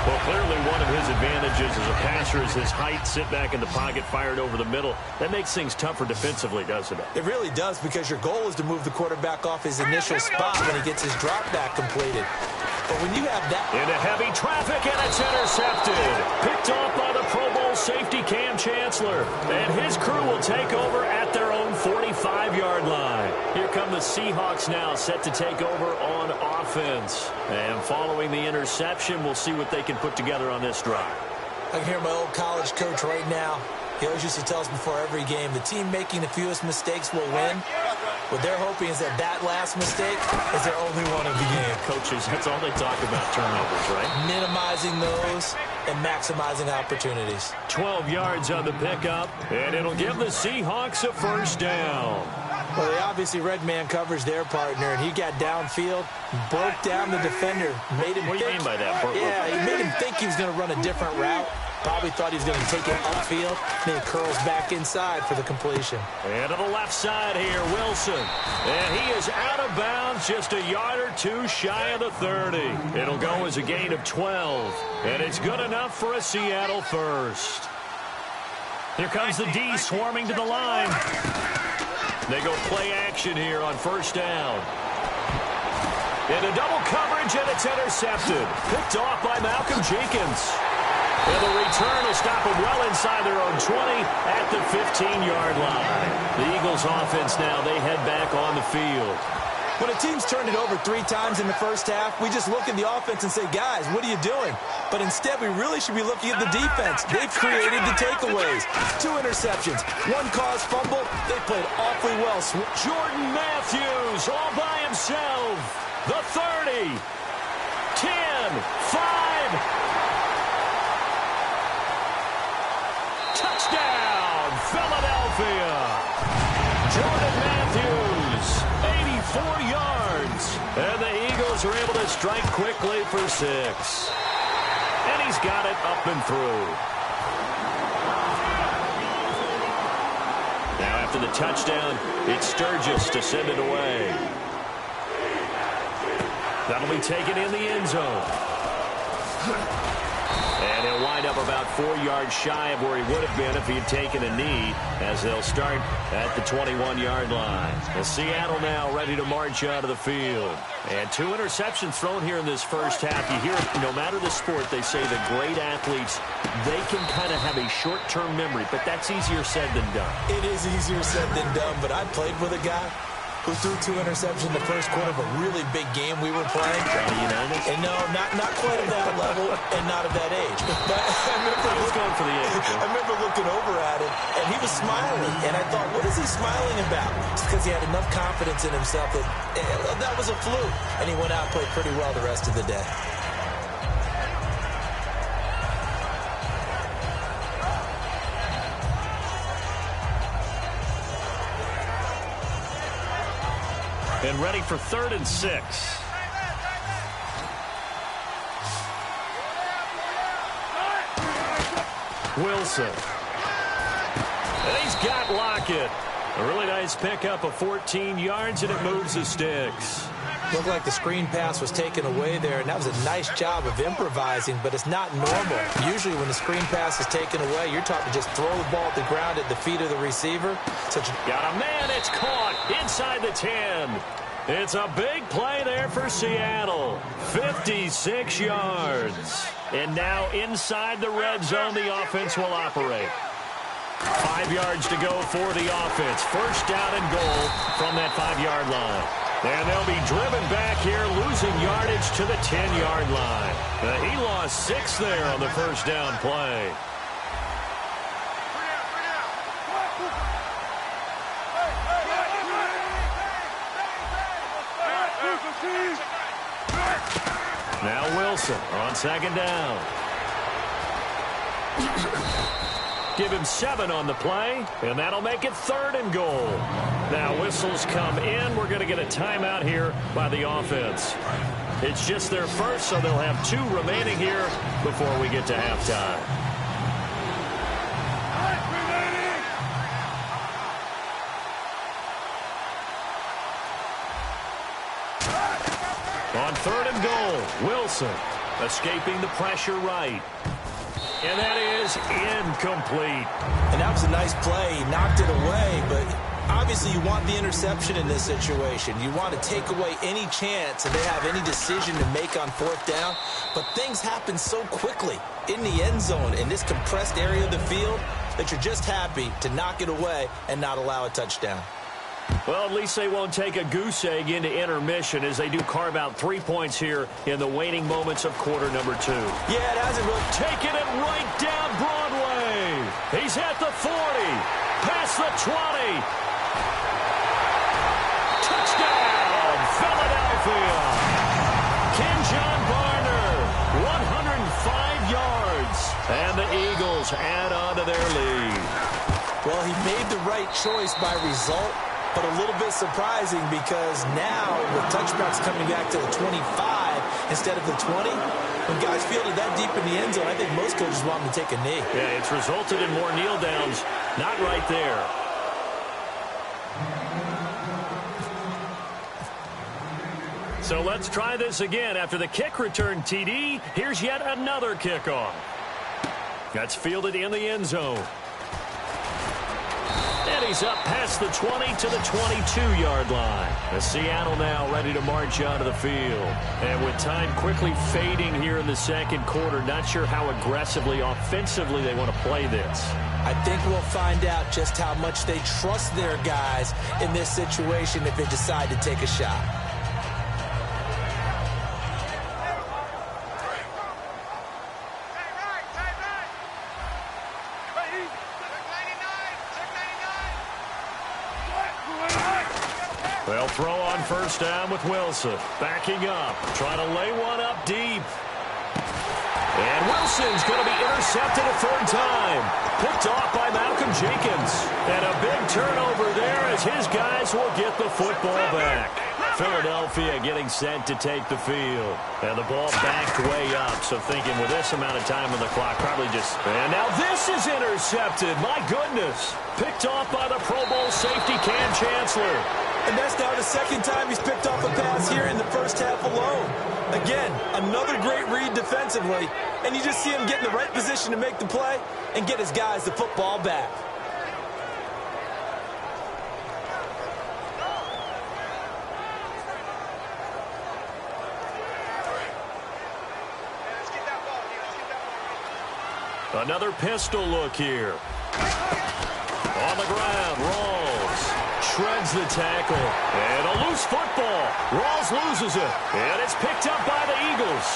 Well, clearly one of his advantages as a passer is his height, sit back in the pocket, fired over the middle. That makes things tougher defensively, doesn't it? It really does, because your goal is to move the quarterback off his initial spot when he gets his drop back completed. But when you have that... Into heavy traffic, and it's intercepted. Picked off by the Pro Bowl safety Cam Chancellor. And his crew will take over at their own 45-yard line. Here come the Seahawks now, set to take over on offense. And following the interception, we'll see what they can put together on this drive. I can hear my old college coach right now. He always used to tell us before every game, the team making the fewest mistakes will win. What they're hoping is that that last mistake is their only one of the game. Coaches, that's all they talk about, turnovers, right? Minimizing those and maximizing opportunities. 12 yards on the pickup, and it'll give the Seahawks a first down. Well, they obviously red man coverage their partner, and he got downfield, broke down the defender, made him What do you mean by that? Yeah, he made him think he was going to run a different route. Probably thought he was going to take it upfield. Then he curls back inside for the completion. And to the left side here, Wilson. And he is out of bounds, just a yard or two shy of the 30. It'll go as a gain of 12. And it's good enough for a Seattle first. Here comes the D swarming to the line. They go play action here on first down. Into double coverage, and it's intercepted. Picked off by Malcolm Jenkins. And the return will stop them well inside their own 20 at the 15-yard line. The Eagles offense now, they head back on the field. When a team's turned it over 3 times in the first half, we just look at the offense and say, guys, what are you doing? But instead, we really should be looking at the defense. They've created the takeaways. 2 interceptions, 1 caused fumble. They played awfully well. Jordan Matthews all by himself. The 30, 10, 5. Touchdown, Philadelphia. Jordan Matthews, 84 yards. And the Eagles are able to strike quickly for 6. And he's got it up and through. Now after the touchdown, it's Sturgis to send it away. That'll be taken in the end zone. And he'll wind up about 4 yards shy of where he would have been if he had taken a knee, as they'll start at the 21-yard line. And Seattle now ready to march out of the field. And 2 interceptions thrown here in this first half. You hear it, no matter the sport, they say the great athletes, they can kind of have a short-term memory, but that's easier said than done. It is easier said than done, but I played with a guy who threw 2 interceptions in the first quarter of a really big game we were playing. And no, not quite at that level and not at that age. But I was going for the age. I remember looking over at him, and he was smiling. And I thought, what is he smiling about? It's because he had enough confidence in himself that that was a fluke. And he went out and played pretty well the rest of the day. And ready for 3rd and 6. Wilson. And he's got Lockett. A really nice pickup of 14 yards, and it moves the sticks. Looked like the screen pass was taken away there, and that was a nice job of improvising, but it's not normal. Usually when the screen pass is taken away, you're taught to just throw the ball at the ground at the feet of the receiver. Got a man, it's caught inside the 10. It's a big play there for Seattle. 56 yards. And now inside the red zone, the offense will operate. 5 yards to go for the offense. First down and goal from that 5-yard line. And they'll be driven back here, losing yardage to the 10-yard line. He lost 6 there on the first down play. Now Wilson on 2nd down. Give him 7 on the play, and that'll make it 3rd and goal. Now whistles come in. We're going to get a timeout here by the offense. It's just their first, so they'll have 2 remaining here before we get to halftime. On 3rd and goal, Wilson escaping the pressure right. And that is incomplete. And that was a nice play. He knocked it away, but obviously you want the interception in this situation. You want to take away any chance that they have any decision to make on 4th down. But things happen so quickly in the end zone in this compressed area of the field that you're just happy to knock it away and not allow a touchdown. Well, at least they won't take a goose egg into intermission as they do carve out 3 points here in the waning moments of quarter number 2. Yeah, it hasn't really taking it right down Broadway. He's at the 40, past the 20. Touchdown, Philadelphia. Kenjon Barner, 105 yards. And the Eagles add on to their lead. Well, he made the right choice by result, but a little bit surprising because now with touchbacks coming back to the 25 instead of the 20, when guys fielded that deep in the end zone, I think most coaches want them to take a knee. Yeah, it's resulted in more kneel downs. Not right there. So let's try this again. After the kick return TD, here's yet another kickoff. That's fielded in the end zone. And he's up past the 20 to the 22-yard line. The Seattle now ready to march out of the field. And with time quickly fading here in the second quarter, not sure how aggressively, offensively they want to play this. I think we'll find out just how much they trust their guys in this situation if they decide to take a shot. They'll throw on first down with Wilson. Backing up, trying to lay one up deep. And Wilson's going to be intercepted a 3rd time. Picked off by Malcolm Jenkins. And a big turnover there as his guys will get the football back. Philadelphia getting set to take the field. And the ball backed way up. So thinking with this amount of time on the clock, probably just... And now this is intercepted. My goodness. Picked off by the Pro Bowl safety Cam Chancellor. And that's now the second time he's picked off a pass here in the first half alone. Again, another great read defensively, and you just see him get in the right position to make the play and get his guys the football back. Another pistol look here. On the ground, Rawls shreds the tackle. And a loose football. Rawls loses it. And it's picked up by the Eagles.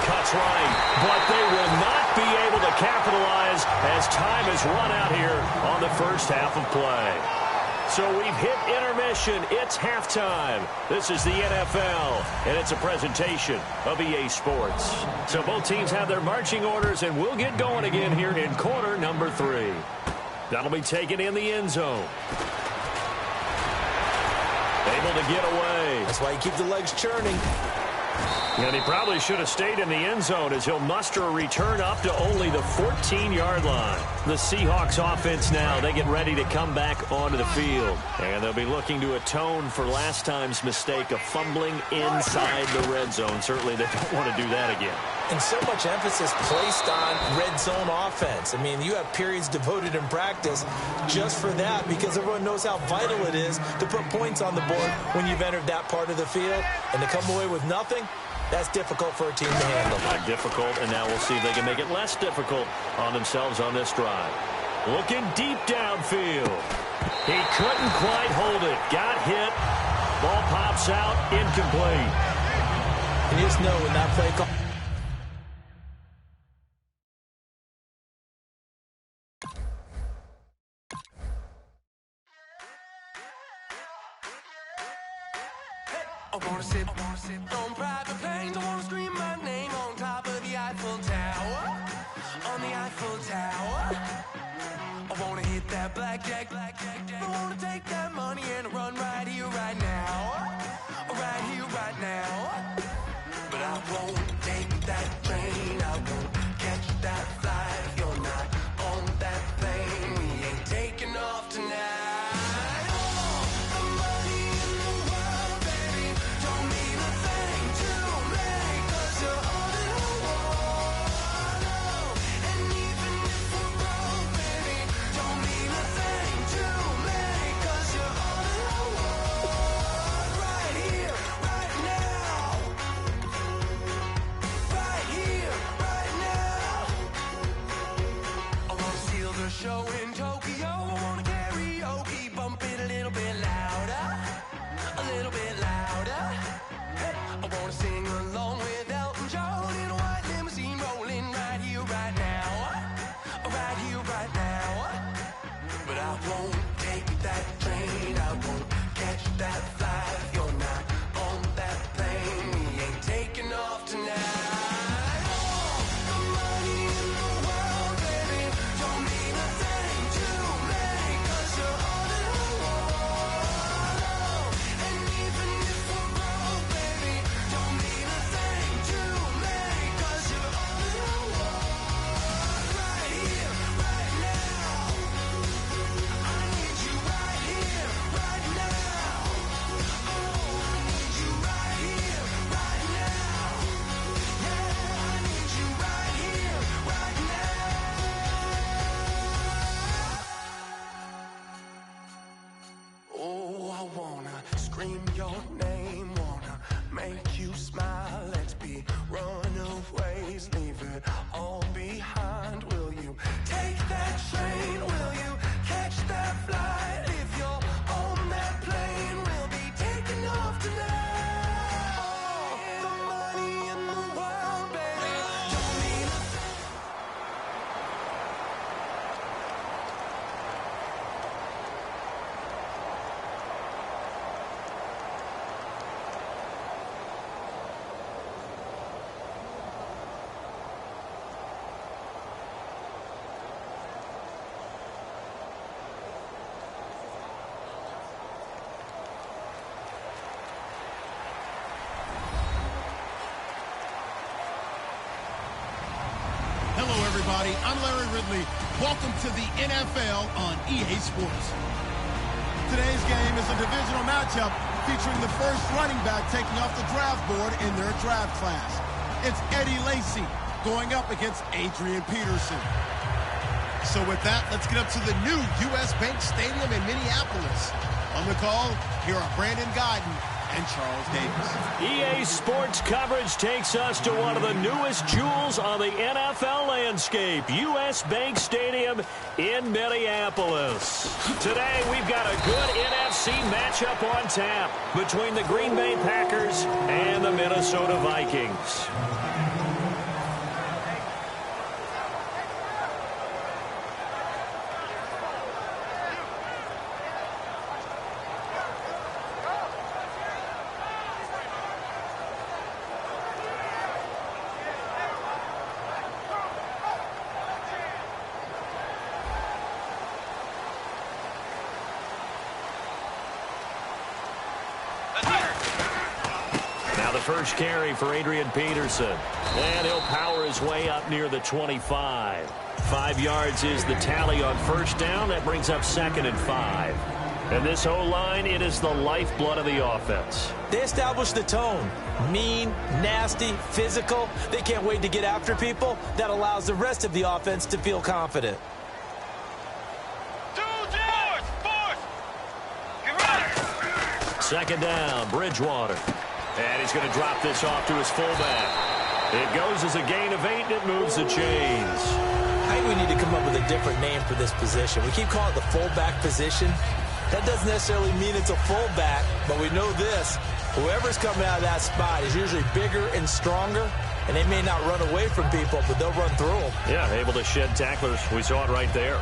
Cuts right, but they will not be able to capitalize as time has run out here on the first half of play. So we've hit intermission. It's halftime. This is the NFL, and it's a presentation of EA Sports. So both teams have their marching orders, and we'll get going again here in quarter number 3. That'll be taken in the end zone. Able to get away. That's why you keep the legs churning. And he probably should have stayed in the end zone as he'll muster a return up to only the 14-yard line. The Seahawks offense now, they get ready to come back onto the field. And they'll be looking to atone for last time's mistake of fumbling inside the red zone. Certainly they don't want to do that again. And so much emphasis placed on red zone offense. I mean, you have periods devoted in practice just for that because everyone knows how vital it is to put points on the board when you've entered that part of the field. And to come away with nothing, that's difficult for a team to handle. Not difficult, and now we'll see if they can make it less difficult on themselves on this drive. Looking deep downfield. He couldn't quite hold it. Got hit. Ball pops out. Incomplete. And you just know when that play call. I wanna sit on private planes. I wanna scream my name on top of the Eiffel Tower. On the Eiffel Tower. I wanna hit that blackjack. I wanna take that money and run right here, right now. Right here, right now. But I won't take that train. I won't catch that flight. If you're not on that plane, we ain't taking off tonight. Show in Tokyo, I wanna karaoke, bump it a little bit louder, a little bit louder. Hey, I wanna sing along with Elton John in a white limousine rolling right here, right now, right here, right now. But I won't take that train, I won't catch that flight. If you're not on that plane, we ain't taking off tonight. Scream your name, wanna make you smile. Let's be runaways, leave it all behind. Will you take that train? Will you catch that flight? If you're on that plane, we'll be taking off tonight. All the money in the world, baby, don't mean a thing. Hello, everybody. I'm Larry Ridley. Welcome to the NFL on EA Sports. Today's game is a divisional matchup featuring the first running back taking off the draft board in their draft class. It's Eddie Lacy going up against Adrian Peterson. So with that, let's get up to the new U.S. Bank Stadium in Minneapolis. On the call, here are Brandon Guyton and Charles Davis. EA Sports coverage takes us to one of the newest jewels on the NFL landscape, U.S. Bank Stadium in Minneapolis. Today, we've got a good NFC matchup on tap between the Green Bay Packers and the Minnesota Vikings. First carry for Adrian Peterson. And he'll power his way up near the 25. 5 yards is the tally on first down. That brings up 2nd and 5. And this O-line, it is the lifeblood of the offense. They established the tone. Mean, nasty, physical. They can't wait to get after people. That allows the rest of the offense to feel confident. Second down, Bridgewater. And he's going to drop this off to his fullback. It goes as a gain of 8, and it moves the chains. I think we need to come up with a different name for this position. We keep calling it the fullback position. That doesn't necessarily mean it's a fullback, but we know this. Whoever's coming out of that spot is usually bigger and stronger, and they may not run away from people, but they'll run through them. Yeah, able to shed tacklers. We saw it right there.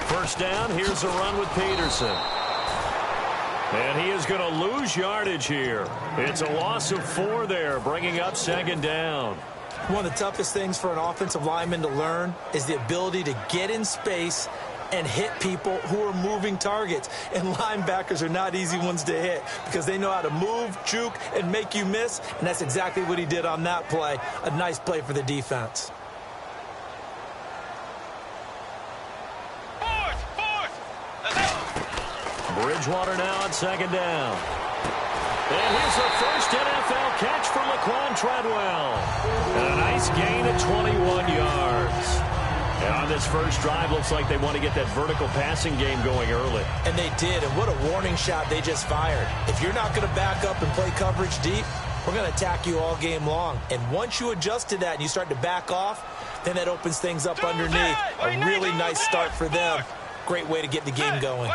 First down, here's a run with Peterson. And he is going to lose yardage here. It's a loss of 4 there, bringing up 2nd down. One of the toughest things for an offensive lineman to learn is the ability to get in space and hit people who are moving targets. And linebackers are not easy ones to hit because they know how to move, juke, and make you miss. And that's exactly what he did on that play. A nice play for the defense. Bridgewater now on 2nd down. And here's the first NFL catch for Laquan Treadwell. And a nice gain of 21 yards. And on this first drive, looks like they want to get that vertical passing game going early. And they did, and what a warning shot they just fired. If you're not going to back up and play coverage deep, we're going to attack you all game long. And once you adjust to that and you start to back off, then that opens things up underneath. A really nice start for them. Great way to get the game going.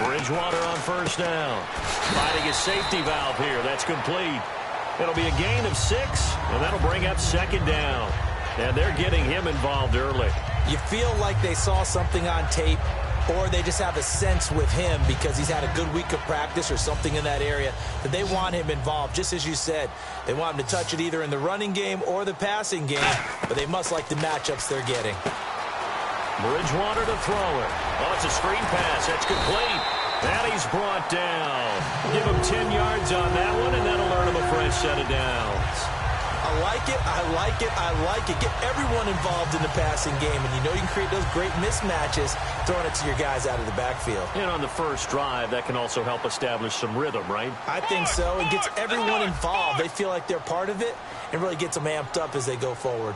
Bridgewater on first down. Finding his safety valve here. That's complete. It'll be a gain of 6, and that'll bring up 2nd down. And they're getting him involved early. You feel like they saw something on tape, or they just have a sense with him because he's had a good week of practice or something in that area that they want him involved. Just as you said, they want him to touch it either in the running game or the passing game, but they must like the matchups they're getting. Bridgewater to throw it. Oh, it's a screen pass. That's complete. And he's brought down. Give him 10 yards on that one, and that'll earn him a fresh set of downs. I like it, I like it, I like it. Get everyone involved in the passing game, and you know you can create those great mismatches throwing it to your guys out of the backfield. And on the first drive, that can also help establish some rhythm, right? I think so. It gets everyone involved. They feel like they're part of it, and really gets them amped up as they go forward.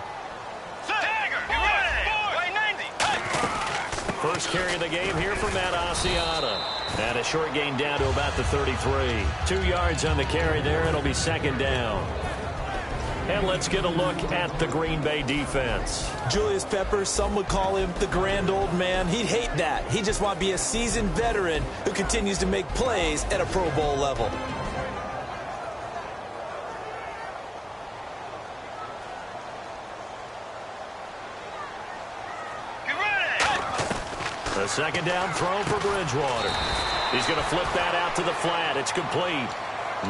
First carry of the game here for Matt Asiata. And a short gain down to about the 33. 2 yards on the carry there. It'll be 2nd down. And let's get a look at the Green Bay defense. Julius Peppers, some would call him the grand old man. He'd hate that. He just want to be a seasoned veteran who continues to make plays at a Pro Bowl level. A 2nd down throw for Bridgewater. He's going to flip that out to the flat. It's complete.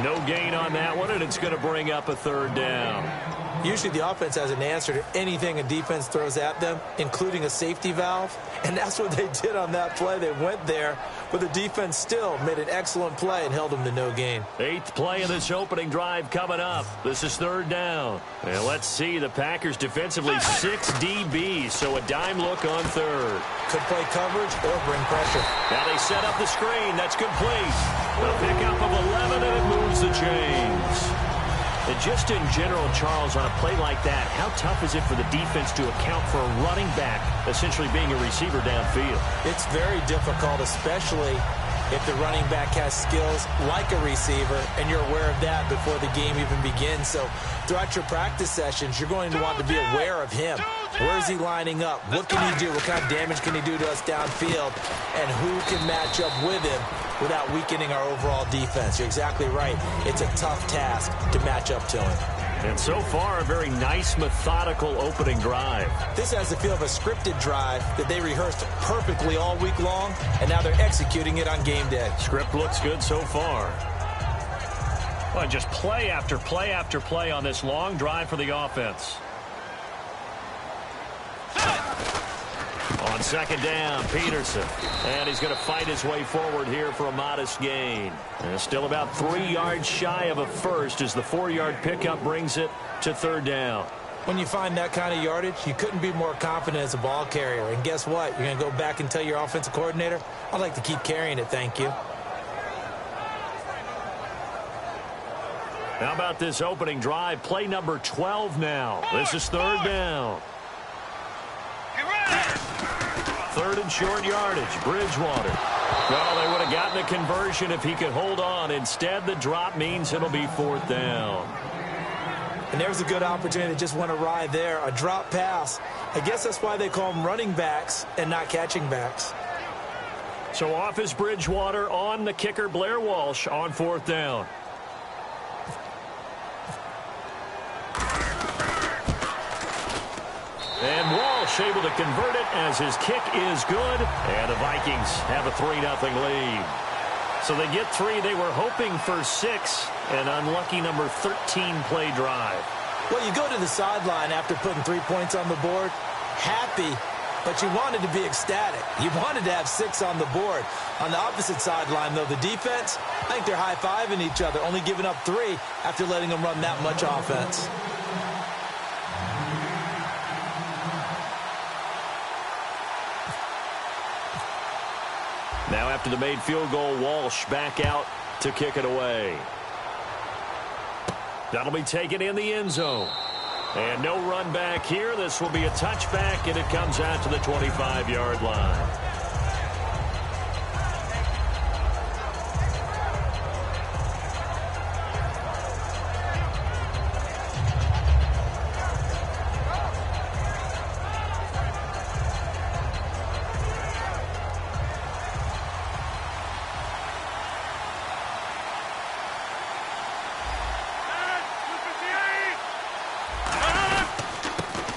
No gain on that one, and it's going to bring up a 3rd down. Usually the offense has an answer to anything a defense throws at them, including a safety valve. And that's what they did on that play. They went there, but the defense still made an excellent play and held them to no gain. 8th play of this opening drive coming up. This is 3rd down. And let's see, the Packers defensively 6 DBs, so a dime look on 3rd. Could play coverage or bring pressure. Now they set up the screen. That's complete. A pickup of 11, and it moves the chains. And just in general, Charles, on a play like that, how tough is it for the defense to account for a running back essentially being a receiver downfield? It's very difficult, especially if the running back has skills like a receiver, and you're aware of that before the game even begins. So throughout your practice sessions, you're going to want to be aware of him. Where is he lining up? What can he do? What kind of damage can he do to us downfield? And who can match up with him without weakening our overall defense? You're exactly right. It's a tough task to match up to him. And so far, a very nice, methodical opening drive. This has the feel of a scripted drive that they rehearsed perfectly all week long, and now they're executing it on game day. Script looks good so far. Well, just play after play after play on this long drive for the offense. On 2nd down, Peterson. And he's going to fight his way forward here for a modest gain. And still about 3 yards shy of a first as the 4-yard pickup brings it to 3rd down. When you find that kind of yardage, you couldn't be more confident as a ball carrier. And guess what? You're going to go back and tell your offensive coordinator, I'd like to keep carrying it, thank you. How about this opening drive? Play number 12 now. This is 3rd down. 3rd and short yardage. Bridgewater. Well, they would have gotten the conversion if he could hold on. Instead, the drop means it'll be 4th down. And there's a good opportunity to just want to ride there. A drop pass. I guess that's why they call them running backs and not catching backs. So off is Bridgewater, on the kicker Blair Walsh on 4th down. And Walsh able to convert it as his kick is good. And the Vikings have a 3-0 lead. So they get 3. They were hoping for 6. An unlucky number 13 play drive. Well, you go to the sideline after putting 3 points on the board, happy, but you wanted to be ecstatic. You wanted to have 6 on the board. On the opposite sideline, though, the defense, I think they're high-fiving each other, only giving up 3 after letting them run that much offense. Now after the made field goal, Walsh back out to kick it away. That'll be taken in the end zone. And no run back here. This will be a touchback, and it comes out to the 25-yard line.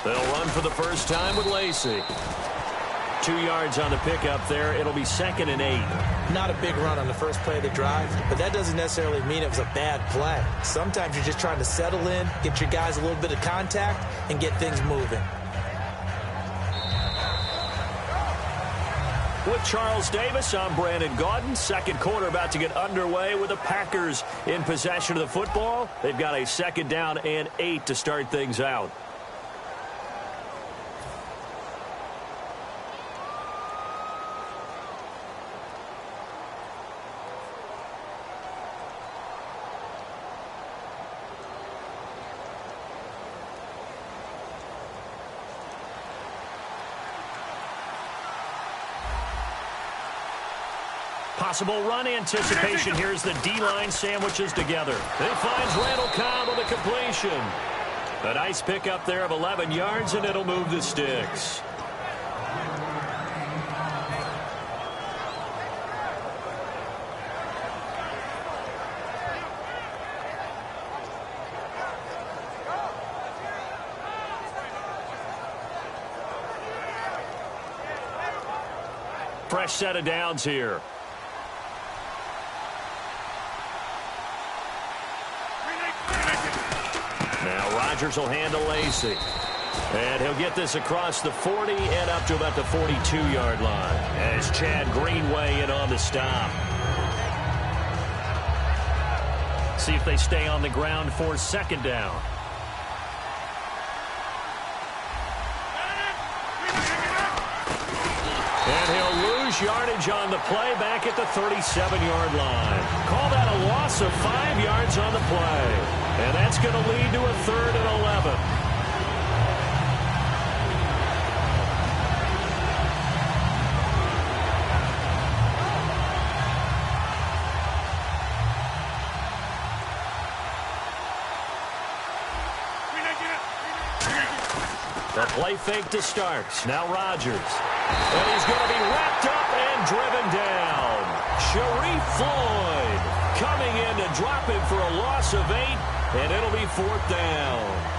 They'll run for the first time with Lacey. 2 yards on the pickup there. It'll be 2nd and 8. Not a big run on the first play of the drive, but that doesn't necessarily mean it was a bad play. Sometimes you're just trying to settle in, get your guys a little bit of contact, and get things moving. With Charles Davis, I'm Brandon Gaudin. Second quarter about to get underway with the Packers in possession of the football. They've got a 2nd down and 8 to start things out. Possible run anticipation. Here's the D-line sandwiches together. It finds Randall Cobb with a completion. A nice pickup there of 11 yards, and it'll move the sticks. Fresh set of downs here. Rodgers will hand to Lacey. And he'll get this across the 40 and up to about the 42-yard line as Chad Greenway in on the stop. See if they stay on the ground for second down. And he'll lose yardage on the play back at the 37-yard line. Call that a loss of 5 yards on the play. And that's going to lead to a 3rd and 11. The play fake to start. Now Rodgers. And he's going to be wrapped up and driven down. Sharif Floyd coming in to drop him for a loss of 8, and it'll be 4th down.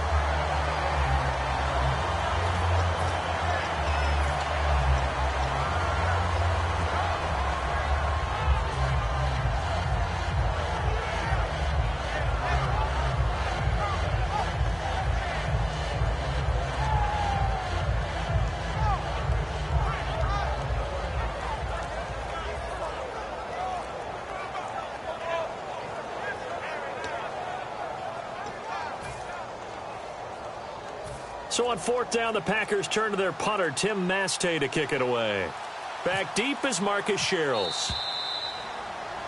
So on 4th down, the Packers turn to their punter, Tim Mastay, to kick it away. Back deep is Marcus Sherrills.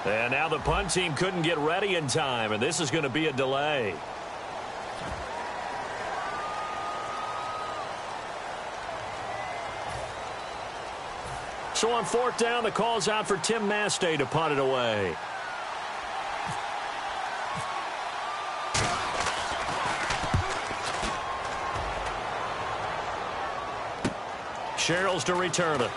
And now the punt team couldn't get ready in time, and this is going to be a delay. So on 4th down, the call's out for Tim Mastay to punt it away. Sherrills to return it.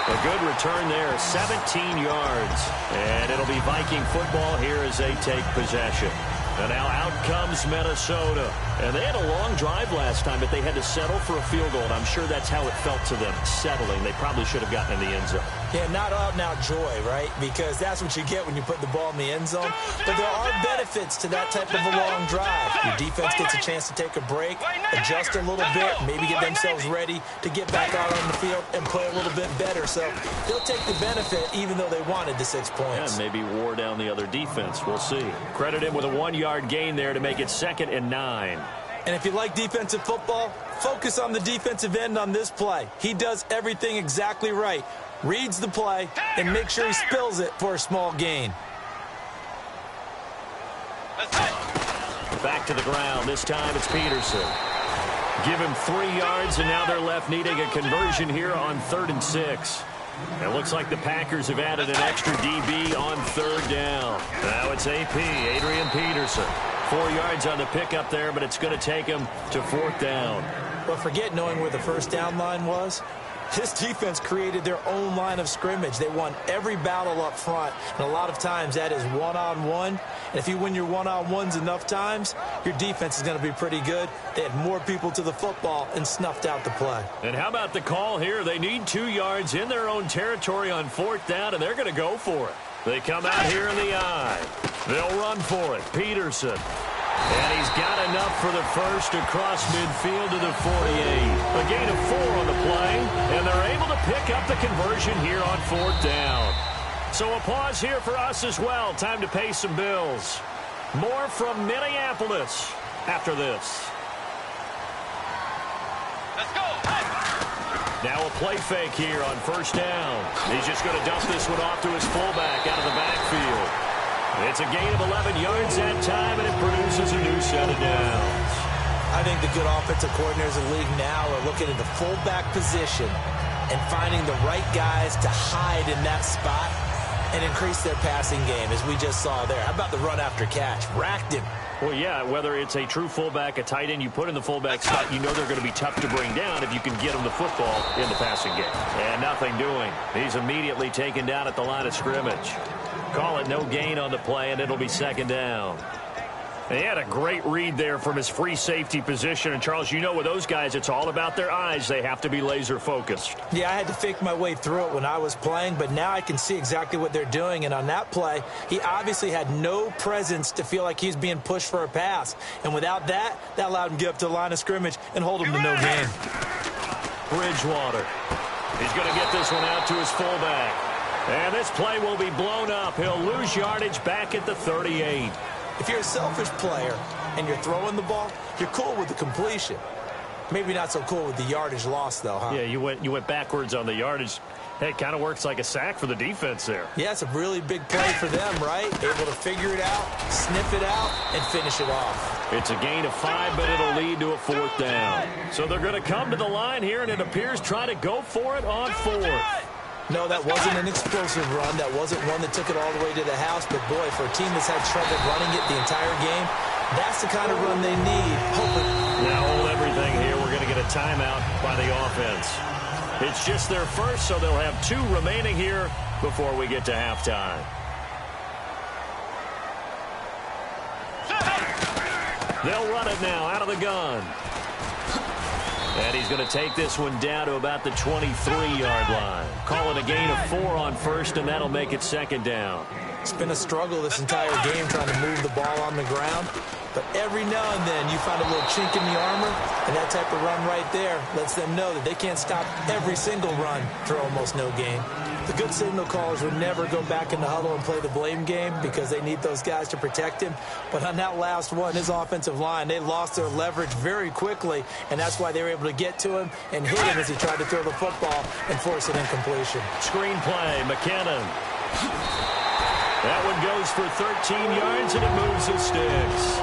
A good return there, 17 yards. And it'll be Viking football here as they take possession. And now out comes Minnesota. And they had a long drive last time, but they had to settle for a field goal. And I'm sure that's how it felt to them, settling. They probably should have gotten in the end zone. Yeah, not out-and-out joy, right? Because that's what you get when you put the ball in the end zone. But there are benefits to that type of a long drive. Your defense gets a chance to take a break, adjust a little bit, maybe get themselves ready to get back out on the field and play a little bit better. So they'll take the benefit even though they wanted the 6 points. Yeah, maybe wore down the other defense. We'll see. Credit him with a 1-yard gain there to make it 2nd and 9. And if you like defensive football, focus on the defensive end on this play. He does everything exactly right. Reads the play and makes sure he spills it for a small gain. Back to the ground. This time it's Peterson. Give him 3 yards, and now they're left needing a conversion here on 3rd and 6. It looks like the Packers have added an extra DB on 3rd down. Now it's AP, Adrian Peterson. 4 yards on the pickup there, but it's going to take him to 4th down. But forget knowing where the first down line was. This defense created their own line of scrimmage. They won every battle up front, and a lot of times that is one-on-one. And if you win your one-on-ones enough times, your defense is going to be pretty good. They had more people to the football and snuffed out the play. And how about the call here? They need 2 yards in their own territory on 4th down, and they're going to go for it. They come out here in the eye. They'll run for it. Peterson. And he's got enough for the first across midfield to the 48. A gain of 4 on the play, and they're able to pick up the conversion here on 4th down. So a pause here for us as well. Time to pay some bills. More from Minneapolis after this. Let's go. Now a play fake here on 1st down. He's just going to dump this one off to his fullback out of the backfield. It's a gain of 11 yards that time, and it produces a new set of downs. I think the good offensive coordinators in the league now are looking at the fullback position and finding the right guys to hide in that spot and increase their passing game, as we just saw there. How about the run after catch? Racked him. Well, yeah, whether it's a true fullback, a tight end you put in the fullback spot, you know they're going to be tough to bring down if you can get them the football in the passing game. And nothing doing. He's immediately taken down at the line of scrimmage. Call it no gain on the play, and it'll be 2nd down. He had a great read there from his free safety position. And, Charles, you know with those guys, it's all about their eyes. They have to be laser focused. Yeah, I had to fake my way through it when I was playing, but now I can see exactly what they're doing. And on that play, he obviously had no presence to feel like he's being pushed for a pass. And without that, that allowed him to get up to the line of scrimmage and hold him to no gain. Bridgewater. He's going to get this one out to his fullback. And this play will be blown up. He'll lose yardage back at the 38. If you're a selfish player and you're throwing the ball, you're cool with the completion. Maybe not so cool with the yardage loss, though, huh? Yeah, you went backwards on the yardage. Hey, it kind of works like a sack for the defense there. Yeah, it's a really big play for them, right? Able to figure it out, sniff it out, and finish it off. It's a gain of 5, but it'll lead to a 4th down. So they're going to come to the line here, and it appears try to go for it on 4th. No, that wasn't an explosive run. That wasn't one that took it all the way to the house. But, boy, for a team that's had trouble running it the entire game, that's the kind of run they need. Hopefully. Now hold everything here. We're going to get a timeout by the offense. It's just their first, so they'll have 2 remaining here before we get to halftime. They'll run it now out of the gun. And he's going to take this one down to about the 23-yard line. Call it a gain of 4 on first, and that'll make it 2nd down. It's been a struggle this entire game trying to move the ball on the ground. But every now and then you find a little chink in the armor, and that type of run right there lets them know that they can't stop every single run for almost no gain. The good signal callers would never go back in the huddle and play the blame game because they need those guys to protect him. But on that last one, his offensive line, they lost their leverage very quickly, and that's why they were able to get to him and hit him as he tried to throw the football and force an incompletion. Screen play, McKinnon. That one goes for 13 yards, and it moves the sticks.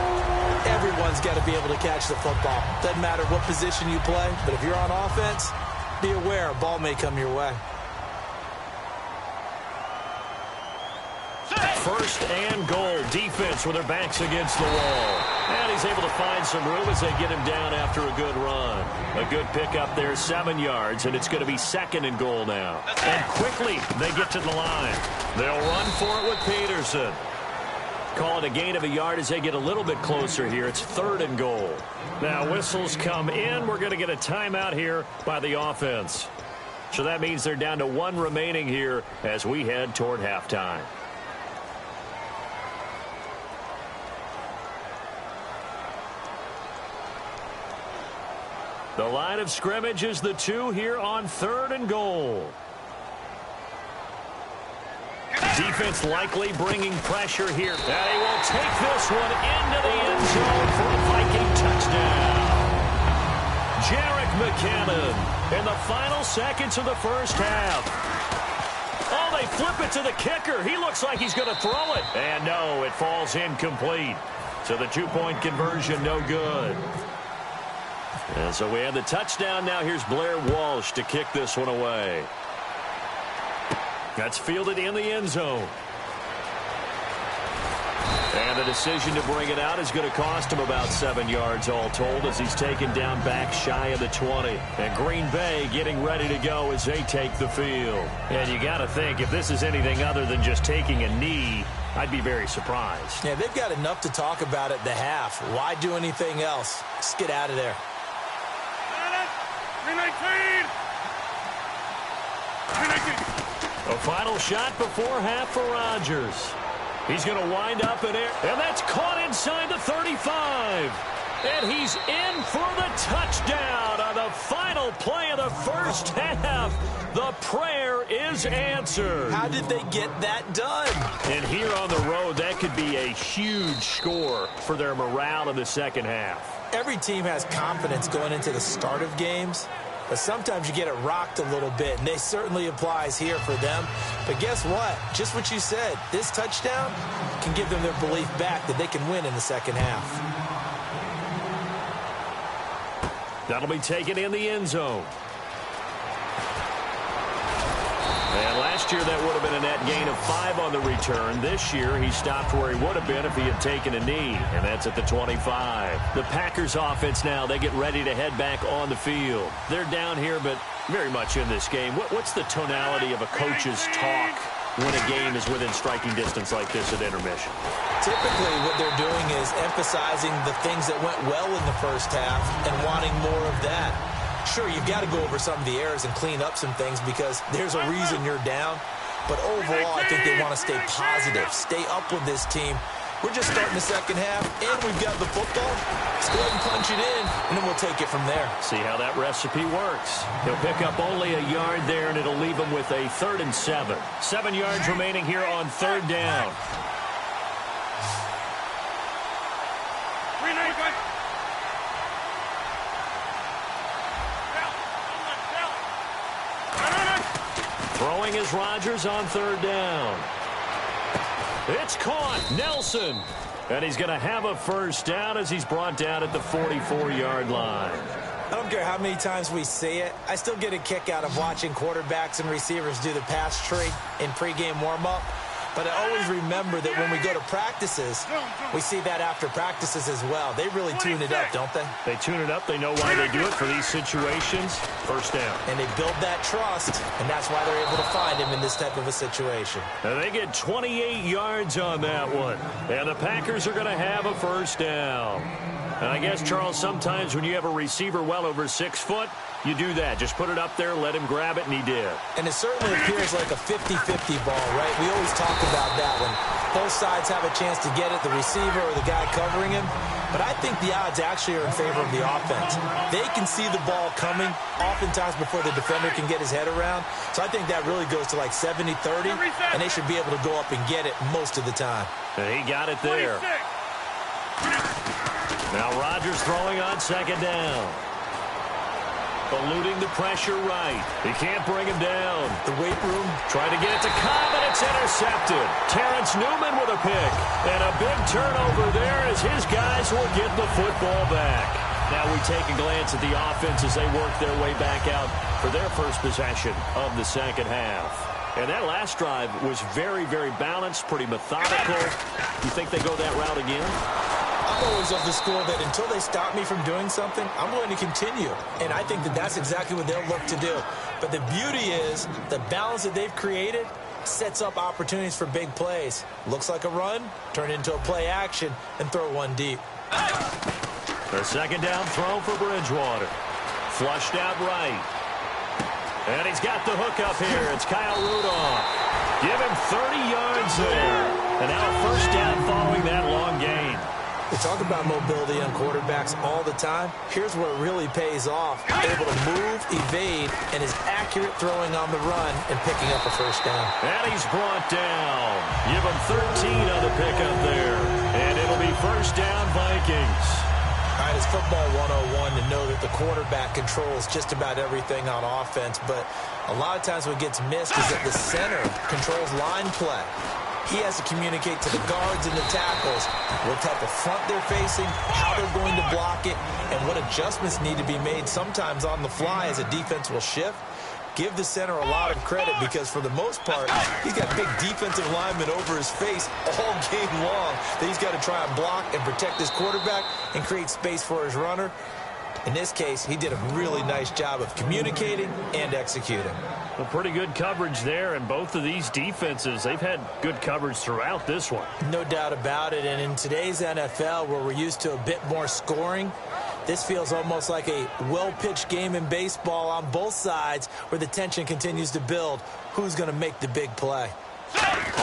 Everyone's got to be able to catch the football. Doesn't matter what position you play, but if you're on offense, be aware a ball may come your way. 1st and goal. Defense with their backs against the wall. And he's able to find some room as they get him down after a good run. A good pickup there, 7 yards, and it's going to be 2nd and goal now. And quickly they get to the line. They'll run for it with Peterson. Call it a gain of a yard as they get a little bit closer here. It's 3rd and goal. Now whistles come in. We're going to get a timeout here by the offense. So that means they're down to 1 remaining here as we head toward halftime. The line of scrimmage is the 2 here on 3rd and goal. Defense likely bringing pressure here. And he will take this one into the end zone for a Viking touchdown. Jerick McKinnon in the final seconds of the first half. Oh, they flip it to the kicker. He looks like he's going to throw it. And no, it falls incomplete. So the 2-point conversion no good. And so we have the touchdown. Now here's Blair Walsh to kick this one away. That's fielded in the end zone. And the decision to bring it out is going to cost him about 7 yards all told as he's taken down back shy of the 20. And Green Bay getting ready to go as they take the field. And you got to think, if this is anything other than just taking a knee, I'd be very surprised. Yeah, they've got enough to talk about at the half. Why do anything else? Just get out of there. 319! A final shot before half for Rodgers. He's going to wind up in air, and that's caught inside the 35. And he's in for the touchdown on the final play of the first half. The prayer is answered. How did they get that done? And here on the road, that could be a huge score for their morale in the second half. Every team has confidence going into the start of games, but sometimes you get it rocked a little bit, and this certainly applies here for them. But guess what? Just what you said, this touchdown can give them their belief back that they can win in the second half. That'll be taken in the end zone. And last year that would have been a net gain of 5 on the return. This year he stopped where he would have been if he had taken a knee, and that's at the 25. The Packers offense now, they get ready to head back on the field. They're down here, but very much in this game. What's the tonality of a coach's talk when a game is within striking distance like this at intermission? Typically, what they're doing is emphasizing the things that went well in the first half and wanting more of that. Sure, you've got to go over some of the errors and clean up some things because there's a reason you're down. But overall, I think they want to stay positive, stay up with this team. We're just starting the second half, and we've got the football. Let's go ahead and punch it in, and then we'll take it from there. See how that recipe works. He'll pick up only a yard there, and it'll leave him with a 3rd and 7. 7 yards remaining here on 3rd down. Throwing is Rodgers on 3rd down. It's caught. Nelson. And he's going to have a 1st down as he's brought down at the 44-yard line. I don't care how many times we see it. I still get a kick out of watching quarterbacks and receivers do the pass tree in pregame warm-up. But I always remember that when we go to practices, we see that after practices as well. They really tune it up, don't they? They tune it up. They know why they do it for these situations. 1st down. And they build that trust, and that's why they're able to find him in this type of a situation. And they get 28 yards on that one. And the Packers are going to have a 1st down. And I guess, Charles, sometimes when you have a receiver well over 6 foot, you do that. Just put it up there, let him grab it, and he did. And it certainly appears like a 50-50 ball, right? We always talk about that when both sides have a chance to get it, the receiver or the guy covering him. But I think the odds actually are in favor of the offense. They can see the ball coming oftentimes before the defender can get his head around. So I think that really goes to like 70-30, and they should be able to go up and get it most of the time. And he got it there. Now Rodgers throwing on 2nd down. Eluding the pressure right. He can't bring him down. The weight room trying to get it to Cobb, and it's intercepted. Terrence Newman with a pick. And a big turnover there as his guys will get the football back. Now we take a glance at the offense as they work their way back out for their first possession of the second half. And that last drive was very, very balanced, pretty methodical. You think they go that route again? I'm always of the school that until they stop me from doing something, I'm going to continue. And I think that that's exactly what they'll look to do. But the beauty is the balance that they've created sets up opportunities for big plays. Looks like a run, turn it into a play action, and throw one deep. The 2nd down throw for Bridgewater. Flushed out right. And he's got the hook up here. It's Kyle Rudolph. Give him 30 yards there. And now a 1st down following that long gain. We talk about mobility on quarterbacks all the time. Here's where it really pays off. Able to move, evade, and is accurate throwing on the run and picking up a 1st down. And he's brought down. Give him 13 on the pickup there. And it'll be 1st down Vikings. All right, it's football 101 to know that the quarterback controls just about everything on offense. But a lot of times what gets missed is that the center controls line play. He has to communicate to the guards and the tackles what type of front they're facing, how they're going to block it, and what adjustments need to be made sometimes on the fly as a defense will shift. Give the center a lot of credit because for the most part, he's got big defensive linemen over his face all game long that he's got to try and block and protect his quarterback and create space for his runner. In this case, he did a really nice job of communicating and executing. Well, pretty good coverage there, and both of these defenses, they've had good coverage throughout this one. No doubt about it, and in today's NFL, where we're used to a bit more scoring, this feels almost like a well-pitched game in baseball on both sides where the tension continues to build. Who's going to make the big play?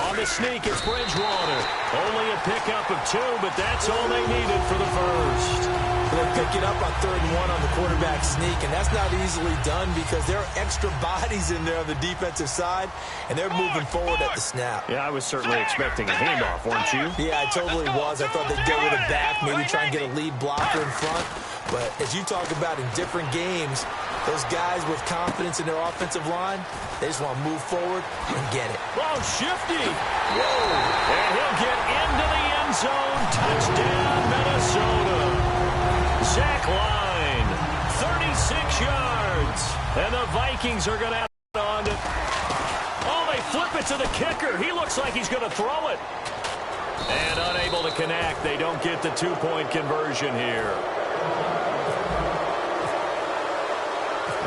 On the sneak, it's Bridgewater. Only a pickup of 2, but that's all they needed for the first. They pick it up on 3rd and 1 on the quarterback sneak, and that's not easily done because there are extra bodies in there on the defensive side, and they're moving forward at the snap. Yeah, I was certainly expecting a handoff, weren't you? Yeah, I totally was. I thought they'd go with it back, maybe try and get a lead blocker in front. But as you talk about in different games, those guys with confidence in their offensive line, they just want to move forward and get it. Oh, shifty. Whoa. And he'll get into the end zone. Touchdown, Minnesota. Zach Line, 36 yards. And the Vikings are going to have it on it. Oh, they flip it to the kicker. He looks like he's going to throw it. And unable to connect. They don't get the 2-point conversion here.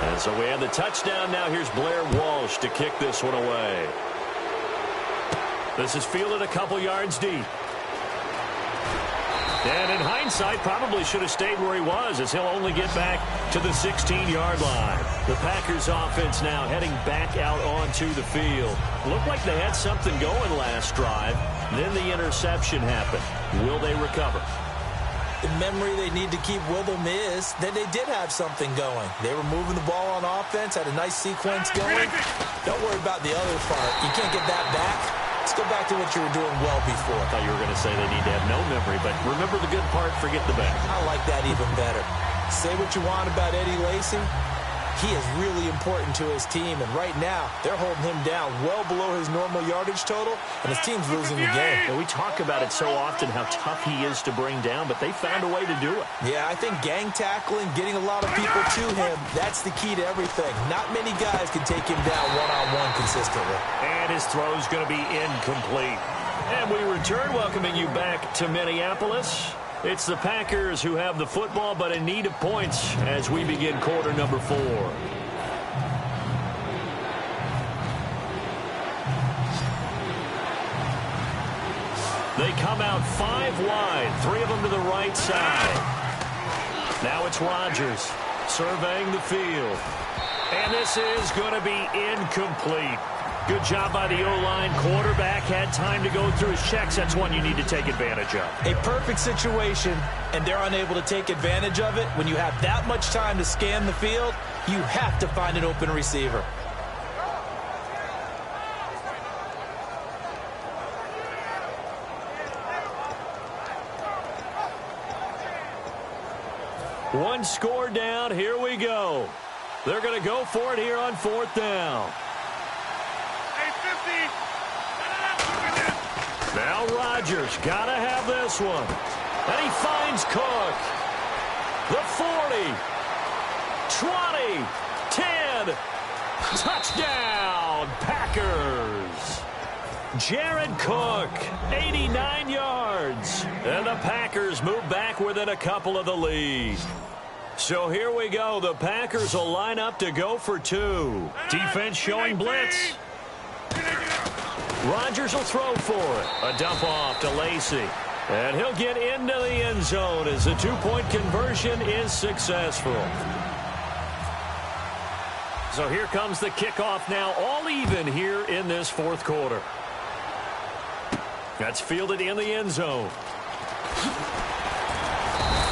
And so we have the touchdown. Now here's Blair Walsh to kick this one away. This is fielded a couple yards deep. And in hindsight, probably should have stayed where he was, as he'll only get back to the 16-yard line. The Packers offense now heading back out onto the field. Looked like they had something going last drive. Then the interception happened. Will they recover? The memory they need to keep with them is that they did have something going. They were moving the ball on offense, had a nice sequence going. Don't worry about the other part. You can't get that back. Let's go back to what you were doing well before. I thought you were going to say they need to have no memory, but remember the good part, forget the bad. I like that even better. Say what you want about Eddie Lacy. He is really important to his team, and right now, they're holding him down well below his normal yardage total, and his team's losing the game. And we talk about it so often, how tough he is to bring down, but they found a way to do it. Yeah, I think gang tackling, getting a lot of people to him, that's the key to everything. Not many guys can take him down one-on-one consistently. And his throw's going to be incomplete. And we return, welcoming you back to Minneapolis. It's the Packers who have the football, but in need of points as we begin quarter number 4. They come out 5 wide, 3 of them to the right side. Now it's Rodgers surveying the field. And this is going to be incomplete. Good job by the O-line. Quarterback had time to go through his checks. That's one you need to take advantage of. A perfect situation, and they're unable to take advantage of it. When you have that much time to scan the field, you have to find an open receiver. One score down. Here we go. They're going to go for it here on 4th down. Now Rodgers got to have this one. And he finds Cook. The 40. 20. 10. Touchdown, Packers. Jared Cook, 89 yards. And the Packers move back within a couple of the lead. So here we go. The Packers will line up to go for 2. Defense showing blitz. Rodgers will throw for it. A dump off to Lacy. And he'll get into the end zone as the 2-point conversion is successful. So here comes the kickoff now, all even here in this 4th quarter. That's fielded in the end zone.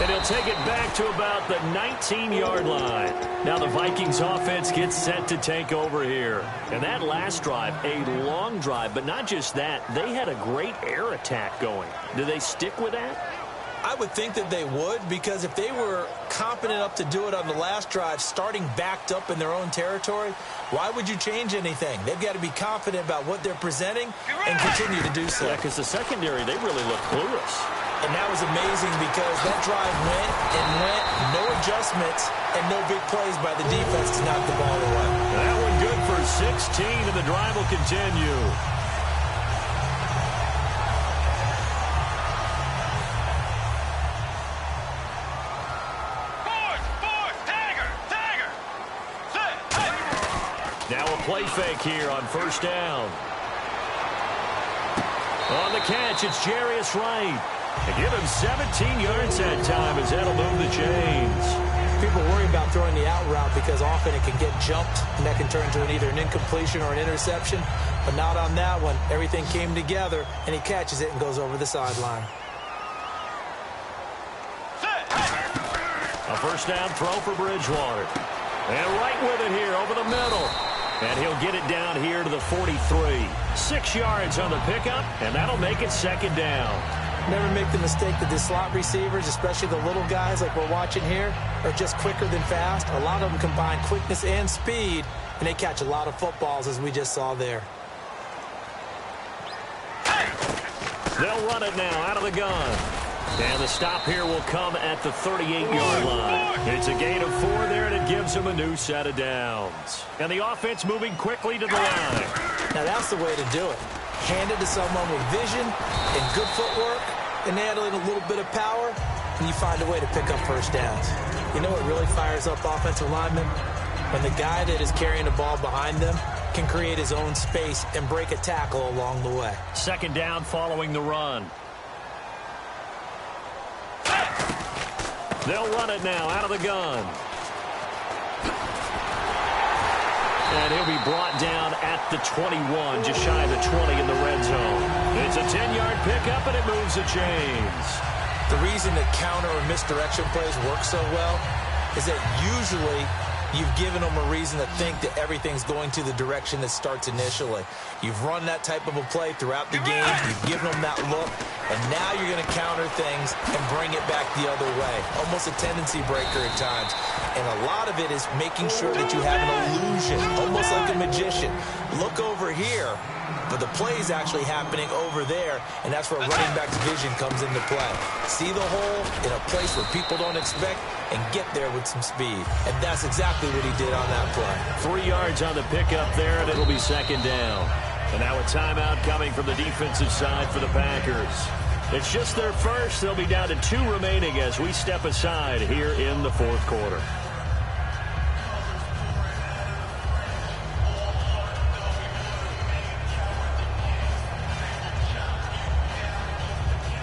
And he'll take it back to about the 19-yard line. Now the Vikings offense gets set to take over here. And that last drive, a long drive, but not just that. They had a great air attack going. Do they stick with that? I would think that they would, because if they were competent enough to do it on the last drive, starting backed up in their own territory, why would you change anything? They've got to be confident about what they're presenting and continue to do so. Yeah, because the secondary, they really look clueless. And that was amazing because that drive went and went, no adjustments, and no big plays by the defense to knock the ball away. That one good for 16, and the drive will continue. Now a play fake here on 1st down. On the catch, it's Jarius Wright. And give him 17 yards that time as that'll move the chains. People worry about throwing the out route because often it can get jumped, and that can turn into either an incompletion or an interception. But not on that one. Everything came together, and he catches it and goes over the sideline. A 1st down throw for Bridgewater. And right with it here over the middle. And he'll get it down here to the 43. 6 yards on the pickup, and that'll make it 2nd down. Never make the mistake that the slot receivers, especially the little guys like we're watching here, are just quicker than fast. A lot of them combine quickness and speed, and they catch a lot of footballs, as we just saw there. They'll run it now out of the gun. And the stop here will come at the 38-yard line. It's a gain of 4 there, and it gives them a new set of downs. And the offense moving quickly to the line. Now that's the way to do it. Hand it to someone with vision and good footwork, and add in a little bit of power, and you find a way to pick up 1st downs. You know what really fires up offensive linemen? When the guy that is carrying the ball behind them can create his own space and break a tackle along the way. Second down following the run. They'll run it now out of the gun. And he'll be brought down at the 21, just shy of the 20 in the red zone. It's a 10-yard pickup, and it moves the chains. The reason that counter or misdirection plays work so well is that usually you've given them a reason to think that everything's going to the direction that starts initially. You've run that type of a play throughout the game. You've given them that look, and now you're going to counter things and bring it back the other way. Almost a tendency breaker at times. And a lot of it is making sure that you have an illusion, almost like a magician. Look over here, but the play is actually happening over there, and that's where running back's vision comes into play. See the hole in a place where people don't expect and get there with some speed. And that's exactly what he did on that play. 3 yards on the pickup there, and it'll be second down. And now a timeout coming from the defensive side for the Packers. It's just their first. They'll be down to 2 remaining as we step aside here in the fourth quarter.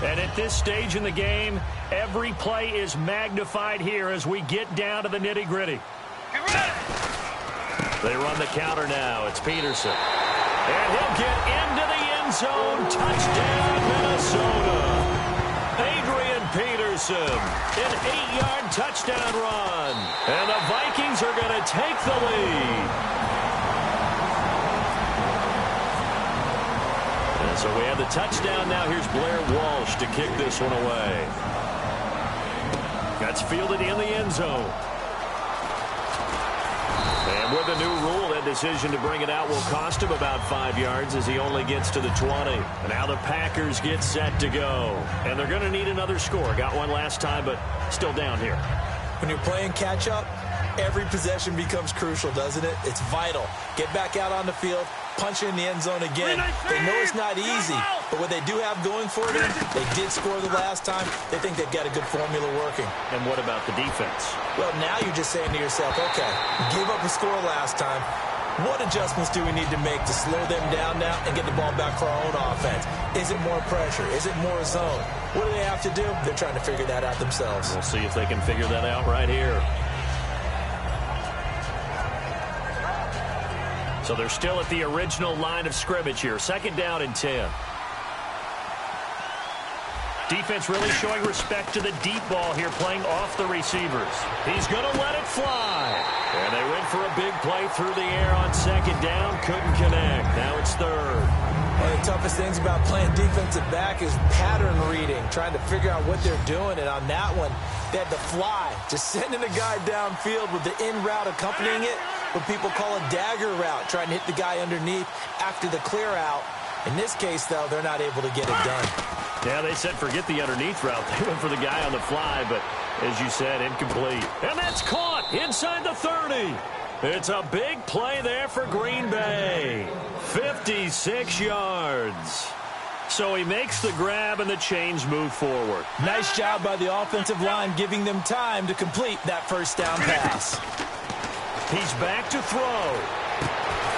And at this stage in the game, every play is magnified here as we get down to the nitty-gritty. They run the counter now. It's Peterson. And he'll get into the end zone. Touchdown, Minnesota. Adrian Peterson, an 8-yard touchdown run. And the Vikings are going to take the lead. So we have the touchdown. Now here's Blair Walsh to kick this one away. That's fielded in the end zone. And with a new rule, that decision to bring it out will cost him about 5 yards as he only gets to the 20. And now the Packers get set to go. And they're going to need another score. Got one last time, but still down here. When you're playing catch-up, every possession becomes crucial, doesn't it? It's vital. Get back out on the field, punch in the end zone again. They know it's not easy, but what they do have going for them, they did score the last time. They think they've got a good formula working. And what about the defense? Well, now you're just saying to yourself, okay, give up a score last time. What adjustments do we need to make to slow them down now and get the ball back for our own offense? Is it more pressure? Is it more zone? What do they have to do? They're trying to figure that out themselves. We'll see if they can figure that out right here. So they're still at the original line of scrimmage here. Second down and 10. Defense really showing respect to the deep ball here, playing off the receivers. He's going to let it fly. And they went for a big play through the air on second down. Couldn't connect. Now it's third. One of the toughest things about playing defensive back is pattern reading, trying to figure out what they're doing. And on that one, they had to fly, just sending a guy downfield with the in route accompanying it, what people call a dagger route, trying to hit the guy underneath after the clear out. In this case, though, they're not able to get it done. Yeah, they said forget the underneath route. They went for the guy on the fly, but as you said, incomplete. And that's caught inside the 30. It's a big play there for Green Bay. 56 yards. So he makes the grab and the chains move forward. Nice job by the offensive line giving them time to complete that first down pass. He's back to throw.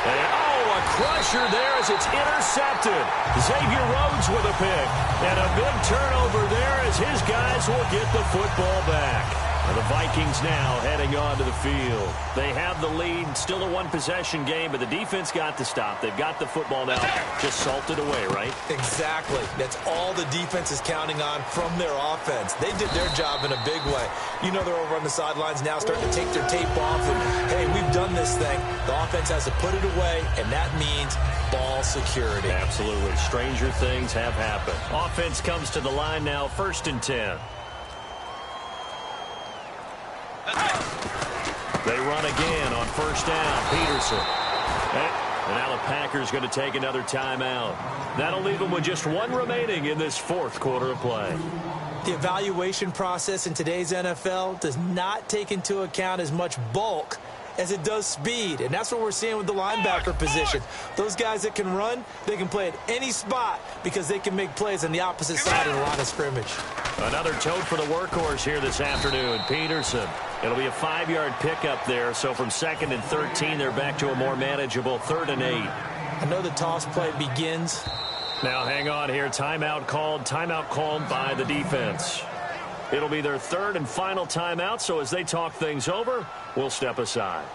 And, a crusher there as it's intercepted. Xavier Rhodes with a pick. And a big turnover there as his guys will get the football back. And the Vikings now heading onto the field. They have the lead, still a one-possession game, but the defense got to stop. They've got the football now, just salted away, right? Exactly. That's all the defense is counting on from their offense. They did their job in a big way. You know they're over on the sidelines now starting to take their tape off and, hey, we've done this thing. The offense has to put it away, and that means ball security. Absolutely. Stranger things have happened. Offense comes to the line now, 1st and 10. They run again on first down. Peterson. And now the Packers going to take another timeout. That'll leave them with just one remaining in this fourth quarter of play. The evaluation process in today's NFL does not take into account as much bulk as it does speed. And that's what we're seeing with the linebacker position. Those guys that can run, they can play at any spot because they can make plays on the opposite side of the line of scrimmage. Another tote for the workhorse here this afternoon, Peterson. It'll be a 5-yard pickup there, so from 2nd and 13, they're back to a more manageable 3rd and 8. I know the toss play begins. Now hang on here. Timeout called by the defense. It'll be their 3rd and final timeout, so as they talk things over, we'll step aside.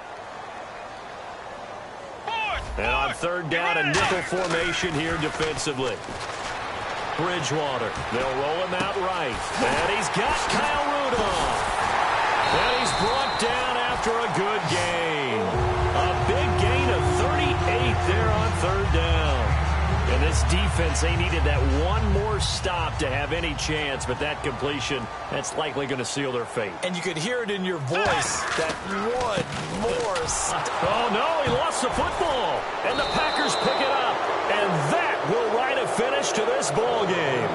And on 3rd down, a nickel formation here defensively. Bridgewater, they'll roll him out right. And he's got Kyle Rudolph. And he's brought down after a good gain. A big gain of 38 there on 3rd down. And this defense, they needed that one more stop to have any chance, but that completion, that's likely going to seal their fate. And you could hear it in your voice, that one more stop. Oh, no, he lost the football. And the Packers pick it up. And that will write a finish to this ball game.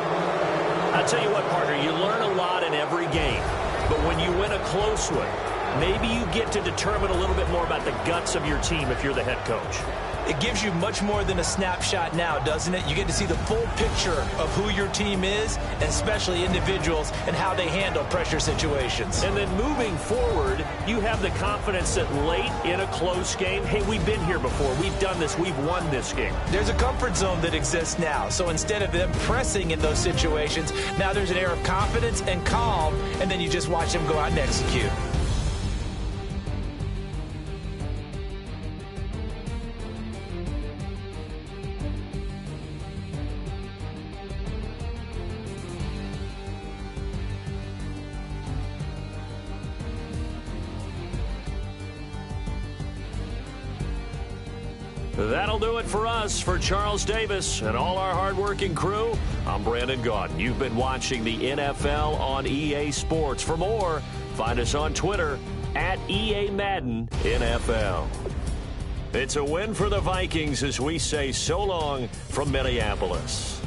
I'll tell you what, partner, you learn a lot in every game. But when you win a close one, maybe you get to determine a little bit more about the guts of your team if you're the head coach. It gives you much more than a snapshot now, doesn't it? You get to see the full picture of who your team is, and especially individuals, and how they handle pressure situations. And then moving forward, you have the confidence that late in a close game, hey, we've been here before. We've done this. We've won this game. There's a comfort zone that exists now. So instead of them pressing in those situations, now there's an air of confidence and calm, and then you just watch them go out and execute. That'll do it for us. For Charles Davis and all our hardworking crew, I'm Brandon Gaudin. You've been watching the NFL on EA Sports. For more, find us on Twitter at EA Madden NFL. It's a win for the Vikings as we say so long from Minneapolis.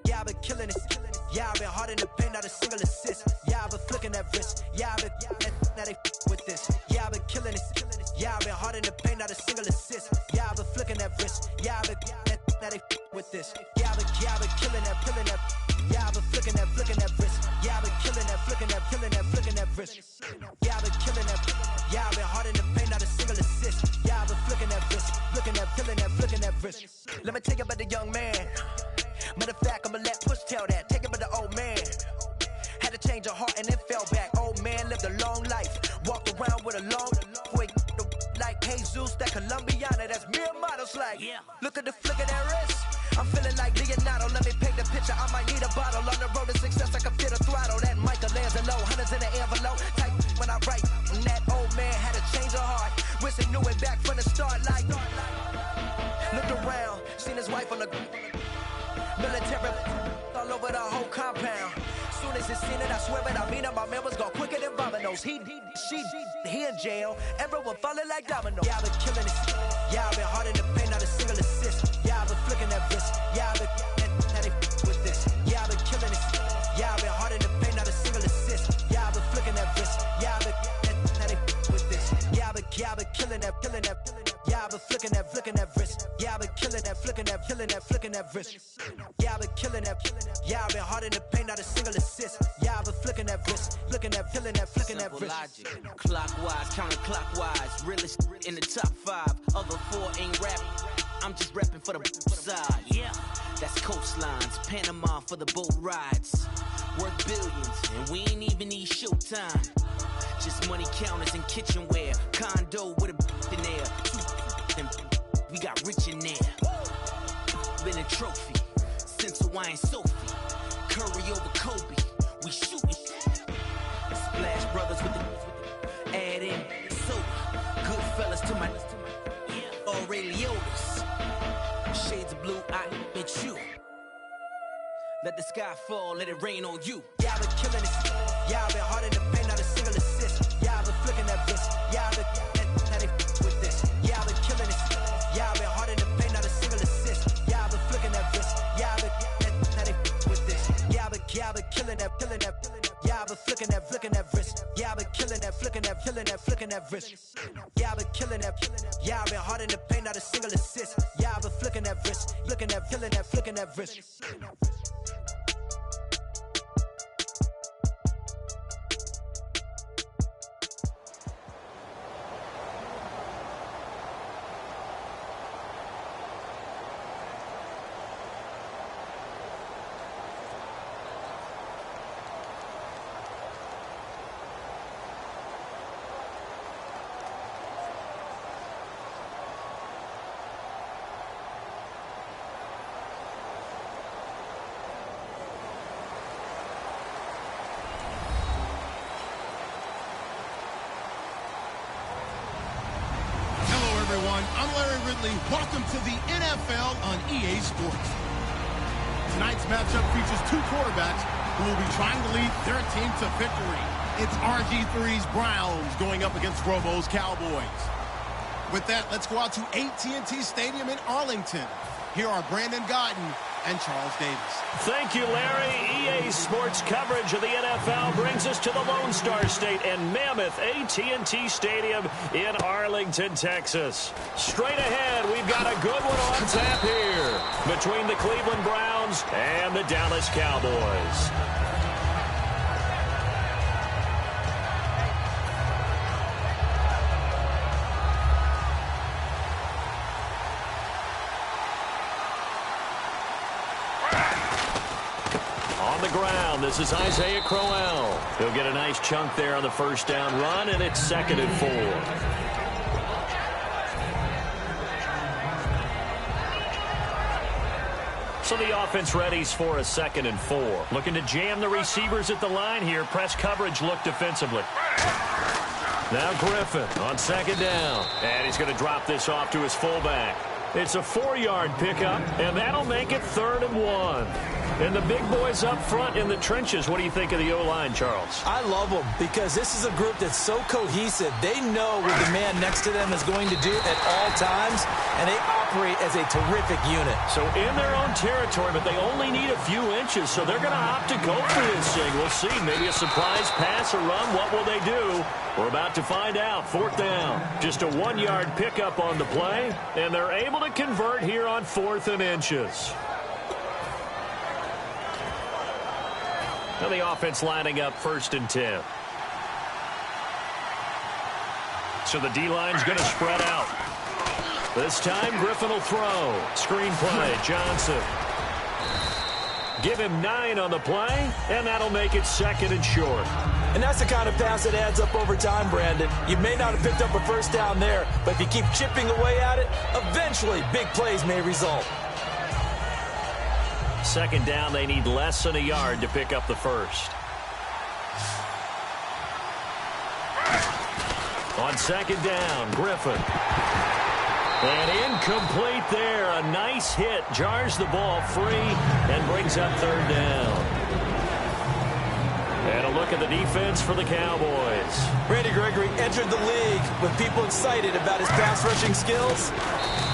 Yeah, I've been killing it. Yeah, I've been hard in the paint, not a single assist. Yeah, I've been flicking that wrist. Yeah, I've been now they with this. Yeah, I've been killing it. Yeah, I've been hard in the paint, not a single assist. Yeah, I've been flicking that wrist. Yeah, I've been now they with this. Yeah, I've been killing that. Yeah, I've been flicking that wrist. Yeah, I've been killing that, flicking that wrist. Yeah, I've been killing that. Yeah, I've been hard in the paint, not a single assist. Yeah, I've been flicking that wrist, flicking that wrist. Let me tell you about the young man. Matter of fact, I'ma let Push tell that. Take it about the old man. Had to change her heart and then fell back. Old man lived a long life. Walked around with a long wig like Jesus, that Colombiana. That's mere models like. Yeah. Look at the flick of that wrist. I'm feeling like Leonardo. Let me paint the picture. I might need a bottle. On the road to success, I can fit a throttle. That Michelangelo, hundreds in the envelope. Type when I write. And that old man had to change her heart. Wish he knew it back from the start. Like looked around, seen his wife on the military all over the whole compound. Soon as he seen it, I swear it, I mean it, my man was gone quicker than dominoes. He in jail, everyone falling like dominoes. Yeah, I've been killing it. Yeah, I've been hard in the paint, not a single assist. Yeah, I've been flicking that wrist. Yeah, I've been now they with this. Yeah, I've been killing it. Yeah, I've been hard in the paint, not a single assist. Yeah, I've been flicking that wrist. Yeah, I've been now they with this. Yeah, I've been killing that. Yeah, I've been flicking that wrist. Yeah, I've been killing that, flicking that wrist. Yeah, I've been killing that. Yeah, I've been hard in the paint, not a single assist. Yeah, I've been flicking that wrist, flicking that wrist. Logic. Clockwise, counterclockwise, realest in the top 5. Other 4 ain't rapping. I'm just repping for the side. Yeah, that's coastlines, Panama for the boat rides. Worth billions, and we ain't even need showtime. Just money counters and kitchenware. Condo with a in there. And we got rich in there. Been a trophy since Hawaiian Sophie. Curry over Kobe. We shooting. Splash Brothers with the add in soda. Good fellas to my Aureliotis. Shades of blue, I bet you. Let the sky fall, let it rain on you. Yeah, I've been killing it. Yeah, I've been hard in the paint, not a single assist. Yeah, I've been flicking that wrist. Yeah, I've been now they with this. Yeah, I've been killing this. Yeah, I've been hard in the paint, not a single assist. Yeah, I've been flicking that wrist. Yeah, I've been now they with this. Yeah, I've been killing that, killing that. Yeah, I've been flicking that wrist. Yeah, I've been killing that, flicking that, flicking that wrist. Yeah, I've been killing that. Yeah, I've been hard in the paint, not a single assist. Yeah, I've been flicking that wrist, flicking that, flicking that wrist. Everyone, I'm Larry Ridley. Welcome to the NFL on EA Sports. Tonight's matchup features two quarterbacks who will be trying to lead their team to victory. It's RG3's Browns going up against Romo's Cowboys. With that, let's go out to AT&T Stadium in Arlington. Here are Brandon Guyton and Charles Davis. Thank you, Larry. EA Sports coverage of the NFL brings us to the Lone Star State and mammoth AT&T Stadium in Arlington, Texas. Straight ahead, we've got a good one on tap here between the Cleveland Browns and the Dallas Cowboys. This is Isaiah Crowell. He'll get a nice chunk there on the first down run, and it's 2nd and 4. So the offense readies for a 2nd and 4. Looking to jam the receivers at the line here. Press coverage look defensively. Now Griffin on 2nd down. And he's going to drop this off to his fullback. It's a 4-yard pickup, and that'll make it 3rd and 1. And the big boys up front in the trenches. What do you think of the O-line, Charles? I love them because this is a group that's so cohesive. They know what the man next to them is going to do at all times, and they operate as a terrific unit. So in their own territory, but they only need a few inches, so they're going to opt to go for this thing. We'll see. Maybe a surprise pass or run. What will they do? We're about to find out. 4th down. Just a 1-yard pickup on the play, and they're able to convert here on 4th and inches. Now the offense lining up 1st and 10. So the D-line's going to spread out. This time Griffin will throw. Screen play, Johnson. Give him 9 on the play, and that'll make it 2nd and short. And that's the kind of pass that adds up over time, Brandon. You may not have picked up a first down there, but if you keep chipping away at it, eventually big plays may result. 2nd down, they need less than a yard to pick up the first. On 2nd down, Griffin. And incomplete there. A nice hit. Jars the ball free and brings up 3rd down. And a look at the defense for the Cowboys. Randy Gregory entered the league with people excited about his pass rushing skills.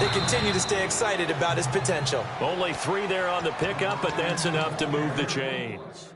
They continue to stay excited about his potential. Only 3 there on the pickup, but that's enough to move the chains.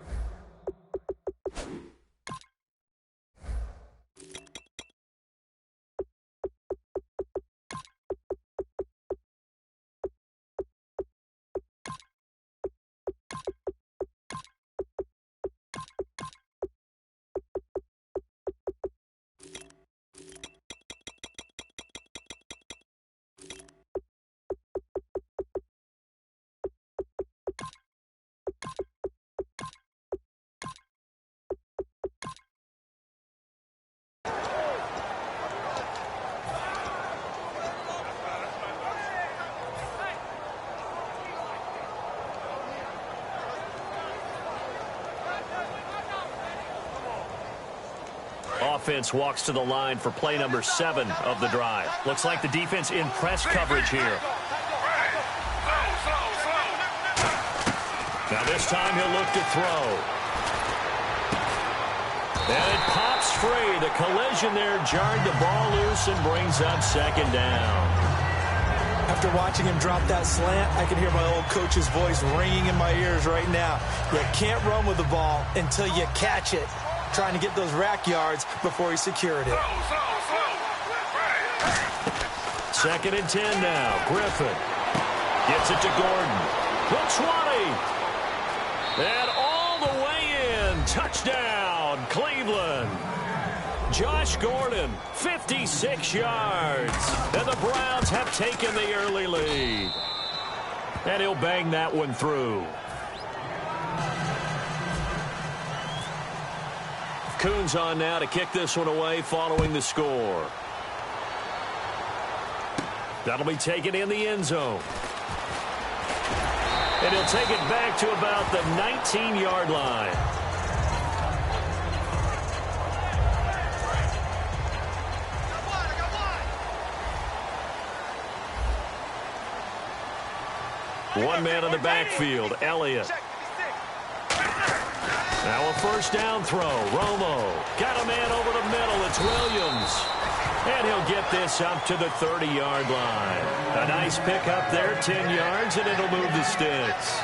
Offense walks to the line for play number 7 of the drive. Looks like the defense in press coverage here. Now this time he'll look to throw. And it pops free. The collision there jarred the ball loose and brings up second down. After watching him drop that slant, I can hear my old coach's voice ringing in my ears right now. You can't run with the ball until you catch it. Trying to get those rack yards before he secured it. Second and 10 now. Griffin gets it to Gordon. The 20. And all the way in. Touchdown, Cleveland. Josh Gordon, 56 yards. And the Browns have taken the early lead. And he'll bang that one through. Coons on now to kick this one away following the score. That'll be taken in the end zone. And he'll take it back to about the 19-yard line. One man in the backfield, Elliott. Now a first down throw. Romo got a man over the middle. It's Williams. And he'll get this up to the 30-yard line. A nice pickup there, 10 yards, and it'll move the sticks.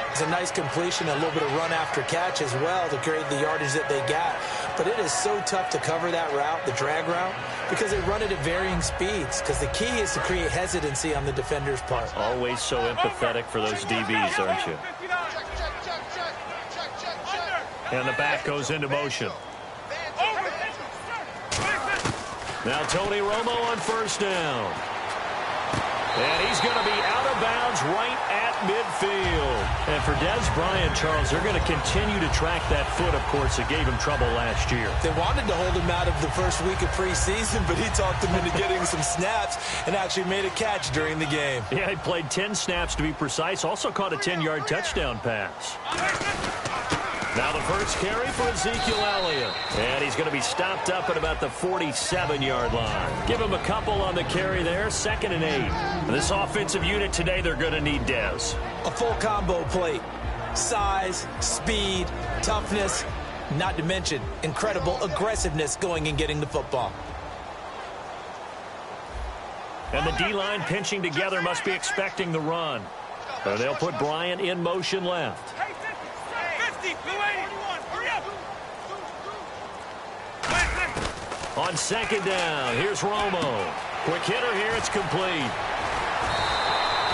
It's a nice completion, a little bit of run after catch as well to create the yardage that they got. But it is so tough to cover that route, the drag route, because they run it at varying speeds. Because the key is to create hesitancy on the defender's part. Always so empathetic for those DBs, aren't you? And the back goes into motion. Now Tony Romo on first down. And he's going to be out of bounds right at midfield. And for Des Bryant, Charles, they're going to continue to track that foot, of course, that gave him trouble last year. They wanted to hold him out of the first week of preseason, but he talked them into getting some snaps and actually made a catch during the game. Yeah, he played 10 snaps to be precise. Also caught a 10-yard touchdown pass. Now the first carry for Ezekiel Elliott. And he's going to be stopped up at about the 47-yard line. Give him a couple on the carry there, 2nd and 8. This offensive unit today, they're going to need Dez. A full combo plate. Size, speed, toughness, not to mention incredible aggressiveness going and getting the football. And the D-line pinching together must be expecting the run. So they'll put Bryant in motion left. On 2nd down, here's Romo. Quick hitter here, it's complete.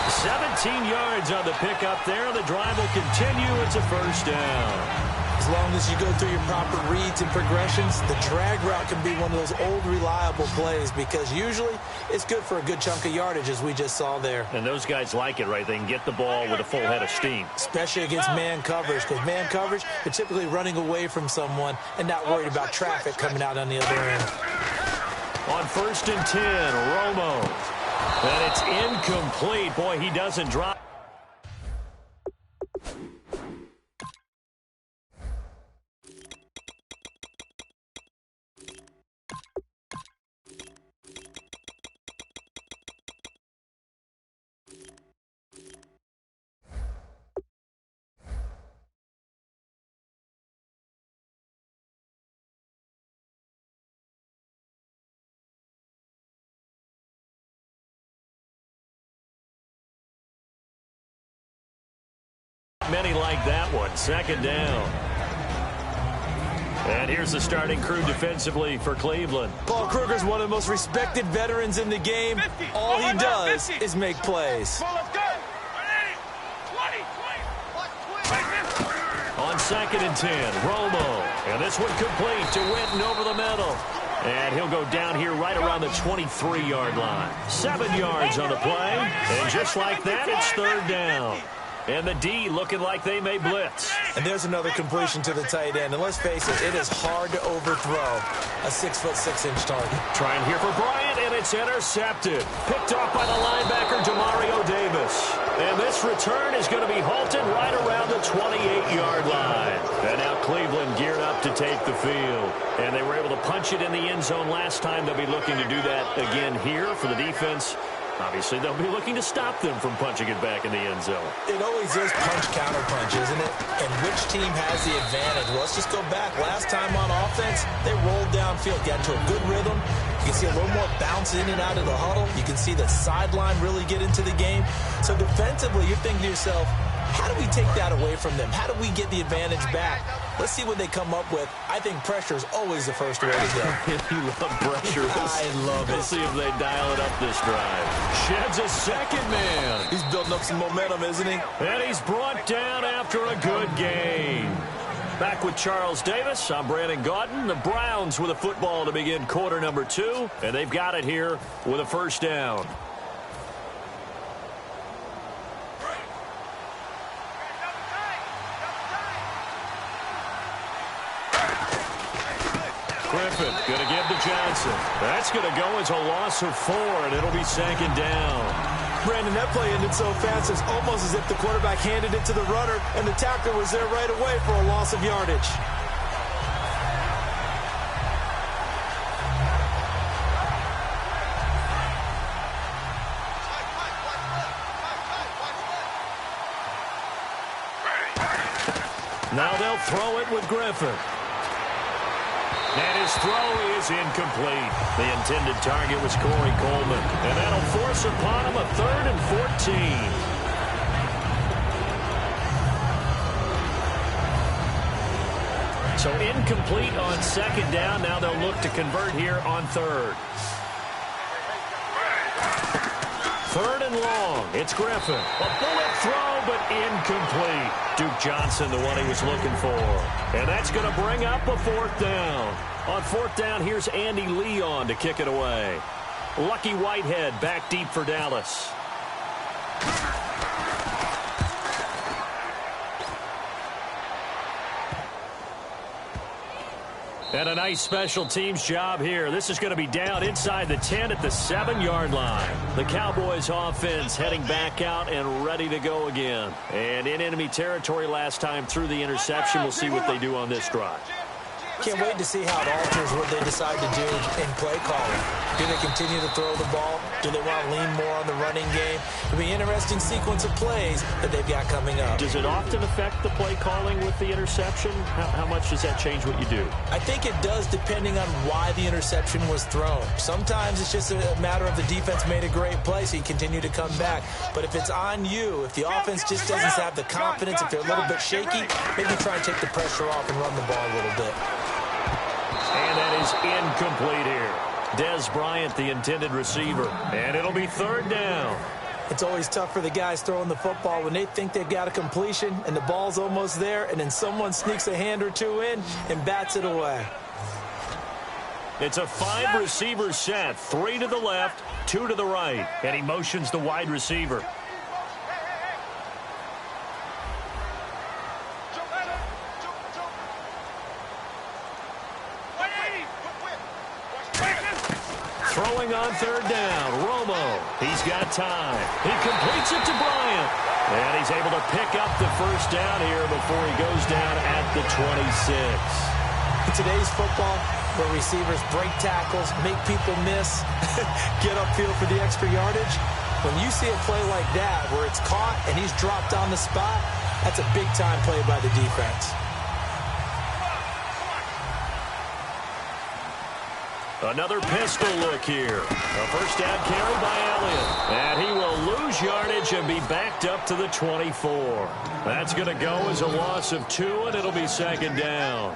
17 yards on the pickup there. The drive will continue. It's a first down. As long as you go through your proper reads and progressions, the drag route can be one of those old reliable plays because usually it's good for a good chunk of yardage, as we just saw there. And those guys like it, right? They can get the ball with a full head of steam. Especially against man coverage, because man coverage, you're typically running away from someone and not worried about traffic coming out on the other end. On 1st and 10, Romo. And it's incomplete. Boy, he doesn't drop. Many like that one. 2nd down. And here's the starting crew defensively for Cleveland. Paul Kruger's one of the most respected veterans in the game. All he does is make plays. On 2nd and 10, Romo. And this one complete to Witten over the middle. And he'll go down here right around the 23-yard line. 7 yards on the play. And just like that, it's 3rd down. And the D looking like they may blitz. And there's another completion to the tight end. And let's face it, it is hard to overthrow a 6'6" target. Trying here for Bryant, and it's intercepted. Picked off by the linebacker, Demario Davis. And this return is going to be halted right around the 28-yard line. And now Cleveland geared up to take the field. And they were able to punch it in the end zone last time. They'll be looking to do that again here for the defense. Obviously, they'll be looking to stop them from punching it back in the end zone. It always is punch-counter-punch, isn't it? And which team has the advantage? Well, let's just go back. Last time on offense, they rolled downfield, got into a good rhythm. You can see a little more bounce in and out of the huddle. You can see the sideline really get into the game. So defensively, you're thinking to yourself, how do we take that away from them? How do we get the advantage back? Let's see what they come up with. I think pressure is always the first way to go. You love pressure. I love it. We'll see if they dial it up this drive. Sheds a second man. He's building up some momentum, isn't he? And he's brought down after a good gain. Back with Charles Davis, I'm Brandon Gaudin. The Browns with a football to begin quarter number 2, and they've got it here with a first down. Griffin going to give to Johnson. That's going to go as a loss of 4, and it'll be second down. Brandon, that play ended so fast, it's almost as if the quarterback handed it to the runner, and the tackler was there right away for a loss of yardage. Now they'll throw it with Griffin. And his throw is incomplete. The intended target was Corey Coleman. And that'll force upon him a 3rd and 14. So incomplete on second down. Now they'll look to convert here on 3rd. 3rd and long. It's Griffin. A bullet throw, but incomplete. Duke Johnson, the one he was looking for. And that's going to bring up a 4th down. On 4th down, here's Andy Leon to kick it away. Lucky Whitehead back deep for Dallas. And a nice special teams job here. This is going to be down inside the 10 at the 7-yard line. The Cowboys offense heading back out and ready to go again. And in enemy territory last time through the interception. We'll see what they do on this drive. Can't wait to see how it alters what they decide to do in play calling. Do they continue to throw the ball? Do they want to lean more on the running game? It'll be an interesting sequence of plays that they've got coming up. Does it often affect the play calling with the interception? How much does that change what you do? I think it does, depending on why the interception was thrown. Sometimes it's just a matter of the defense made a great play, so you continue to come back. But if it's on you, if the offense just doesn't have the confidence, if they're a little bit shaky, maybe try and take the pressure off and run the ball a little bit. And that is incomplete here. Dez Bryant, the intended receiver. And it'll be 3rd down. It's always tough for the guys throwing the football when they think they've got a completion and the ball's almost there, and then someone sneaks a hand or two in and bats it away. It's a 5-receiver set. 3 to the left, 2 to the right. And he motions the wide receiver. Throwing on 3rd down, Romo. He's got time. He completes it to Bryant. And he's able to pick up the first down here before he goes down at the 26. In today's football, where receivers break tackles, make people miss, get upfield for the extra yardage, when you see a play like that where it's caught and he's dropped on the spot, that's a big-time play by the defense. Another pistol look here. A first down carry by Elliott. And he will lose yardage and be backed up to the 24. That's going to go as a loss of 2, and it'll be 2nd down.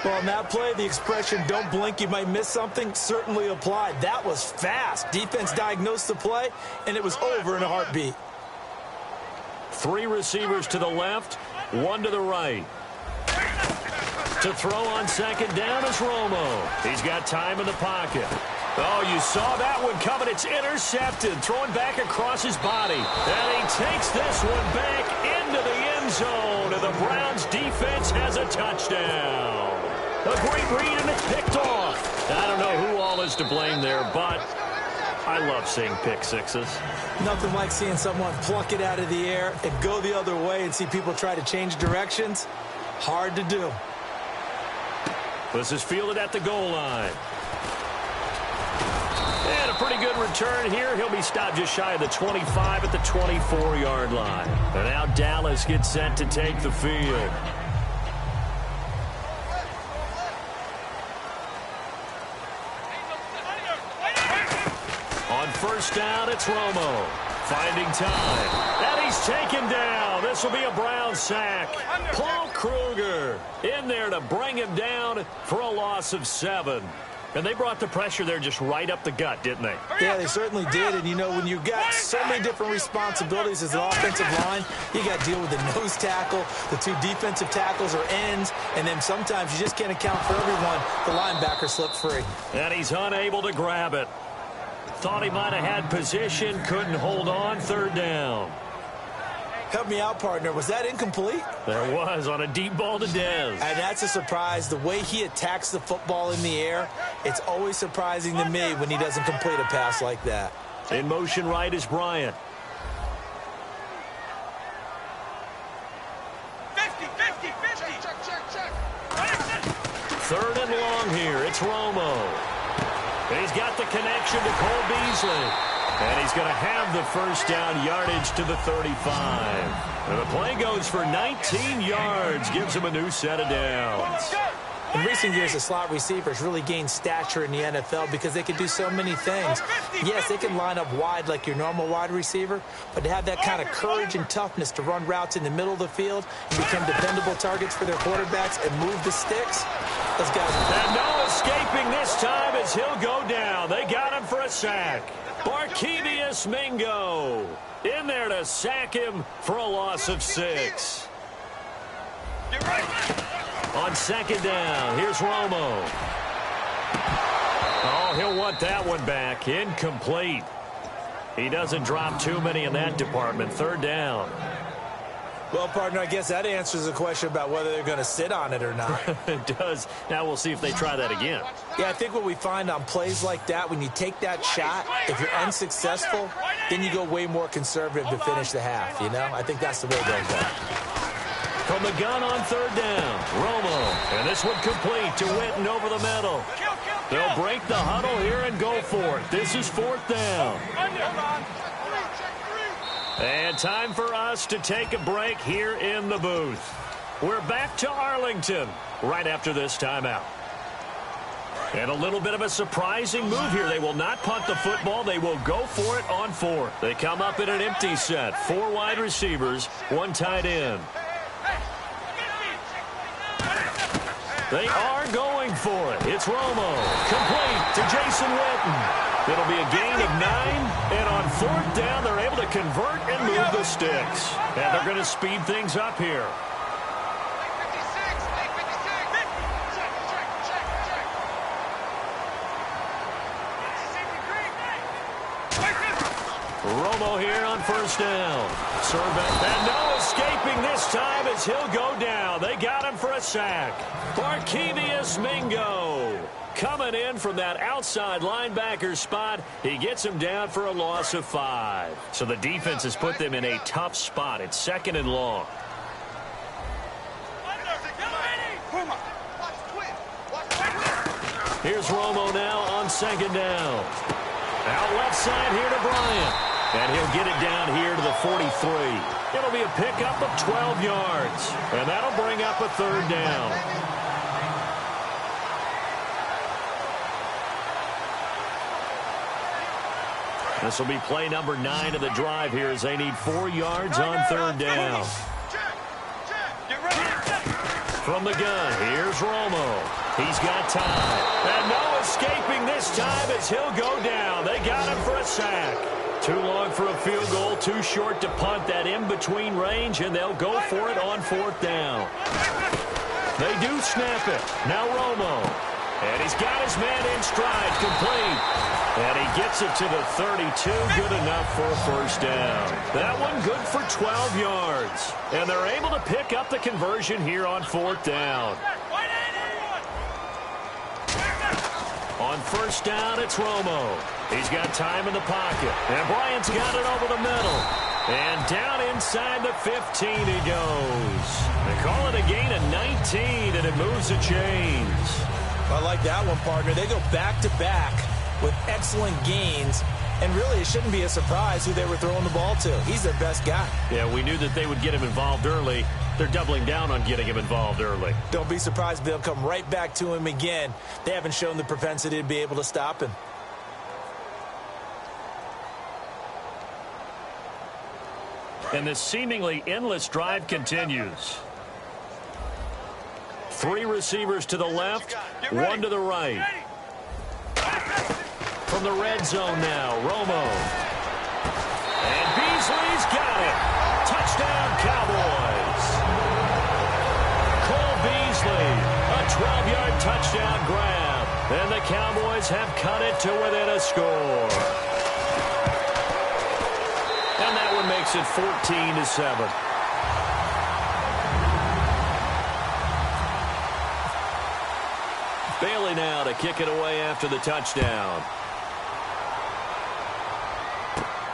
Well, on that play, the expression, don't blink, you might miss something, certainly applied. That was fast. Defense diagnosed the play, and it was over in a heartbeat. 3 receivers to the left, 1 to the right. To throw on 2nd down is Romo. He's got time in the pocket. Oh, you saw that one coming. It's intercepted. Throwing back across his body. And he takes this one back into the end zone. And the Browns defense has a touchdown. A great read, and it's picked off. I don't know who all is to blame there, but I love seeing pick sixes. Nothing like seeing someone pluck it out of the air and go the other way and see people try to change directions. Hard to do. This is fielded at the goal line. And a pretty good return here. He'll be stopped just shy of the 25 at the 24-yard line. And now Dallas gets set to take the field. On first down, it's Romo. Finding time. And he's taken down. This will be a Brown sack. Paul Kruger in there to bring him down for a loss of 7. And they brought the pressure there just right up the gut, didn't they? Yeah, they certainly did. And, you know, when you've got so many different responsibilities as an offensive line, you got to deal with the nose tackle, the 2 defensive tackles or ends, and then sometimes you just can't account for everyone. The linebacker slipped free. And he's unable to grab it. Thought he might have had position, couldn't hold on, 3rd down. Help me out, partner. Was that incomplete? There was, on a deep ball to Dez. And that's a surprise. The way he attacks the football in the air, it's always surprising to me when he doesn't complete a pass like that. In motion right is Bryant. 50, 50, 50. Check. 3rd and long here. It's Romo. He's got the connection to Cole Beasley. And he's going to have the first down yardage to the 35. And the play goes for 19 yards. Gives him a new set of downs. In recent years, the slot receivers really gained stature in the NFL because they can do so many things. Yes, they can line up wide like your normal wide receiver, but to have that kind of courage and toughness to run routes in the middle of the field and become dependable targets for their quarterbacks and move the sticks, those guys. And no escaping this time as he'll go down. They got him for a sack. Barkevius Mingo in there to sack him for a loss of 6. On 2nd down, here's Romo. Oh, he'll want that one back. Incomplete. He doesn't drop too many in that department. 3rd down. Well, partner, I guess that answers the question about whether they're going to sit on it or not. It does. Now we'll see if they try that again. Yeah, I think what we find on plays like that, when you take that shot, if you're unsuccessful, then you go way more conservative to finish the half, you know? I think that's the way it goes down. From the gun on 3rd down, Romo. And this one complete to Witten over the middle. They'll break the huddle here and go for it. This is 4th down. And time for us to take a break here in the booth. We're back to Arlington right after this timeout. And a little bit of a surprising move here. They will not punt the football. They will go for it on 4th. They come up in an empty set. 4 wide receivers, 1 tight end. They are going for it. It's Romo. Complete to Jason Witten. It'll be a gain of 9. And on 4th down, they're able to convert and move the sticks. And they're going to speed things up here. Romo here on 1st down. And no escaping this time as he'll go down. They got him for a sack. Barkevius Mingo coming in from that outside linebacker spot. He gets him down for a loss of 5. So the defense has put them in a tough spot. It's 2nd and long. Here's Romo now on 2nd down. Out left side here to Bryant. And he'll get it down here to the 43. It'll be a pickup of 12 yards. And that'll bring up a 3rd down. This will be play number 9 of the drive here as they need 4 yards on 3rd down. From the gun, here's Romo. He's got time. And no escaping this time as he'll go down. They got him for a sack. Too long for a field goal, too short to punt that in-between range, and they'll go for it on 4th down. They do snap it. Now Romo. And he's got his man in stride, complete. And he gets it to the 32, good enough for a 1st down. That one good for 12 yards. And they're able to pick up the conversion here on 4th down. On 1st down, it's Romo. He's got time in the pocket. And Bryant's got it over the middle. And down inside the 15 he goes. They call it a gain of 19, and it moves the chains. I like that one, partner. They go back-to-back. with excellent gains. And really, it shouldn't be a surprise who they were throwing the ball to. He's their best guy. Yeah, we knew that they would get him involved early. They're doubling down on getting him involved early. Don't be surprised if they'll come right back to him again. They haven't shown the propensity to be able to stop him. And this seemingly endless drive continues. 3 receivers to the left, 1 to the right. From the red zone now, Romo. And Beasley's got it. Touchdown, Cowboys. Cole Beasley, a 12-yard touchdown grab. And the Cowboys have cut it to within a score. And that one makes it 14-7. Bailey now to kick it away after the touchdown.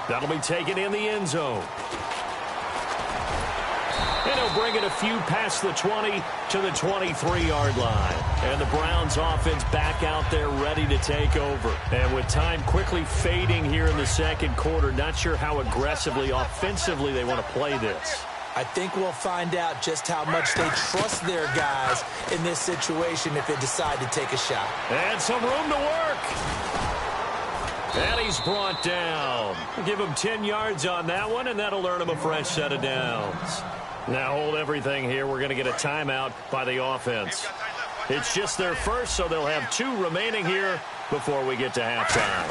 That'll be taken in the end zone. And he'll bring it a few past the 20 to the 23-yard line. And the Browns offense back out there ready to take over. And with time quickly fading here in the second quarter, not sure how aggressively, offensively they want to play this. I think we'll find out just how much they trust their guys in this situation if they decide to take a shot. And some room to work. And he's brought down. Give him 10 yards on that one, and that'll earn him a fresh set of downs. Now hold everything here. We're going to get a timeout by the offense. It's just their first, so they'll have 2 remaining here before we get to halftime.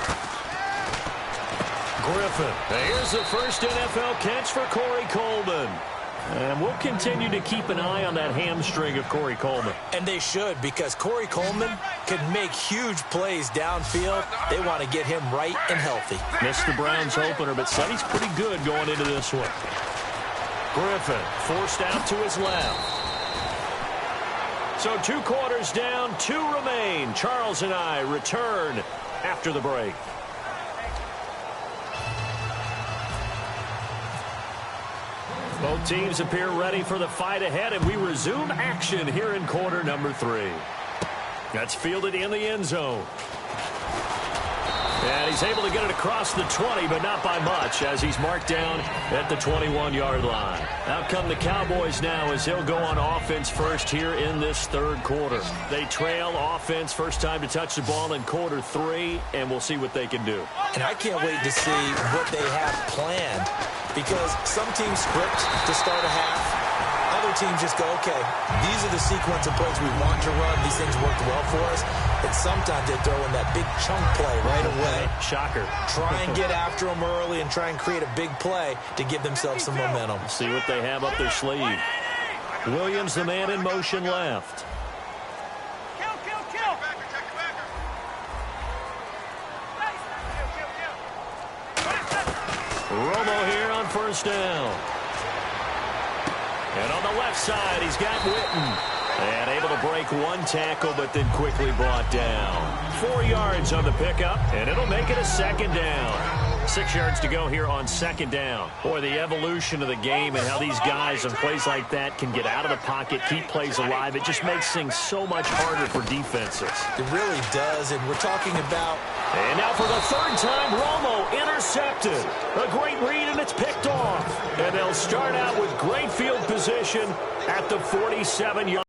Griffin. Here's the first NFL catch for Corey Coleman. And we'll continue to keep an eye on that hamstring of Corey Coleman. And they should, because Corey Coleman can make huge plays downfield. They want to get him right and healthy. Missed the Browns opener, but said he's pretty good going into this one. Griffin forced out to his left. So 2 quarters down, 2 remain. Charles and I return after the break. Both teams appear ready for the fight ahead, and we resume action here in quarter number 3. That's fielded in the end zone. And he's able to get it across the 20, but not by much, as he's marked down at the 21-yard line. Out come the Cowboys now as they'll go on offense first here in this third quarter. They trail offense first time to touch the ball in quarter 3, and we'll see what they can do. And I can't wait to see what they have planned, because some teams script to start a half. Other teams just go, okay, these are the sequence of plays we want to run. These things worked well for us. And sometimes they throw in that big chunk play right away. Shocker. Try and get after them early and try and create a big play to give themselves some momentum. See what they have up their sleeve. Williams, the man in motion left. Romo here on first down. And on the left side, he's got Witten. And able to break 1 tackle, but then quickly brought down. 4 yards on the pickup, and it'll make it a second down. 6 yards to go here on second down. Boy, the evolution of the game and how these guys on plays like that can get out of the pocket, keep plays alive. It just makes things so much harder for defenses. It really does, and we're talking about... And now for the 3rd time, Romo intercepted. A great read, and it's picked off. And they'll start out with great field position at the 47-yard